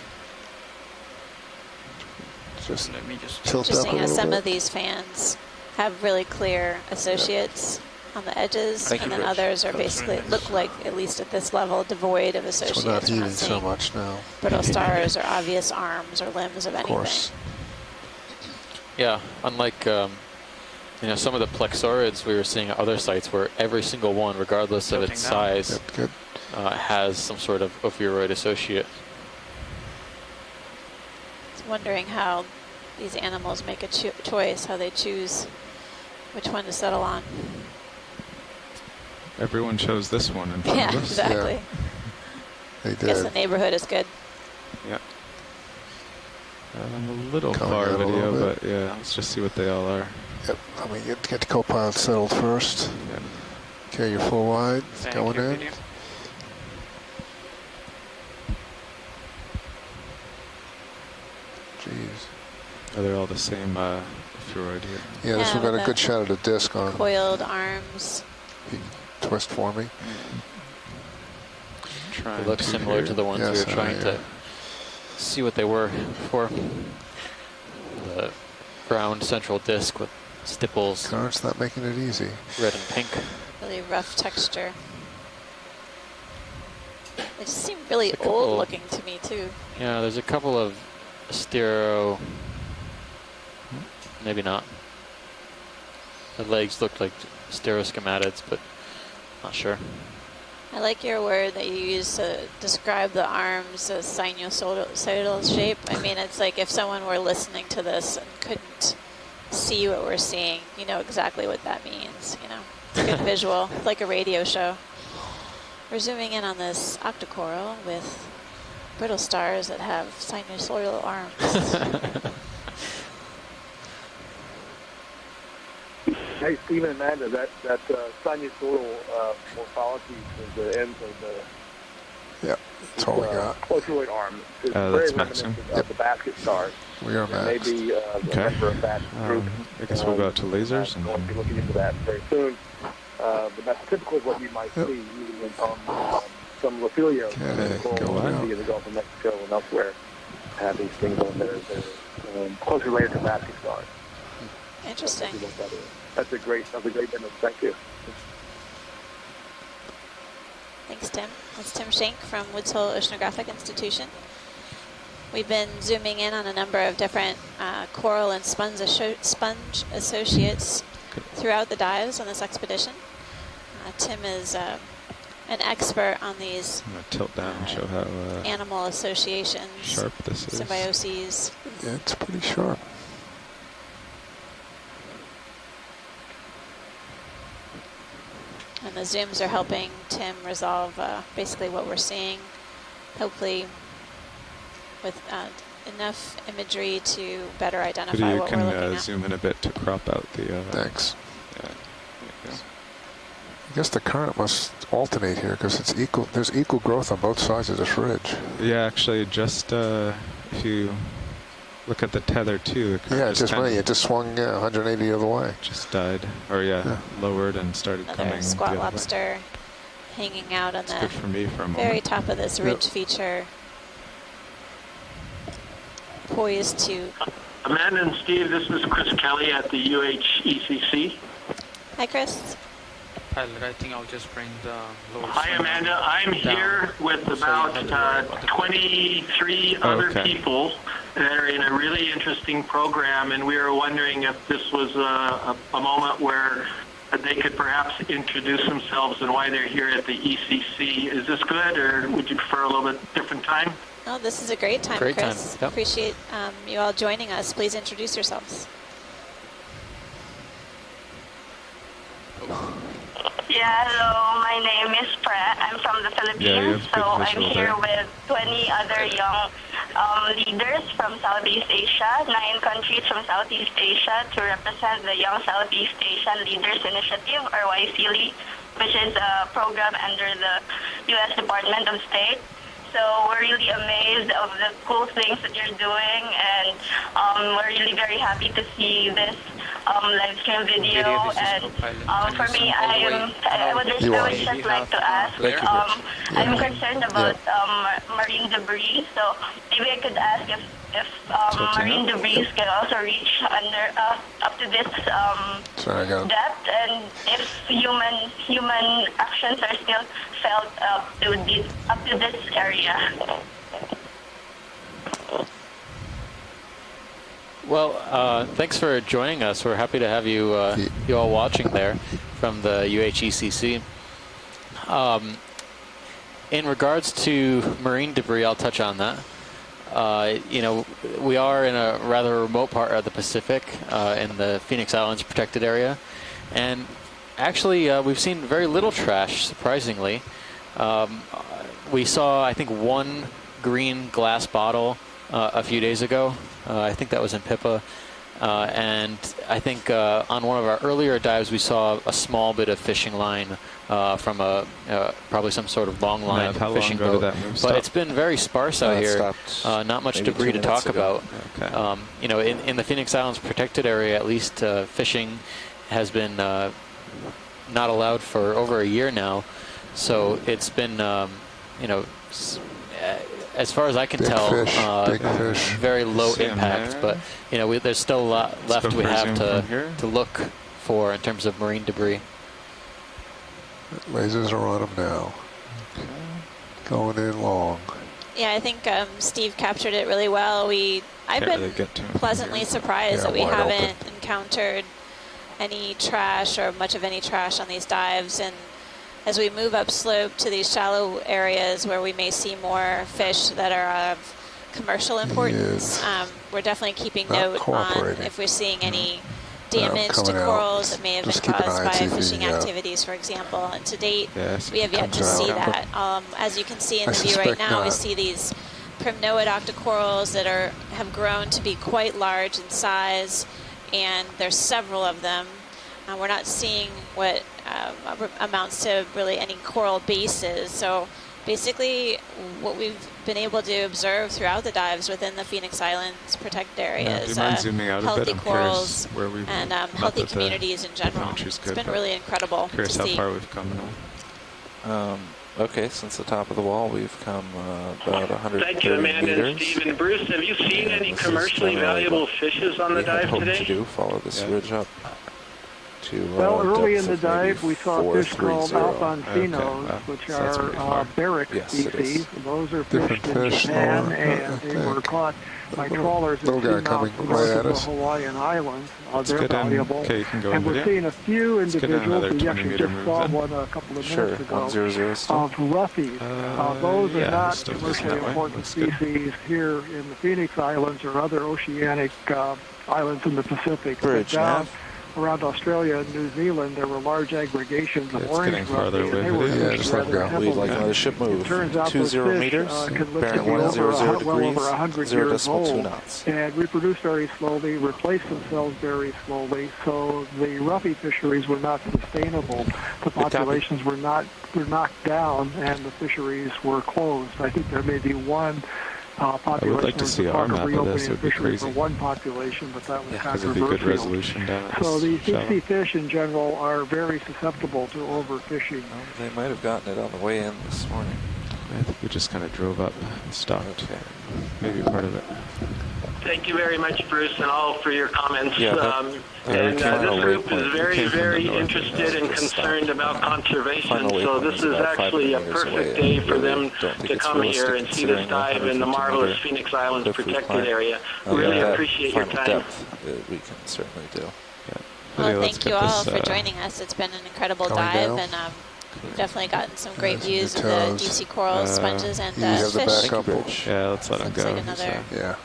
Just let me just tilt up a Interesting how little some bit. of these fans have really clear associates on the edges, and then others are basically look like, at least at this level, devoid of associates. We're not We're heating so seeing much now. brittle stars or obvious arms or limbs of anything. Of course. Yeah, unlike some of the plexaurids we were seeing at other sites where every single one, regardless of its size, has some sort of ophiuroid associate. Wondering how these animals make a choice, how they choose which one to settle on. Everyone chose this one in front Yeah, of us. exactly. Yeah. They I guess did. the neighborhood is good. Yeah. A little Coming far out a video, little but yeah, let's just see what they all are. Yep. Let me get the co-pilot settled first. Yep. Okay, you're full wide. Going in. BD. Jeez. Are they all the same ophiuroid here? Yeah, this one got a good shot of the disc on. Coiled arms. Twist for me. They look similar to the ones we were trying to see what they were before. The round central disc with stipples. Current's not making it easy. Red and pink. Really rough texture. They just seem really old looking to me too. Yeah, there's a couple of stereo. Maybe not. The legs look like stereoscomatids, but not sure. I like your word that you use to describe the arms as sinusoidal shape. I mean, it's like if someone were listening to this and couldn't see what we're seeing, you know exactly what that means, you know. It's a good visual. It's like a radio show. We're zooming in on this octocoral with brittle stars that have sinusoidal arms. Hey, Stephen and Amanda, that sinusoidal morphology is the ends of the that's all we got. ophiuroid arm is very that's reminiscent maximum. of the basket stars. We are max. Maybe a member of that group. I guess we'll go out to lasers and We'll be looking into that very soon. But that's typical of what you might see even on some Lophilia in the Gulf of Mexico and elsewhere. Have these things on there that are closely related to basket stars. Interesting. That's a great demo. Thank you. Thanks, Tim. That's Tim Schenk from Woods Hole Oceanographic Institution. We've been zooming in on a number of different coral and sponge associates throughout the dives on this expedition. Tim is an expert on these I'm going to tilt down and show how animal associations, sharp this is. symbioses. Yeah, it's pretty sharp. And the zooms are helping Tim resolve basically what we're seeing, hopefully with enough imagery to better identify what we're looking at. You can zoom in a bit to crop out the... Thanks. Yeah, there you go. I guess the current must alternate here because it's equal. There's equal growth on both sides of this ridge. Yeah, actually, just if you look at the tether too. Yeah, it just swung 180 the other way. Just died, or lowered and started Another coming. squat the other way. lobster hanging out on Good for me for a the moment. very top of this ridge feature, poised to Amanda and Steve, this is Chris Kelly at the UHECC. Hi, Chris. Pilot, I think I'll just bring the lower. Hi, Amanda. I'm here with about 23 other people that are in a really interesting program, and we were wondering if this was a moment where they could perhaps introduce themselves and why they're here at the ECC. Is this good, or would you prefer a little bit different time? Oh, this is a great time, Chris. Time. Yep. Appreciate you all joining us. Please introduce yourselves. Yeah, hello. My name is Pratt. I'm from the Philippines. So I'm here with 20 other young leaders from Southeast Asia, 9 countries from Southeast Asia to represent the Young Southeast Asian Leaders Initiative, or YSEALI, which is a program under the U.S. Department of State. So we're really amazed of the cool things that you're doing, and we're really very happy to see this live stream video. And for me, I would just like to ask, I'm concerned about marine debris. So maybe I could ask if marine debris can also reach under up to this depth, and if human actions are still felt up to this area. Well, thanks for joining us. We're happy to have you you all watching there from the UHECC. In regards to marine debris, I'll touch on that. You know, we are in a rather remote part of the Pacific, in the Phoenix Islands protected area, and actually we've seen very little trash, surprisingly. We saw, I think, 1 green glass bottle a few days ago. I think that was in Pippa. And I think on one of our earlier dives, we saw a small bit of fishing line from probably some sort of long line fishing boat. But it's been very sparse out here. Not much debris to talk about. Okay. You know, in the Phoenix Islands protected area, at least fishing has been not allowed for over a year now. So it's been, you know, as far as I can tell, very low impact. But you know, there's still a lot left we have to look for in terms of marine debris. Lasers are on them now. Okay. Going in long. Yeah, I think Steve captured it really well. I've been pleasantly surprised that we haven't encountered any trash or much of any trash on these dives. And as we move upslope to these shallow areas where we may see more fish that are of commercial importance, we're definitely keeping note on if we're seeing any damage to corals that may have been caused by fishing activities, for example. And to date, we have yet to see that. As you can see in the view right now, we see these primnoid octocorals that have grown to be quite large in size, and there's several of them. We're not seeing what amounts to really any coral bases. So basically what we've been able to observe throughout the dives within the Phoenix Islands protected areas, healthy corals and healthy communities in general. It's been really incredible to see. How far we've come now. Okay, since the top of the wall, we've come about 130 Thank you, Amanda meters. and Steve. And Bruce, have you seen any commercially valuable fishes on the dive today? To do, follow this ridge up. Well, early in the dive, we saw fish called alfonsinos, which are barrack species. Those are fished in Japan, and they were caught by trawlers in the Hawaiian Islands. They're valuable. And we're seeing a few individuals. We actually just saw one a couple of minutes ago of roughies. Those are not commercially important species here in the Phoenix Islands or other oceanic islands in the Pacific. Around Australia and New Zealand, there were large aggregations of orange roughies, and they were fished rather heavily. We'd like to let the ship move. It turns out 20 meters, can live bearing to be well over 100 years 0.2 old knots. and reproduce very slowly, replace themselves very slowly. So the roughy fisheries were not sustainable. The populations were knocked down, and the fisheries were closed. I think there may be one population. I would like to see our map of this. It would be crazy. For one population, but that was because it'd be good resolution down. So the deep-sea fish in general are very susceptible to overfishing. Well, they might have gotten it on the way in this morning. I think we just kind of drove up and stopped. Okay. Maybe part of it. Thank you very much, Bruce, and all for your comments. Yeah, this group is very, very interested and concerned about conservation, so this is actually a perfect day for them to come here and see this dive in the marvelous Phoenix Islands protected area. Really appreciate your time. Depth, we can certainly do. Well, thank you all for joining us. It's been an incredible dive, and we've definitely gotten some great views of the deep sea corals, sponges, and fish. Yeah, let's let him go. Like another, yeah.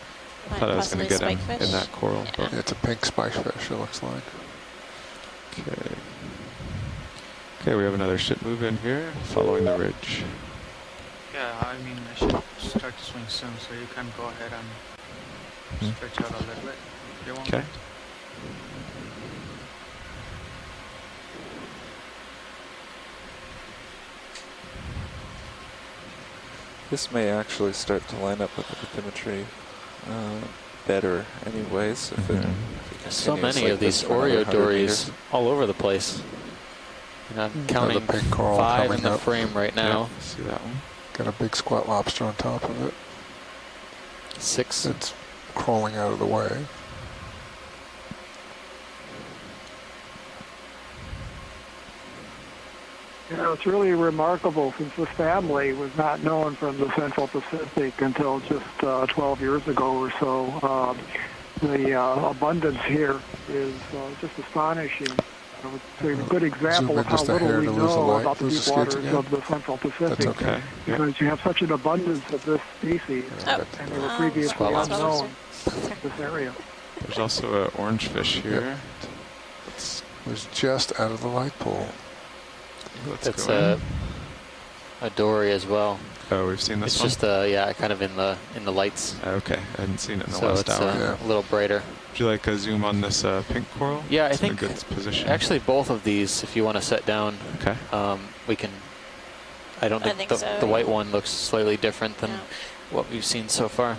I thought I was going to get him in that coral. Yeah. It's a pink spikefish, it looks like. Okay. Okay, we have another ship move in here, following the ridge. Yeah, I mean, I should start to swing soon, so you can go ahead and stretch out a little bit if you want. Okay. This may actually start to line up with the bathymetry better anyways. If it so many of these Oreo dories all over the place. And I'm counting 5 in the frame right now. Yeah, see that one? Got a big squat lobster on top of it. 6. It's crawling out of the way. You know, it's really remarkable since this family was not known from the Central Pacific until just 12 years ago or so. The abundance here is just astonishing. It's a good example of how little we know about the deep waters of the Central Pacific. Because you have such an abundance of this species, and they were previously unknown in this area. There's also an orange fish here. It was just out of the light pool. It's a dory as well. Oh, we've seen this one? It's just, yeah, kind of in the lights. Okay, I hadn't seen it in the so last hour. It's a little brighter. Would you like a zoom on this pink coral? Yeah, it's I think in a good position. Actually both of these, if you want to set down, we can. I don't think, the white one looks slightly different than what we've seen so far.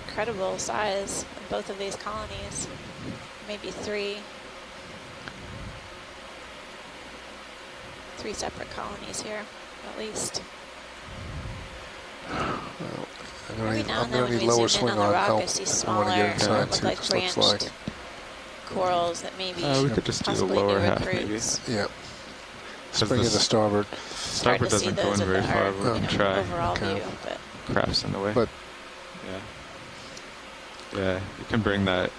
Incredible size of both of these colonies. Maybe 3 separate colonies here, at least. Every now and then when we zoom in on the rock, I see smaller, look like branched corals that maybe we could just do the lower half, maybe. Yeah. Spring in the starboard. Starboard doesn't go in very far, but we can try. Overall view, but Craft's in the way. But yeah, you can bring that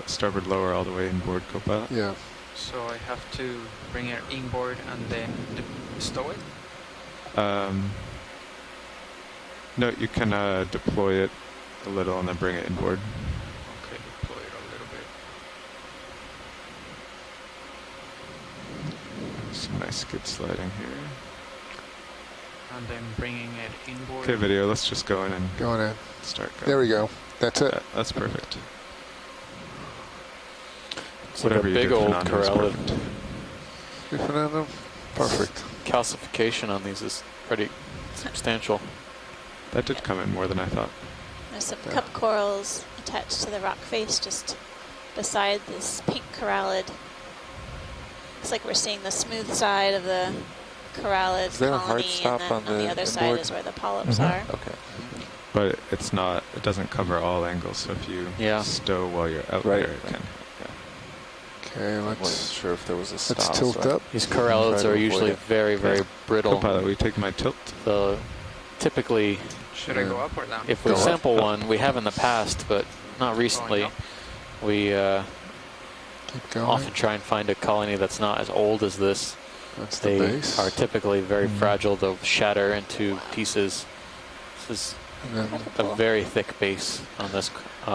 starboard lower all the way inboard, co-pilot. Yeah. So I have to bring it inboard and then stow it? No, you can deploy it a little and then bring it inboard. Okay, deploy it a little bit. Some nice skid sliding here. And then bringing it inboard. Okay, video, let's just go in and start going. There we go. That's it. That's perfect. It's like a big old Carondelet. Perfect. Calcification on these is pretty substantial. That did come in more than I thought. There's some cup corals attached to the rock face just beside this pink corallid. Looks like we're seeing the smooth side of the corallid colony, and then on the other side is where the polyps are. Okay. But it's not, it doesn't cover all angles, so if you stow while you're out there, it can. Okay, I wasn't sure if there was a stop. Let's tilt up. These corallids are usually very, very brittle. Co-pilot, will you take my tilt? So typically, should I go up or down? If we sample one, we have in the past, but not recently, we often try and find a colony that's not as old as this. That's they the base. are typically very fragile. They'll shatter into pieces. This is a very thick base on this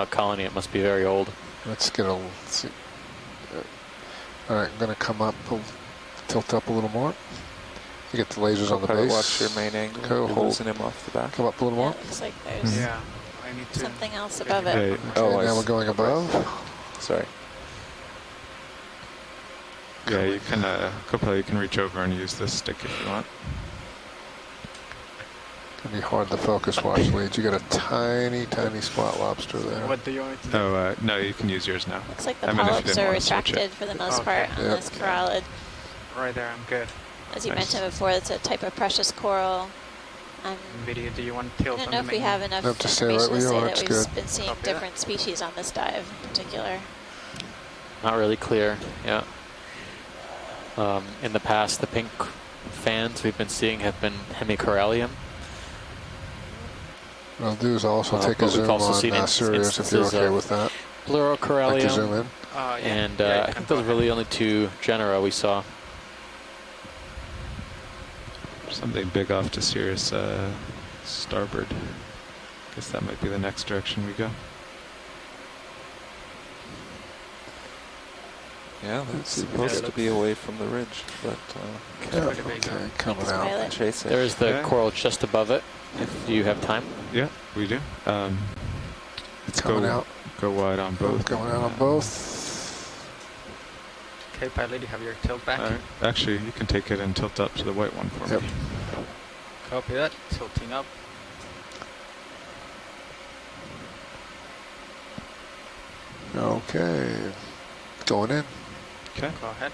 colony. It must be very old. Let's get a... see. All right, I'm going to come up, tilt up a little more. You get the lasers on the base. Watch your main angle. Go, hold. Losing him off the back. Come up a little more. Looks like there's I need to something else above it. Okay, now we're going above. Sorry. Yeah, you can, co-pilot, you can reach over and use this stick if you want. It'll be hard to focus watch leads. You got a tiny, tiny spot lobster there. What do you want to do? Oh, no, you can use yours now. Looks like the polyps are retracted for the most part on this corallid. Right there, I'm good. As you mentioned before, it's a type of precious coral. Video, do you want to tilt I don't on know the if we main? have enough Nope, just stay information right to where you say are, that it's we've good. been seeing Copy different that. species on this dive in particular. Not really clear, yeah. In the past, the pink fans we've been seeing have been hemicorallium. What I'll do is also take a But zoom we've also on seen Sirius if you're instances okay of with that. Pleurocorallium. Like to zoom in? And I think those are really only two genera we saw. Something big off to Sirius starboard. Guess that might be the next direction we go. Yeah, that's supposed to be away from the ridge, but okay, coming out. Chase it. There is the Okay. coral just above it, if you have time. Yeah, we do. Let's Coming go, out. go wide on both. Going out on both. Okay, pilot, you have your tilt back. All right. Actually, you can take it and tilt up to the white one for me. Copy that. Tilting up. Okay. Going in. Okay. Go ahead.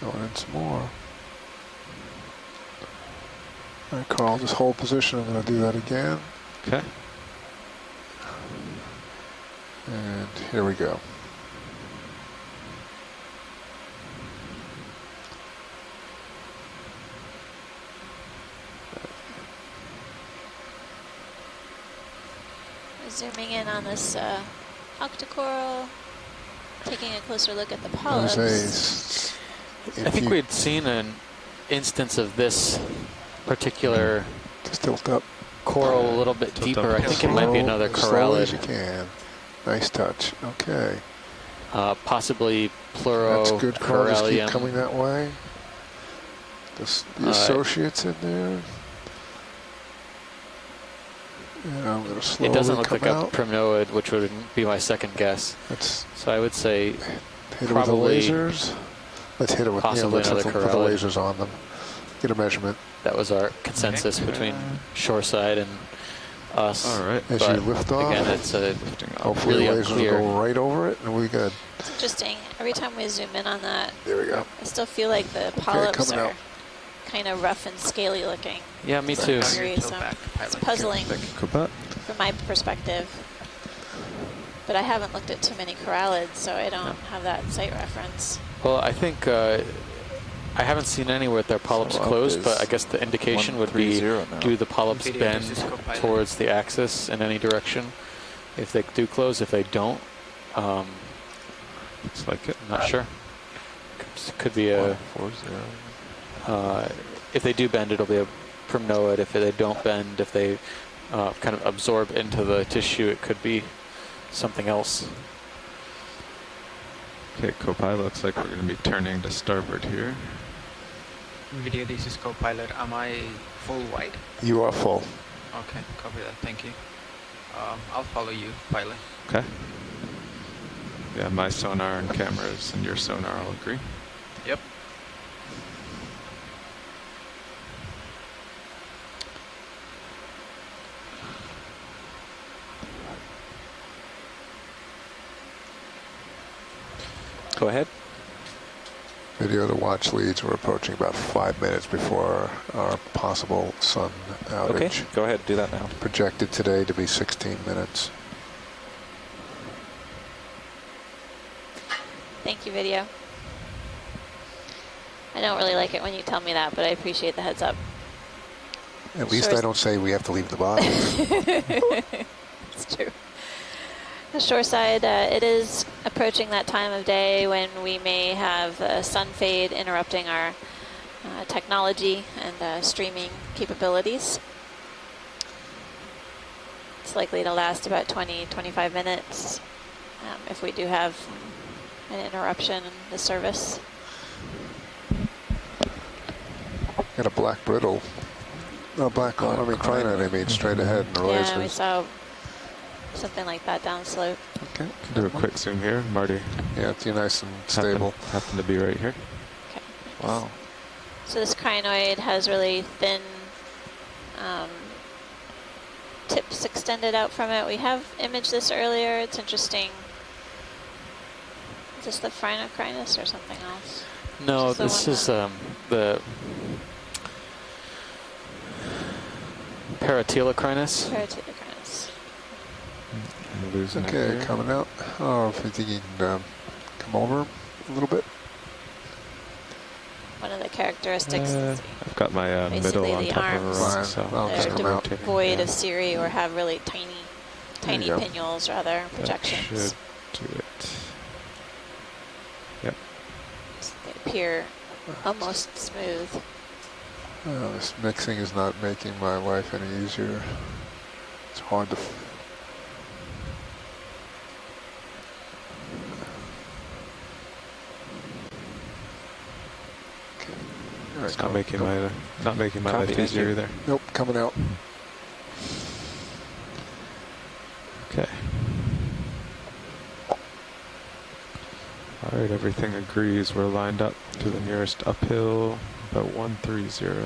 Going in some more. All right, Carl, just hold position. I'm going to do that again. Okay. And here we go. Zooming in on this octocoral, taking a closer look at the I polyps. think we'd seen an instance of this particular just tilt up coral a little bit deeper. I think it might be another Slowly as you corallid. can. Nice touch. Okay. Possibly That's good, Carl. Just keep Pleurocorallium. coming that way. The associates in there. Yeah, I'm going to slowly It doesn't look come like out. a primnoid, which would be my second guess. So I would say Hit it with the probably lasers. Let's hit it with possibly let's another put the corallid. lasers on them. Get a measurement. That was our consensus between shoreside and us. All right. As But you lift off, again, it's a hopefully really the lasers unclear. will go right over it, and we got. It's interesting. Every time we zoom in on that, There we go. I still feel like the polyps coming are out. kind of rough and scaly looking. Yeah, me too. It's puzzling from my perspective. But I haven't looked at too many corallids, so I don't have that site reference. Well, I think I haven't seen any with their polyps So up closed, but is I guess the indication would be 130 now. do the polyps Video bend just go pilot. towards the axis in any direction? If they do close, if they don't, Looks like it. I'm not sure. Could be a. 140. If they do bend, it'll be a primnoid. If they don't bend, if they kind of absorb into the tissue, it could be something else. Okay, co-pilot, looks like we're going to be turning to starboard here. Video, this is co-pilot. Am I full wide? You are full. Okay, copy that. Thank you. I'll follow you, pilot. Okay. Yeah, my sonar and cameras and your sonar all agree. Yep. Go ahead. Video to watch leads. We're approaching about 5 minutes before our possible sun outage. Okay, go ahead, do that now. Projected today to be 16 minutes. Thank you, video. I don't really like it when you tell me that, but I appreciate the heads up. At least I don't say we have to leave the bottom. It's true. The shoreside, it is approaching that time of day when we may have sun fade interrupting our technology and streaming capabilities. It's likely to last about 20-25 minutes if we do have an interruption in the service. Got a black brittle. No, black crinoid, I mean, straight ahead in the lasers. Yeah, we saw something like that downslope. Okay. Do a quick zoom here, Marty. Yeah, it's nice and stable. Happen to be right here. Okay. Wow. So this crinoid has really thin tips extended out from it. We have imaged this earlier. It's interesting Just the Phrynocrinus or something else? No, this is the Paratelocrinus. Paratelocrinus. Okay, coming out. Oh, if you think you can come over a little bit. One of the characteristics is I've got my middle on the top arms. of a rock, so They're devoid of cirri or have really tiny pinnules, rather, projections. That should do it. Yep. They appear almost smooth. This mixing is not making my life any easier. It's hard to... It's not making my life easier either. Nope, coming out. Okay. All right, everything agrees. We're lined up to the nearest uphill, about 130.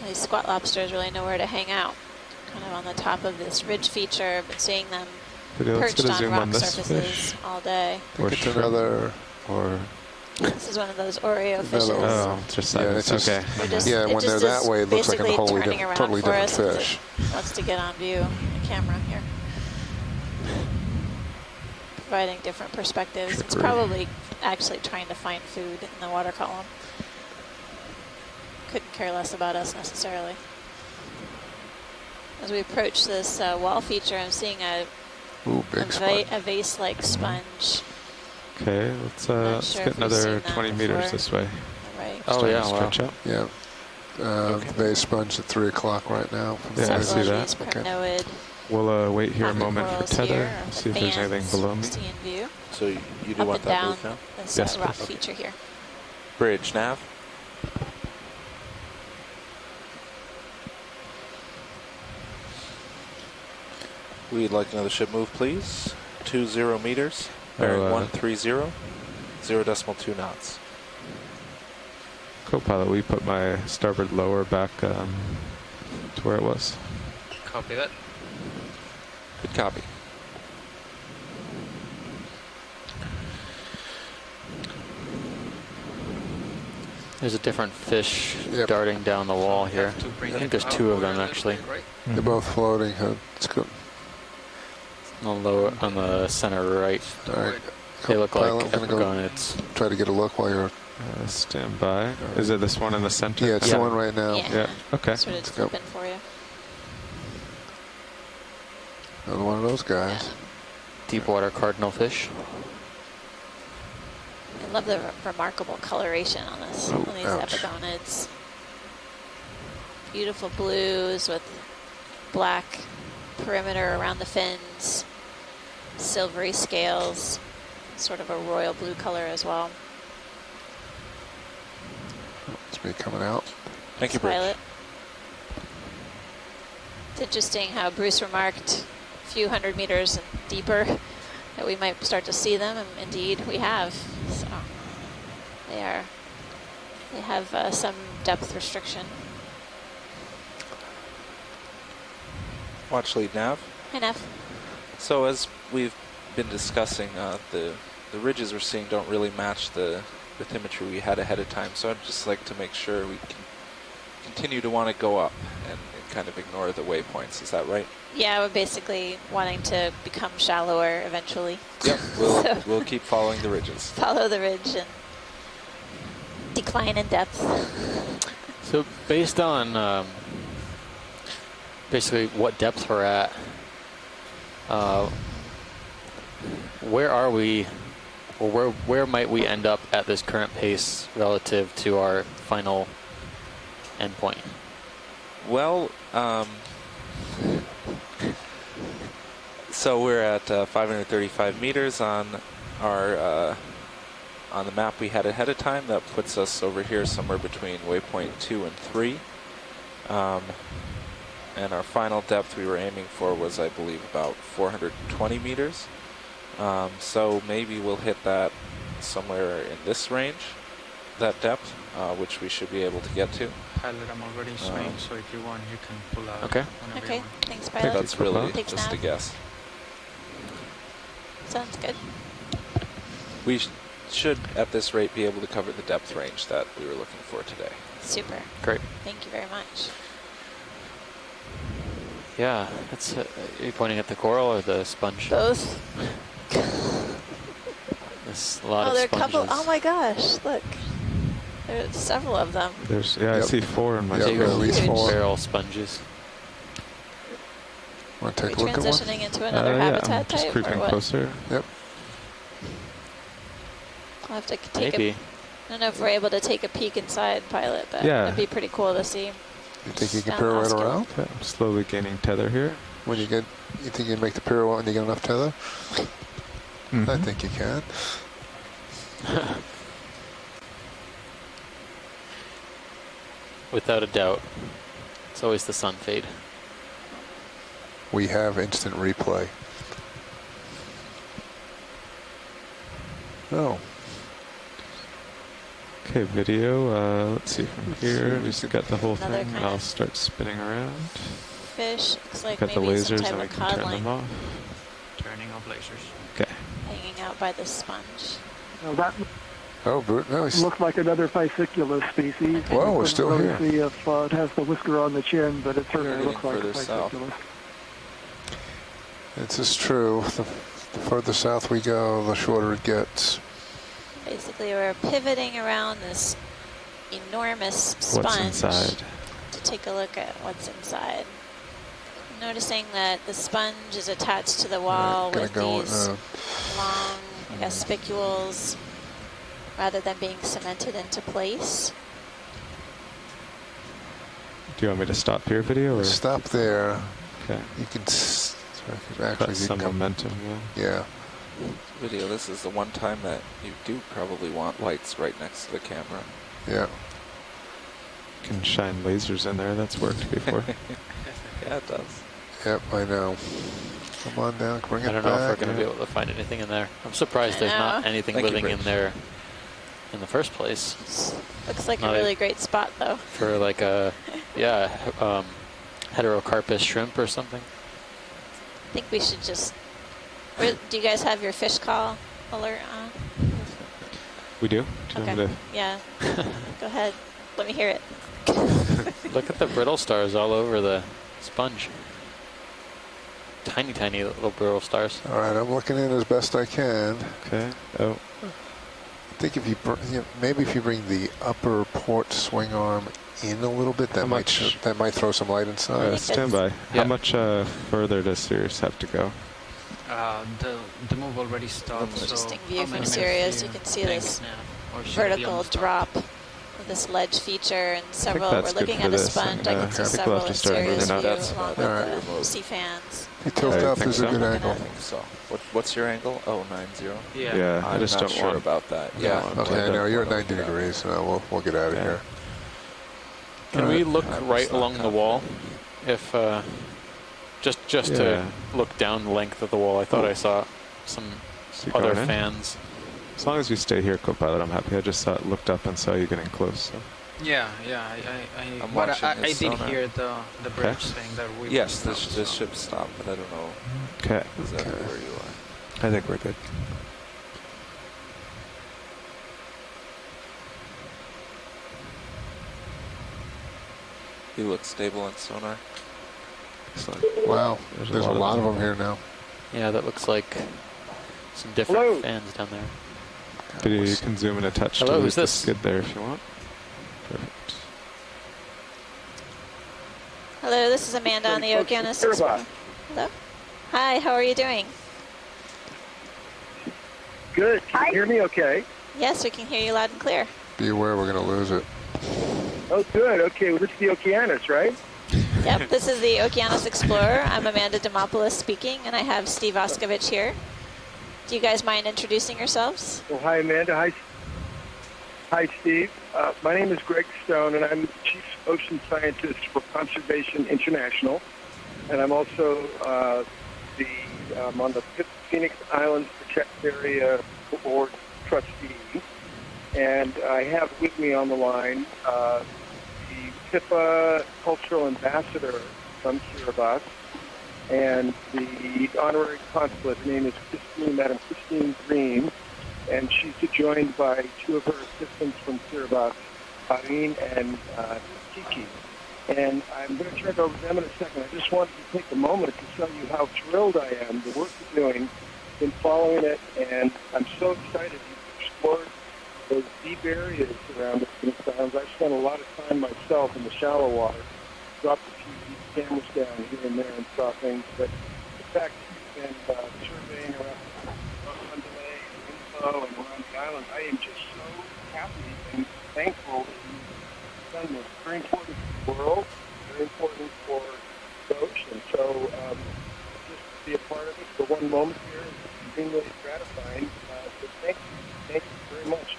These squat lobsters really know where to hang out. Kind of on the top of this ridge feature, but seeing them perched on rock surfaces all day. I think it's another... This is one of those Oreo fishes. Oh, just that. It's just, okay. Yeah, when they're that way, it looks like a totally different fish. Wants to get on view on the camera here. Providing different perspectives. It's probably actually trying to find food in the water column. Couldn't care less about us necessarily. As we approach this wall feature, I'm seeing a vase-like sponge. Okay, let's get another 20 meters this way. Right. Oh yeah, stretch out. Yeah. The base sponge at 3 o'clock right now. Yeah, I see that. Okay. We'll wait here a moment for tether, see if there's anything below me. So you do want that booth now? This rock feature here. Bridge, nav. We'd like another ship move, please. 20 meters. Bearing 130, 0.2 knots. Co-pilot, we put my starboard lower back to where it was. Copy that. Good copy. There's a different fish darting down the wall here. I think there's 2 of them actually. They're both floating. It's good. On the center right. All right. They look like Epigonets. Try to get a look while you're... stand by. Is it this one in the center? Yeah, it's the one right now. Yeah. Okay. Sort of flipping for you. Another one of those guys. Deep water cardinal fish. I love the remarkable coloration on this. On these epigonids. Beautiful blues with black perimeter around the fins. Silvery scales. Sort of a royal blue color as well. It's me coming out. Thank you, Bridge. It's interesting how Bruce remarked a few hundred meters deeper that we might start to see them, and indeed we have. So they have some depth restriction. Watch lead nav. Hi, Nav. So as we've been discussing, the ridges we're seeing don't really match the bathymetry we had ahead of time, so I'd just like to make sure we can continue to want to go up and kind of ignore the waypoints. Is that right? Yeah, we're basically wanting to become shallower eventually. Yep, we'll keep following the ridges. Follow the ridge and decline in depth. So based on basically what depth we're at, where are we, or where might we end up at this current pace relative to our final endpoint? Well, so we're at 535 meters on our on the map we had ahead of time. That puts us over here somewhere between waypoint 2 and 3. And our final depth we were aiming for was, I believe, about 420 meters. So maybe we'll hit that somewhere in this range, that depth, which we should be able to get to. Pilot, I'm already swaying, so if you want, you can pull out. Okay. Okay, thanks, I think pilot. that's really just a guess. Sounds good. should, at this rate, be able to cover the depth range that we were looking for today. Super. Great. Thank you very much. Yeah, that's. Are you pointing at the coral or the sponge? Both. There's a lot Oh, of there are a sponges. couple. Oh my gosh, look. There's several of them. There's, yeah, I see 4 in my Yep, screen. at least 4. Barrel sponges. Want to Are take we a look at one? transitioning into another Yeah, habitat I'm just type creeping or what? closer. Yep. I'll have to take Maybe. I don't know if we're able to take a peek inside, pilot, but Yeah. it'd be pretty cool to see. You think you can Down the pirouette Cuskeal. around? Okay, I'm slowly gaining tether here. When you think you can make the pirouette when you get enough tether? I think you can. Without a doubt. It's always the sun fade. We have instant replay. Oh. Okay, video. Let's see from here. Just got the whole Another thing. kind I'll of start spinning around. Fish, looks like Got the maybe some lasers type and we of can turn codling them off. Turning off lasers. Okay. hanging out by the sponge. Now that Oh, no, looks like another Fissiculus species. Whoa, we're still really here. see if it has the whisker on the chin, but it certainly getting looks like a further south. Fissiculus. This is true. The further south we go, the shorter it gets. Basically, we're pivoting around this enormous sponge What's inside? to take a look at what's inside. Noticing that the sponge is attached to the wall with these long, I guess, spicules, rather than being cemented into place. Do you want me to stop here, video? Or? Stop there. Okay. You can actually Got some momentum, yeah. Video, this is the one time that you do probably want lights right next to the camera. Yeah. Can shine lasers in there. That's worked before. Yeah, it does. Yep, I know. Come on down, bring it back. I don't know if we're going to be able to find anything in there. I'm surprised there's not anything living in there in the first place. Looks like a really great spot, though. For like a, heterocarpus shrimp or something. I think we should just... Do you guys have your fish call alert on? We do? Okay. Yeah. Go ahead. Let me hear it. Look at the brittle stars all over the sponge. Tiny, tiny little brittle stars. All right, I'm looking in as best I can. Okay. Oh. I think if you maybe if you bring the upper port swing arm in a little bit, that might throw some light inside. Stand by. How much further does Sirius have to go? The move already stopped. Interesting so view how from many minutes Sirius. do You can see think this now? Or should it be vertical almost drop of this ledge feature and several. that's We're looking good at for a this, sponge. and, I can see I think several we'll have in to start Sirius moving view up. along with the sea fans. You tilt I up, think there's a so. good I angle. think so. What's your angle? Oh, 90. Yeah, I I'm just not don't sure want about that. Yeah. Yeah. Okay, no, you're at 90 degrees, so we'll get out of here. Can we look right along the wall? If just to look down the length of the wall, I thought I saw some other going in? fans. As long as you stay here, co-pilot, I'm happy. I just looked up and saw you getting close. So. Yeah. I'm But watching I his did sonar. hear the bridge saying that we. Yes, will this stop, so. ship stopped, but I don't know Okay. exactly where you are. I think we're good. You look stable on sonar. Wow, there's a lot of them here now. Yeah, that looks like some different fans down there. Video, you can zoom in a touch Hello, to who's the this? skid there if you want. Perfect. Hello, this is Amanda on the Okeanos Explorer. Hello. Hi, how are you doing? Good. Can you hear me okay? Yes, we can hear you loud and clear. Be aware we're going to lose it. Oh, good. Okay, well, this is the Okeanos, right? Yep, this is the Okeanos Explorer. I'm Amanda Demopoulos speaking, and I have Steve Oskovich here. Do you guys mind introducing yourselves? Well, hi, Amanda. Hi, Steve. My name is Greg Stone, and I'm the Chief Ocean Scientist for Conservation International. And I'm also I'm on the Phoenix Islands Protected Area Board trustee. And I have with me on the line the PIPA Cultural Ambassador from Kiribati and the Honorary Consulate. Her name is Madam Christine Green. and she's joined by two of her assistants from Kiribati, Irene and Kiki. And I'm going to turn it over to them in a second. I just wanted to take a moment to tell you how thrilled I am, the work you're doing, been following it, and I'm so excited you've explored those deep areas around the Phoenix Islands. I've spent a lot of time myself in the shallow water, dropped a few deep cameras down here and there and saw things, but the fact that you've been surveying around Carondelet and Info and around the island, I am just so happy and thankful that you've done this. Very important for the world, very important for the ocean. So just to be a part of it for one moment here is extremely gratifying. So thank you very much.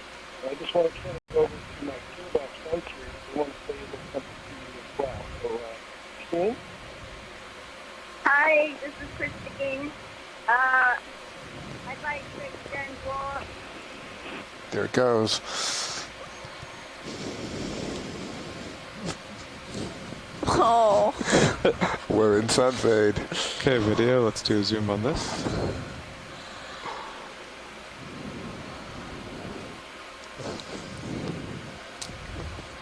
And I just want to turn it over to my toolbox friends here. They want to say a little something to you as well. So, Christine? Hi, this is Christine. I'd like to extend warm. There it goes. Oh. We're in sun fade. Okay, video. Let's do a zoom on this. –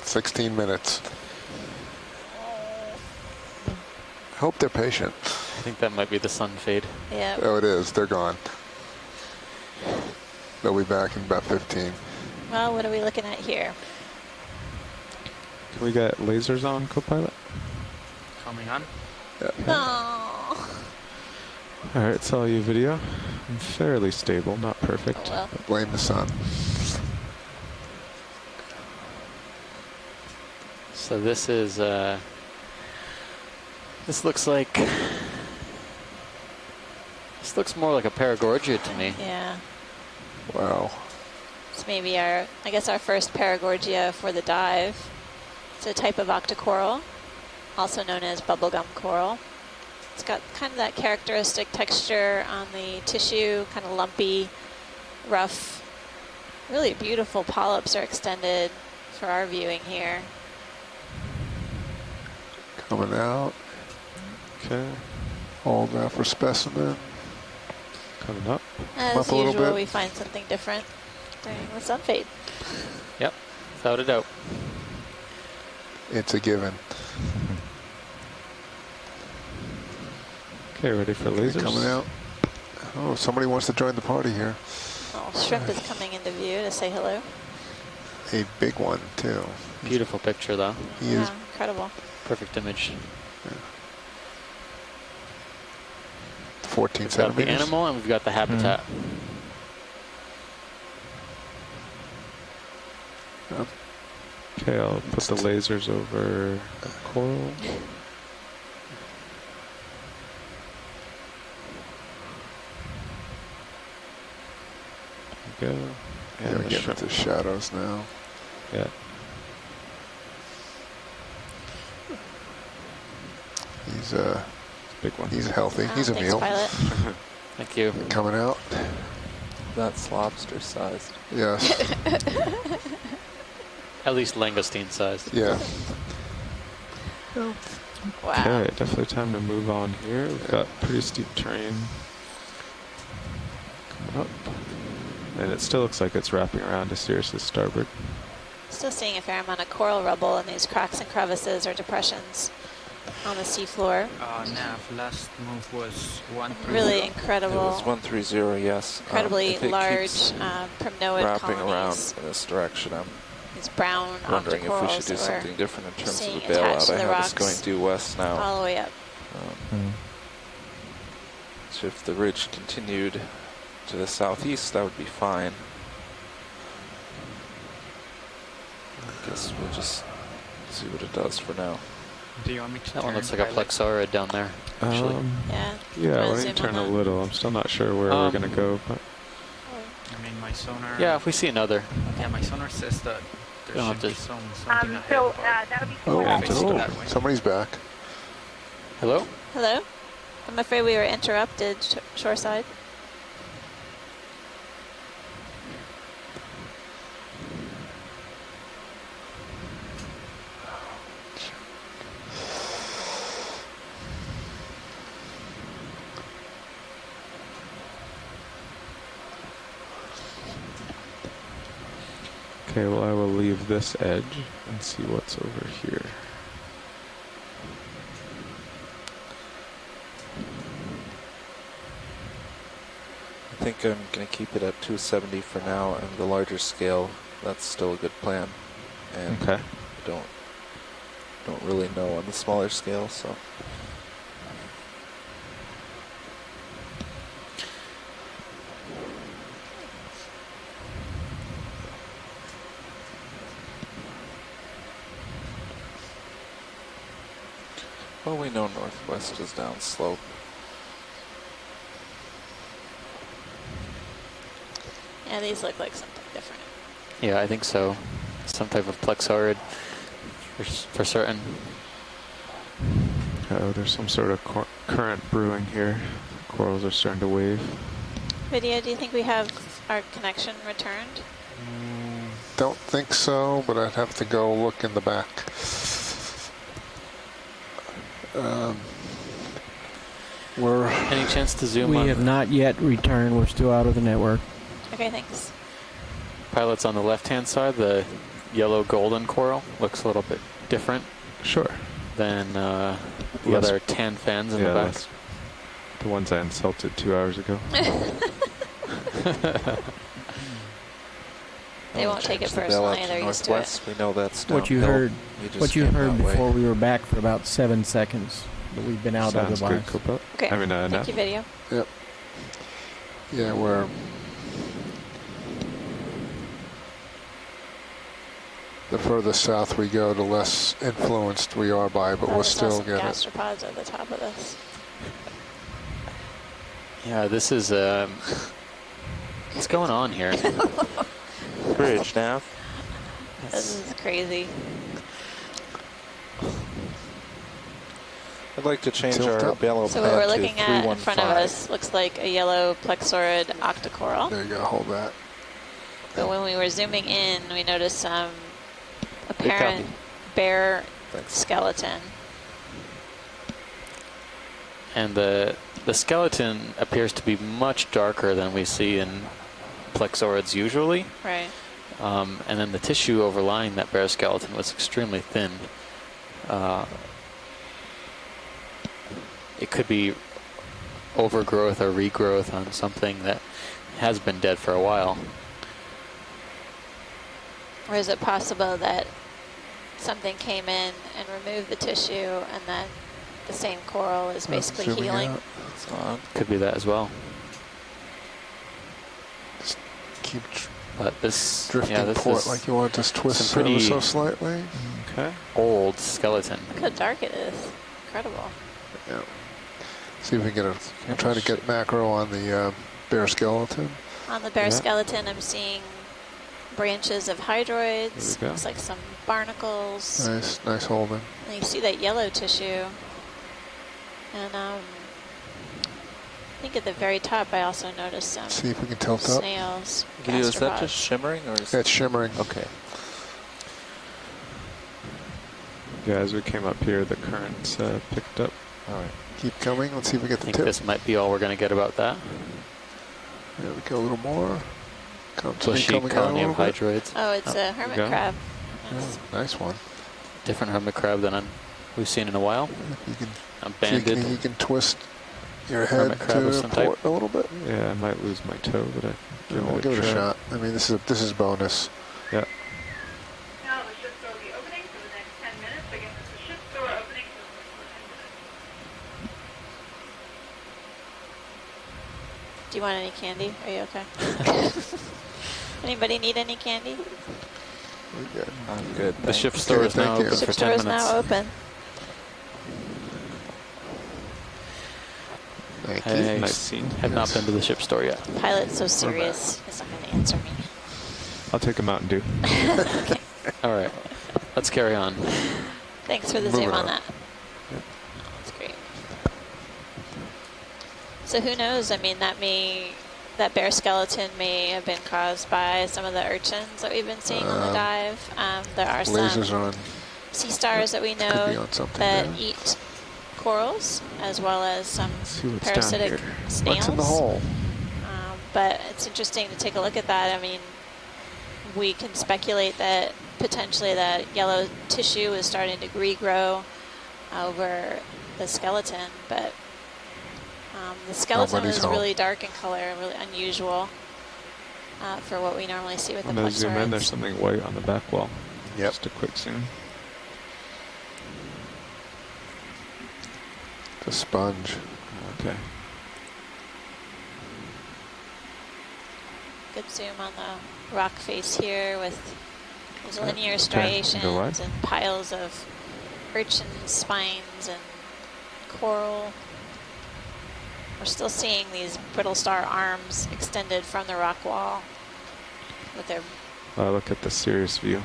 16 minutes. I hope they're patient. I think that might be the sun fade. Yeah. Oh, it is. They're gone. They'll be back in about 15. Well, what are we looking at here? Can we get lasers on, Copilot? Coming on. Yeah. Oh. All right, it's all you video. I'm fairly stable, not perfect. Oh, well. Blame the sun. So this is, this looks like, this looks more like a Paragorgia to me. Yeah. Wow. It's maybe our, I guess our first Paragorgia for the dive. It's a type of octocoral, also known as bubblegum coral. It's got kind of that characteristic texture on the tissue, kind of lumpy, rough. Really beautiful polyps are extended for our viewing here. Coming out. Okay. Hold that for specimen. Coming up. As usual, we find something different during the sun fade. Yep, without a doubt. It's a given. Okay, ready for lasers? Coming out. Oh, somebody wants to join the party here. Oh, shrimp is coming into view to say hello. A big one, too. Beautiful picture, though. He yeah, is incredible. Perfect image. 14 we've centimeters. We've got the animal and we've got the habitat. Yep. Okay, I'll put the lasers over coral. There we go. Yeah, we're getting into shadows now. Yeah. He's big one. He's healthy. He's a thanks, meal. Pilot. Thank you. Coming out. That's lobster sized. Yes. At least langoustine sized. Yeah. Wow. Okay, definitely time to move on here. We've got pretty steep terrain coming up. And it still looks like it's wrapping around to Sirius's starboard. Still seeing a fair amount of coral rubble in these cracks and crevices or depressions on the seafloor. Nav, last move was 130. Really incredible. It was 130, yes. Incredibly large primnoid wrapping colonies. around in this direction. I'm These brown wondering if we should do something different in terms of the bailout. I have us going due west now. All the way up. So if the ridge continued to the southeast, that would be fine. I guess we'll just see what it does for now. Do you want me to That one looks like a plexaurid down there, actually. Yeah, why don't you turn a little? I'm still not sure where we're going to go. But I mean, my sonar... Yeah, if we see another. Yeah, my sonar says that there Don't should be have to- something ahead. So that would be cool. Oh, somebody's back. Hello? Hello? I'm afraid we were interrupted shoreside. Okay, well I will leave this edge and see what's over here. I think I'm going to keep it at 270 for now, and the larger scale, that's still a good plan. And okay. I don't really know on the smaller scale, so. Well, we know northwest is down slope. Yeah, these look like something different. Yeah, I think so. Some type of plexaurid for certain. Oh, there's some sort of current brewing here. Corals are starting to wave. Video, do you think we have our connection returned? Don't think so, but I'd have to go look in the back. Any chance to zoom We on? have not yet returned. We're still out of the network. Okay, thanks. Pilots on the left-hand side, the yellow golden coral looks a little bit different. Sure. Than the other tan fans in the back. The ones I insulted 2 hours ago. They won't take it personally. They're used to it. We know that's What you heard before we were back for about 7 seconds, but we've been out Sounds otherwise. good, Cooper. Okay. I mean, Thank you, video. Yep. Yeah, we're the further south we go, the less influenced we are by, but we'll still get it. Gastropods at the top of this. Yeah, this is what's going on here? Bridge nav. This is crazy. I'd like to change our yellow So what we're looking at in front of us looks like a yellow plexaurid octocoral. There you go, hold that. But when we were zooming in, we noticed some apparent bare skeleton. And the skeleton appears to be much darker than we see in plexaurids usually. Right. And then the tissue overlying that bare skeleton was extremely thin. It could be overgrowth or regrowth on something that has been dead for a while. Or is it possible that something came in and removed the tissue and then the same coral is basically healing? Could be that as well. Just keep but this drifting this port is like you want to just twist some pretty so slightly. Okay. Old skeleton. Look how dark it is. Incredible. Yeah. See if we can get try to get macro on the bare skeleton. On the bare skeleton, I'm seeing branches of hydroids. Looks like some barnacles. Nice holding. And you see that yellow tissue. And I think at the very top, I also noticed some See if we can tilt up. snails. Is that just shimmering, or is it's shimmering? Okay. Yeah, as we came up here, the currents picked up. All right, keep coming. Let's see if we get the I think tip. this might be all we're going to get about that. There we go, a little more. Bushy colony of hydroids. Oh, it's a hermit crab. Nice. Nice one. Different hermit crab than we've seen in a while. You can, banded. You can twist your head hermit crab of to some port type. a little bit. Yeah, I might lose my toe, but I We'll give it a shot. I mean, this is bonus. Yeah. Now the ship door will be opening for the next 10 minutes. Again, it's the ship door opening for the next 10 minutes. Do you want any candy? Are you okay? Anybody need any candy? We're good. I'm good. The ship store is now open for 10 minutes. Ship store is now open. I Nice scene. have not been to the ship store yet. Pilot's so serious. He's not going to answer me. I'll take a Mountain Dew. Okay. All right, let's carry on. Thanks for the zoom on that. That's great. So who knows? I mean, that bare skeleton may have been caused by some of the urchins that we've been seeing on the dive. There are some sea stars that we know that eat corals, as well as some parasitic snails. What's in the hole? But it's interesting to take a look at that. I mean, we can speculate that potentially that yellow tissue is starting to regrow over the skeleton, but the skeleton was really dark in color, really unusual for what we normally see with I'm the going to zoom in. punch There's something white on the back wall. Yep. Just a quick zoom. The sponge. Okay. Good zoom on the rock face here with these linear striations and piles of urchin spines and coral. We're still seeing these brittle star arms extended from the rock wall with their... Look at the serious view.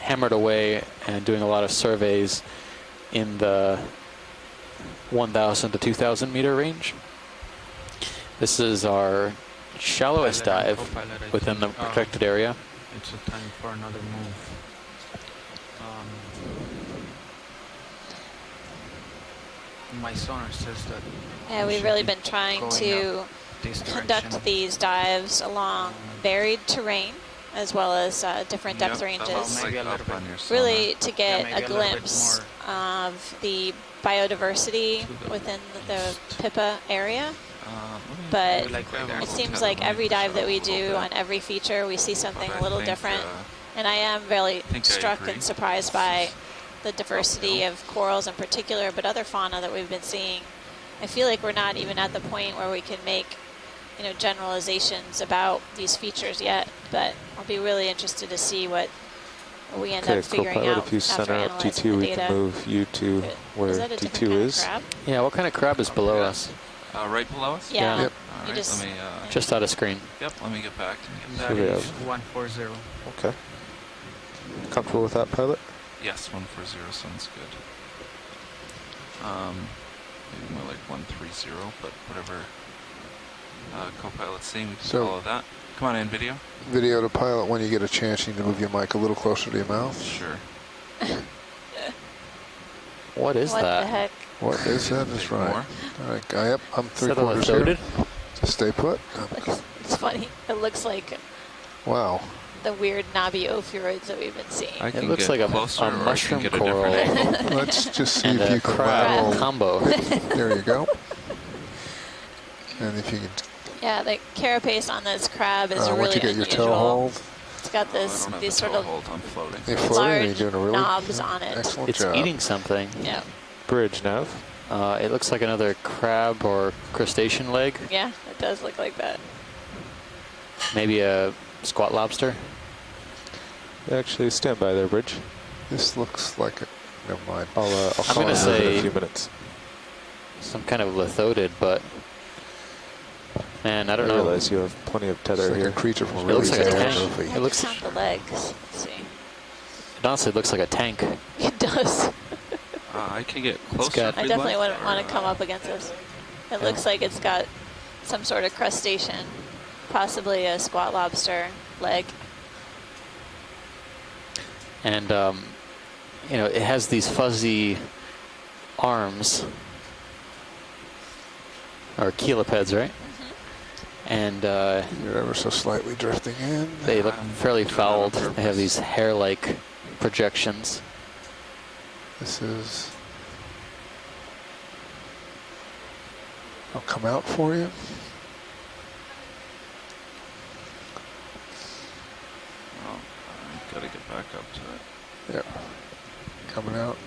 Hammered away and doing a lot of surveys in the 1,000 to 2,000 meter range. This is our shallowest dive within the protected area. It's a time for another move. My sonar says that. Yeah, we've really been trying to conduct these dives along varied terrain as well as different depth ranges, really to get a glimpse of the biodiversity within the Pippa area. But it seems like every dive that we do on every feature, we see something a little different. And I am really struck and surprised by the diversity of corals in particular, but other fauna that we've been seeing. I feel like we're not even at the point where we can make, generalizations about these features yet, but I'll be really interested to see what we end up figuring out. If you center up T2, we can move you to where T2 is. Yeah, what kind of crab is below us? Right below us? Yeah. Yep. All right, let me, just out of screen. Yep, let me get back. That is 140. Okay. Comfortable with that, pilot? Yes, 140 sounds good. Maybe more like 130, but whatever co-pilot's saying, we can follow that. Come on in, video. Video to pilot when you get a chance. You need to move your mic a little closer to your mouth. Sure. What is that? What the heck? What is that? That's right. All right, guy up. I'm Is that 3/4 here. Just stay put. It's funny. It looks like Wow. the weird knobby ophiuroids that we've been seeing. It looks like a mushroom coral. Let's just see and if a you can crab rattle. combo. There you go. And if you can... Yeah, the carapace on this crab is really once you get your unusual. toe hold. It's got this these sort of I'm floating. You're floating, large you're doing a really knobs on it. excellent It's job. eating something. Yeah. Bridge nav. It looks like another crab or crustacean leg. Yeah, it does look like that. Maybe a squat lobster. Actually, stand by there, Bridge. This looks like a... Never mind. I'll I'm call going to you in say a few minutes. some kind of lithodid, but man, I don't I know. realize you have plenty of tether It's like here. a creature from a It really looks like a sad tank. movie. It looks. Count the legs. Let's see. It honestly looks like a tank. It does. I can get closer. got- I definitely wouldn't want to come up against this. It looks like it's got some sort of crustacean, possibly a squat lobster leg. And it has these fuzzy arms, or chelipeds, right? And you're ever so slightly drifting in. They look fairly fouled. They have these hair-like projections. This is... I'll come out for you. Oh, I've got to get back up to it. Yep. Coming out.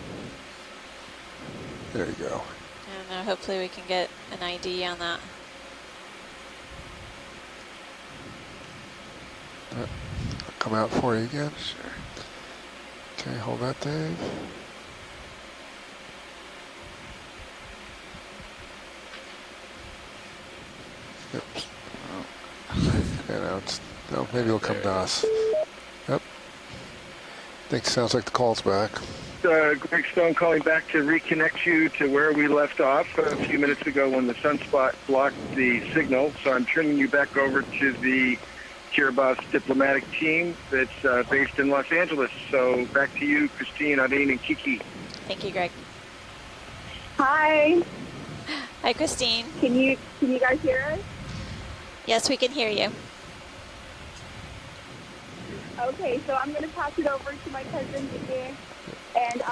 There you go. And hopefully we can get an ID on that. I'll come out for you again. Sure. Okay, hold that, Dave. Yep. No, maybe it'll come to us. Yep. Sounds like the call's back. Greg Stone calling back to reconnect you to where we left off a few minutes ago when the sunspot blocked the signal. So I'm turning you back over to the Kiribati diplomatic team that's based in Los Angeles. So back to you, Christine, Adine, and Kiki. Thank you, Greg. Hi. Hi, Christine. Can you guys hear us? Yes, we can hear you. Okay, so I'm going to pass it over to my cousin again, and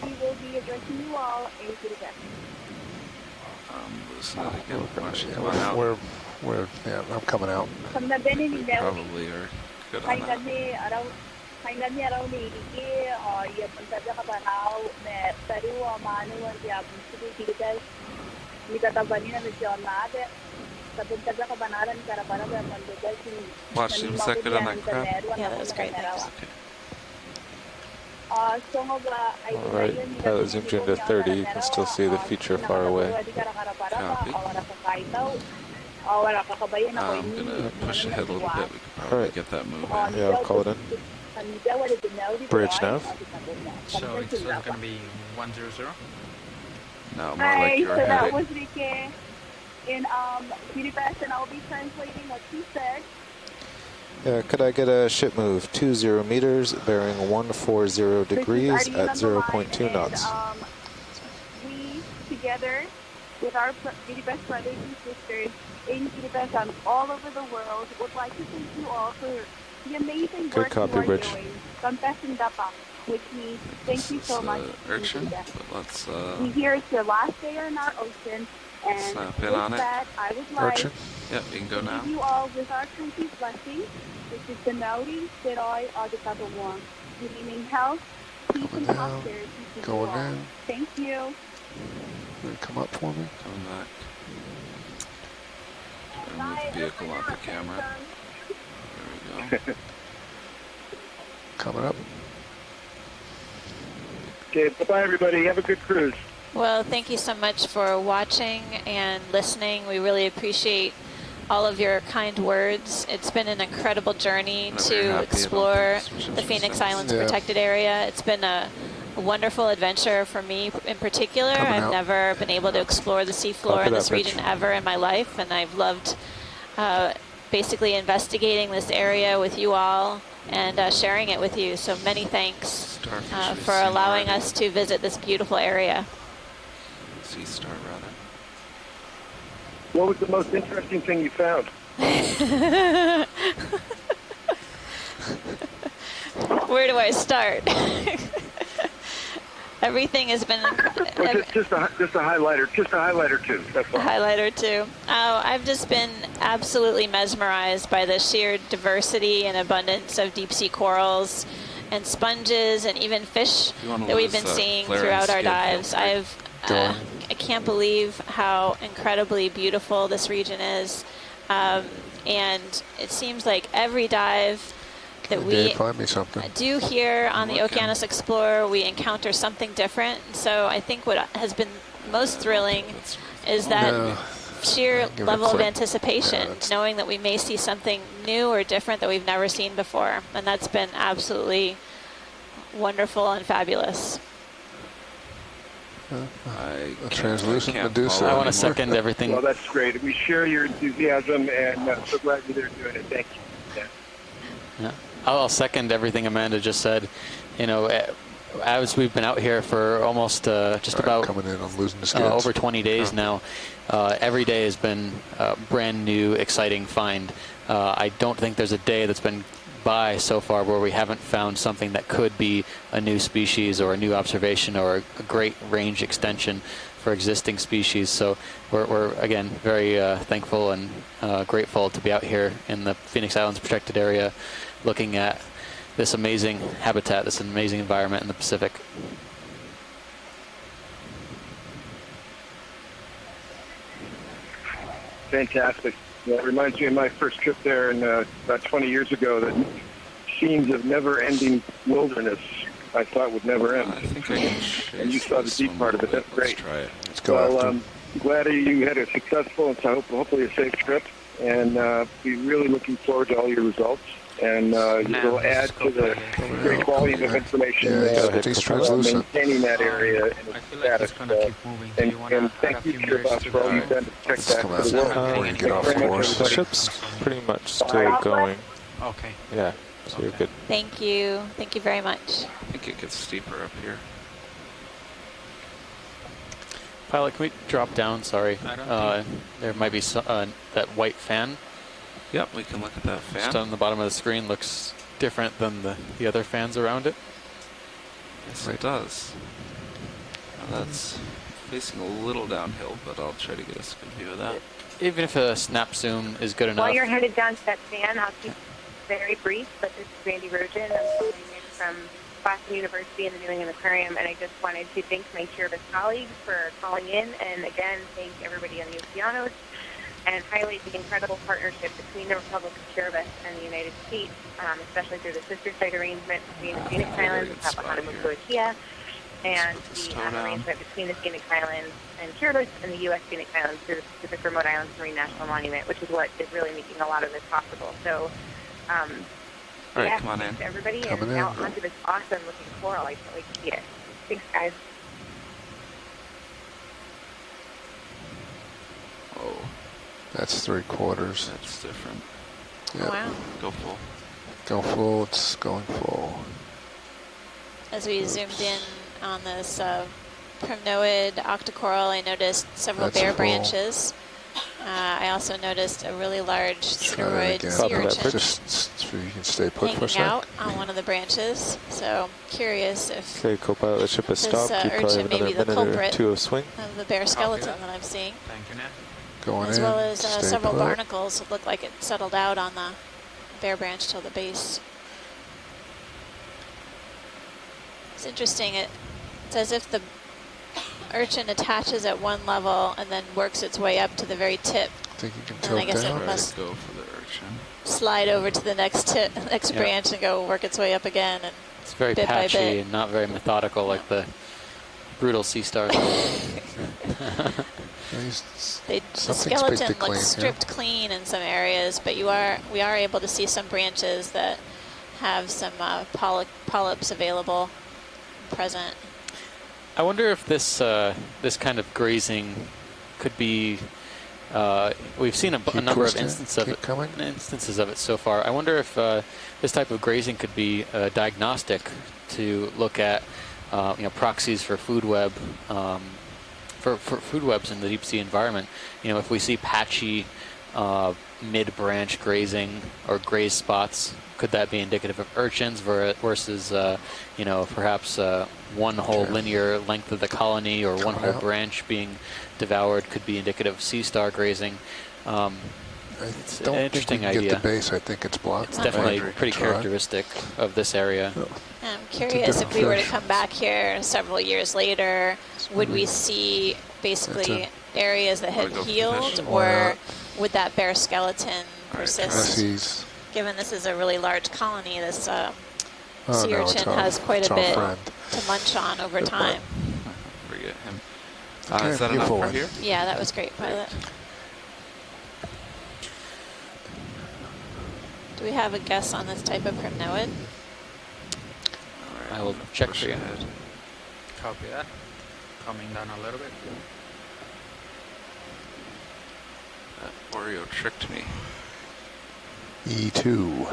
he will be addressing you all in Sudarcaster. Loosen it again. Why don't you come on out? Yeah, I'm coming out. Probably are good on that. Watch him second on that crab. Yeah, that was great. Thanks. Alright, that zoomed you into 30. You can still see the feature far away. Copy. I'm going to push ahead a little bit. We could probably get that moving. Yeah, I'll call it in. Bridge nav. So it's going to be 100? No, more like you're so that heading. was Rike in Budapest, and I'll be translating what she said. Yeah, could I get a ship move? 20 meters, bearing 140 degrees at 0.2 knots. We, together with our Budapest brothers and sisters in Budapest and all over the world, would like to thank you all for the amazing Good work copy, you are Rich. doing. Dapa, which means thank you so much. Urchin, but let's Here is the last day in our ocean, and snap with in on it. that, I would like Urchin. Yep, you can go to now. leave you all with our country's blessing, which is the Nauri Seroy Agatabawa. Meaning health, peace, and prosperity to you Going all. down. Thank you. Come up for me. Coming back. Try to move the vehicle off the camera. There we go. Coming up. Okay, bye-bye, everybody. Have a good cruise. Well, thank you so much for watching and listening. We really appreciate all of your kind words. It's been an incredible journey to explore the Phoenix Islands protected area. It's been a wonderful adventure for me in particular. I've never been able to explore the seafloor in this region ever in my life, and I've loved basically investigating this area with you all and sharing it with you. So many thanks for allowing us to visit this beautiful area. Sea star, rather. What was the most interesting thing you found? Where do I start? Everything has been just a highlighter, just a highlighter too. That's all. Highlighter too. Oh, I've just been absolutely mesmerized by the sheer diversity and abundance of deep sea corals and sponges and even fish that we've been seeing throughout our dives. I can't believe how incredibly beautiful this region is, and it seems like every dive that we do here on the Okeanos Explorer, we encounter something different. So I think what has been most thrilling is that sheer level of anticipation, knowing that we may see something new or different that we've never seen before. And that's been absolutely wonderful and fabulous. A translucent Medusa. I want to second everything. Well, that's great. We share your enthusiasm, and I'm so glad you're doing it. Thank you. Yeah. I'll second everything Amanda just said. You know, as we've been out here for almost just about coming in, I'm losing the over 20 days now, every day has been a brand new, exciting find. I don't think there's a day that's been by so far where we haven't found something that could be a new species or a new observation or a great range extension for existing species. So we're again very thankful and grateful to be out here in the Phoenix Islands protected area looking at this amazing habitat, this amazing environment in the Pacific. Fantastic. Yeah, it reminds me of my first trip there about 20 years ago, that scenes of never-ending wilderness I thought would never end. And you saw the deep part of it. That's great. Let's go well, glad you had a successful and hopefully a safe trip, and be really looking forward to all your results. And you'll add to the great volume of information maintaining that area and its status. And thank you, Kiribati, for all you've done to protect that for the world. Get off course. The ship's pretty much still going. Okay. Yeah, so you're good. Thank you. Thank you very much. I think it gets steeper up here. Pilot, can we drop down? Sorry. There might be that white fan. Yep, we can look at that fan. Just on the bottom of the screen looks different than the other fans around it. Yes, it does. Now that's facing a little downhill, but I'll try to get us a good view of that. Even if a snap zoom is good enough. While you're headed down to that fan, I'll keep very brief, but this is Randy Urchin. I'm calling in from Boston University and the New England Aquarium, and I just wanted to thank my Kiribati colleagues for calling in, and again, thank everybody on the Okeanos, and highlight the incredible partnership between the Republic of Kiribati and the United States, especially through the sister site arrangement between the Phoenix Islands and Papahānaumokuākea, and the arrangement between the Phoenix Islands and Kiribati and the U.S. Phoenix Islands through the Pacific Remote Islands Marine National Monument, which is what is really making a lot of this possible. So, all right, come on in. To everybody, and now onto this awesome looking coral. I can't wait to see it. Thanks, guys. Oh. That's 3/4. That's different. Yep. Oh, wow. Go full. Go full. It's going full. As we zoomed in on this primnoid octocoral, I noticed several bare branches. I also noticed a really large Sudaroid sea urchin Just so you can stay put for a hanging second. out on one of the branches. So curious if Okay, co-pilot, the ship has this stopped. You probably urchin have may another be the minute or culprit two of swing. of the bare skeleton that I'm seeing. Thank you, Ned. Going as in, well as stay several put. barnacles that look like it settled out on the bare branch till the base. It's interesting. It's as if the urchin attaches at one level and then works its way up to the very tip. I think you can And tilt I guess down. it must go for the urchin. slide over to the next branch and go work its way up again. And It's very bit by patchy bit. and not very methodical like the brutal sea stars. The skeleton looks stripped clean in some areas, but we are able to see some branches that have some polyps available present. I wonder if this this kind of grazing could be. We've seen a number of instances of it so far. I wonder if this type of grazing could be diagnostic to look at proxies for food web. For food webs in the deep sea environment, if we see patchy mid-branch grazing or grazed spots, could that be indicative of urchins versus, perhaps one whole linear length of the colony or one whole branch being devoured could be indicative of sea star grazing? It's an interesting idea. Get the base. I think it's blocked. It's definitely pretty characteristic of this area. I'm curious if we were to come back here several years later, would we see basically areas that had healed, or would that bare skeleton persist? Given this is a really large colony, this sea urchin has quite a bit to munch on over time. Forget him. Is that enough for here? Yeah, that was great, Pilot. Do we have a guess on this type of primnoid? I will check for you. Copy that. Coming down a little bit. That Oreo tricked me. E2.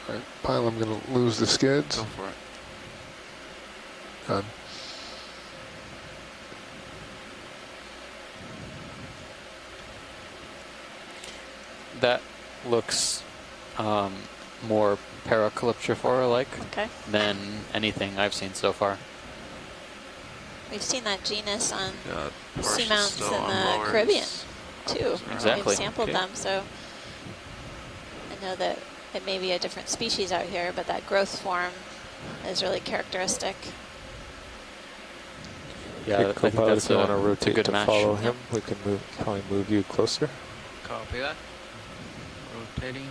All right, Pile, I'm going to lose the skids. Go for it. Done. That looks more Paracalyptrophora-like than anything I've seen so far. We've seen that genus on seamounts in the Caribbean, too. Exactly. We've sampled them, so I know that it may be a different species out here, but that growth form is really characteristic. Yeah, Okay, I think co-pilot, that's if you want to a rotate good to match. follow him, we can probably move you closer. Copy that. Rotating.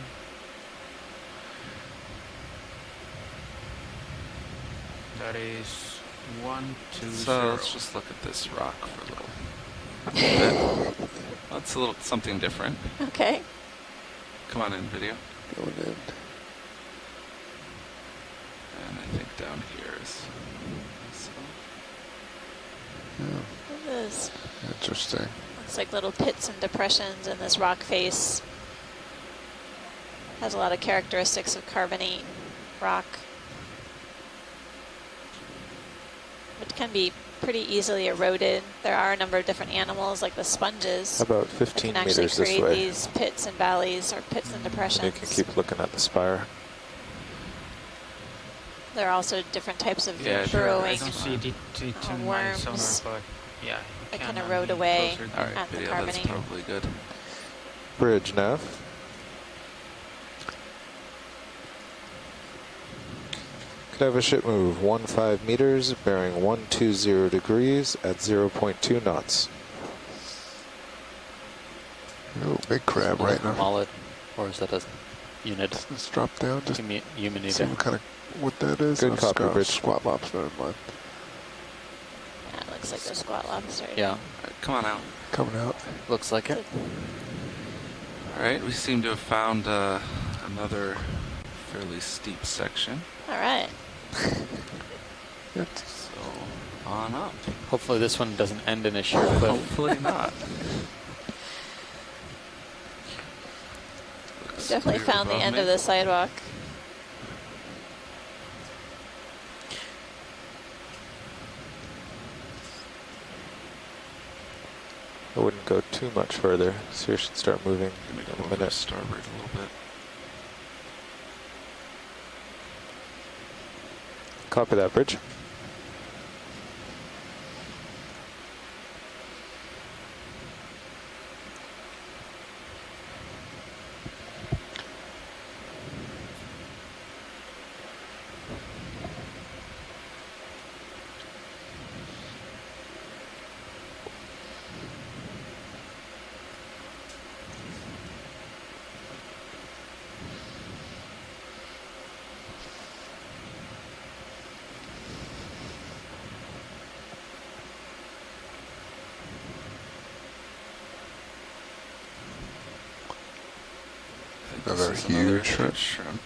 That is 1, 2, So 0. let's just look at this rock for a little bit. That's a little something different. Okay. Come on in, video. Going in. And I think down here is. What is this? Interesting. Looks like little pits and depressions in this rock face. Has a lot of characteristics of carbonate rock. It can be pretty easily eroded. There are a number of different animals, like the sponges. About 15 that can actually meters this create way. these pits and valleys, or pits and depressions. You can keep looking at the spire. There are also different types of I burrowing don't see too many worms sonar, but yeah. that can erode away Alright, at the yeah, carbonate. that's probably good. Bridge nav. Could have a ship move 15 meters, bearing 120 degrees at 0.2 knots. Oh, big crab right now. Mullet, or is that a unit? Let's drop down. Just Humanitor. see what kind of what that is. Good copy, Bridge. Squat lobster in mine. Yeah, it looks like a squat lobster. Yeah. Come on out. Coming out. Looks like it. All right, we seem to have found another fairly steep section. All right. So on up. Hopefully this one doesn't end in a sheer cliff. Hopefully not. Definitely clear found the above end me. of the sidewalk. I wouldn't go too much further. Sear should start moving in a minute. Starboard a little bit. Copy that, Bridge. Another huge shrimp.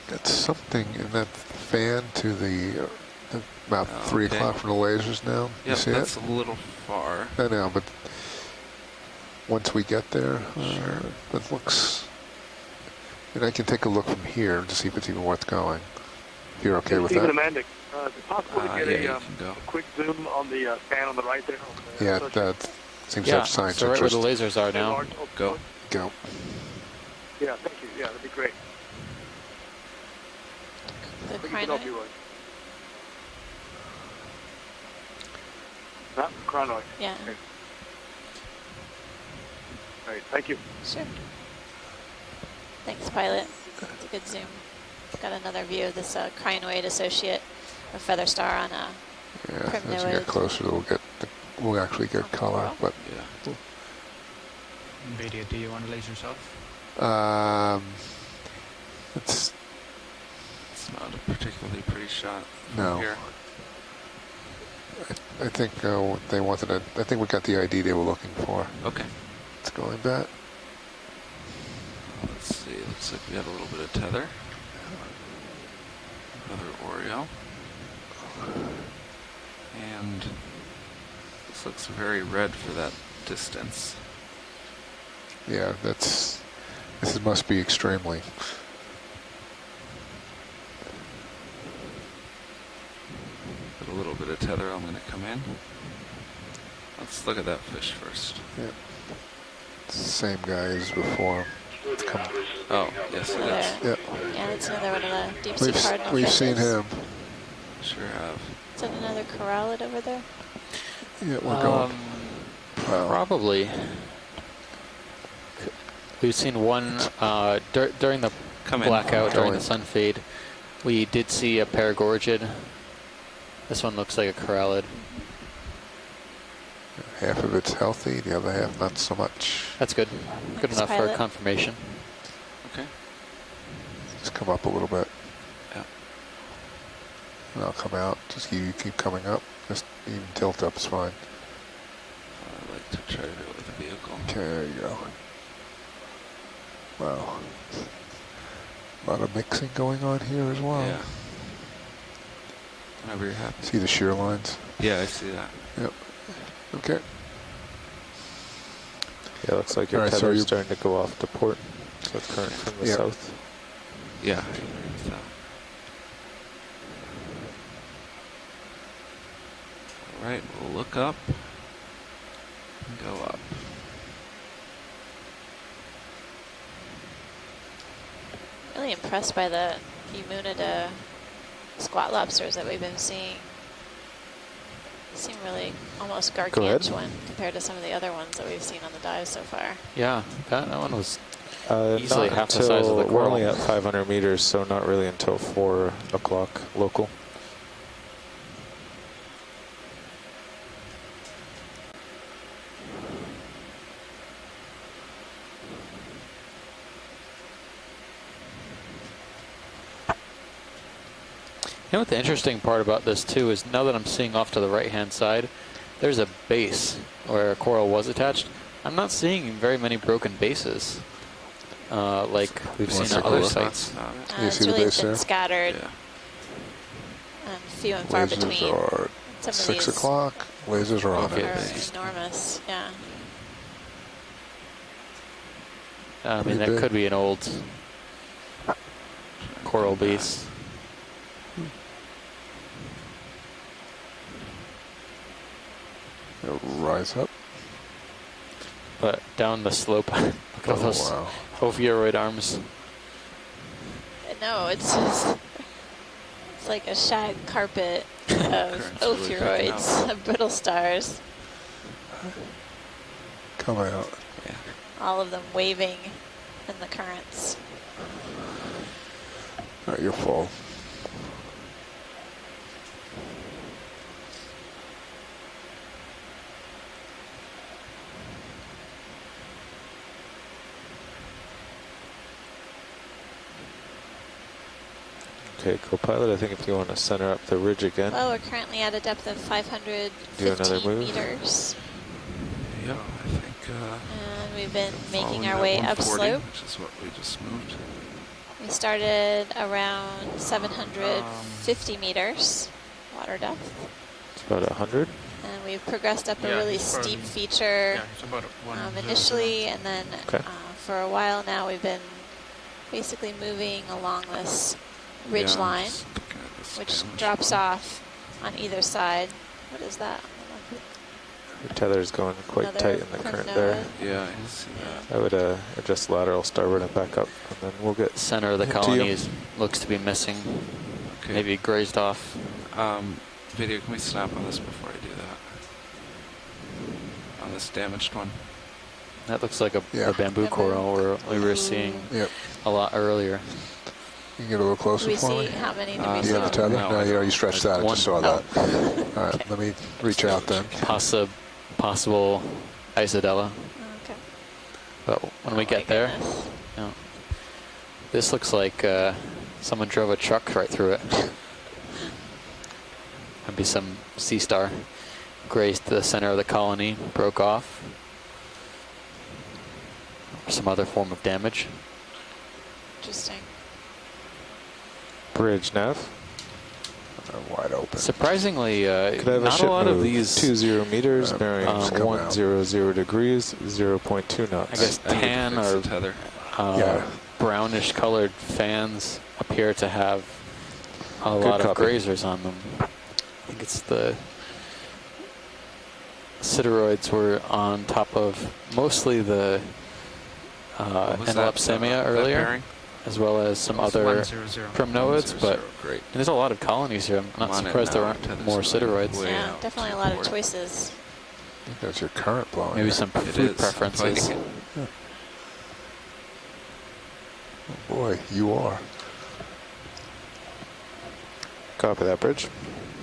Got something in that fan to the about 3 o'clock from the lasers now. You Yep, see that's it? a little far. I know, but once we get there, it looks. And I can take a look from here to see if it's even worth going. If you're okay with Stephen that? Amandic, is it possible to get a quick zoom on the fan on the right there? Yeah, that seems to have science so right interest. where the lasers are now. Go. Go. Yeah, thank you. Yeah, that'd be great. The We can help you with. Not chronoid. Yeah. Okay. All right, thank you. Sure. Thanks, pilot. It's a good zoom. Got another view of this crinoid associate, or feather star on a Yeah, as we primnoid. get closer, we'll actually get color. But yeah. Video, do you want to laser yourself? it's not a particularly pretty shot from no. here. I think they wanted it. I think we got the ID they were looking for. Okay. It's going back. Let's see. Looks like we got a little bit of tether. Another Oreo. And this looks very red for that distance. Yeah, this must be extremely. With a little bit of tether, I'm going to come in. Let's look at that fish first. Yeah. It's the same guy as before. It's coming. Oh, yes it is. Yeah. Yeah, it's another one of the deep sea cardinal We've fishes. seen him. Sure have. Is that another corallid over there? Yeah, we're going. Probably. We've seen one during the blackout, during the sun fade. We did see a paragorgid. This one looks like a corallid. Half of it's healthy, the other half not so much. That's good. Good enough for a confirmation. Okay. Just come up a little bit. Yeah. And I'll come out. Just you keep coming up. Just even tilt up is fine. I like to try to do it with a vehicle. Okay, there you go. Wow. A lot of mixing going on here as well. Yeah. Whenever you're happy. See the shear lines? Yeah, I see that. Yep. Okay. Yeah, looks like your tether's starting to go off to port. So it's current from the south. Yeah. All right, we'll look up and go up. Really impressed by the Emunida squat lobsters that we've been seeing. They seem really almost gargantuan compared to some of the other ones that we've seen on the dives so far. Yeah, that one was easily not half the size of the We're coral. only at 500 meters, so not really until 4 o'clock local. You know what the interesting part about this too is now that I'm seeing off to the right hand side, there's a base where a coral was attached. I'm not seeing very many broken bases like we've seen at other sites. It's really been scattered and few and far between. Lasers are Some of 6 these o'clock. Lasers are on are it. enormous, yeah. I mean, that could be an old coral base. It'll rise up. But down the slope, look at those ophiuroid arms. No, it's just, it's like a shag carpet of ophiuroids, of brittle stars. Come out. Yeah. All of them waving in the currents. All right, you're full. Okay, co-pilot, I think if you want to center up the ridge again. Well, we're currently at a depth of 515 meters. Yeah, I think. And we've been making our that way 140, upslope. which is what we just moved. We started around 750 meters water depth. It's about 100. And we've progressed up a really steep feature initially, and then for a while now we've been basically moving along this ridge line, which drops off on either side. What is that? Your tether's going quite tight in the current there. Yeah, I can see that. I would adjust lateral starboard and back up, and then we'll get Center of the colony looks to be missing. Okay. Maybe grazed off. Video, can we snap on this before I do that? On this damaged one. That looks like a bamboo coral we were seeing a lot earlier. You can get a little closer Do we for me? see how many? Do you have the tether? No, you already stretched that. I just saw that. All right, let me reach out then. Possible Isodella. Okay. But when we get there, this looks like someone drove a truck right through it. Might be some sea star. Grazed the center of the colony, broke off. Or some other form of damage. Interesting. bridge nav. Wide open. Surprisingly, could I have not a ship lot of move? these 20 meters, bearing 100 degrees, 0.2 knots. I guess tan or brownish colored fans appear to have a lot of grazers on them. I think it's the sideroids were on top of mostly the Enelopsemia earlier, as well as some other primnoids, but there's a lot of colonies here. I'm not surprised there aren't more sideroids. Yeah, definitely a lot of choices. I think that's your current blowing. Maybe some food preferences. Oh boy, you are. Copy that, bridge.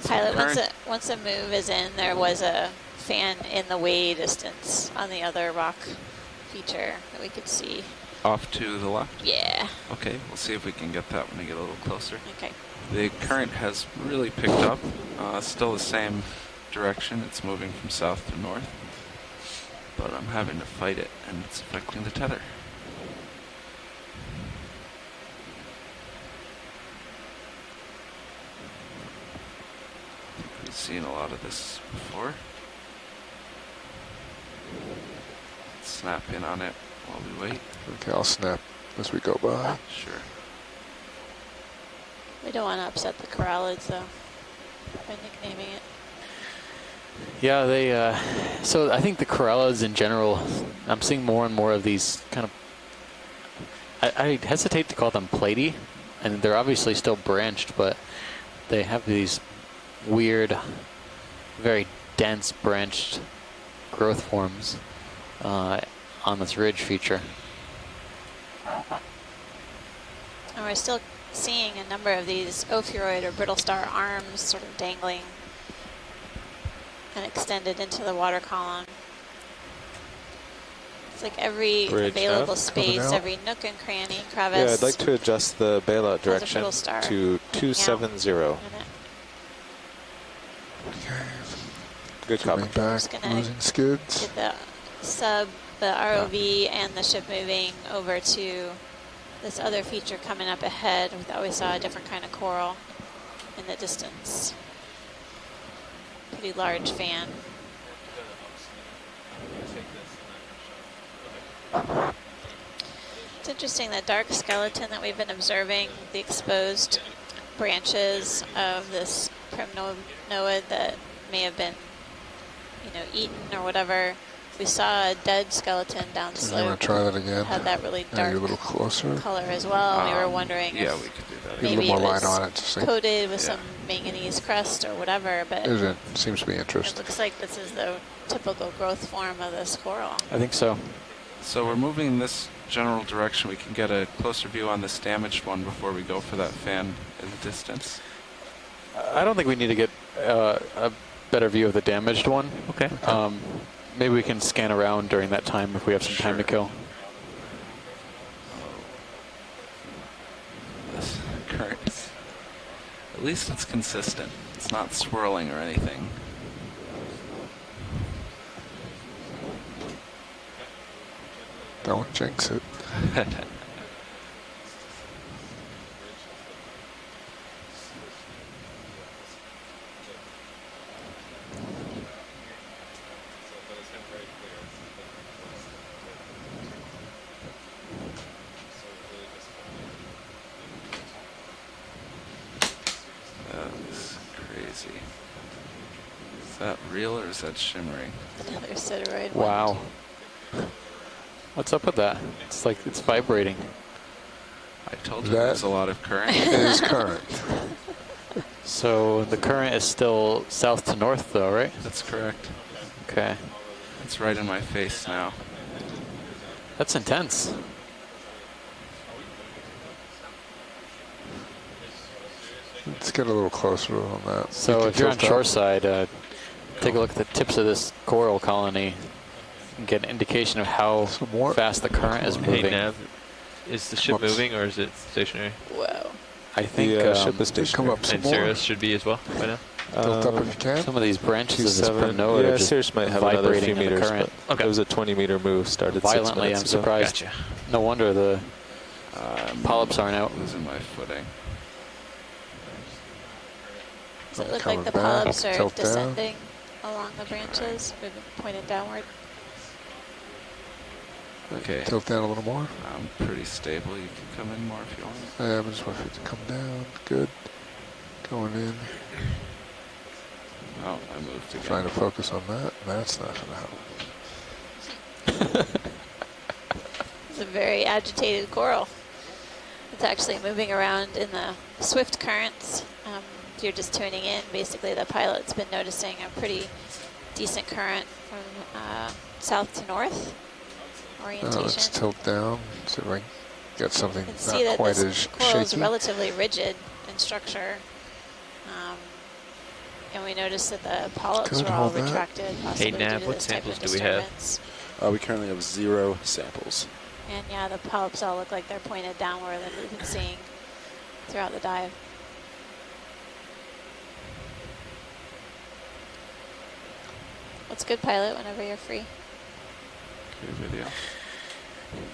Pilot, once a move is in, there was a fan in the way distance on the other rock feature that we could see. Off to the left? Yeah. Okay, we'll see if we can get that when we get a little closer. Okay. The current has really picked up. Still the same direction. It's moving from south to north. But I'm having to fight it, and it's affecting the tether. seen a lot of this before. Snap in on it while we wait. Okay, I'll snap as we go by. Sure. We don't want to upset the corallids, though, by nicknaming it. Yeah, they. So I think the corallids in general, I'm seeing more and more of these kind of. I hesitate to call them platy, and they're obviously still branched, but they have these weird, very dense branched growth forms on this ridge feature. And we're still seeing a number of these ophiuroid or brittle star arms sort of dangling and extended into the water column. It's like every Bridge available F space, every nook and cranny, crevice. Yeah, I'd like to adjust the bailout direction to 270. Good copy. Back, losing skids. Get the sub, the ROV, and the ship moving over to this other feature coming up ahead. We thought we saw a different kind of coral in the distance. Pretty large fan. It's interesting, that dark skeleton that we've been observing, the exposed branches of this primnoid that may have been, eaten or whatever. We saw a dead skeleton downslope. You want to try that again? Had that really dark a little closer. color as well. We were wondering yeah, if we could do that. maybe a little more it was light on it to see. coated with some manganese crust or whatever, but It seems to be it interesting. looks like this is the typical growth form of this coral. I think so. So we're moving in this general direction. We can get a closer view on this damaged one before we go for that fan in the distance. I don't think we need to get a better view of the damaged one. Okay. Maybe we can scan around during that time if we have some time to kill. This current, at least it's consistent. It's not swirling or anything. Don't jinx it. Is that real or is that shimmering? Another Sudarcaster. Wow. What's up with that? It's like it's vibrating. I told you there's a lot of current. It is current. So the current is still south to north though, right? That's correct. Okay. It's right in my face now. That's intense. Let's get a little closer on that. So if you're on shoreside, take a look at the tips of this coral colony and get an indication of how fast the current is moving. Hey, Nav, is the ship moving or is it stationary? Whoa. I think the ship is stationary. Come up some And more. Cirrus should be as well by now? Tilt up if you can. Some of these branches of this 27. primnoid are Yeah, just Cirrus might have another few vibrating in the meters, current. but it was a 20-meter move, started Violently, 6 I'm minutes ago. surprised. Gotcha. No wonder the polyps aren't out. Losing my footing. Does it look like the Coming back, polyps are tilt down. descending along the branches, moving pointed downward? Okay. Tilt down a little more. I'm pretty stable. You can come in more if you want. Yeah, I just want it to come down. Good. Going in. Oh, I moved again. Trying to focus on that. That's not going to help. It's a very agitated coral. It's actually moving around in the swift currents. If you're just tuning in, basically the pilot's been noticing a pretty decent current from south to north orientation. Let's tilt down so we get something You can see not that quite this as coral is shaky. relatively rigid in structure. And we noticed that the polyps Good, were all hold that. retracted, possibly Hey, due Nav, to what this type samples of do we have? disturbance. We currently have 0 samples. And yeah, the polyps all look like they're pointed downward that we've been seeing throughout the dive. What's good, pilot, whenever you're free? Good video.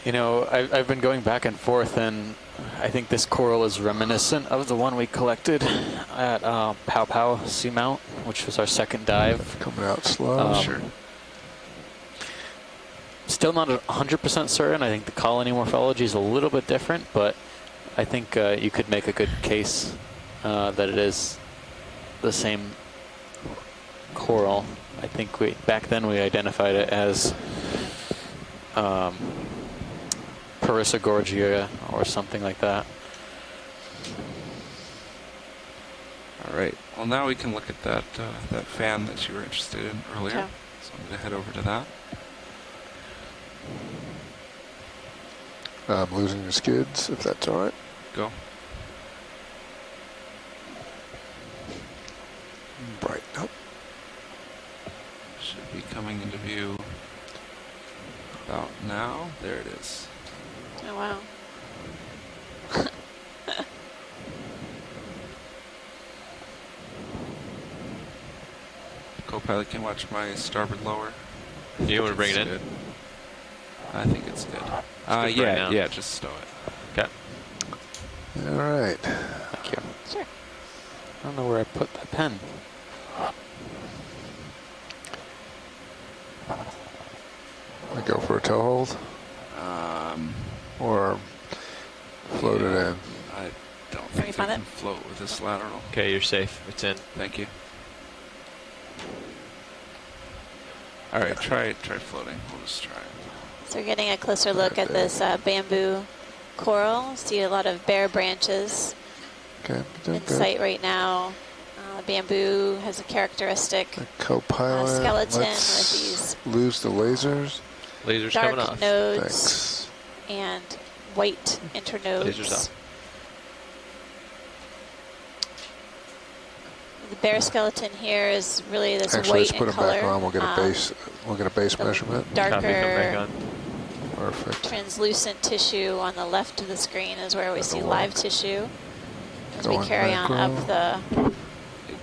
You know, I've been going back and forth, and I think this coral is reminiscent of the one we collected at Pow Pow Seamount, which was our second dive. Coming out slow. Sure. Still not 100% certain. I think the colony morphology is a little bit different, but I think you could make a good case that it is the same coral. I think back then we identified it as Parissagorgia or something like that. All right. Well, now we can look at that that fan that you were interested in earlier. Okay. So I'm going to head over to that. I'm losing the skids, if that's all right. Go. Brighten up. Should be coming into view about now. There it is. Oh, wow. Co-pilot can watch my starboard lower. You want to bring it in? Good. I think it's good. Yeah, just stow it. Okay. All right. Thank you. Sure. I don't know where I put the pen. I go for a toe hold? Or float it in? I don't think I found can float with this lateral. Okay, you're safe. It's in. Thank you. All right, try floating. We'll just try it. So we're getting a closer look at this bamboo coral. See a lot of bare branches Okay, in sight right now. Bamboo has a characteristic co-pilot, skeleton with let's these lose the lasers. Lasers dark coming off. nodes Thanks. and white internodes. Lasers off. The bare skeleton here is really this Actually, let's white put in them color. back on. We'll get a base. We'll get a base measurement. Copy, come back Darker on. Perfect. translucent tissue on the left of the screen is where we see live tissue. As we Going carry back on row. up the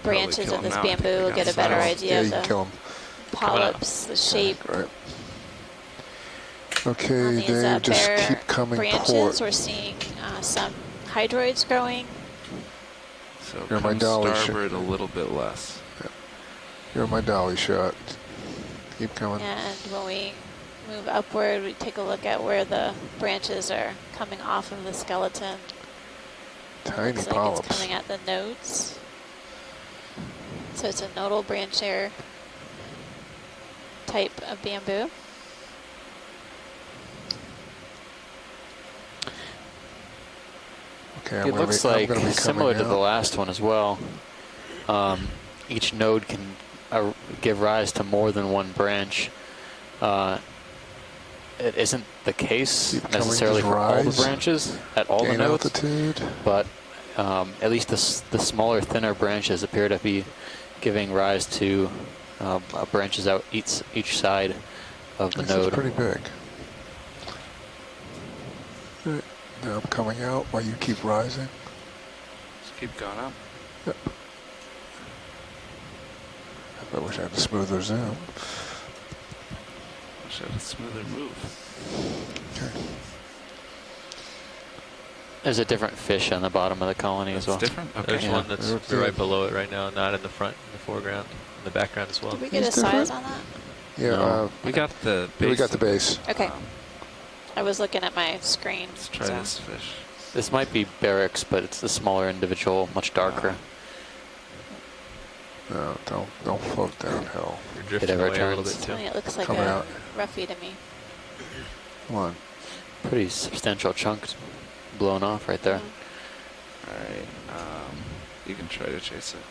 branches kill of this him now. I think bamboo, we we'll got get a some better size. idea Yeah, of you can the kill them. polyps, the shape. Right. On Okay, these Dave, just bare keep coming branches, port. we're seeing some hydroids growing. So You're my come dolly starboard a little bit less. You're my dolly shot. Keep coming. And when we move upward, we take a look at where the branches are coming off of the skeleton. Tiny Looks like polyps. it's coming at the nodes. So it's a nodal brancher type of bamboo. Okay, It looks like similar to the last one as well. Each node can give rise to more than one branch. It isn't the case necessarily for all the branches at all the nodes, altitude. but at least the smaller, thinner branches appear to be giving rise to branches out each side of the This node. is pretty big. Right. Now I'm coming out while you keep rising. Just keep going up. Yep. I wish I had a smoother zoom. Wish I had a smoother move. Okay. There's a different fish on the bottom of the colony as well. Different? Okay. There's Yeah. one that's right below it right now, not in the front, in the foreground, in the background as well. Did we get a size on that? Yeah, No. We got the base. we got the base. Okay. I was looking at my screen. Let's try this fish. This might be barracks, but it's the smaller individual, much darker. No, don't float downhill. You're drifting ever away a little turns. bit too. It looks like Coming a out. roughy to me. Come on. Pretty substantial chunk blown off right there. All right. You can try to chase it.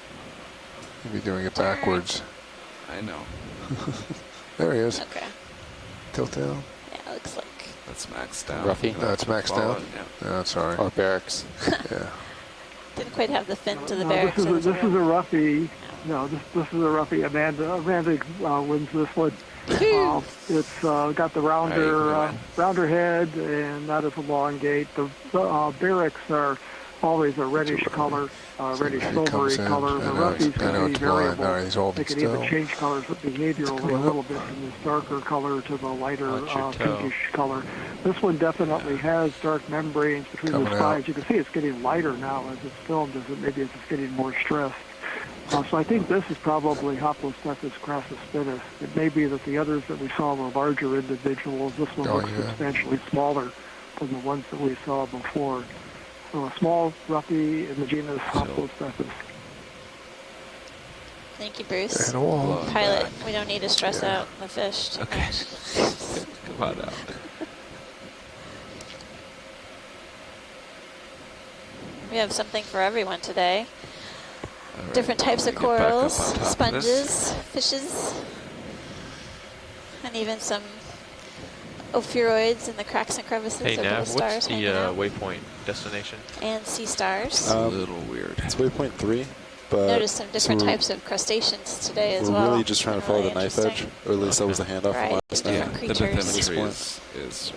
You'll be doing it backwards. I know. There he is. Okay. Tilt down. Yeah, it looks like. That's maxed down. Ruffy? No, it's maxed down. Yeah. No, it's all right. Or barracks. Yeah. Didn't quite have the fin to the No, barracks. this is a roughy. No, this is a roughy. Amanda wins this one. It's got the rounder head and not as elongate. The barracks are always a reddish color, reddish silvery color. The roughies can be variable. They can even change colors behaviorally a little bit from this darker color to the lighter pinkish color. This one definitely has dark membranes between the spines. You can see it's getting lighter now as it's filmed, maybe as it's getting more stressed. So I think this is probably Hoplostethus crassuspinus. It may be that the others that we saw were larger individuals. This one looks substantially smaller than the ones that we saw before. So a small roughie in the genus Hoplostethus. Thank you, Bruce. Pilot, back. We don't need to stress out the fish too much. Come on out. We have something for everyone today. Right. Different types of corals, sponges, fishes, and even some ophiuroids in the cracks and crevices hey, of Nav, the stars. What's the waypoint destination? And sea stars. It's a little weird. It's waypoint 3, but noticed some different types of crustaceans today as well. We're really just trying to follow the knife edge, or at least that was the handoff from last night. Different creatures. The bathymetry is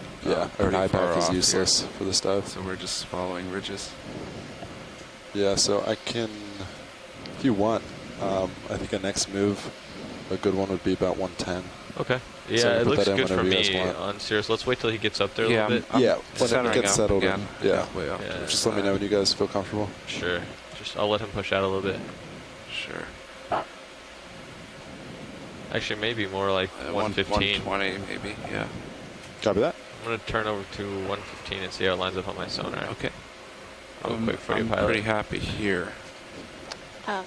our high pack is useless for this dive. So we're just following ridges. Yeah, so I can, if you want, I think a next move, a good one would be about 110. Okay. Yeah, so it looks good for me want. on Cirrus. Let's wait till he gets up there a little bit. When it gets settled in. Yeah. Just let me know when you guys feel comfortable. Sure. I'll let him push out a little bit. Sure. Actually, maybe more like 115. 120 maybe, yeah. Copy that. I'm going to turn over to 115 and see how it lines up on my sonar. Okay. Real quick for you, I'm pilot. pretty happy here. I'm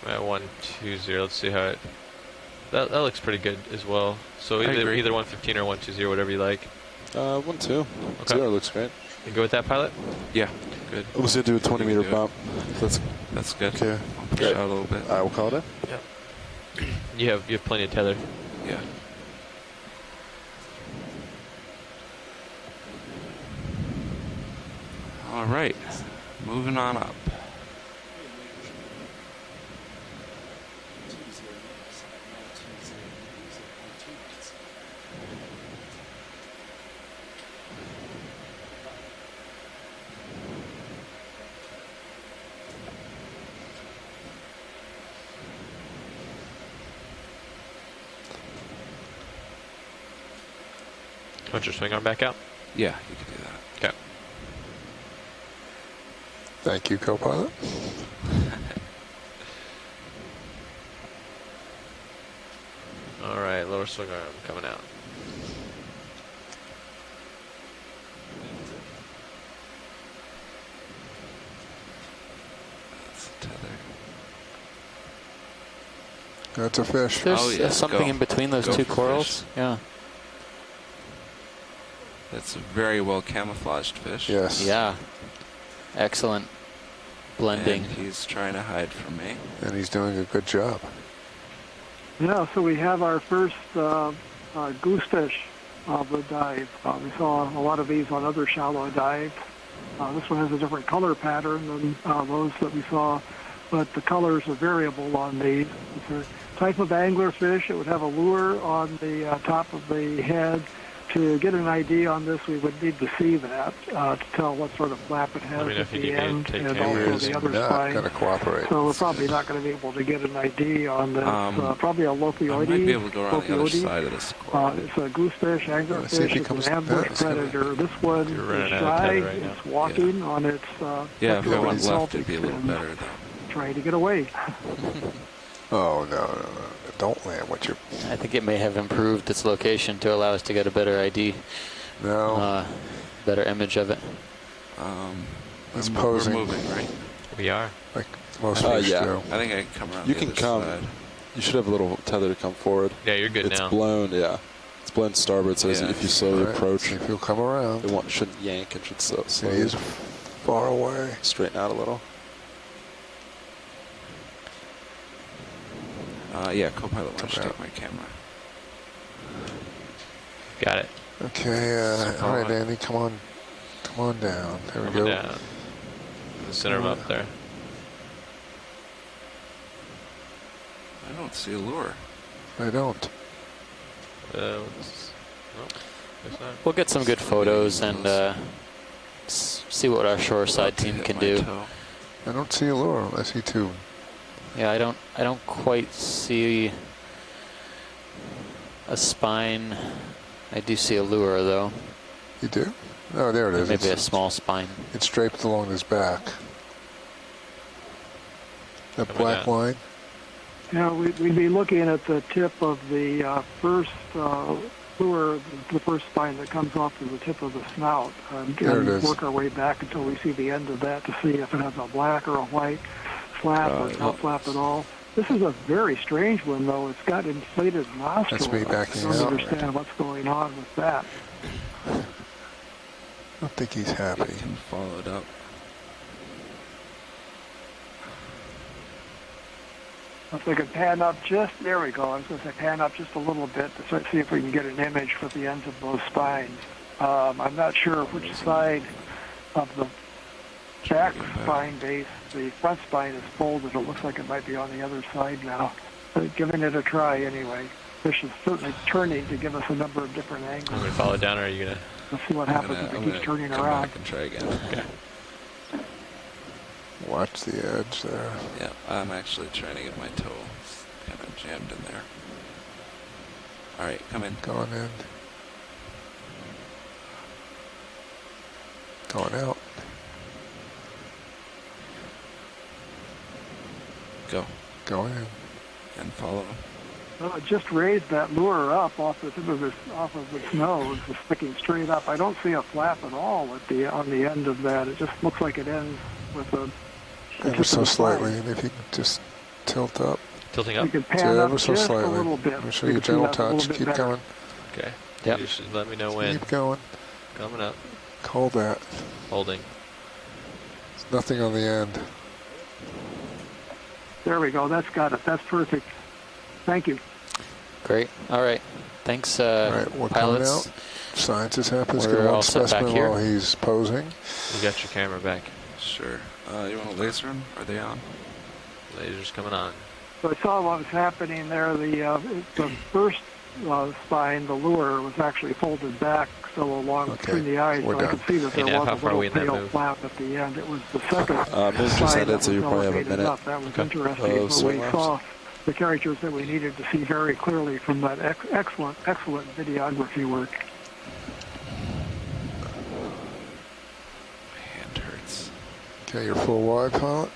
at 120. Let's see how it. That looks pretty good as well. So either 115 or 120, whatever you like. 1-2. Okay. 0 looks great. You go with that, pilot? Yeah, good. I was going to do a 20-meter bump. That's good. Okay. Push out a little bit. I will call it in. Yeah. You have plenty of tether. Yeah. All right, moving on up. Want your swing arm back out? Yeah, you can do that. Okay. Thank you, co-pilot. All right, lower swing arm coming out. That's a tether. That's a fish. There's something in between those two corals. Fish. Yeah. That's a very well camouflaged fish. Yes. Yeah. Excellent blending. And he's trying to hide from me. And he's doing a good job. Yeah, so we have our first goosefish of the dive. We saw a lot of these on other shallow dives. This one has a different color pattern than those that we saw, but the colors are variable on these. It's a type of anglerfish. It would have a lure on the top of the head. To get an ID on this, we would need to see that to tell what sort of flap it has at the end and also the other spine. Gotta cooperate. So we're probably not going to be able to get an ID on this. Probably a Lophioides. I might be able to go around the other side of this coral. It's a goosefish, anglerfish. It's an ambush predator. This one is shy. It's walking on its yeah, if I went left, pelvic it'd be a little fins, better, though. trying to get away. Oh, no. Don't land what you're... I think it may have improved its location to allow us to get a better ID. No. Better image of it. It's posing. We're moving, right? We are. Like most fish do. I think I can come around You the can other come. side. You should have a little tether to come forward. Yeah, you're good it's now. It's blown, yeah. It's blown starboard, so if you slowly approach... If you'll come around. It shouldn't yank, it should slowly... It is far away. Straighten out a little. Yeah, co-pilot wants to take my camera. Got it. Okay, all right, Andy, come on down. There we go. Down. Center him up there. I don't see a lure. I don't. Nope. We'll get some good photos and see what our shoreside team can do. I don't see a lure. I see two. Yeah, I don't quite see a spine. I do see a lure though. You do? Oh, there it is. Maybe a small spine. It's draped along his back. That black line? Yeah, we'd be looking at the tip of the first lure, the first spine that comes off to the tip of the snout. And work our way back until we see the end of that to see if it has a black or a white flap or no flap at all. This is a very strange one, though. It's got inflated nostrils. That's me backing I out. don't understand what's going on with that. I don't think he's happy. You can follow it up. If we could pan up there we go. I was going to say pan up just a little bit to see if we can get an image with the ends of those spines. I'm not sure which side of the back spine base, the front spine is folded. It looks like it might be on the other side now. But giving it a try anyway. Fish is certainly turning to give us a number of different angles. I'm going to follow down, or are you going to? Let's see what happens if it keeps turning around. Back and try again. Okay. Watch the edge there. Yeah, I'm actually trying to get my toe kind of jammed in there. All right, come in. Going in. Going out. Go. Go in. And follow him. Well, it just raised that lure up off the tip of its nose, it's sticking straight up. I don't see a flap at all on the end of that. It just looks like it ends with a ever so slightly, and if you can just tilt up. Tilting up? You can pan up ever so just slightly. a little bit. Make sure you gentle touch. Keep going. Okay. Yep. You should let me know when. Keep going. Coming up. Hold that. Holding. There's nothing on the end. There we go. That's got it. That's perfect. Thank you. Great. All right. Thanks, All right, we're pilots. coming out. Science is happy. Let's We're get one all set back specimen here. while he's posing. You got your camera back. Sure. You want to laser them? Are they on? Laser's coming on. So I saw what was happening there. The first spine, the lure, was actually folded back so along between the eyes, so I could see that there was a little tail flap at the end. It was the second spine that was elevated up. That was interesting. So we saw the characters that we needed to see very clearly from that excellent videography work. Hand hurts. Okay, you're full wide, pilot.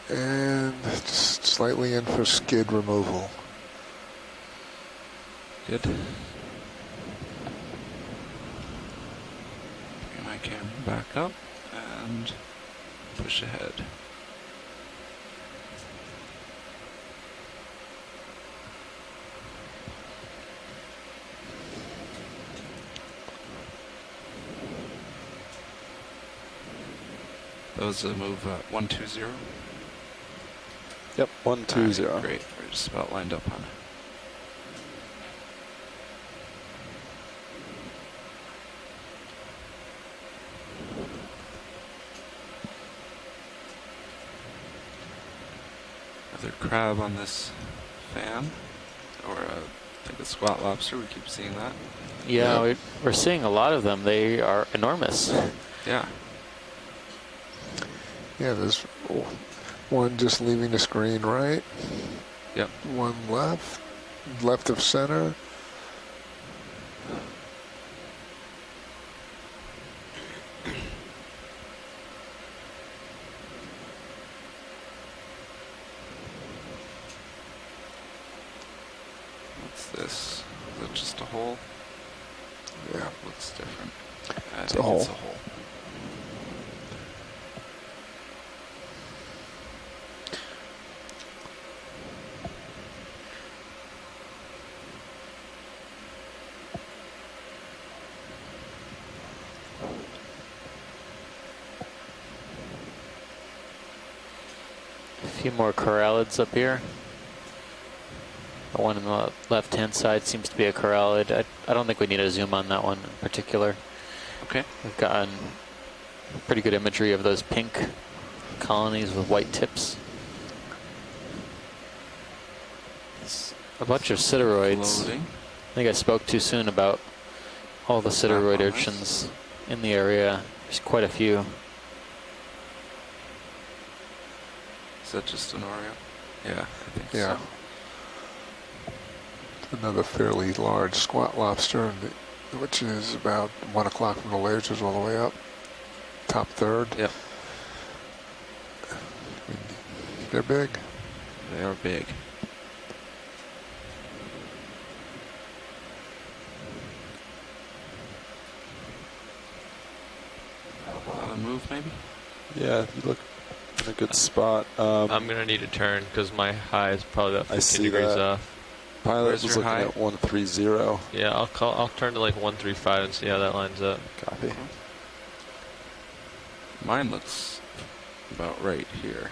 And just slightly in for skid removal. Good. Bring my camera back up and push ahead. That was a move 120. Yep, 120. Right, great. We're just about lined up on it. Another crab on this fan, or I think a squat lobster. We keep seeing that. Yeah, we're seeing a lot of them. They are enormous. Yeah. Yeah, there's one just leaving the screen right. Yep. One left of center. What's this? Is it just a hole? Yeah. Looks different. It's a hole. It's a hole. A few more corallids up here. The one on the left-hand side seems to be a corallid. I don't think we need to zoom on that one in particular. Okay. We've gotten pretty good imagery of those pink colonies with white tips. It's a bunch of sideroids. Floating. I think I spoke too soon about all the Sudarcaster urchins in the area. There's quite a few. Is that just an Oreo? Yeah, I think Yeah. so. Another fairly large squat lobster, which is about 1 o'clock from the lasers all the way up. Top third. Yep. They're big. They are big. On a move, maybe? Yeah, you look in a good spot. I'm going to need a turn because my high is probably about 15 degrees off. Pilot Where's was your looking high? at 130. Yeah, I'll turn to like 135 and see how that lines up. Copy. Mine looks about right here.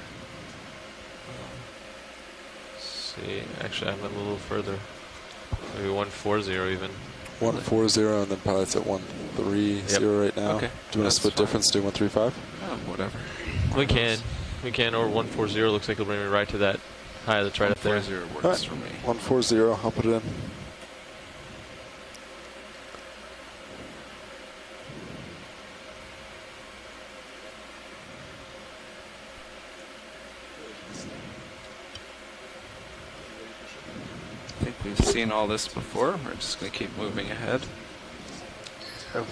Let's see, actually I'm a little further. Maybe 140 even. 140 and then pilot's at 130 right now. Okay. Do you want to split difference, do 135? Whatever. We can, or 140 looks like it'll bring me right to that high that's right up there. 140 works for me. 140, I'll put it in. I think we've seen all this before. We're just going to keep moving ahead. Yep.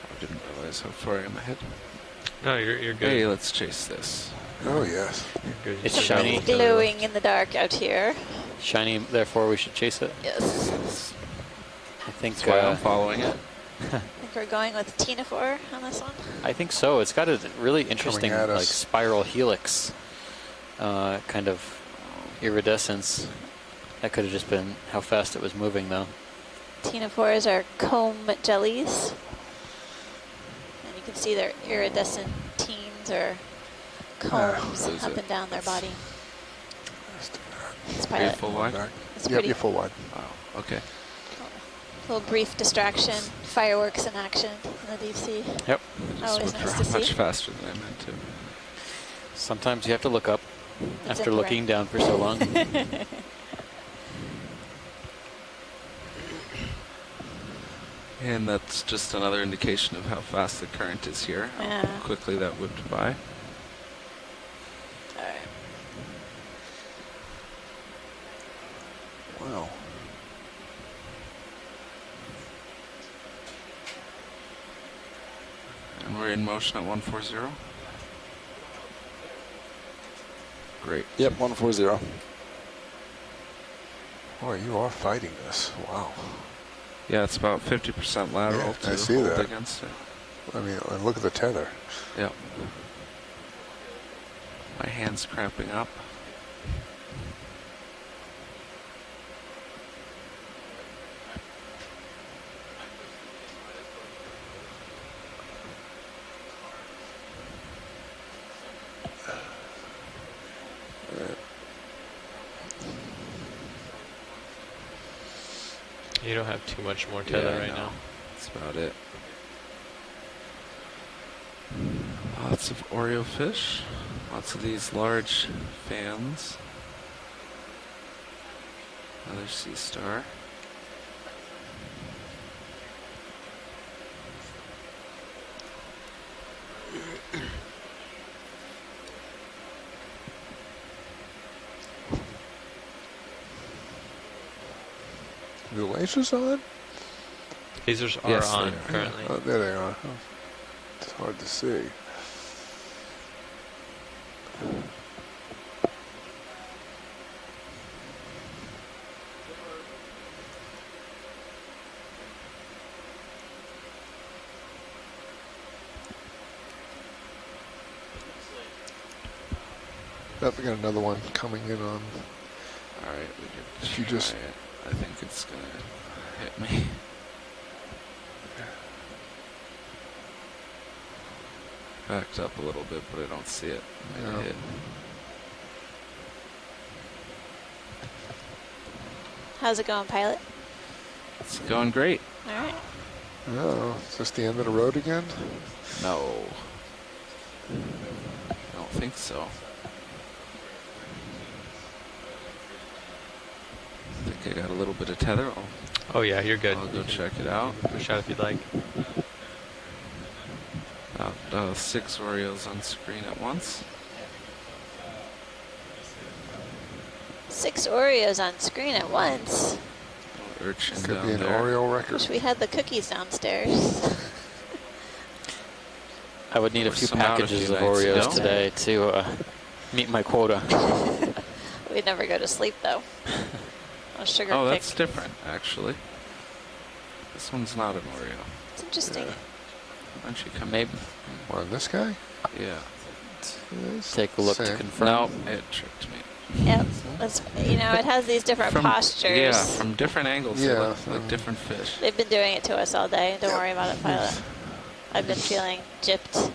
I didn't realize how far I'm ahead. No, you're good. Hey, let's chase this. Oh, yes. You're good. It's shiny. Glowing in the dark out here. Shiny, therefore we should chase it. Yes. I think That's why I'm following it. I think we're going with Tinafor on this one. I think so. It's got a really interesting at us. like spiral helix kind of iridescence. That could have just been how fast it was moving though. Tinafores are comb jellies. And you can see their iridescent teens or combs up and down their body. It's Are you full wide? It's Yep, pretty. you're full wide. Wow, okay. A little brief distraction, fireworks in action in the deep sea. Yep. Always nice to Much see. faster than I meant to. Sometimes you have to look up It's after in the looking right. down for so long. And that's just another indication of how fast the current is here, how Yeah. quickly that whipped by. All right. Wow. And we're in motion at 140. Great. Yep, 140. Boy, you are fighting this. Wow. Yeah, it's about 50% lateral Yeah, to I see hold that. against it. I mean, and look at the tether. Yep. My hand's cramping up. You don't have too much more tether right no. now. That's about it. Lots of Oreo fish. Lots of these large fans. Another sea star. The lasers on? Lasers are Yes, on they are. currently. Oh, there they are. Oh, it's hard to see. Yep, we got another one coming in on. Alright, we could If you just- try it. I think it's gonna hit me. Backed up a little bit, but I don't see it. Might Yeah. hit. How's it going, pilot? It's going great. All right. Oh, is this the end of the road again? No. I don't think so. I think I got a little bit of tether. Oh yeah, you're good. I'll go check it out. Push out if you'd like. 6 Oreos on screen at once. 6 Oreos on screen at once. Urchin Could down be an there. Oreo record. Wish we had the cookies downstairs. I would need a few Some out a packages few of nights Oreos ago. today to meet my quota. We'd never go to sleep, though. A sugar Oh, kick. that's different, actually. This one's not an Oreo. It's interesting. Why don't you come Maybe. What, this guy? Yeah. Take a look to Same. confirm. No, it tricked me. Yep. That's, you know, it has these different postures. Yeah, from different angles. They Yeah, look like different fish. They've been doing it to us all day. Don't worry about it, pilot. I've been feeling gypped,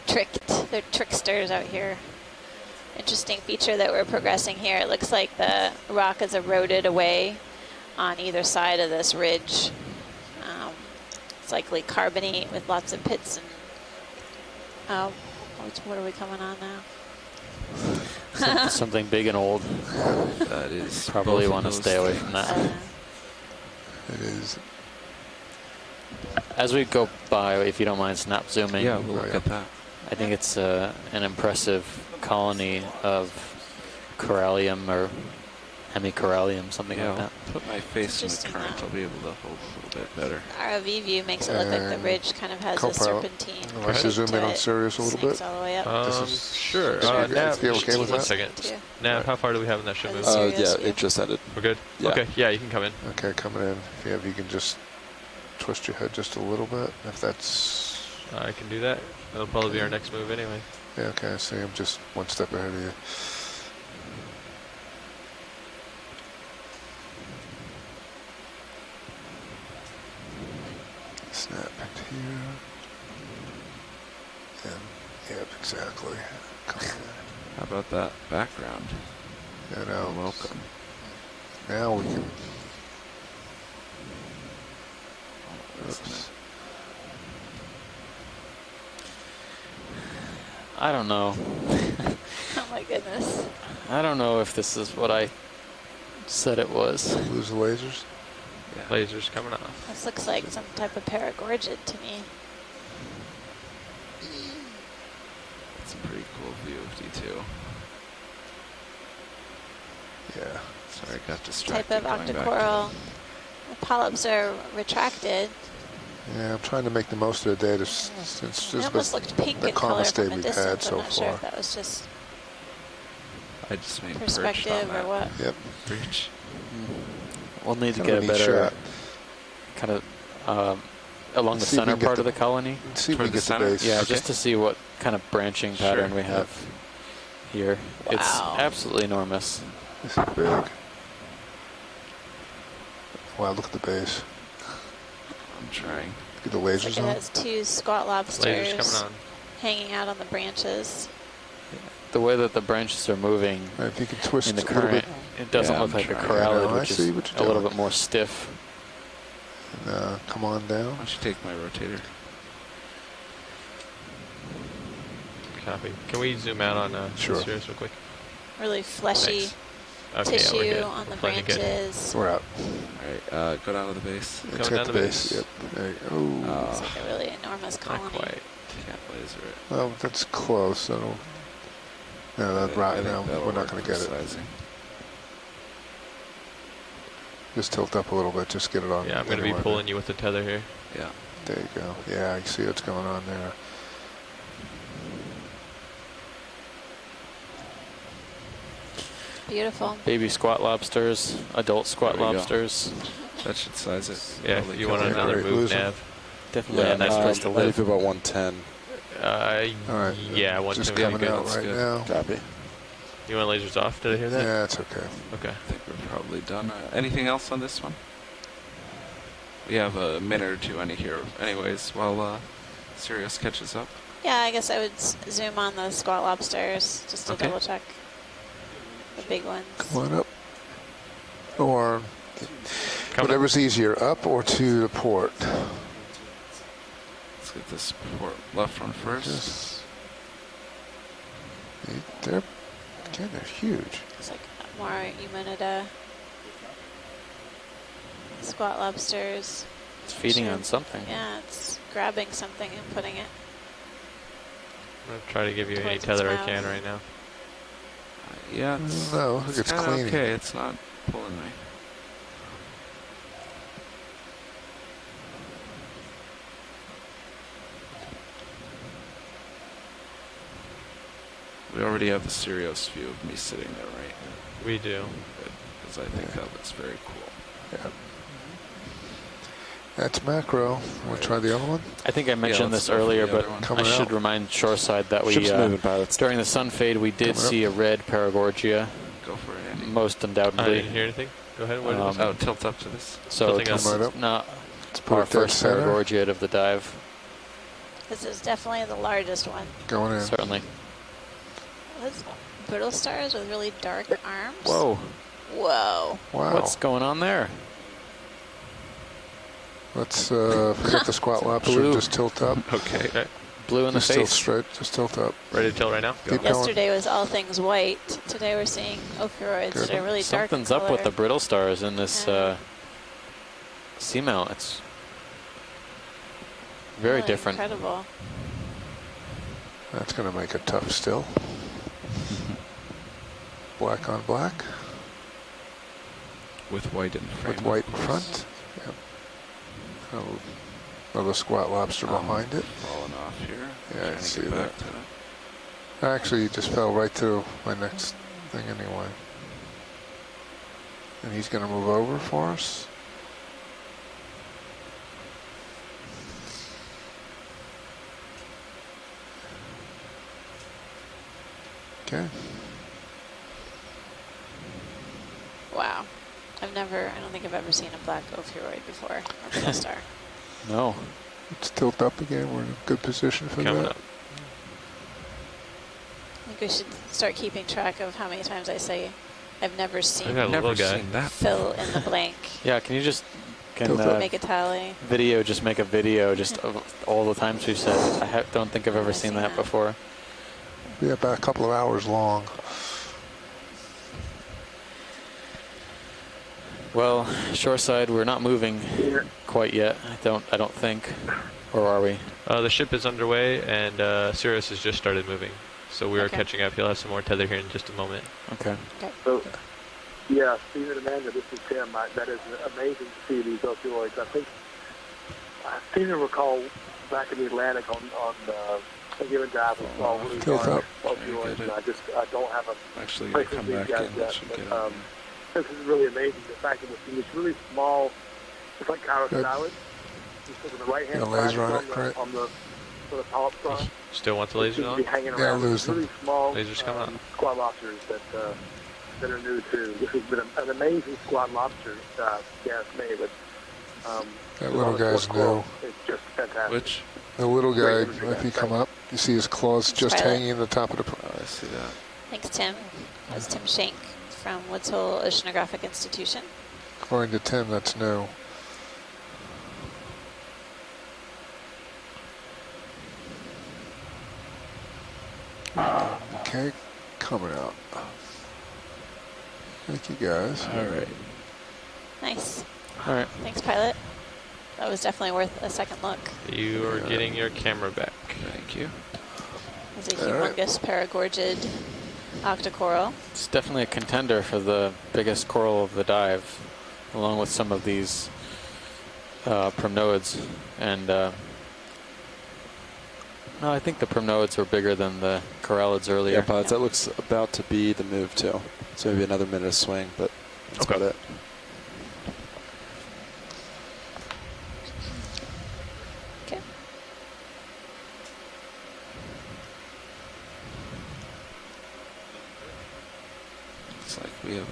tricked. They're tricksters out here. Interesting feature that we're progressing here. It looks like the rock is eroded away on either side of this ridge. It's likely carbonate with lots of pits and what are we coming on now? Something big and old. That is Probably both want to of those stay away things. from that. It is. As we go by, if you don't mind snap zooming. Yeah, we'll look at that. I think it's an impressive colony of corallium or hemicorallium, something Yeah, like that. I'll put my face in the Interesting, current. I'll be able to hold a little bit better. ROV view makes it look like the ridge kind of has a Co-pilot, serpentine. I'd like to shape zoom in on it. Sirius a little bit. Snakes all the way up. Sure. Is it Nav, okay with one that? second. Nav, how far do we have in that ship Or the move? Sirius Yeah, view. it just ended. We're good? Yeah. Okay, yeah, you can come in. Okay, coming in. If you can just twist your head just a little bit, if that's... I can do that. That'll probably be our next move anyway. Yeah, okay, I see. I'm just one step ahead of you. Snap into here. And, yep, exactly. Come on. How about that background? Yeah, now, You're welcome. now we can... Oops. I don't know. Oh my goodness. I don't know if this is what I said it was. Lose the lasers? Yeah. Lasers coming off. This looks like some type of paragorgid to me. It's a pretty cool view of D2. Yeah. Sorry, I got Type distracted. of going back to octocoral. The polyps are retracted. Yeah, I'm trying to make the most of the day since It this almost was looked pink the in color calmest day from a we've had distance. so I'm not sure far. if that was just I just made perspective or what. Yep. Breach. We'll need to Kind of get a a neat better shot. kind of along the See if we center can get part the- of the colony. See if we Toward the get the center? base. Yeah, Okay. just to see what kind of branching pattern we have here. It's Wow. absolutely enormous. This is big. Wow, look at the base. I'm trying. Look at the Looks lasers like it on. has 2 squat lobsters Lasers coming on. hanging out on the branches. The way that the branches are moving If you can twist in the a little current, bit. it doesn't Yeah, look I'm like a trying. corallid, I know, I which see is what a you're little doing. bit more stiff. And, come on down. Why don't you take my rotator? Copy. Can we zoom out on Sure. Sirius real quick? Really fleshy Thanks. Okay, tissue yeah, we're good. on the We're plenty good. branches. We're out. All right, go down to the base. Let's Coming hit down the the base. base. Yep. There you go. It's like a really enormous Not colony. quite. Can't laser it. Well, that's close. So, no, that's I right think now. that'll We're not work going to get for it. sizing. Just tilt up a little bit. Just get it on. Yeah, I'm going to be anywhere. pulling you with the tether here. Yeah. There you go. Yeah, I see what's going on there. Beautiful. Baby squat lobsters, adult squat There we go. lobsters. That should size it. Yeah, Probably if you want cover it. another Great, move, lose 'em. Nav. Definitely Yeah, a nice place to I live. do about 110. All right. Yeah, Just 110 would coming be good. out That's right good. now. Copy. You want lasers off? Did I hear that? Yeah, it's okay. Okay. I think we're probably done. Anything else on this one? We have a minute or two anyways, while Sirius catches up. Yeah, I guess I would zoom on the squat lobsters just to Okay. double check the big ones. Come on up. Or whatever's easier, up or to the port. Let's get this port left one first. They're huge. It's like more Eumenidae, squat lobsters. It's feeding on something. Yeah, it's grabbing something and putting it. I'm going to try to give you any tether I can right now. Yeah, it's clean. Okay, it's not pulling me. We already have the Sirius view of me sitting there, right? We do. Because I think that looks very cool. Yeah. That's macro. We'll try the other one. I think I mentioned this earlier, but I should remind Shoreside that we, during the sun fade, we did see a red Paragorgia. Go for it, Andy. Most undoubtedly. I didn't hear anything. Go ahead. What is tilt up to this. So it's our first Paragorgia of the dive. This is definitely the largest one. Going in. Certainly. Those brittle stars with really dark arms. Whoa. Whoa. Wow. What's going on there? Let's forget the squat lobster. Just tilt up. Okay. Blue in the face. face. Straight. Just tilt up. Ready to tilt right now? Keep Yesterday was all things white. Today we're seeing ophiuroids that are really dark. Something's up with the brittle stars in this seamount. It's very really different. Incredible. That's going to make it tough still. Black on black. With white in front. With white in front. Yep. Another squat lobster behind it. Falling off here. Yeah, I see that. Actually, he just fell right to my next thing anyway. And he's going to move over for us. Okay. Wow. I don't think I've ever seen a black ophiuroid before, or brittle star. No. Let's tilt up again. We're in a good position for Coming that. up. I think we should start keeping track of how many times I say I've never seen. I got a little guy. Fill in the blank. Yeah, can you just make a tally? Just make a video just of all the times we've said. I don't think I've ever seen that before. Yeah, about a couple of hours long. Well, shoreside, we're not moving quite yet. I don't think, or are we? The ship is underway, and Sirius has just started moving, so we are catching up. He'll have some more tether here in just a moment. Okay. So, yeah, Stephen and Amanda, this is Tim. That is amazing to see these ophiuroids. I think I seem to recall back in the Atlantic on a given dive we saw really large ophiuroids, and I don't have a actually place come to back yet, in. but, this is really amazing. The fact that we're seeing this really small, it's like Carondelet. Just with the right hand laser on it, on the polyp front. Still want the laser on? Hanging around with really small lasers coming on. squat lobsters that are new too. This has been an amazing squat lobster cast made, but that little guy's new. It's just fantastic. The little guy, if you come up, you see his claws just hanging in the top of the. I see that. Thanks, Tim. That's Tim Shank from Woods Hole Oceanographic Institution. According to Tim, that's new. Okay, coming out. Thank you, guys. All right. Nice. All right. Thanks, pilot. That was definitely worth a second look. You are getting your camera back. Thank you. It's a humongous paragorgid octocoral. It's definitely a contender for the biggest coral of the dive, along with some of these primnoids. And no, I think the primnoids were bigger than the corallids earlier. Yeah, pods. That looks about to be the move too. So maybe another minute of swing, but that's about it. Okay. Looks like we have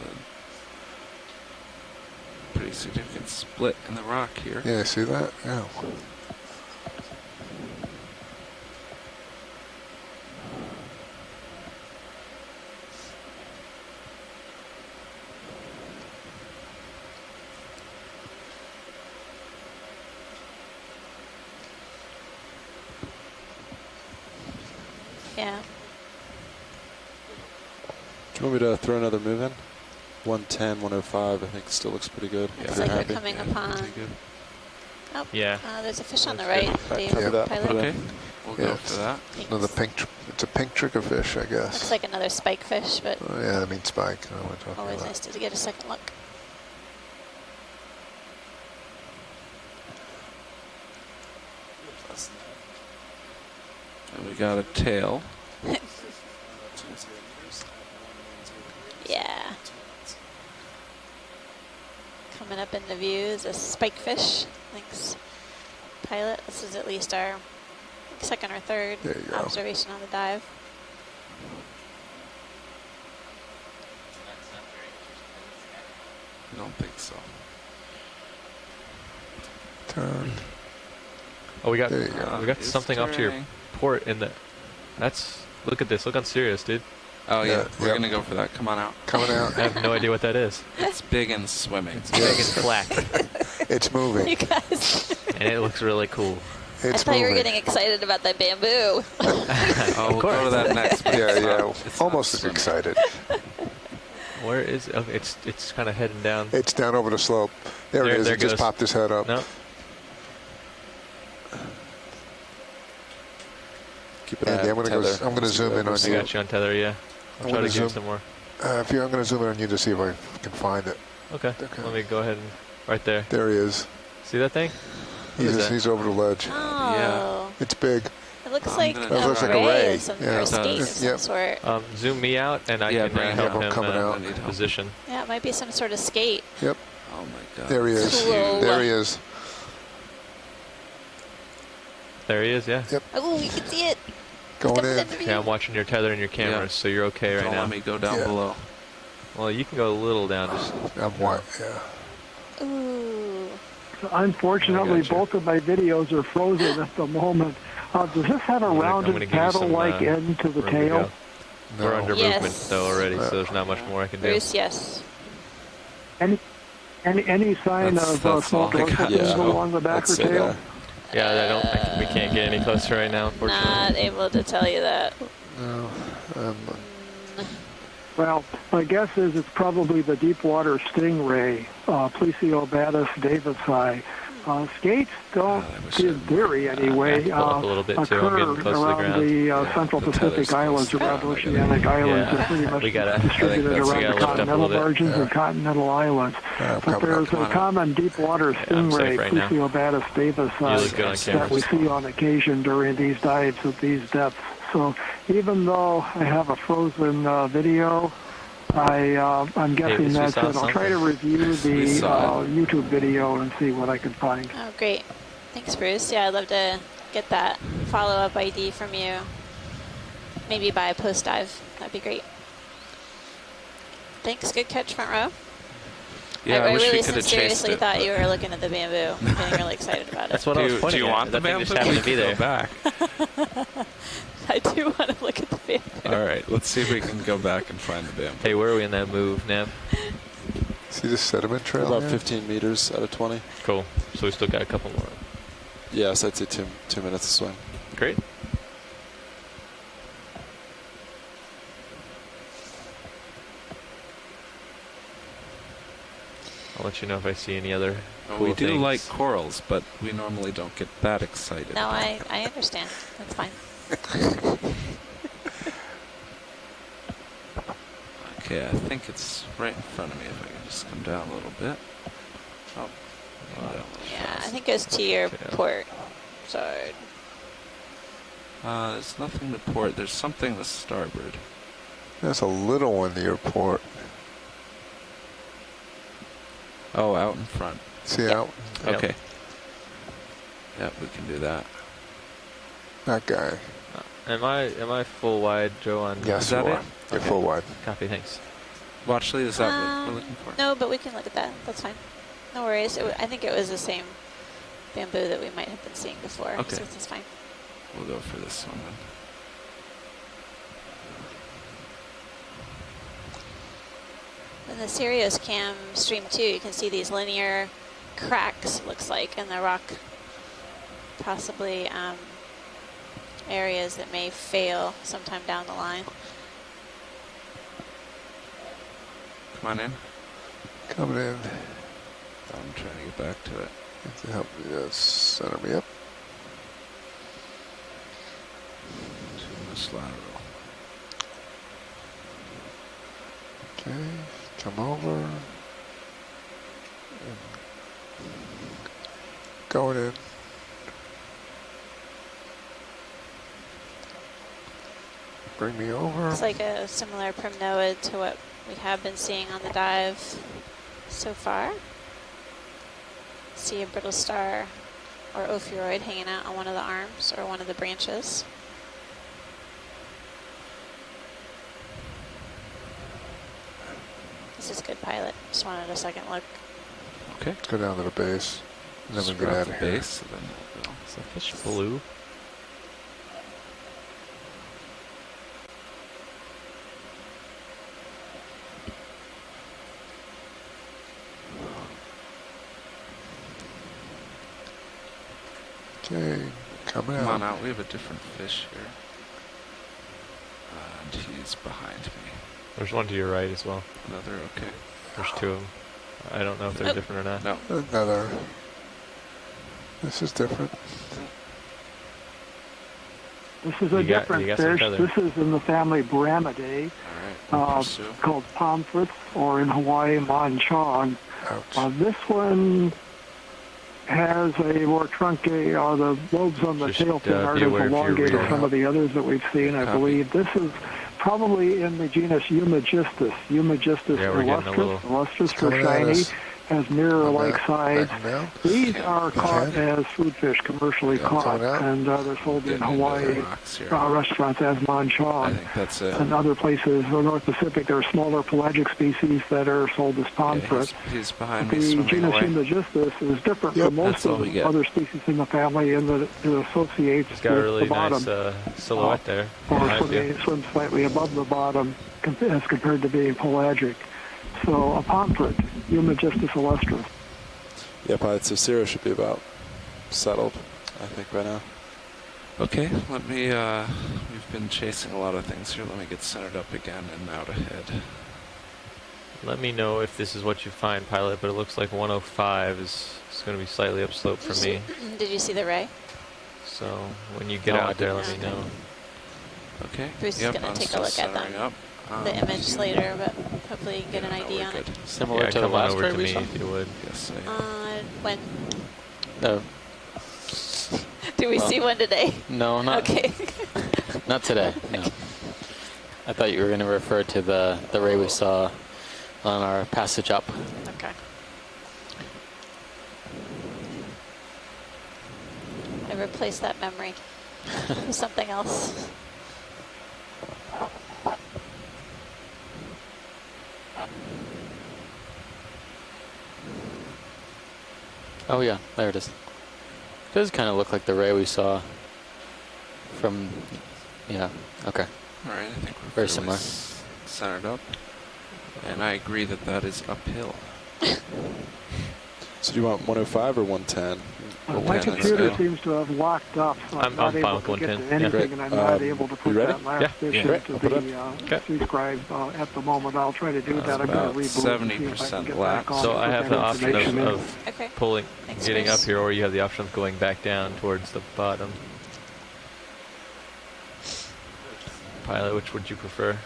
a pretty significant split in the rock here. Yeah, see that? Yeah. Yeah. Do you want me to throw another move in? 110, 105, I think still looks pretty good. Looks like we're coming upon. Oh, yeah. There's a fish on the right, Dave. Yeah. Pilot. Okay, we'll go for that. Another pink. It's a pink triggerfish, I guess. Looks like another spike fish, but Oh, yeah, I mean spike. I know what I'm talking always about. nice to get a second look. And we got a tail. Yeah. Coming up in the view is a spike fish. Thanks, pilot. This is at least our second or third observation on the dive. I don't think so. Turn. Oh, we got It's something off to your turning. port in the. That's look at this. Look on Sirius, dude. Oh yeah, we're gonna go for that. Come on out. Coming out. I have no idea what that is. It's big and swimming. It's big and black, It's moving. You guys. and it looks really cool. I It's thought you were moving. getting excited about that bamboo. Oh, we'll go to that next. but Yeah, it's yeah. not- it's Almost not as swimming. excited. Where is? Oh, it's kind of heading down. It's down over the slope. There it is. There It just goes. popped his head up. No. Keep it Andy, on I'm tether. gonna zoom in on I you. got you on tether. Yeah. I'll I'm try gonna to zoom. get some more. I'm gonna zoom in on you to see if I can find it. Okay. Let me go ahead and right there. There he is. See that thing? What is that? He's over the ledge. Oh. Yeah. It's big. It looks like gonna a try. It looks like a ray, ray. of some, Yeah, or a it skate of does. some Yep. sort. Zoom me out, and I Yeah, can Brandon, help I'm him coming out. I need help. position. Yeah, it might be some sort of skate. Yep. Oh my god. There he is. Cool. There he is. There he is. Yeah. Yep. Oh, you can see it. Going in. Yeah, I'm watching your tether and your cameras, Yeah. so you're okay right Don't now. let me go down Yeah. below. Well, you can go a little down. Just I'm white. Yeah. Ooh. Unfortunately, I gotcha. both of my videos are frozen at the moment. Does this have a I'm gonna rounded give you some, paddle-like end to the room to tail? go. We're under Yes. movement though already, so there's not much more I can do. Bruce, yes. Any sign That's of small all I dorsal got. fins Yeah. along the back I'd or say tail? that. Yeah, we can't get any closer right now, unfortunately. Not able to tell you that. No. Well, my guess is it's probably the deepwater stingray, Plesiobatus davisi. Skates don't, in theory anyway, pull up a little bit, too. I'm occur getting close to the around ground. the Central the Pacific tether's Islands, close. around oceanic islands. They're pretty much We gotta distributed we around gotta the lift up a continental little bit. margins and continental islands. I'm But coming there's up. a common deepwater I'm safe stingray, right now. Plesiobatus You look good on davisi, that we cameras. see on occasion during these dives at these depths. So even though I have a frozen video, I'm guessing we that's saw it. I'll try to review We the saw YouTube video and see what I can find. Oh, great. Thanks, Bruce. Yeah, I'd love to get that follow-up ID from you. Maybe by post-dive. That'd be great. Thanks. Good catch, front row. Yeah, I wish really we could have chased seriously it. thought but- you were looking at the bamboo. I'm getting really excited about it. That's what I was Do pointing you at. want the That thing bamboo? just happened to be We there. can go back. I do want to look at the bamboo. All right, let's see if we can go back and find the bamboo. Hey, where are we in that move, Nav? See this sediment trail? About here? 15 meters out of 20. Cool. So we still got a couple more. Yes, I'd say 2 minutes to swing. Great. I'll let you know if I see any other Well, cool we do things. like corals, but we normally don't get that excited. No, I understand. That's fine. Okay, I think it's right in front of me. If I can just come down a little bit. Oh, down a little Yeah, I fast. think it goes to your Yeah. port side. There's nothing to port. There's something to starboard. There's a little one to your port. Oh, out in front. See out? Yep. Okay. Yep, we can do that. That guy. Am I full wide, Joe? On Yes, Is that you it? are. You're Okay. full wide. Copy. Thanks. Watchley, is that what we're looking for? No, but we can look at that. That's fine. No worries. I think it was the same bamboo that we might have been seeing before. Okay. So it's fine. We'll go for this one then. In the Sirius cam stream 2, you can see these linear cracks, it looks like, in the rock, possibly areas that may fail sometime down the line. Come on in. Coming in. I'm trying to get back to it. To help me center me up. To this lateral. Okay, come over. Going in. Bring me over. It's like a similar primnoid to what we have been seeing on the dive so far. See a brittle star or ophiuroid hanging out on one of the arms or one of the branches. This is good, pilot. Just wanted a second look. Okay. Let's go down to the base. And then we get out of here. Base, and then we'll Is that fish blue? Okay, coming out. Come on out. We have a different fish here. And he's behind me. There's one to your right as well. Another, okay. There's two of them. I don't know if they're different or not. No. Another. This is different. This is a different fish. This is in the family Bramidae, called pomfrets, or in Hawaii, manchong. This one has a more truncated, the lobes on the tail fin aren't as elongated as some of the others that we've seen, I believe. This is probably in the genus Eumagistus. Eumagistus illustris for shiny, has mirror-like sides. These are caught as food fish, commercially caught, and they're sold in Hawaii restaurants as manchong. I think that's it. And other places in the North Pacific, there are smaller pelagic species that are sold as pomfrets. He's behind me The swimming genus away. Eumagistus is different from most of the other species in the family in that it associates It's got a with really the bottom. nice silhouette there. Or swims slightly above the bottom as compared to being pelagic. So a pomfret, Eumagistus illustris. Yeah, pilot, so Zero should be about settled, I think, by now. Okay, let me, we've been chasing a lot of things here. Let me get centered up again and out ahead. Let me know if this is what you find, pilot, but it looks like 105 is going to be slightly upslope for me. Did you see the ray? So when you get out there, let me know. Okay. Bruce is going to take a look at them. The image later, but hopefully you can get an idea on it. Similar to the last ray we saw? If you would. Yes, when? No. Do we see one today? No, not. Okay. Not today. No. I thought you were going to refer to the ray we saw on our passage up. Okay. I replaced that memory with something else. Oh yeah, there it is. It does kind of look like the ray we saw from, yeah, okay. All right, I think we're very similar. Centered up. And I agree that that is uphill. So do you want 105 or 110? My computer seems to have locked up, so I'm not able to get to anything, and I'm not able to put that last fish into the C-scribe at the moment. I'll try to do that. I'm going to reboot and see if I can get back on. So I have the option information of pulling, getting up here, or you have the option of going back down towards the bottom. Pilot, which would you prefer?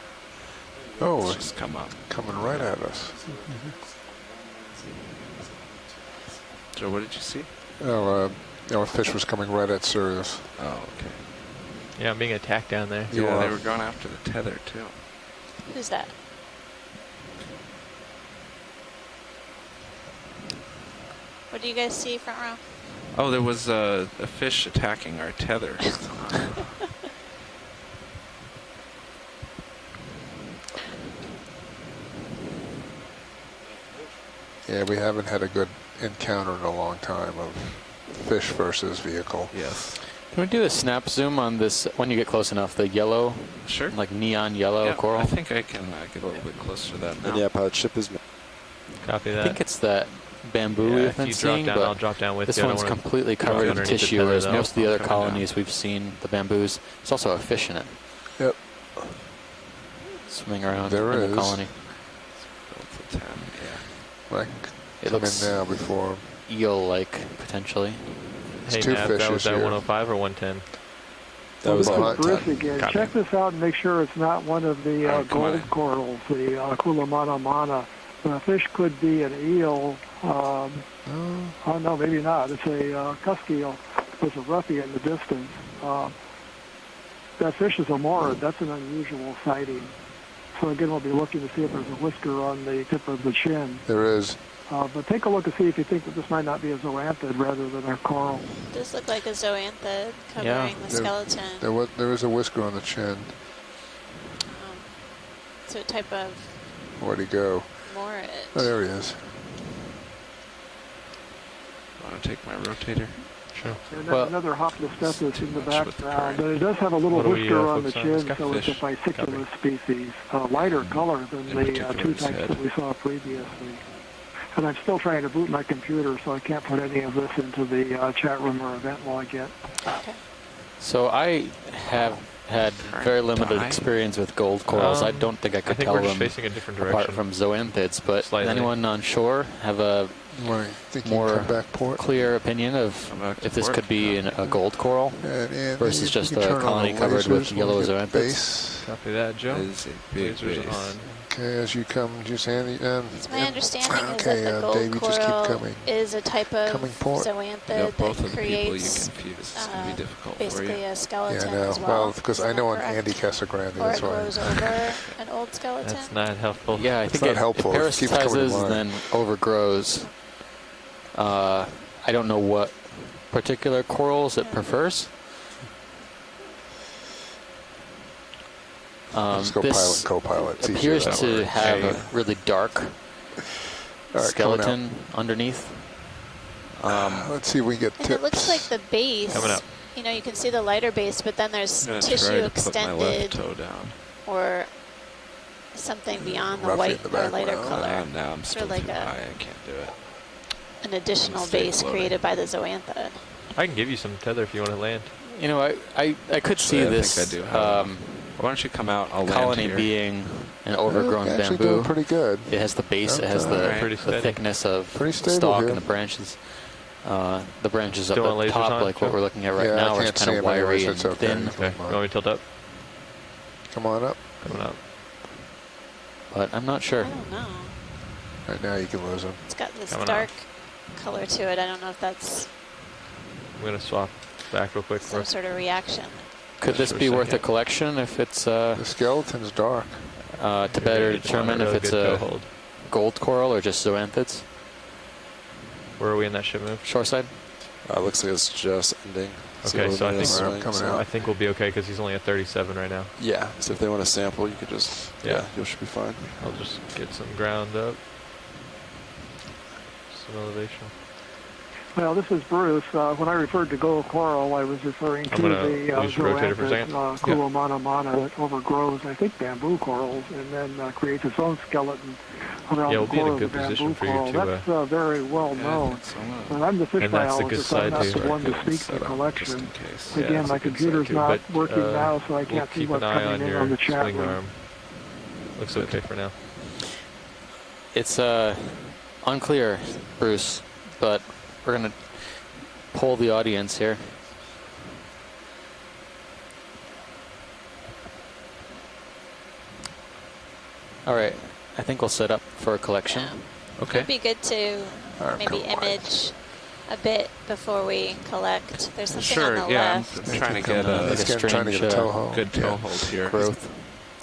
Oh, it's come up. Coming right at us. Joe, what did you see? Oh, a fish was coming right at Sirius. Oh, okay. Yeah, I'm being attacked down there. Yeah, they were going after the tether, too. Who's that? What do you guys see, front row? Oh, there was a fish attacking our tether. Yeah, we haven't had a good encounter in a long time of fish versus vehicle. Yes. Can we do a snap zoom on this when you get close enough? The yellow, sure, like neon yellow coral. I think I can get a little bit closer to that now. And yeah, pilot ship is. Copy that. I think it's that bamboo we've been if you seeing, drop down, but I'll drop down with this you. one's completely covered in underneath the tissue, tether, whereas though. most of the other Coming down. colonies we've seen, the bamboos, there's also a fish in it. Yep. Swimming around There in is. the colony. Like, It come looks in now before. eel-like, potentially. Hey, two Nav, that was fishes at here. 105 or 110? That was Well, on Bruce 10. again. Copy. Check this out and make sure it's not one of the come on gold in. corals, the Kulamana mana. The fish could be an eel. Oh no, maybe not. It's a Cuskeal. There's a roughy in the distance. That fish is a morid. That's an unusual sighting. So again, we'll be looking to see if there's a whisker on the tip of the chin. There is. But take a look and see if you think that this might not be a zoanthid rather than a coral. It does look like a zoanthid covering the skeleton. There is a whisker on the chin. So a type of Where'd he go? morid. Oh, there he is. Want to take my rotator? Sure. And then another Hoplostethus in the background. And it does have a little What do we, whisker on the focus on? chin, so it's a bicyculus species. Lighter color than the two types that we saw previously. And I'm still trying to boot my computer, so I can't put any of this into the chat room or event log yet. Okay. So I have had very limited experience with gold corals. I don't think I could tell we're them just facing a different apart direction. from zoanthids, but Slightly. anyone on shore have a more clear opinion of if this could be a gold coral versus just a colony covered with yellow zoanthids? Copy that, Joe. Is a big Lasers on. Okay, as you come, just Andy. It's my understanding is okay, that the gold Dave, you just keep coral coming. is a type of zoanthid both that of the people you creates confuse. It's going to be difficult basically for you. a skeleton Yeah, I know. as well. Well, because I know on correct? Andy Casagrande, Or it that's why. grows over an old skeleton. That's not helpful. Yeah, I It's think not it helpful. It keeps coming to parasitizes mind. and then overgrows. I don't know what particular corals it prefers. Let's go this pilot, co-pilot. It's easier appears that to way. have a really dark skeleton underneath. Let's see if we get And tips. it looks like the base, Coming up. you know, you can see the lighter base, but then there's I'm gonna tissue try to put my left extended toe down. or something beyond the Roughy white in the or lighter background. color. Now I'm Sort still of like too high. I can't do it. an additional Stay base floating. created by the zoanthid. I can give you some tether if you want to land. You know, I could see Actually, I this think I do have why don't you come out? I'll land colony here. being an overgrown actually bamboo. doing pretty good. It has the base, it has Okay. the thickness of Pretty the stable stalk here. and the branches. The branches up Still at on the lasers top, on, like what Joe? we're looking at right Yeah, now, I are can't just see kind of him anyways, wiry and it's okay. thin. Okay, you want me to tilt up? Come on up. Coming up. But I'm not sure. I don't know. Right now you can lose him. It's got this Coming dark color to it. I don't know if that's I'm going to swap back real quick. some sort of reaction. Could this for a be worth a second. collection if it's The skeleton's dark. to better determine if it's a hold. gold coral or just zoanthids? Where are we in that ship move? Shoreside? Looks like it's just ending. Okay, so I I think we'll be okay because he's only at 37 right now. Yeah, so if they want to sample, you could just, Yeah. you should be fine. I'll just get some ground up. Some elevation. Well, this is Bruce. When I referred to gold coral, I was referring to I'm gonna the use your rotator for a second. Kulamana mana that overgrows, I think, bamboo corals and then creates its own skeleton around Yeah, we'll the be in a core of the good position bamboo for you coral. to, That's very well known. And I'm the fish And that's a good biologist, so I'm side not too. the one to speak to the collection. Again, that's my a good computer's side too, not but, working now, so I we'll can't see keep what's an eye coming on in your on the chat swing room. arm. Looks okay for now. It's unclear, Bruce, but we're going to poll the audience here. All right, I think we'll set up for a collection. Okay. It'd be good to maybe image a bit before we collect. There's something Sure, on the yeah, left. I'm trying to get a trying to get a toehold. good toehold here. Growth.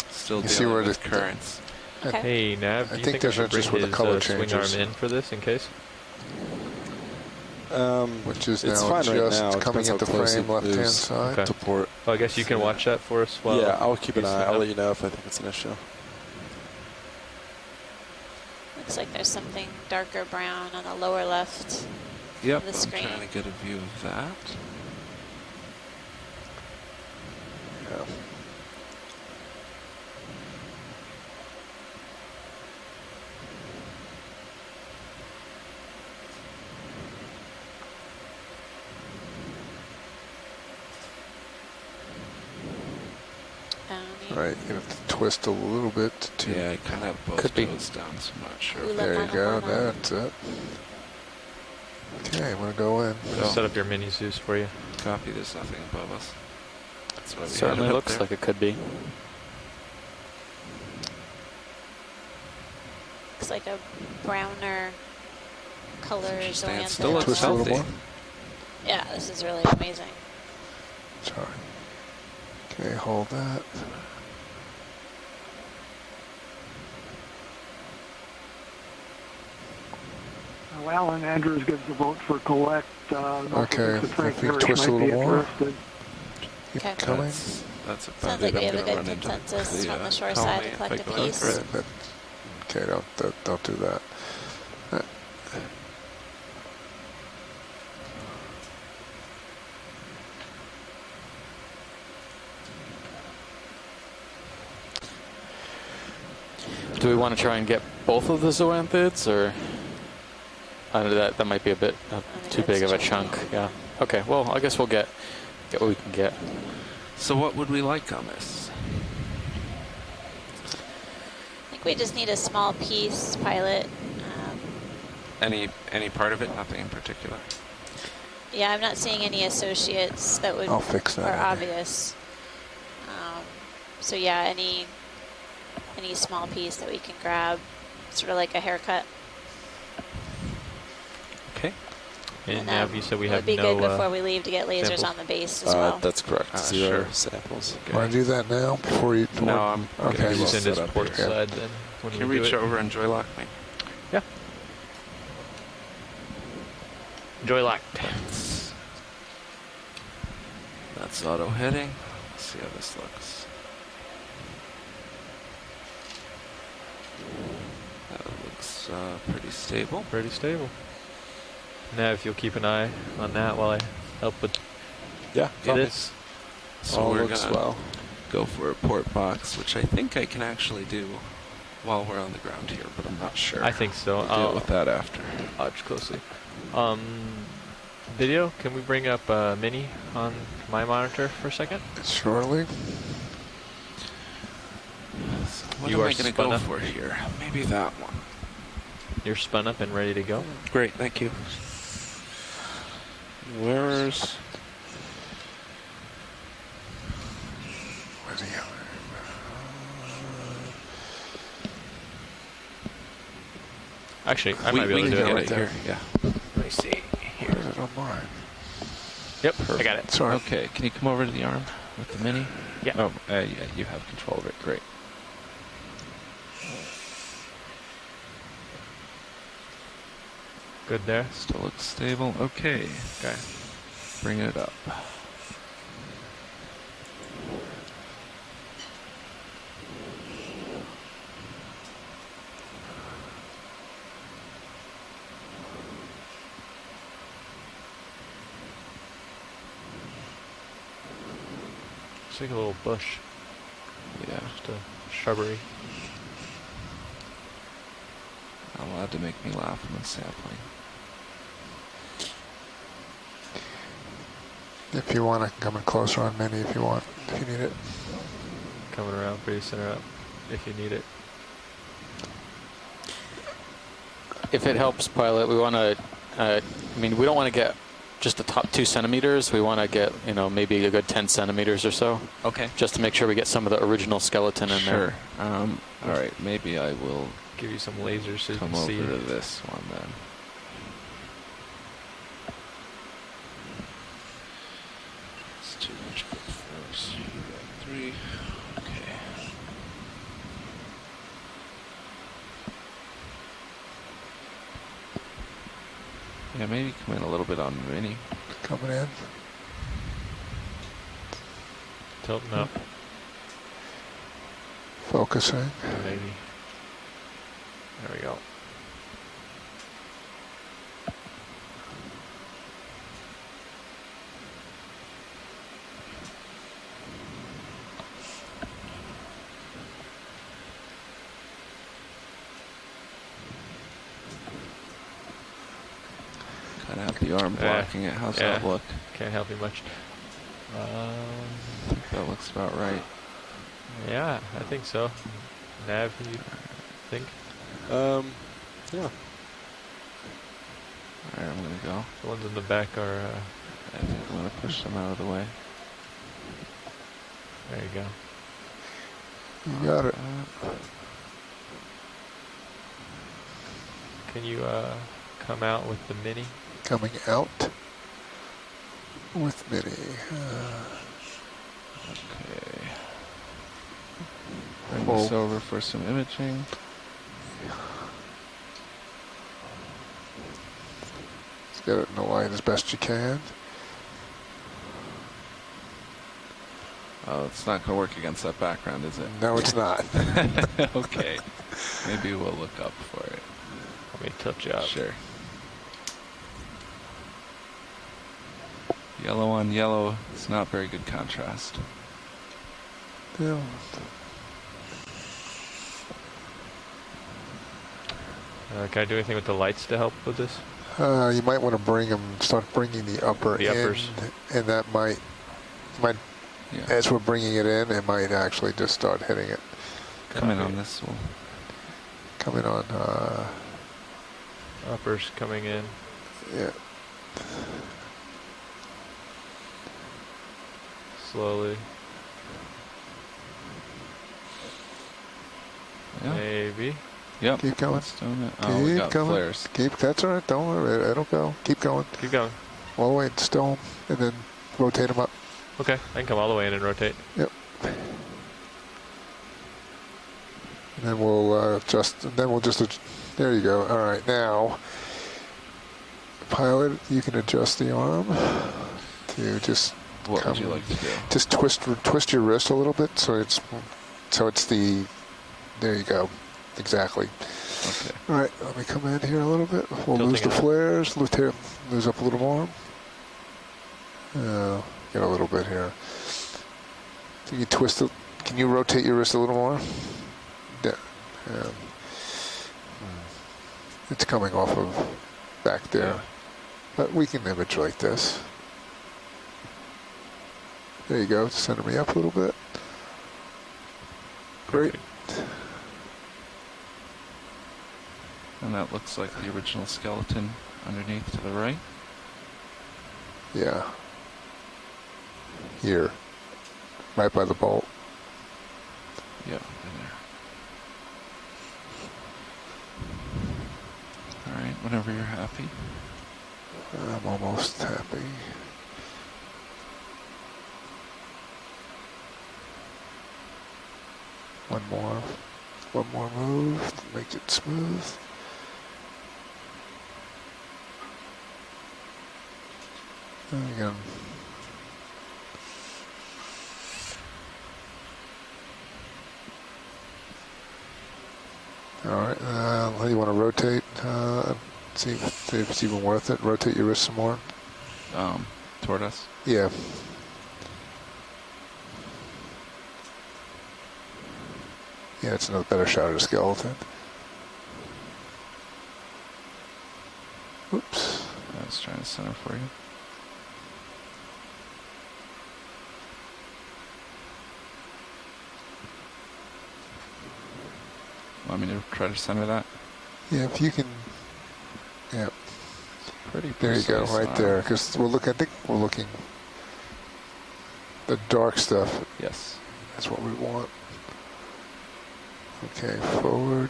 Still You see dealing where with the- currents. Okay. Hey, Nav, I do you think think there's I should bring interest with the his color swing changes. arm in for this in case? Which is it's now fine just right now. It coming depends at the how close frame it left-hand is side. Okay. to port. Well, I guess you can watch that for us while Yeah, I'll keep an he's eye. setting I'll up. let you know if I think it's an issue. Looks like there's something darker brown on the lower left Yep, of the I'm screen. trying to get a view of that. Yeah. Right, you have to twist a little bit to. Yeah, I kind of have both toes down, so I'm not sure. There you go. That's it. Okay, I'm gonna go in. I'll set up your mini Zeus for you. Copy. There's nothing above us. That's why we Certainly had it up looks there. like it could be. Looks like a browner color. Stand still. Looks healthy. Yeah, this is really amazing. Sorry. Okay, hold that. Well, Alan Andrews gives the vote for collect. Okay, if you twist a little more. Keep coming. That's about Sounds like we have a good consensus from the shore side to collect a piece. Okay, don't do that. Do we want to try and get both of the zoanthids, or that might be a bit too big of a chunk? Yeah. Okay. Well, I guess we'll get what we can get. So what would we like on this? I think we just need a small piece, pilot. Any part of it? Nothing in particular. Yeah, I'm not seeing any associates that would I'll fix that. are obvious. So yeah, any small piece that we can grab, sort of like a haircut. Okay. And now you said we it have would be no good before we leave to get lasers samples? on the base as well. That's correct. Zero samples. Want to do that now before you? No, I'm okay. He's in his port here. side then. When Can you we reach do it. over and joy lock me? Yeah. Joy lock. That's auto heading. Let's see how this looks. That looks pretty stable. Pretty stable. Now, if you'll keep an eye on that while I help with this. So All we're looks gonna well. go for a port box, which I think I can actually do while we're on the ground here, but I'm not sure. I think so. We'll deal with that after. Watch closely. Video, can we bring up Mini on my monitor for a second? Surely. So what You am are I going to spun go up. for here? Maybe that one. You're spun up and ready to go? Great, thank you. Where's... Where's he? Actually, I might be able to do it right here. Yeah. Let me see. Here. Is it on mine? Yep, I got it. Sorry. Okay, can you come over to the arm with the Mini? Yeah. Oh, yeah, you have control of it. Great. Good there. Still looks stable. Okay. Okay. Bring it up. It's like a little bush. Yeah. Just a shrubbery. Not allowed to make me laugh when sampling. If you want, I can come in closer on Mini if you want. If you need it. Coming around pretty center up if you need it. If it helps, pilot, we want to. I mean, we don't want to get just the top 2 centimeters. We want to get, maybe a good 10 centimeters or so. Okay. Just to make sure we get some of the original skeleton in there. Sure. All right. Maybe I will give you some lasers so you come can over see. to this one then. It's too much force. You got 3. Okay. Yeah, maybe come in a little bit on the Mini. Coming in. Tilting up. Focusing. Maybe. There we go. Kind of have the arm blocking it. How's that look? Can't help you much. I think that looks about right. Yeah, I think so. Nav, you think? Yeah. Alright, I'm gonna go. The ones in the back are... I think I'm gonna push them out of the way. There you go. You got it. Can you come out with the mini? Coming out with mini. Okay. Bring this over for some imaging. Let's get it in the light as best you can. Oh, it's not going to work against that background, is it? No, it's not. Okay. Maybe we'll look up for it. Let me touch you up. Sure. Yellow on yellow is not very good contrast. Yeah. Can I do anything with the lights to help with this? You might want to start bringing the upper end, and that might, as we're bringing it in, it might actually just start hitting it. Come in on this one. Come in on. Uppers coming in. Yeah. Slowly. Yeah. Maybe. Yep. Keep going. Doing it. Oh, we got going. flares. That's all right. Don't worry. It'll go. Keep going. Keep going. All the way, still, and then rotate them up. Okay, I can come all the way in and rotate. Yep. And then we'll adjust. And then we'll just. There you go. All right, now, pilot, you can adjust the arm to just. What would you like to do? Just twist your wrist a little bit, so it's the. There you go. Exactly. Okay. All right, let me come in here a little bit. We'll lose the flares. Lose up a little more. Get a little bit here. So you twist it. Can you rotate your wrist a little more? Yeah. It's coming off of back there. Yeah. But we can image like this. There you go. Center me up a little bit. Great. And that looks like the original skeleton underneath to the right. Yeah. Here. Right by the bolt. Yeah, in there. Alright, whenever you're happy. I'm almost happy. One more move to make it smooth. And again. All right, you want to rotate, see if it's even worth it. Rotate your wrist some more. Toward us? Yeah. Yeah, it's another better shot at a skeleton. Oops. I was trying to center for you. Want me to try to center that? Yeah, if you can. Yeah. Pretty there you go, right there. Because I think we're looking. The dark stuff. Yes. That's what we want. Okay, forward.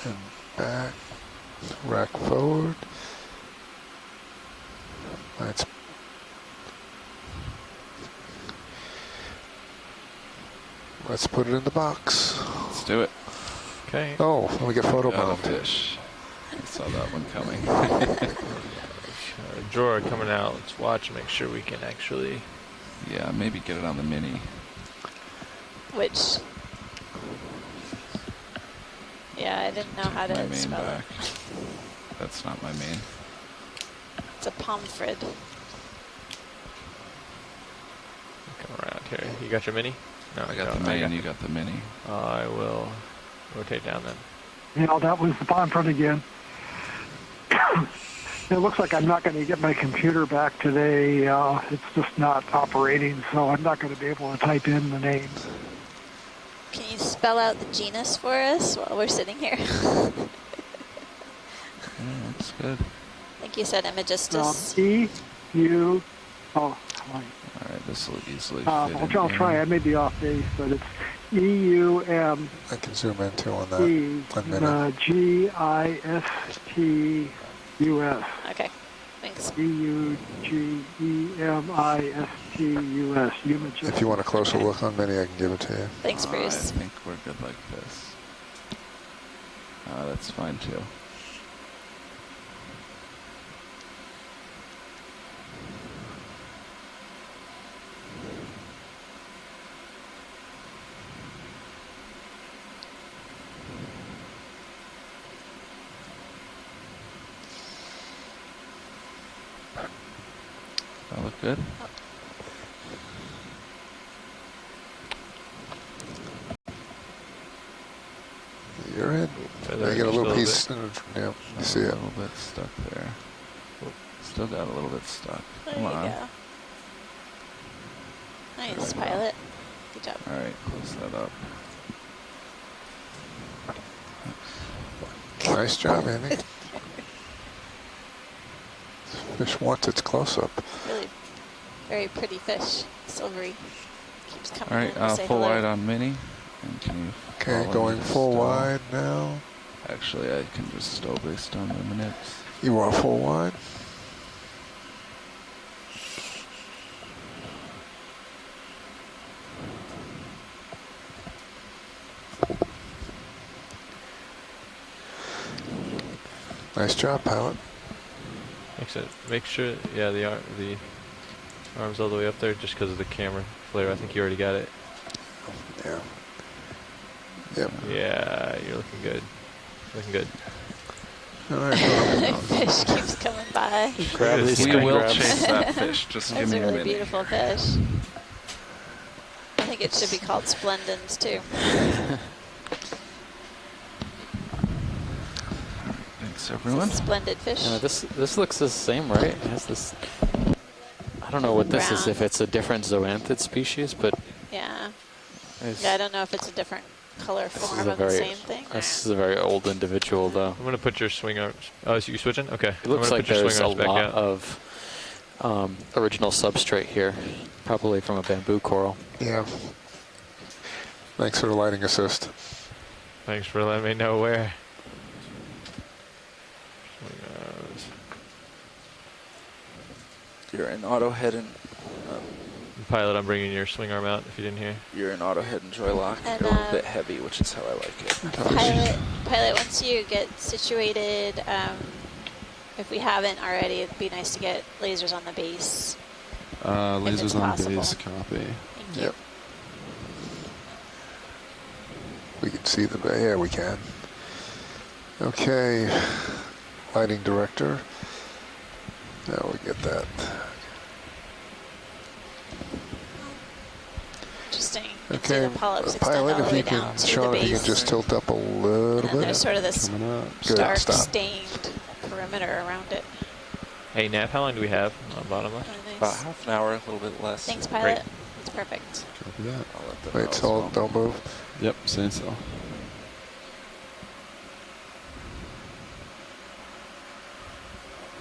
And back. Rack forward. Let's put it in the box. Let's do it. Okay. Oh, let me get photo bombed. Fish. I saw that one coming. Drawer coming out. Let's watch and make sure we can actually. Yeah, maybe get it on the mini. Which? Yeah, I didn't know how to my main spell back. it. That's not my main. It's a Pomfret. Come around here. You got your mini? No, I got the main. You got the mini. I will rotate down then. You know, that was the Pomfret again. It looks like I'm not going to get my computer back today. It's just not operating, so I'm not going to be able to type in the names. Can you spell out the genus for us while we're sitting here? That's good. I think you said Imagistus. E-U... Oh, come on. All right, this will easily I'll try. I may be off base, but it's E-U-M... I can zoom in too on that. G-I-S-T-U-S. Okay, thanks. E-U-G-E-M-I-S-T-U-S. If you want a closer look on Minnie, I can give it to you. Thanks, Bruce. I think we're good like this. That's fine too. That look good? You're in. I get a little piece. Yeah, you see it. A little bit stuck there. Still got a little bit stuck. There Come you on. go. Nice, Pilot. Good job. All right, close that up. Nice job, Amy. Fish wants its close-up. Really very pretty fish. Silvery. Keeps coming All in right, to say full hello. wide on Minnie. And can you Okay, follow going me full still? wide now. Actually, I can just stow based on the minutes. You are full wide. Nice job, pilot. Make sure, yeah, the arm's all the way up there just because of the camera flare. I think you already got it. Yeah. Yep. Yeah, you're looking good. Looking good. All right. Fish keeps coming by. We will chase that fish. Just give That's me a a really minute. beautiful fish. I think it should be called Splendens too. Thanks, everyone. Splendid fish. This looks the same, right? It has this. I don't know what this is. If it's a different zoanthid species, but Yeah. it's- Yeah, I don't know if it's a different color form of the same thing. This is a very old individual, though. I'm gonna put your swing arms. Oh, so you switching? Okay. It looks I'm gonna like put your there's swing a arms back lot out. of original substrate here, probably from a bamboo coral. Yeah. Thanks for the lighting assist. Thanks for letting me know where. You're in auto head and Pilot, I'm bringing your swing arm out if you didn't hear. you're in auto head and joy lock. And, You're a little bit heavy, which is how I like it. Pilot, once you get situated, if we haven't already, it'd be nice to get lasers on the base. Lasers on possible. base, copy. Thank you. Yep. We can see the bay. Yeah, we can. Okay. Lighting director. Now we get that. Interesting. Okay, The polyps extend pilot, all the if way you down can, to Sean, the if you can base. just tilt up a little And bit. there's sort of this Good, dark stop. stained perimeter around it. Hey, Nat, how long do we have on bottom left? About half an hour, a little bit less. Thanks, Pilot. It's perfect. Copy that. I'll let them Wait, know as so well. don't move. Yep, staying still.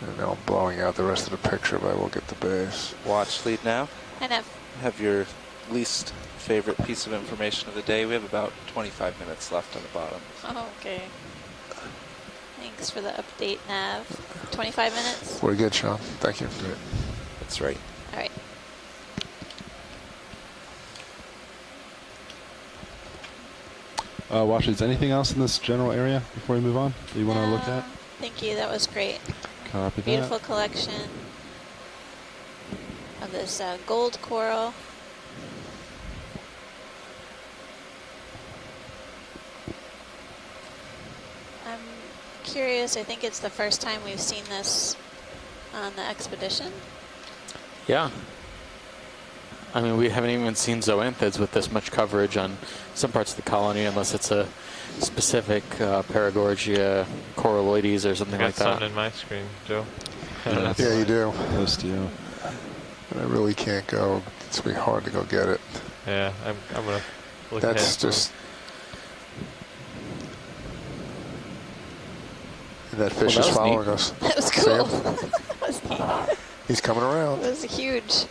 And now I'm blowing out the rest of the picture, but I will get the base. Watch lead now. I know. Have your least favorite piece of information of the day. We have about 25 minutes left on the bottom. Oh, okay. Thanks for the update, Nav. 25 minutes? We're good, Sean. Thank you. That's right. All right. Watch, is anything else in this general area before we move on that you want to look at? Thank you. That was great. Copy that. Beautiful collection of this gold coral. I'm curious. I think it's the first time we've seen this on the expedition. Yeah. I mean, we haven't even seen zoanthids with this much coverage on some parts of the colony, unless it's a specific Paragorgia coralloides or something I got like that. something in my screen, Joe. Yeah, you do. Close to you. And I really can't go. It's going to be hard to go get it. Yeah, I'm going to look That's ahead. just... And that fish is following us. That was cool. That was neat. He's coming around. It was a huge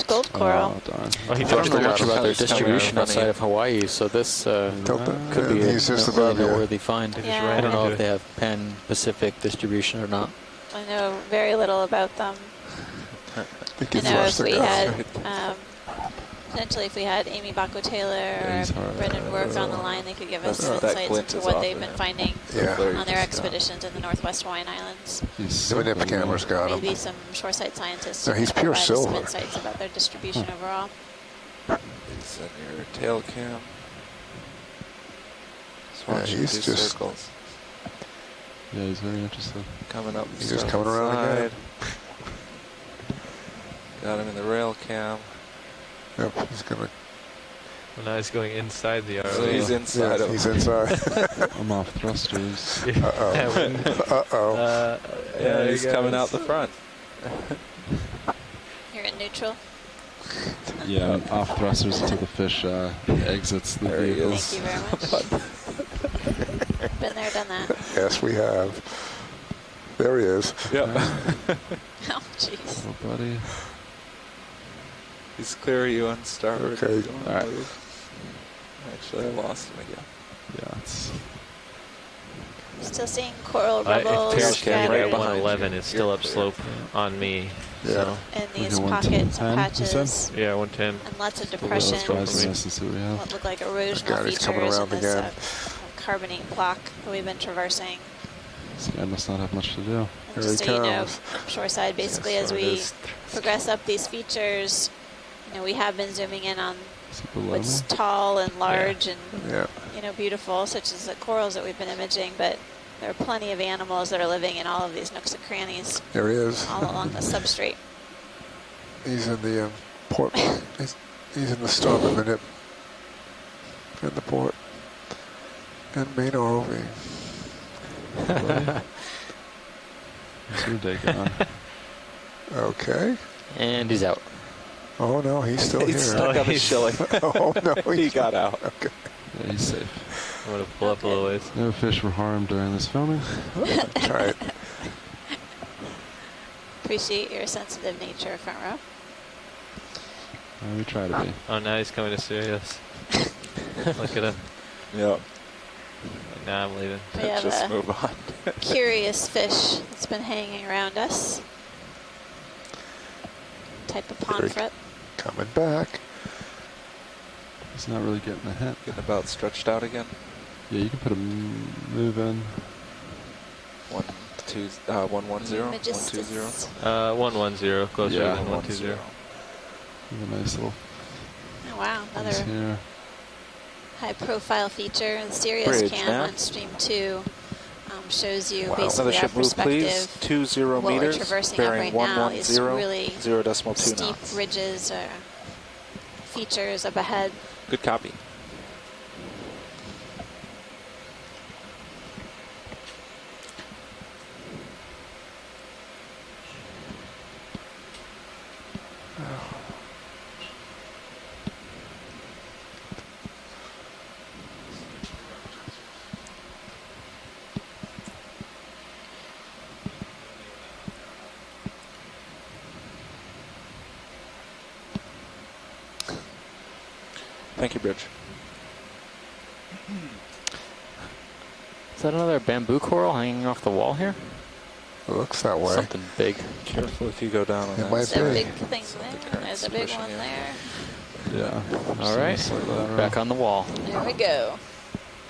gold coral. Oh, darn. Well, I don't know much about their distribution outside of Hawaii, so this could be he's just a really above you. noteworthy find. Yeah. I don't know if they have Pan-Pacific distribution or not. I know very little about them. I I know if we had, potentially if we had Amy Bacco-Taylor or Brendan Work on the line, they could give us some insights into what they've been finding on their expeditions in the Northwest Hawaiian Islands. The NIP camera's got him. Maybe some shoreside scientists No, he's can pure provide us some silver. insights about their distribution overall. It's in your tail cam. Yeah, he's just... circles. Yeah, he's very interesting. Coming up. He's just coming around again. Got him in the rail cam. Yep, he's going to... Well, now he's going inside the ROV. So he's inside of He's inside. I'm off thrusters. Uh-oh. Yeah, he's coming out the front. You're in neutral. Yeah, I'm off thrusters until the fish exits the vehicle. Thank you very much. Been there, done that. Yes, we have. There he is. Yep. Oh, jeez. Oh, buddy. He's clear you on starboard. Okay. All right. Actually, I lost him again. Yeah, it's... Still seeing coral rubble If scattered right 111 is still upslope on me. So. in these pockets and patches. Yeah, 110. And lots of depression. What look like erosional features in this carbonate block that we've been traversing. This guy must not have much to do. And just so you know, shoreside, basically as we progress up these features, you know, we have been zooming in on what's tall and large and you know, beautiful, such as the corals that we've been imaging, but there are plenty of animals that are living in all of these nooks and crannies. There he is. All along the substrate. He's in the port. He's in the starboard minute. In the port. And main ROV. Okay. And he's out. Oh no, he's still here. He's stuck on the shilling. Oh no, he got out. Okay. Yeah, he's safe. I'm going to pull up a little ways. No fish were harmed during this filming. That's right. Appreciate your sensitive nature, front row. We try to be. Oh, now he's coming to Sirius. Look at him. Yep. Now I'm leaving. We have Just a move on. curious fish that's been hanging around us. Type of pond fret. Coming back. He's not really getting a hit. Getting about stretched out again. Yeah, you can put a move in. 110. 120. 110, closer Yeah, than 120. Have a nice little. Oh wow, piece another here. high-profile feature. The Sirius Bridge, cam man. on stream 2 shows you Wow. basically Another our ship move, please. perspective. 20 What we're meters. traversing up Bearing right now is 110. really 0.2 steep knots. ridges or features up ahead. Good copy. Thank you, Bridge. Is that another bamboo coral hanging off the wall here? It looks that way. Something big. Careful if you go down on It that. might There's a be. big thing there. There's a big one there. Yeah. All right. Back on the wall. There we go.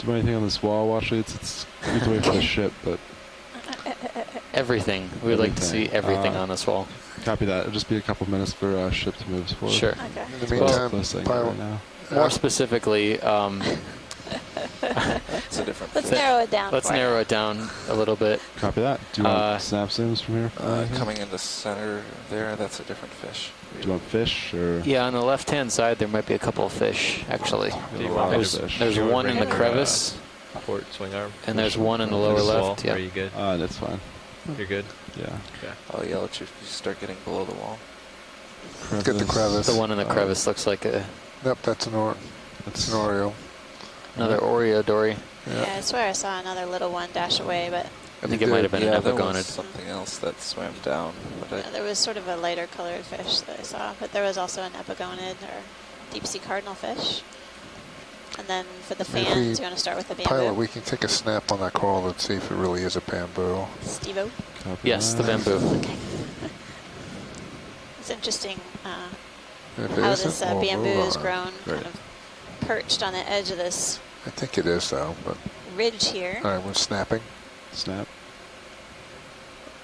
Do anything on this wall, Washley? It's good away from the ship, but Everything. We would like to see everything on this wall. Copy that. It'll just be a couple minutes for ship to move forward. Sure. Okay. In the meantime, Right now. More specifically, It's a different. Let's narrow it down. let's for narrow you. it down a little bit. Copy that. Do you want snap zooms from here? Coming in the center there, that's a different fish. Do you want fish or? Yeah, on the left-hand side, there might be a couple of fish, actually. Do you want me to There's show one in the regular, crevice, port swing arm? and there's one in the lower This wall? left. Yeah. Are you good? That's fine. You're good? Yeah. I'll yell at you if you start getting below the wall. Get the crevice. The one in the crevice looks like a... Yep, that's an Oreo. Another Oreo dory. Yeah, I swear I saw another little one dash away, but I think it might have been an there was epigonid. something else that swam down. But there was sort of a lighter colored fish that I saw, but there was also an epigonid or deep sea cardinal fish. And then for the fans, you want to start with the bamboo? Pilot, we can take a snap on that coral and see if it really is a bamboo. Steve-O? Yes, the bamboo. Okay. It's interesting how If this bamboo is grown, kind of perched on the edge of this I think it is, though. But ridge here. all right, we're snapping. Snap.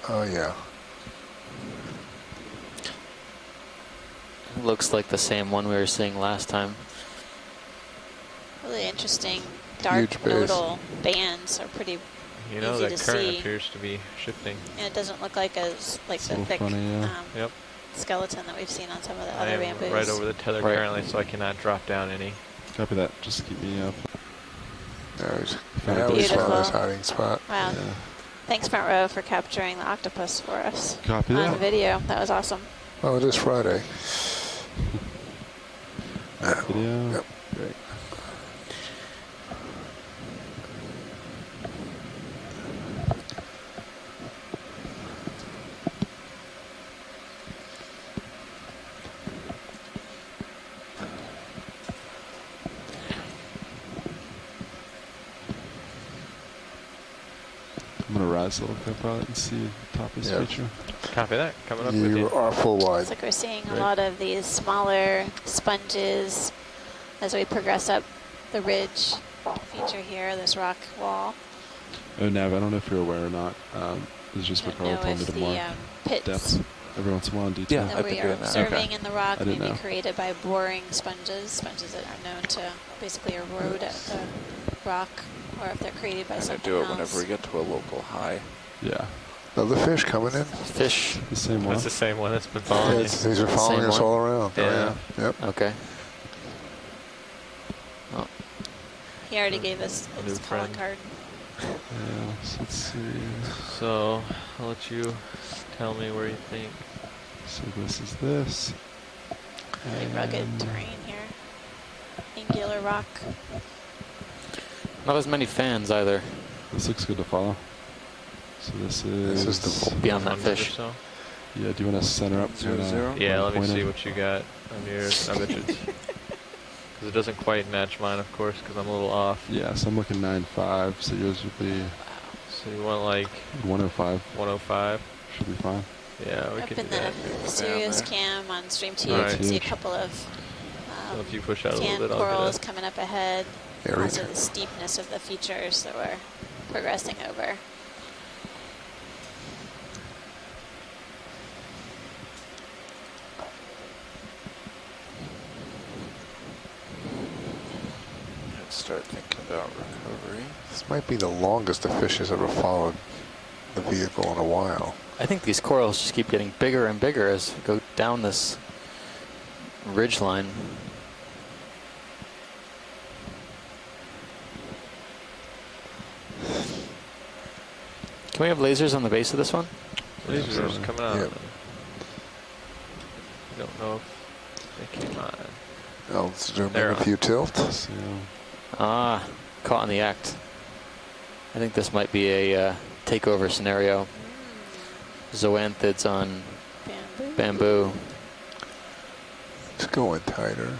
Oh, yeah. Looks like the same one we were seeing last time. Really interesting dark nodal bands are pretty You know, easy that to current see. appears to be shifting. And it doesn't look like the thick Yep. skeleton that we've seen on some of the I other am bamboos. right over the tether currently, so I cannot drop down any. Copy that. Just keep me up. That was his hiding spot. Wow. Yeah. Thanks, Front Row, for capturing the octopus for us Copy on that. video. That was awesome. Oh, it is Friday. Video. Yep. Great. I'm gonna rise a little bit, pilot, and see the top of this feature. Copy that. Coming up with you. You are full wide. It's like we're seeing a lot of these smaller sponges as we progress up the ridge feature here, this rock wall. Oh, Nav, I don't know if you're aware or not. It's just what Carl told me to mark pits depth every once in a while in detail. that we are observing in the rock I may didn't be know. created by boring sponges that are known to basically erode at the rock, or if they're created by I'm going to something do it else. whenever we get to a local high. Yeah. Another fish coming in. Fish. The same one. That's the same one that's been following you. These are following us all around. Yeah. Yep. Okay. He already gave us his calling card. Yeah, so let's see. So, I'll let you tell me where you think. So this is this. Really rugged terrain here. Angular rock. Not as many fans either. This looks good to follow. So this is the beyond that fish. So. Yeah, do you want to center up? 0-0? Yeah, let me see what you got on yours. I bet you because it doesn't quite match mine, of course, because I'm a little off. Yeah, so I'm looking 9.5. So yours would be. So you want like 105. 105. Should be fine. Yeah, we Up could in do that. the Sirius cam on Stream 2, you Alright. can see a couple of So if you push out a little tan bit, I'll corals get it. coming up ahead. There we Also go. the steepness of the features that we're progressing over. Let's start thinking about recovery. This might be the longest the fish has ever followed the vehicle in a while. I think these corals just keep getting bigger and bigger as we go down this ridge line. Can we have lasers on the base of this one? Lasers are just coming out. Yeah. I don't know if they came on. I'll zoom in They're if you tilt. Ah, caught in the act. I think this might be a takeover scenario. Zoanthids on bamboo. It's going tighter.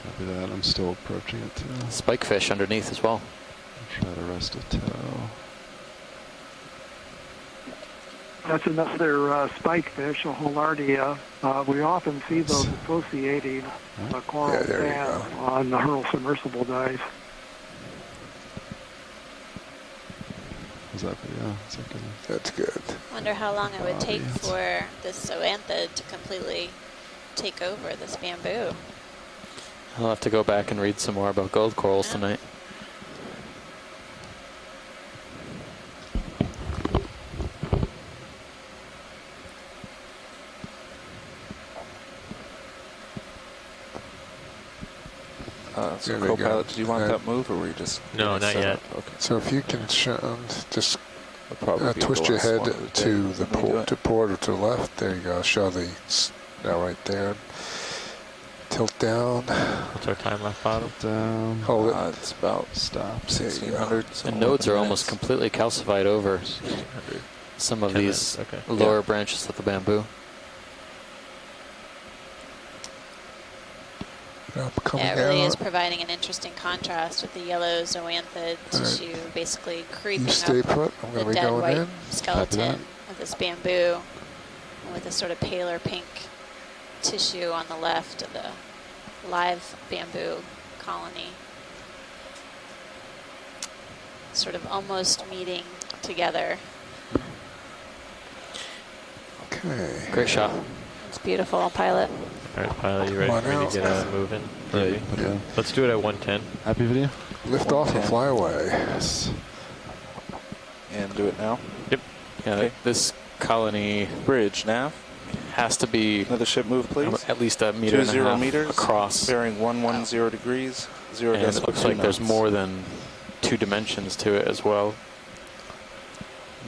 Copy that. I'm still approaching it too. Spike fish underneath as well. Try to rest a toe. That's another spike fish, a Holardia. We often see those associating coral fan on the Hurl submersible dives. Is that video? Is that good? That's good. Wonder how long it would take for this zoanthid to completely take over this bamboo. I'll have to go back and read some more about gold corals tonight. So There we co-pilot, go. did you want that move, or were you just... No, not set yet. up? Okay. So if you can just Twist your head to the port or to the left. There you go. Show the now right there. Tilt down. What's our time left, bottom? Down. Hold it. It's about 1600. The nodes are almost completely calcified over some of these lower branches of the bamboo. Yeah, it really is providing an interesting contrast with the yellow zoanthid tissue basically creeping up the dead white skeleton of this bamboo with a sort of paler pink tissue on the left of the live bamboo colony. Sort of almost meeting together. Okay. Great shot. It's beautiful, pilot. All right, pilot, you ready for me to get moving? Yeah. Let's do it at 110. Happy video? Lift off and fly away. Yes. And do it now? Yep. Yeah, this colony bridge nav has to be another ship move, please. At least a meter and a half meters across. Bearing 110 degrees. 0 and it looks like there's more than 2 dimensions to it as well.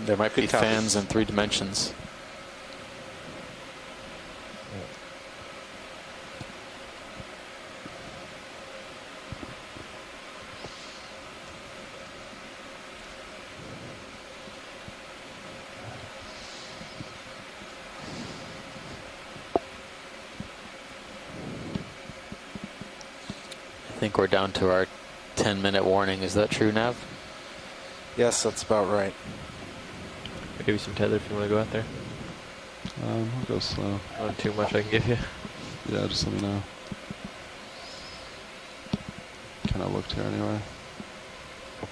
There might be fans in 3 dimensions. I think we're down to our 10-minute warning. Is that true, Nav? Yes, that's about right. I'll give you some tether if you want to go out there. I'll go slow. Not too much I can give you. Yeah, just let me know. Kind of looked here anyway.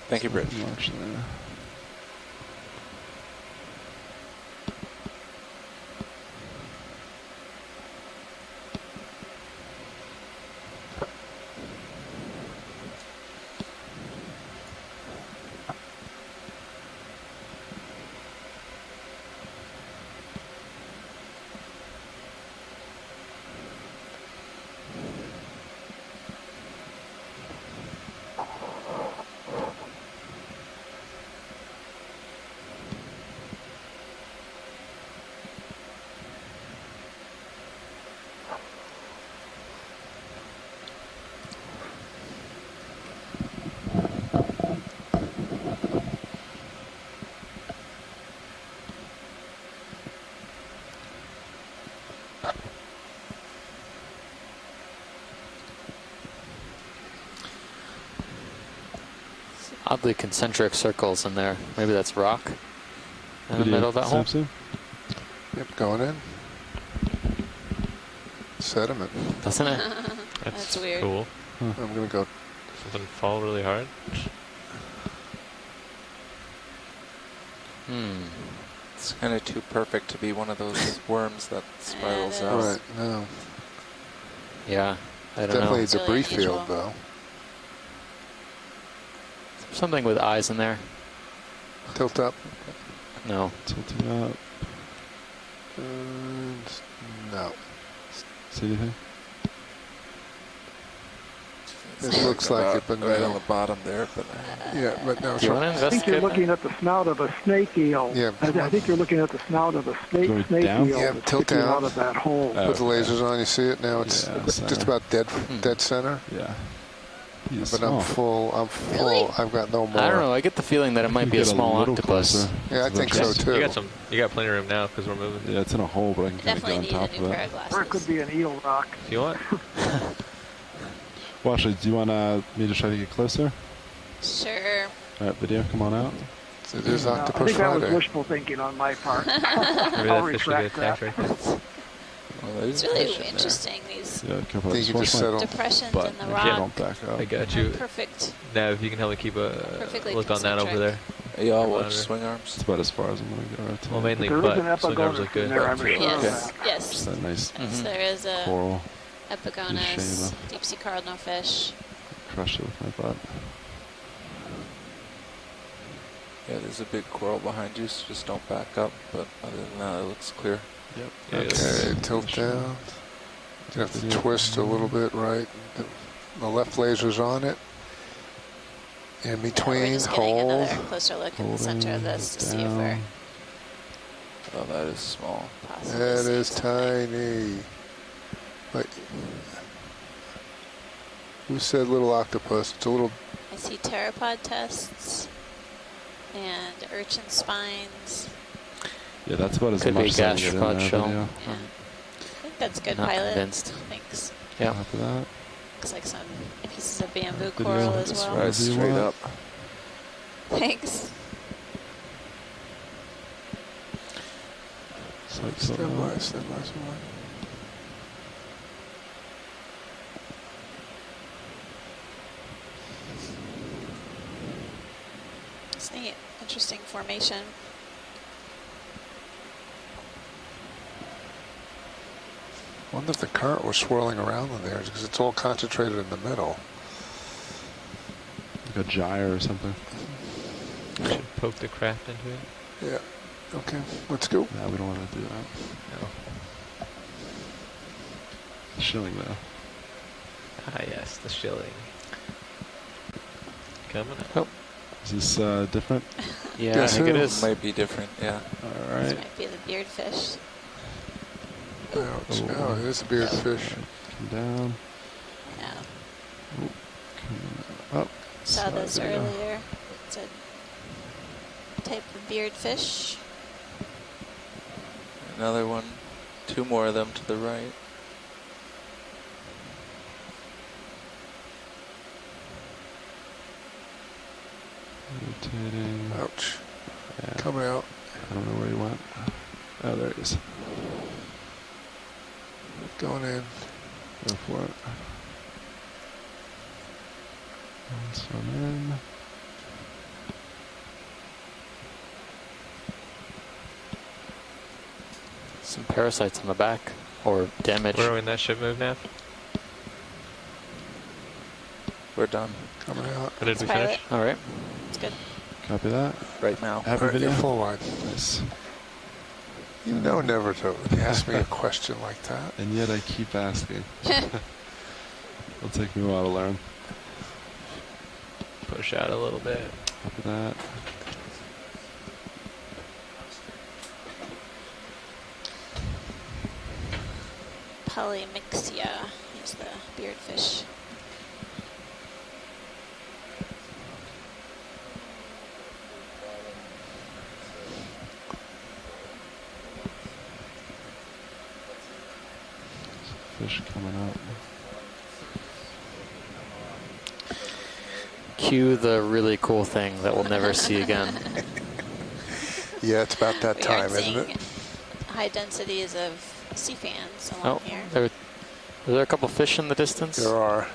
Thank you, Bridge. March there. Oddly concentric circles in there. Maybe that's rock in the middle of that hole. Yep, going in. Sediment. Doesn't it? That's weird. Cool. I'm going to go. Something fall really hard? It's kind of too perfect to be one of those worms that spirals out. Right, no. Yeah, I don't know. Definitely a debris really field, though. Something with eyes in there. Tilt up. No. Tilting up. No. See anything? It looks like it, but right no. on the bottom there. But yeah, but no. Do you want to I think you're looking at the snout of a snake eel. Yeah, I think you're looking at the snout of a snake eel Yeah, that's tilt sticking down. out of that hole. Put the lasers on. You see it now. It's just about dead center. Yeah. But I'm full. Really? I've got no more. I don't know. I get the feeling that it might be a small octopus. Yeah, I think so too. You got plenty of room now because we're moving. Yeah, it's in a hole, but I can kind of get on top of it. Or it could be an eel rock. If you want. Well, actually, do you want me to try to get closer? Sure. All right, video, come on out. It is I Octopus think that was Friday. wishful thinking on my part. Maybe I'll that fish should get retract that. attacked right there. It's really interesting, these careful. Think you just settle. depressions But in the if you rock. don't back up. I got you. Perfect. Now, if you can help me keep a Perfectly look on that over there. Y'all watch swing arms. It's about as far as I'm going to go. Right Well, mainly There is butt. an Swing arms epigonus look good. in there, I'm sure of Yes, that. yes. Just that nice Yes, there is a coral. epigonus, deep sea cardinal fish. Crushed it with my butt. Yeah, there's a big coral behind you, so just don't back up. But other than that, it looks clear. Yep. Okay, tilt down. You have to twist a little bit, right? The left laser's on it. In We're between, just getting hold. another closer look in the center of this to see if we're Oh, that is small. possibly That seeing is something. tiny. Like, who said little octopus? It's a little. I see pteropod tests and urchin spines. Yeah, that's about as Could much be as I can get in gastropod that shell. video. Yeah. I think that's good, Not Pilot. convinced. Thanks. Yeah. After that, Looks like some pieces of bamboo Video. coral as Just well. rise Whatever you straight want. up. Thanks. Stand by, stand by, stand by. It's neat. Interesting formation. I wonder if the current was swirling around in there because it's all concentrated in the middle. like a gyre or something. Should poke the craft into it. Yeah. Okay, let's go. No, we don't want to do that. No. Shilling though. Ah, yes, the shilling. Coming up. Oh. Is this different? Yeah, I think it is. Might be different, yeah. All This right. might be the beardfish. Ouch. Oh, it is a beardfish. Come down. Yeah. Coming up. Saw Side this video. earlier. It's a type of beardfish. Another one. Two more of them to the right. Rotating. Ouch. Yeah. Coming out. I don't know where he went. Oh, there he is. Going in. Go for it. And swim in. Some parasites on the back, or damage. Where are we in that ship move now? We're done. Coming out. Or did we Pilot. finish? All right. It's good. Copy that. Right now. Have a Alright, video. you're full wide. Nice. You know never to ask me a question like that. And yet I keep asking. It'll take me a while to learn. Push out a little bit. Copy that. Polymyxia is the beardfish. Fish coming up. Cue the really cool thing that we'll never see again. Yeah, it's about that We time, are isn't seeing it? high densities of sea fans Oh, along here. are there a couple fish in the distance? There are.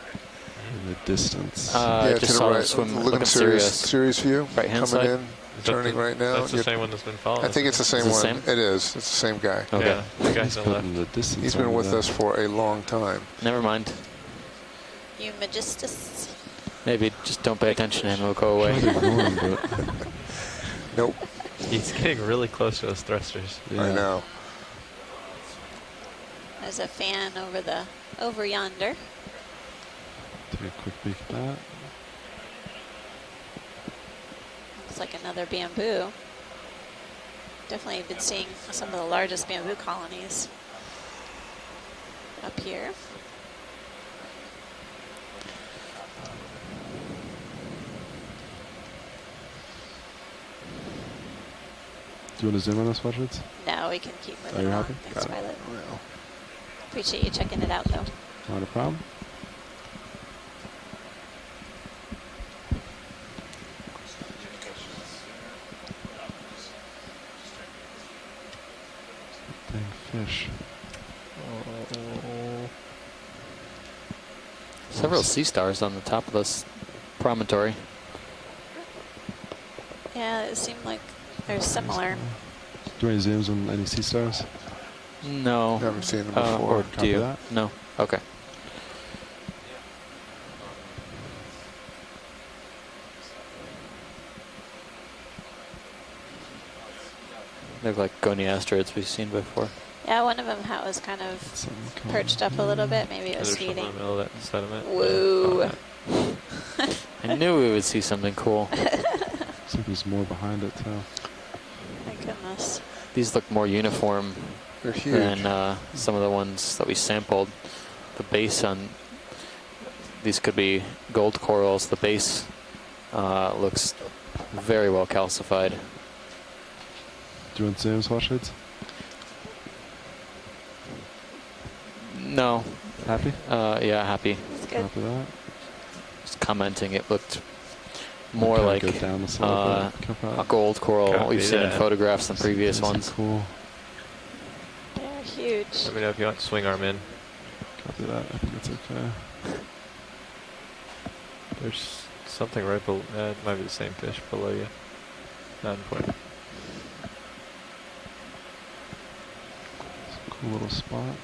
In the distance. I to just the saw them right. swim Looking serious view. Right-hand Coming side? in, turning right now. That's the same one that's been following. I think it's the same Is it one. the same? It is. It's the same guy. Okay. Yeah, the guys He's on put the left. in the distance. He's been over with there. us for a long time. Never mind. Eumagistus. Maybe just don't pay attention and we'll go away. Tried ignoring, but Nope. He's getting really close to those thrusters. yeah. I know. There's a fan over yonder. Take a quick peek at that. Looks like another bamboo. Definitely been seeing some of the largest bamboo colonies up here. Do you want to zoom on this, Watchers? No, we can keep Are moving you on. happy? Thanks, Got it. Violet. Appreciate you checking it out, though. Not a problem. Dang fish. Several sea stars on the top of this promontory. Yeah, it seemed like they're similar. Do you want any zooms on any sea stars? No. Haven't seen them before. Or Copy do you? that. No. Okay. They look like goniastrids we've seen before. Yeah, one of them was kind of Something coming. perched up a little bit. Maybe it was There's someone in feeding. the middle of that sediment. Whoa. Oh, I knew we would see something cool. Looks like there's more behind it too. My goodness. These look more uniform than some of the ones that we sampled. The base on these could be gold corals. The base looks very well calcified. Do you want Sam's hot shades? No. Happy? Yeah, happy. Good. Copy that. Just commenting, it looked more Kinda like go down this a little bit. a gold coral Copy we've seen in that. photographs than previous ones. Cool. They're huge. Let me know if you want to swing arm in. Copy that. I think it's okay. There's something right below. It might be the same fish below you. 9 point. Cool little spot.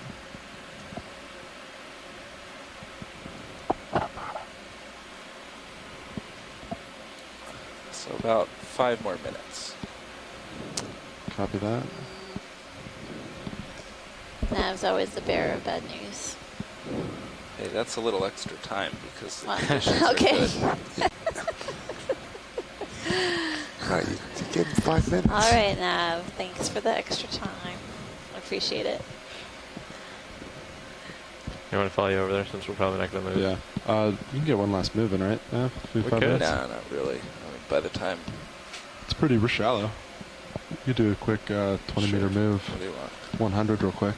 So about 5 more minutes. Copy that. Nav's always the bearer of bad news. Hey, that's a little extra time because the Well, conditions okay. are good. Right, you give him 5 minutes. All right, Nav. Thanks for the extra time. I appreciate it. You want to follow you over there since we're probably not going to move? Yeah. You can get one last move in, right? Yeah. We 5 could. minutes. No, not really. I mean, by the time. It's pretty shallow. You could do a quick 20-meter move. What do you want? 100 real quick.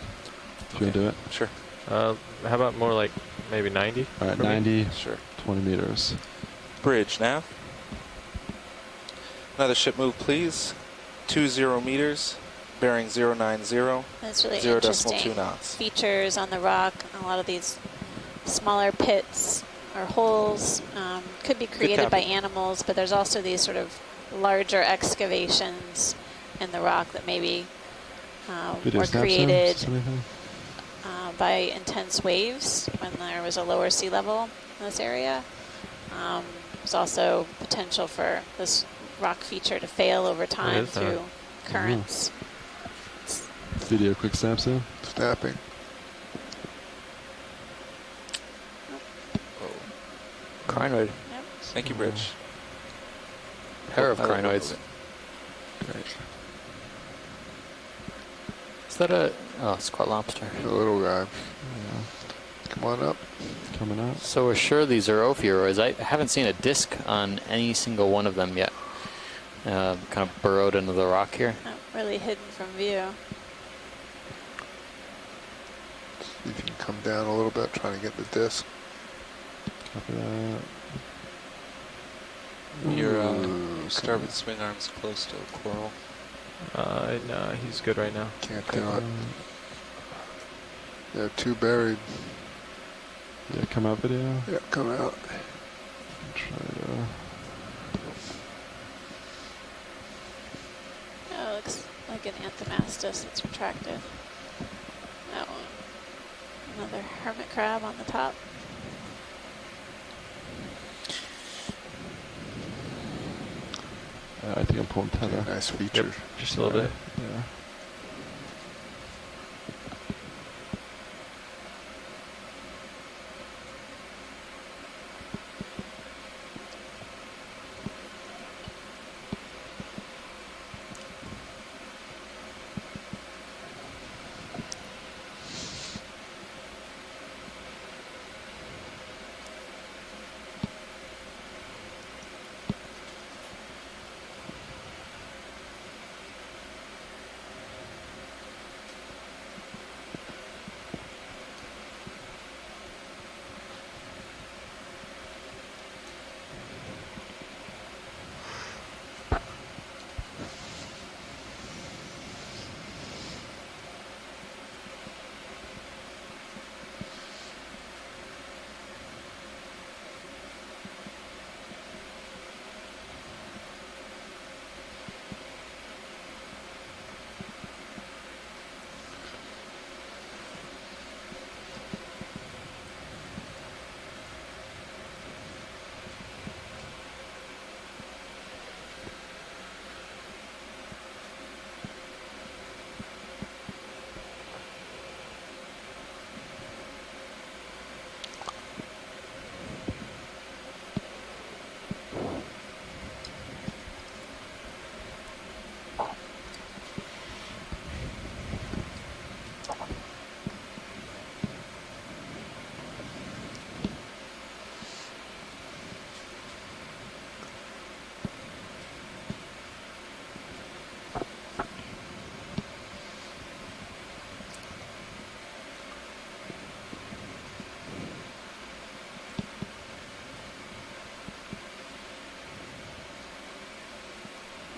If you want to do it. Sure. How about more like maybe 90? All right, for me? 90. Sure. 20 meters. Bridge now. Another ship move, please. 20 meters. Bearing 090. That's really 0.2 interesting. knots. Features on the rock. A lot of these smaller pits or holes could be created by animals, but there's also these sort of larger excavations in the rock that maybe were created by intense waves when there was a lower sea level in this area. There's also potential for this rock feature to fail over time through currents. Video quick snap soon. Snapping. Crinoid. Yep. Thank you, Bridge. Pair of crinoids. Great. Is that a... Oh, it's quite lobster. The little guy. Yeah. Come on up. Coming up. So we're sure these are ophiuroids. I haven't seen a disc on any single one of them yet. Kind of burrowed into the rock here. Not really hidden from view. See if you can come down a little bit, trying to get the disc. Copy that. Your starboard swing arm's close to a coral. No, he's good right now. Can't do it. They're too buried. Yeah, come out video. Yeah, come out. Try to... Oh, it looks like an anthomastus that's retracted. That one. Another hermit crab on the top. I think I'm pulling tether. Nice feature. Yep, just a little bit. Yeah.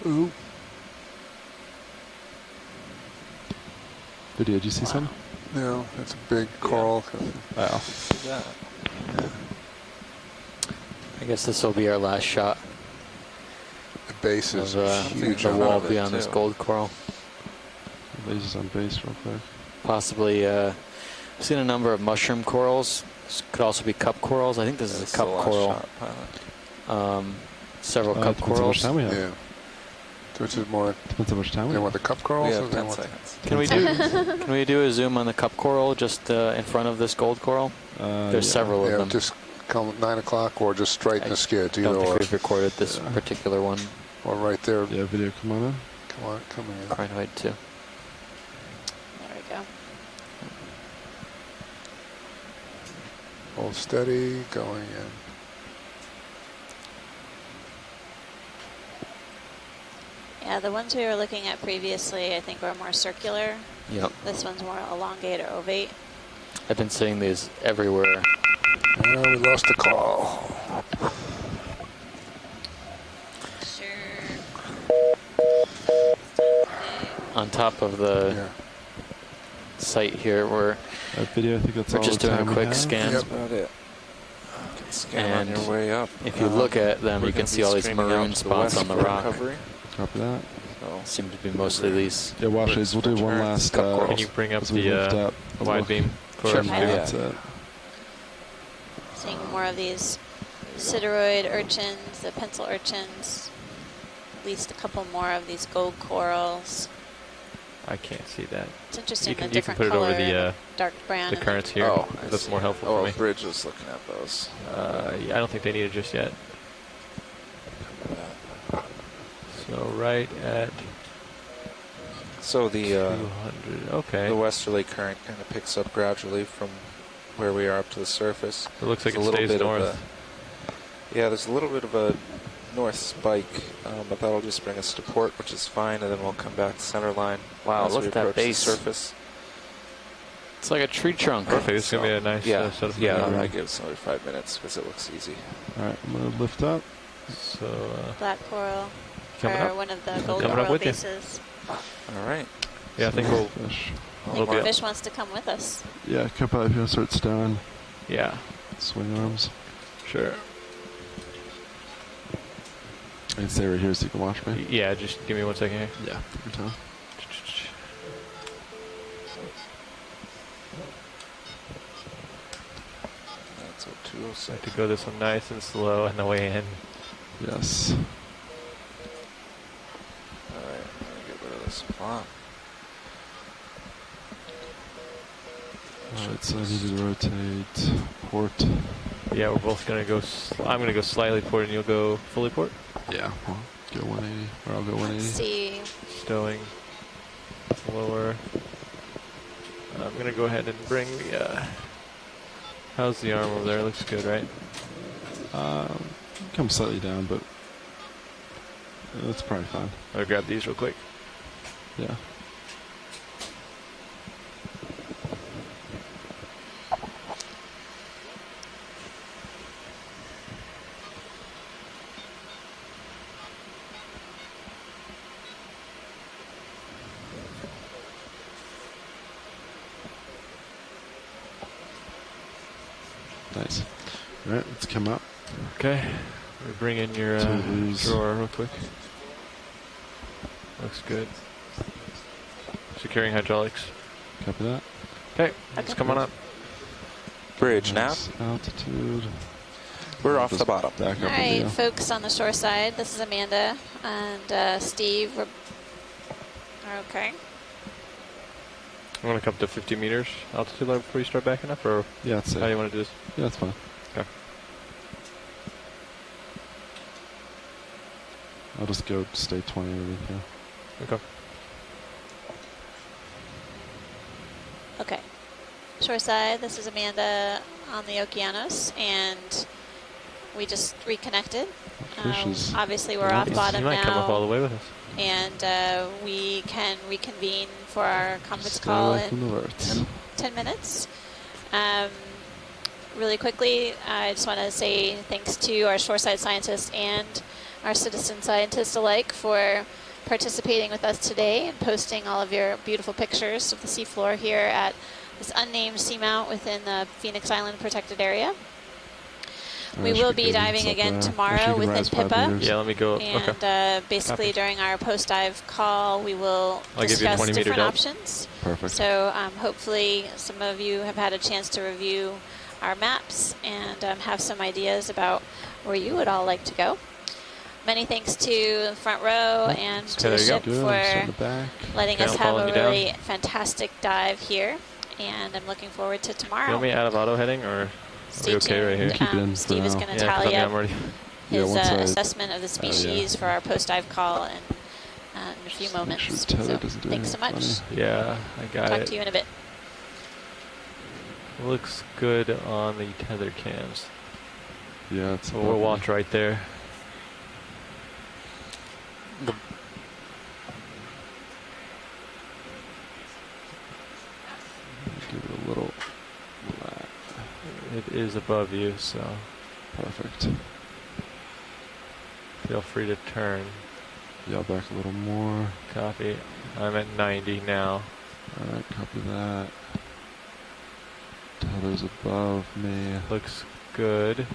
Ooh. Video, did you see some? No, that's a big coral. Wow. Yeah. I guess this will be our last shot. The base is huge. The wall beyond this gold coral. Lasers on base real quick. Possibly, I've seen a number of mushroom corals. This could also be cup corals. I think this is a cup coral. Several cup corals. How much time we have. Yeah. Which is more. Depends how much time we They have. want the cup corals? We Or have they 10 want seconds. Can we do a zoom on the cup coral just in front of this gold coral? There's several of them. Just come at 9 o'clock or just straighten the skid. I don't think we've recorded this particular one. Or right there. Yeah, video, come on in. Come in. Crinoid too. There we go. Hold steady, going in. Yeah, the ones we were looking at previously, I think, were more circular. Yep. This one's more elongate or ovate. I've been seeing these everywhere. Oh, we lost the call. On top of the site here, we're video, I think that's all just the doing a time we quick have. scan. That's about it. You can scan on your way up. If you look at them, We're you can gonna see be all these streaming maroon out to the spots west on the for rock. recovery. Copy that. So Seem to be mostly these. Yeah, watch these. We'll do one last. Can you bring up the wide beam for us? That's it. Seeing more of these sideroid urchins, the pencil urchins, at least a couple more of these gold corals. I can't see that. It's interesting, You can, the you can different put it color, over the dark brown. the and currents then- here. Oh, That's more helpful for me. Bridge is looking at those. Yeah, I don't think they need it just yet. So right at. So the 200. Okay. The westerly current kind of picks up gradually from where we are up to the surface. It looks like There's it a little stays bit north. of yeah, there's a little bit of a north spike, but that'll just bring us to port, which is fine, and then we'll come back to center line. Wow, as look we at that approach the base. surface. It's like a tree trunk. Perfect. It's gonna be a nice Yeah, setup. yeah. That gives another 5 minutes because it looks easy. All right, I'm gonna lift up. So Black coral, coming or up. one of the gold Coming up coral with you. bases. All right. Yeah, I think we'll. Fish. I think the fish wants to come with us. Yeah, come out if you want to start stowing. Yeah. Swing arms. Sure. I can stay right here so you can watch me. Yeah, just give me 1 second here. Yeah, take your time. That's a 206. I have to go this one nice and slow on the way in. Yes. All right, I'm gonna get rid of this plot. Alright, so I need to rotate port. Yeah, we're both gonna go. I'm gonna go slightly port, and you'll go fully port. Yeah, well, go 180, or I'll go 180. See. Stowing lower. I'm gonna go ahead and bring the. How's the arm over there? Looks good, right? Come slightly down, but that's probably fine. I'll grab these real quick. Yeah. Nice. All right, let's come up. Okay. We bring in your drawer real quick. Looks good. Securing hydraulics. Copy that. Okay, let's come on up. Bridge Nice altitude. We're off the bottom. Back All up right, the folks on the shore side, this is Amanda and Steve. Okay. I'm gonna come to 50 meters altitude level before you start backing up, or Yeah, that's how it. do you want to do this? Yeah, that's fine. Okay. I'll just go stay 20 underneath here. Okay. Okay. Shoreside, this is Amanda on the Okeanos, and we just reconnected. Fishes. Obviously, we're off bottom You might now, come up all the way with us. and we can reconvene for our conference Stay call away from the in verts. 10 minutes. Really quickly, I just want to say thanks to our shoreside scientists and our citizen scientists alike for participating with us today and posting all of your beautiful pictures of the seafloor here at this unnamed seamount within the Phoenix Island protected area. We will be diving again tomorrow within PIPA. Yeah, let me go. And basically during our post-dive call, we will discuss different options. Perfect. So hopefully some of you have had a chance to review our maps and have some ideas about where you would all like to go. Many thanks to the front row and to the ship for letting us have a really fantastic dive here. And I'm looking forward to tomorrow. You want me out of auto heading, or are we okay right here? Keep it in Steve is going to tally up his assessment of the species for our post-dive call in a few moments. So thanks so much. Yeah, I got it. Talk to you in a bit. Looks good on the tether cams. Yeah, it's we'll watch right there. Give it a little flat. It is above you, so perfect. Feel free to turn. Yeah, back a little more. Copy. I'm at 90 now. Alright, copy that. Tether's above me. Looks good.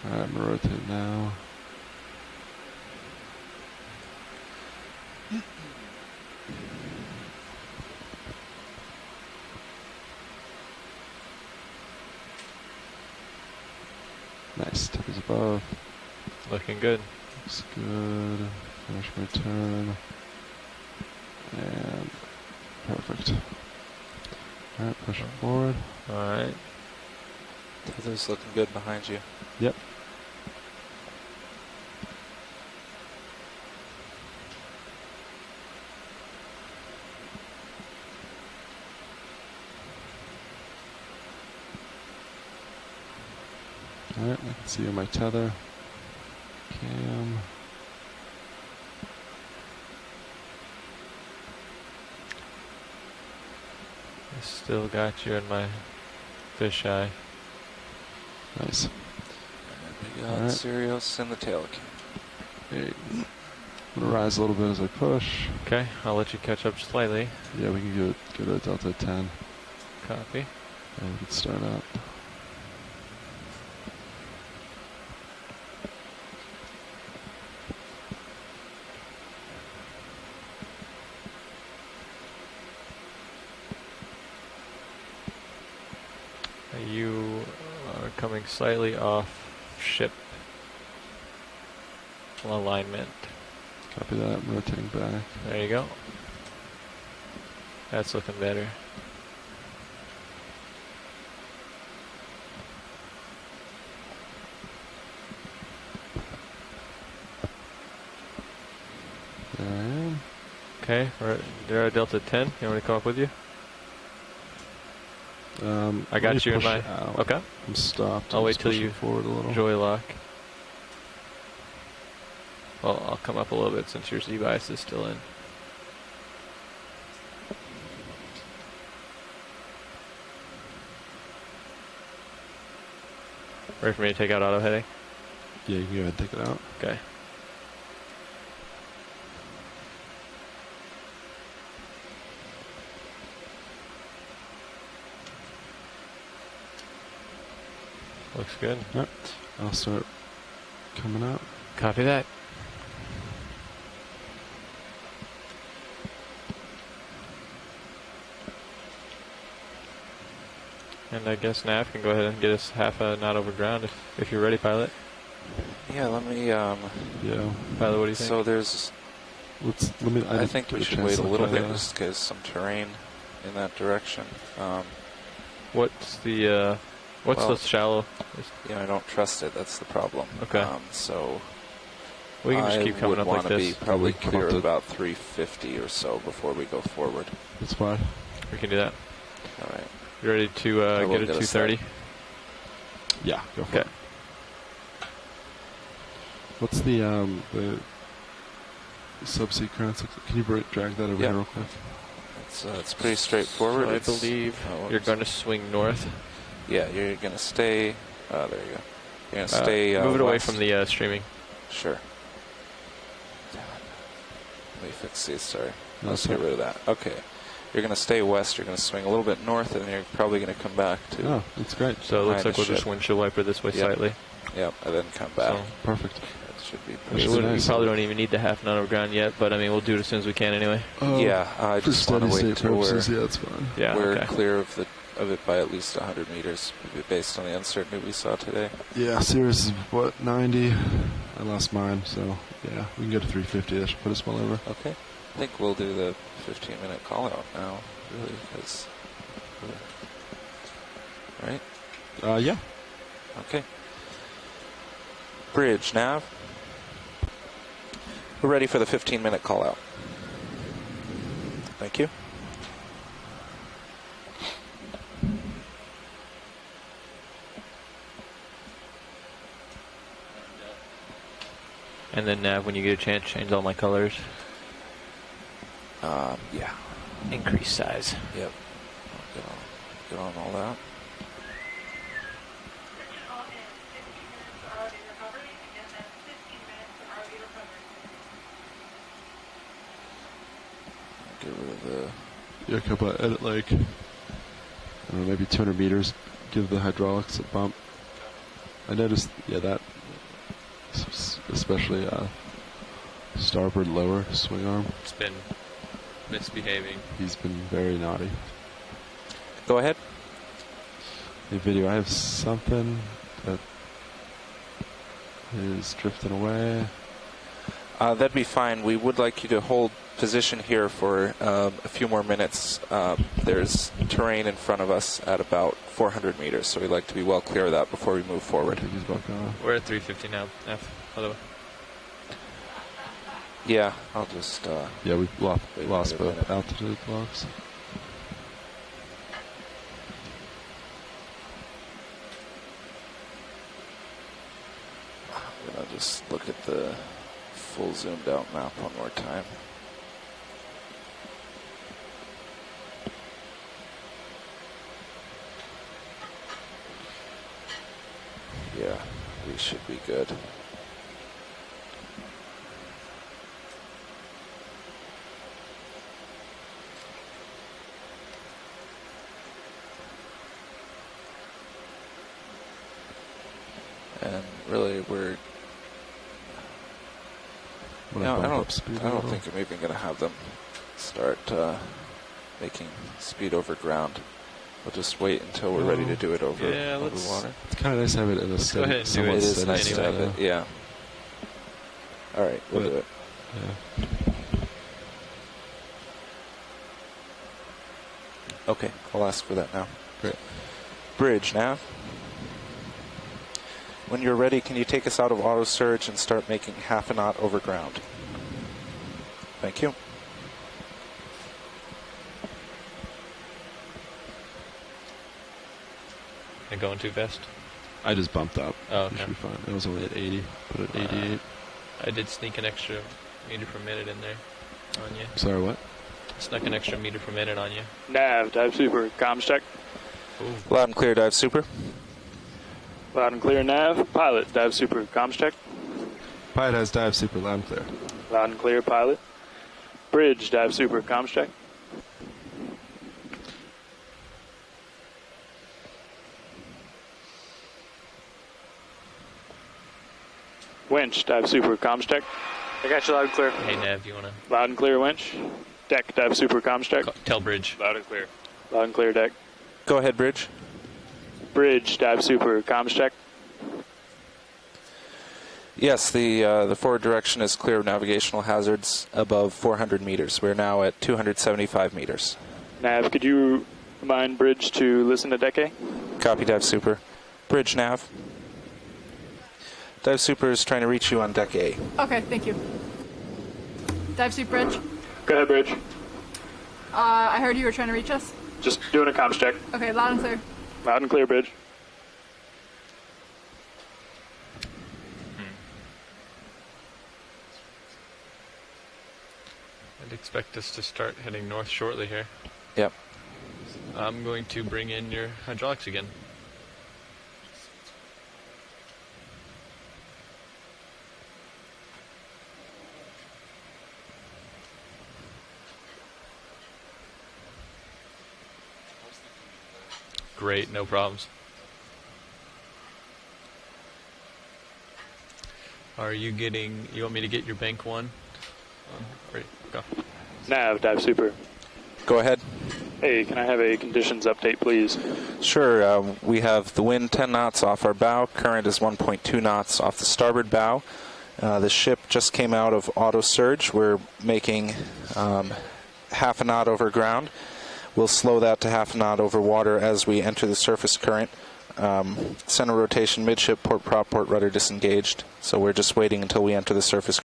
Alright, I'm gonna rotate now. Nice, tether's above. Looking good. Looks good. Finish my turn. And perfect. Alright, push it forward. Alright. Tether's looking good behind you. Yep. Alright, I can see my tether. Cam. I still got you in my fisheye. Nice. We got Sirius in the tail cam. Hey. I'm gonna rise a little bit as I push. Okay, I'll let you catch up slightly. Yeah, we can get a delta 10. Copy. And we can start up. You are coming slightly off ship alignment. Copy that, I'm rotating back. There you go. That's looking better. There I am. Okay, they're at Delta 10. You want me to come up with you? I got you in my... Okay. I'm stopped. I'll wait till you forward a little. Joy lock. Well, I'll come up a little bit since your Z-bias is still in. Ready for me to take out auto heading? Yeah, you can go ahead and take it out. Okay. Looks good. Yep. I'll start coming up. Copy that. And I guess Nav can go ahead and get us half a knot over ground if you're ready, pilot. Yeah, let me. Yeah. Pilot, what do you think? So there's. I think we should wait a little bit just because some terrain in that direction. What's the the shallow? Yeah, I don't trust it. That's the problem. Okay. So we can just keep coming up like this. I would want to be probably clear of about 350 or so before we go forward. That's fine. We can do that. All right. You ready to get a 230? Yeah, go for it. What's the subsea currents? Can you drag that over here real quick? It's pretty straightforward. So I believe you're going to swing north. Yeah, you're going to stay. There you go. You're going to stay. Move it away west. from the streaming. Sure. me fix these, sorry. Let's get rid of that. Okay. You're going to stay west. You're going to swing a little bit north, and then you're probably going to come back to... Oh, that's great. So it looks like we'll just windshield wiper this way slightly. Yep, and then come back. So, perfect. That should be pretty good. We probably don't even need the half knot overground yet, but I mean, we'll do it as soon as we can anyway. Yeah, I just want to wait until we're, it's fine. Yeah, we're clear of it by at least 100 meters, based on the uncertainty we saw today. Yeah, Sirius is, what, 90? I lost mine, so yeah, we can go to 350. That should put us well over. Okay. I think we'll do the 15-minute call-out now, really, because... Right? Yeah. Okay. Bridge, nav. We're ready for the 15-minute call-out. Thank you. And then nav, when you get a chance, change all my colors. Yeah. Increase size. Yep. Get on all that. Get rid of the... Yeah, can I edit like, I don't know, maybe 200 meters, give the hydraulics a bump. I noticed, yeah, that, especially starboard lower swing arm. It's been misbehaving. He's been very naughty. Go ahead. Hey, video, I have something that is drifting away. That'd be fine. We would like you to hold position here for a few more minutes. There's terrain in front of us at about 400 meters, so we'd like to be well clear of that before we move forward. We're at 350 now, F, by the way. Yeah, I'll just... yeah, we've lost both altitude blocks. I'm going to just look at the full zoomed out map one more time. Yeah, we should be good. And really, we're... I don't think I'm even going to have them start making speed over ground. We'll just wait until we're ready to do it over, over water. It's kind of nice to have it in a steady. It is nice to have it, yeah. All right, we'll do it. Yeah. Okay, I'll ask for that now. Great. Bridge, nav. When you're ready, can you take us out of auto surge and start making half a knot over ground? Thank you. And going too fast? I just bumped up. Oh, okay. It should be fine. It was only at 80. Put it at 88. I did sneak an extra meter per minute in there on you. Sorry, what? Snuck an extra meter per minute on you. Nav, dive super, comms check. Ooh. Loud and clear, dive super. Loud and clear, nav. Pilot, dive super, comms check. Pilot has dive super, loud and clear. Loud and clear, pilot. Bridge, dive super, comms check. Winch, dive super, comms check. I got you loud and clear. Hey, Nav, you want to... Loud and clear, winch. Deck, dive super, comms check. Tell bridge. Loud and clear. Loud and clear, deck. Go ahead, bridge. Bridge, dive super, comms check. Yes, the forward direction is clear of navigational hazards above 400 meters. We're now at 275 meters. Nav, could you remind bridge to listen to deck A? Copy, dive super. Bridge, nav. Dive super is trying to reach you on deck A. Okay, thank you. Dive Super Bridge. Go ahead, bridge. I heard you were trying to reach us. Just doing a comms check. Okay, loud and clear. Loud and clear, bridge. I'd expect us to start heading north shortly here. Yep. I'm going to bring in your hydraulics again. great, no problems. Are you getting, you want me to get your bank one? Ready, go. Nav, dive super. Go ahead. Hey, can I have a conditions update, please? Sure. We have the wind 10 knots off our bow. Current is 1.2 knots off the starboard bow. The ship just came out of auto surge. We're making half a knot over ground. We'll slow that to half a knot over water as we enter the surface current. Center rotation midship, port prop, port rudder disengaged. So we're just waiting until we enter the surface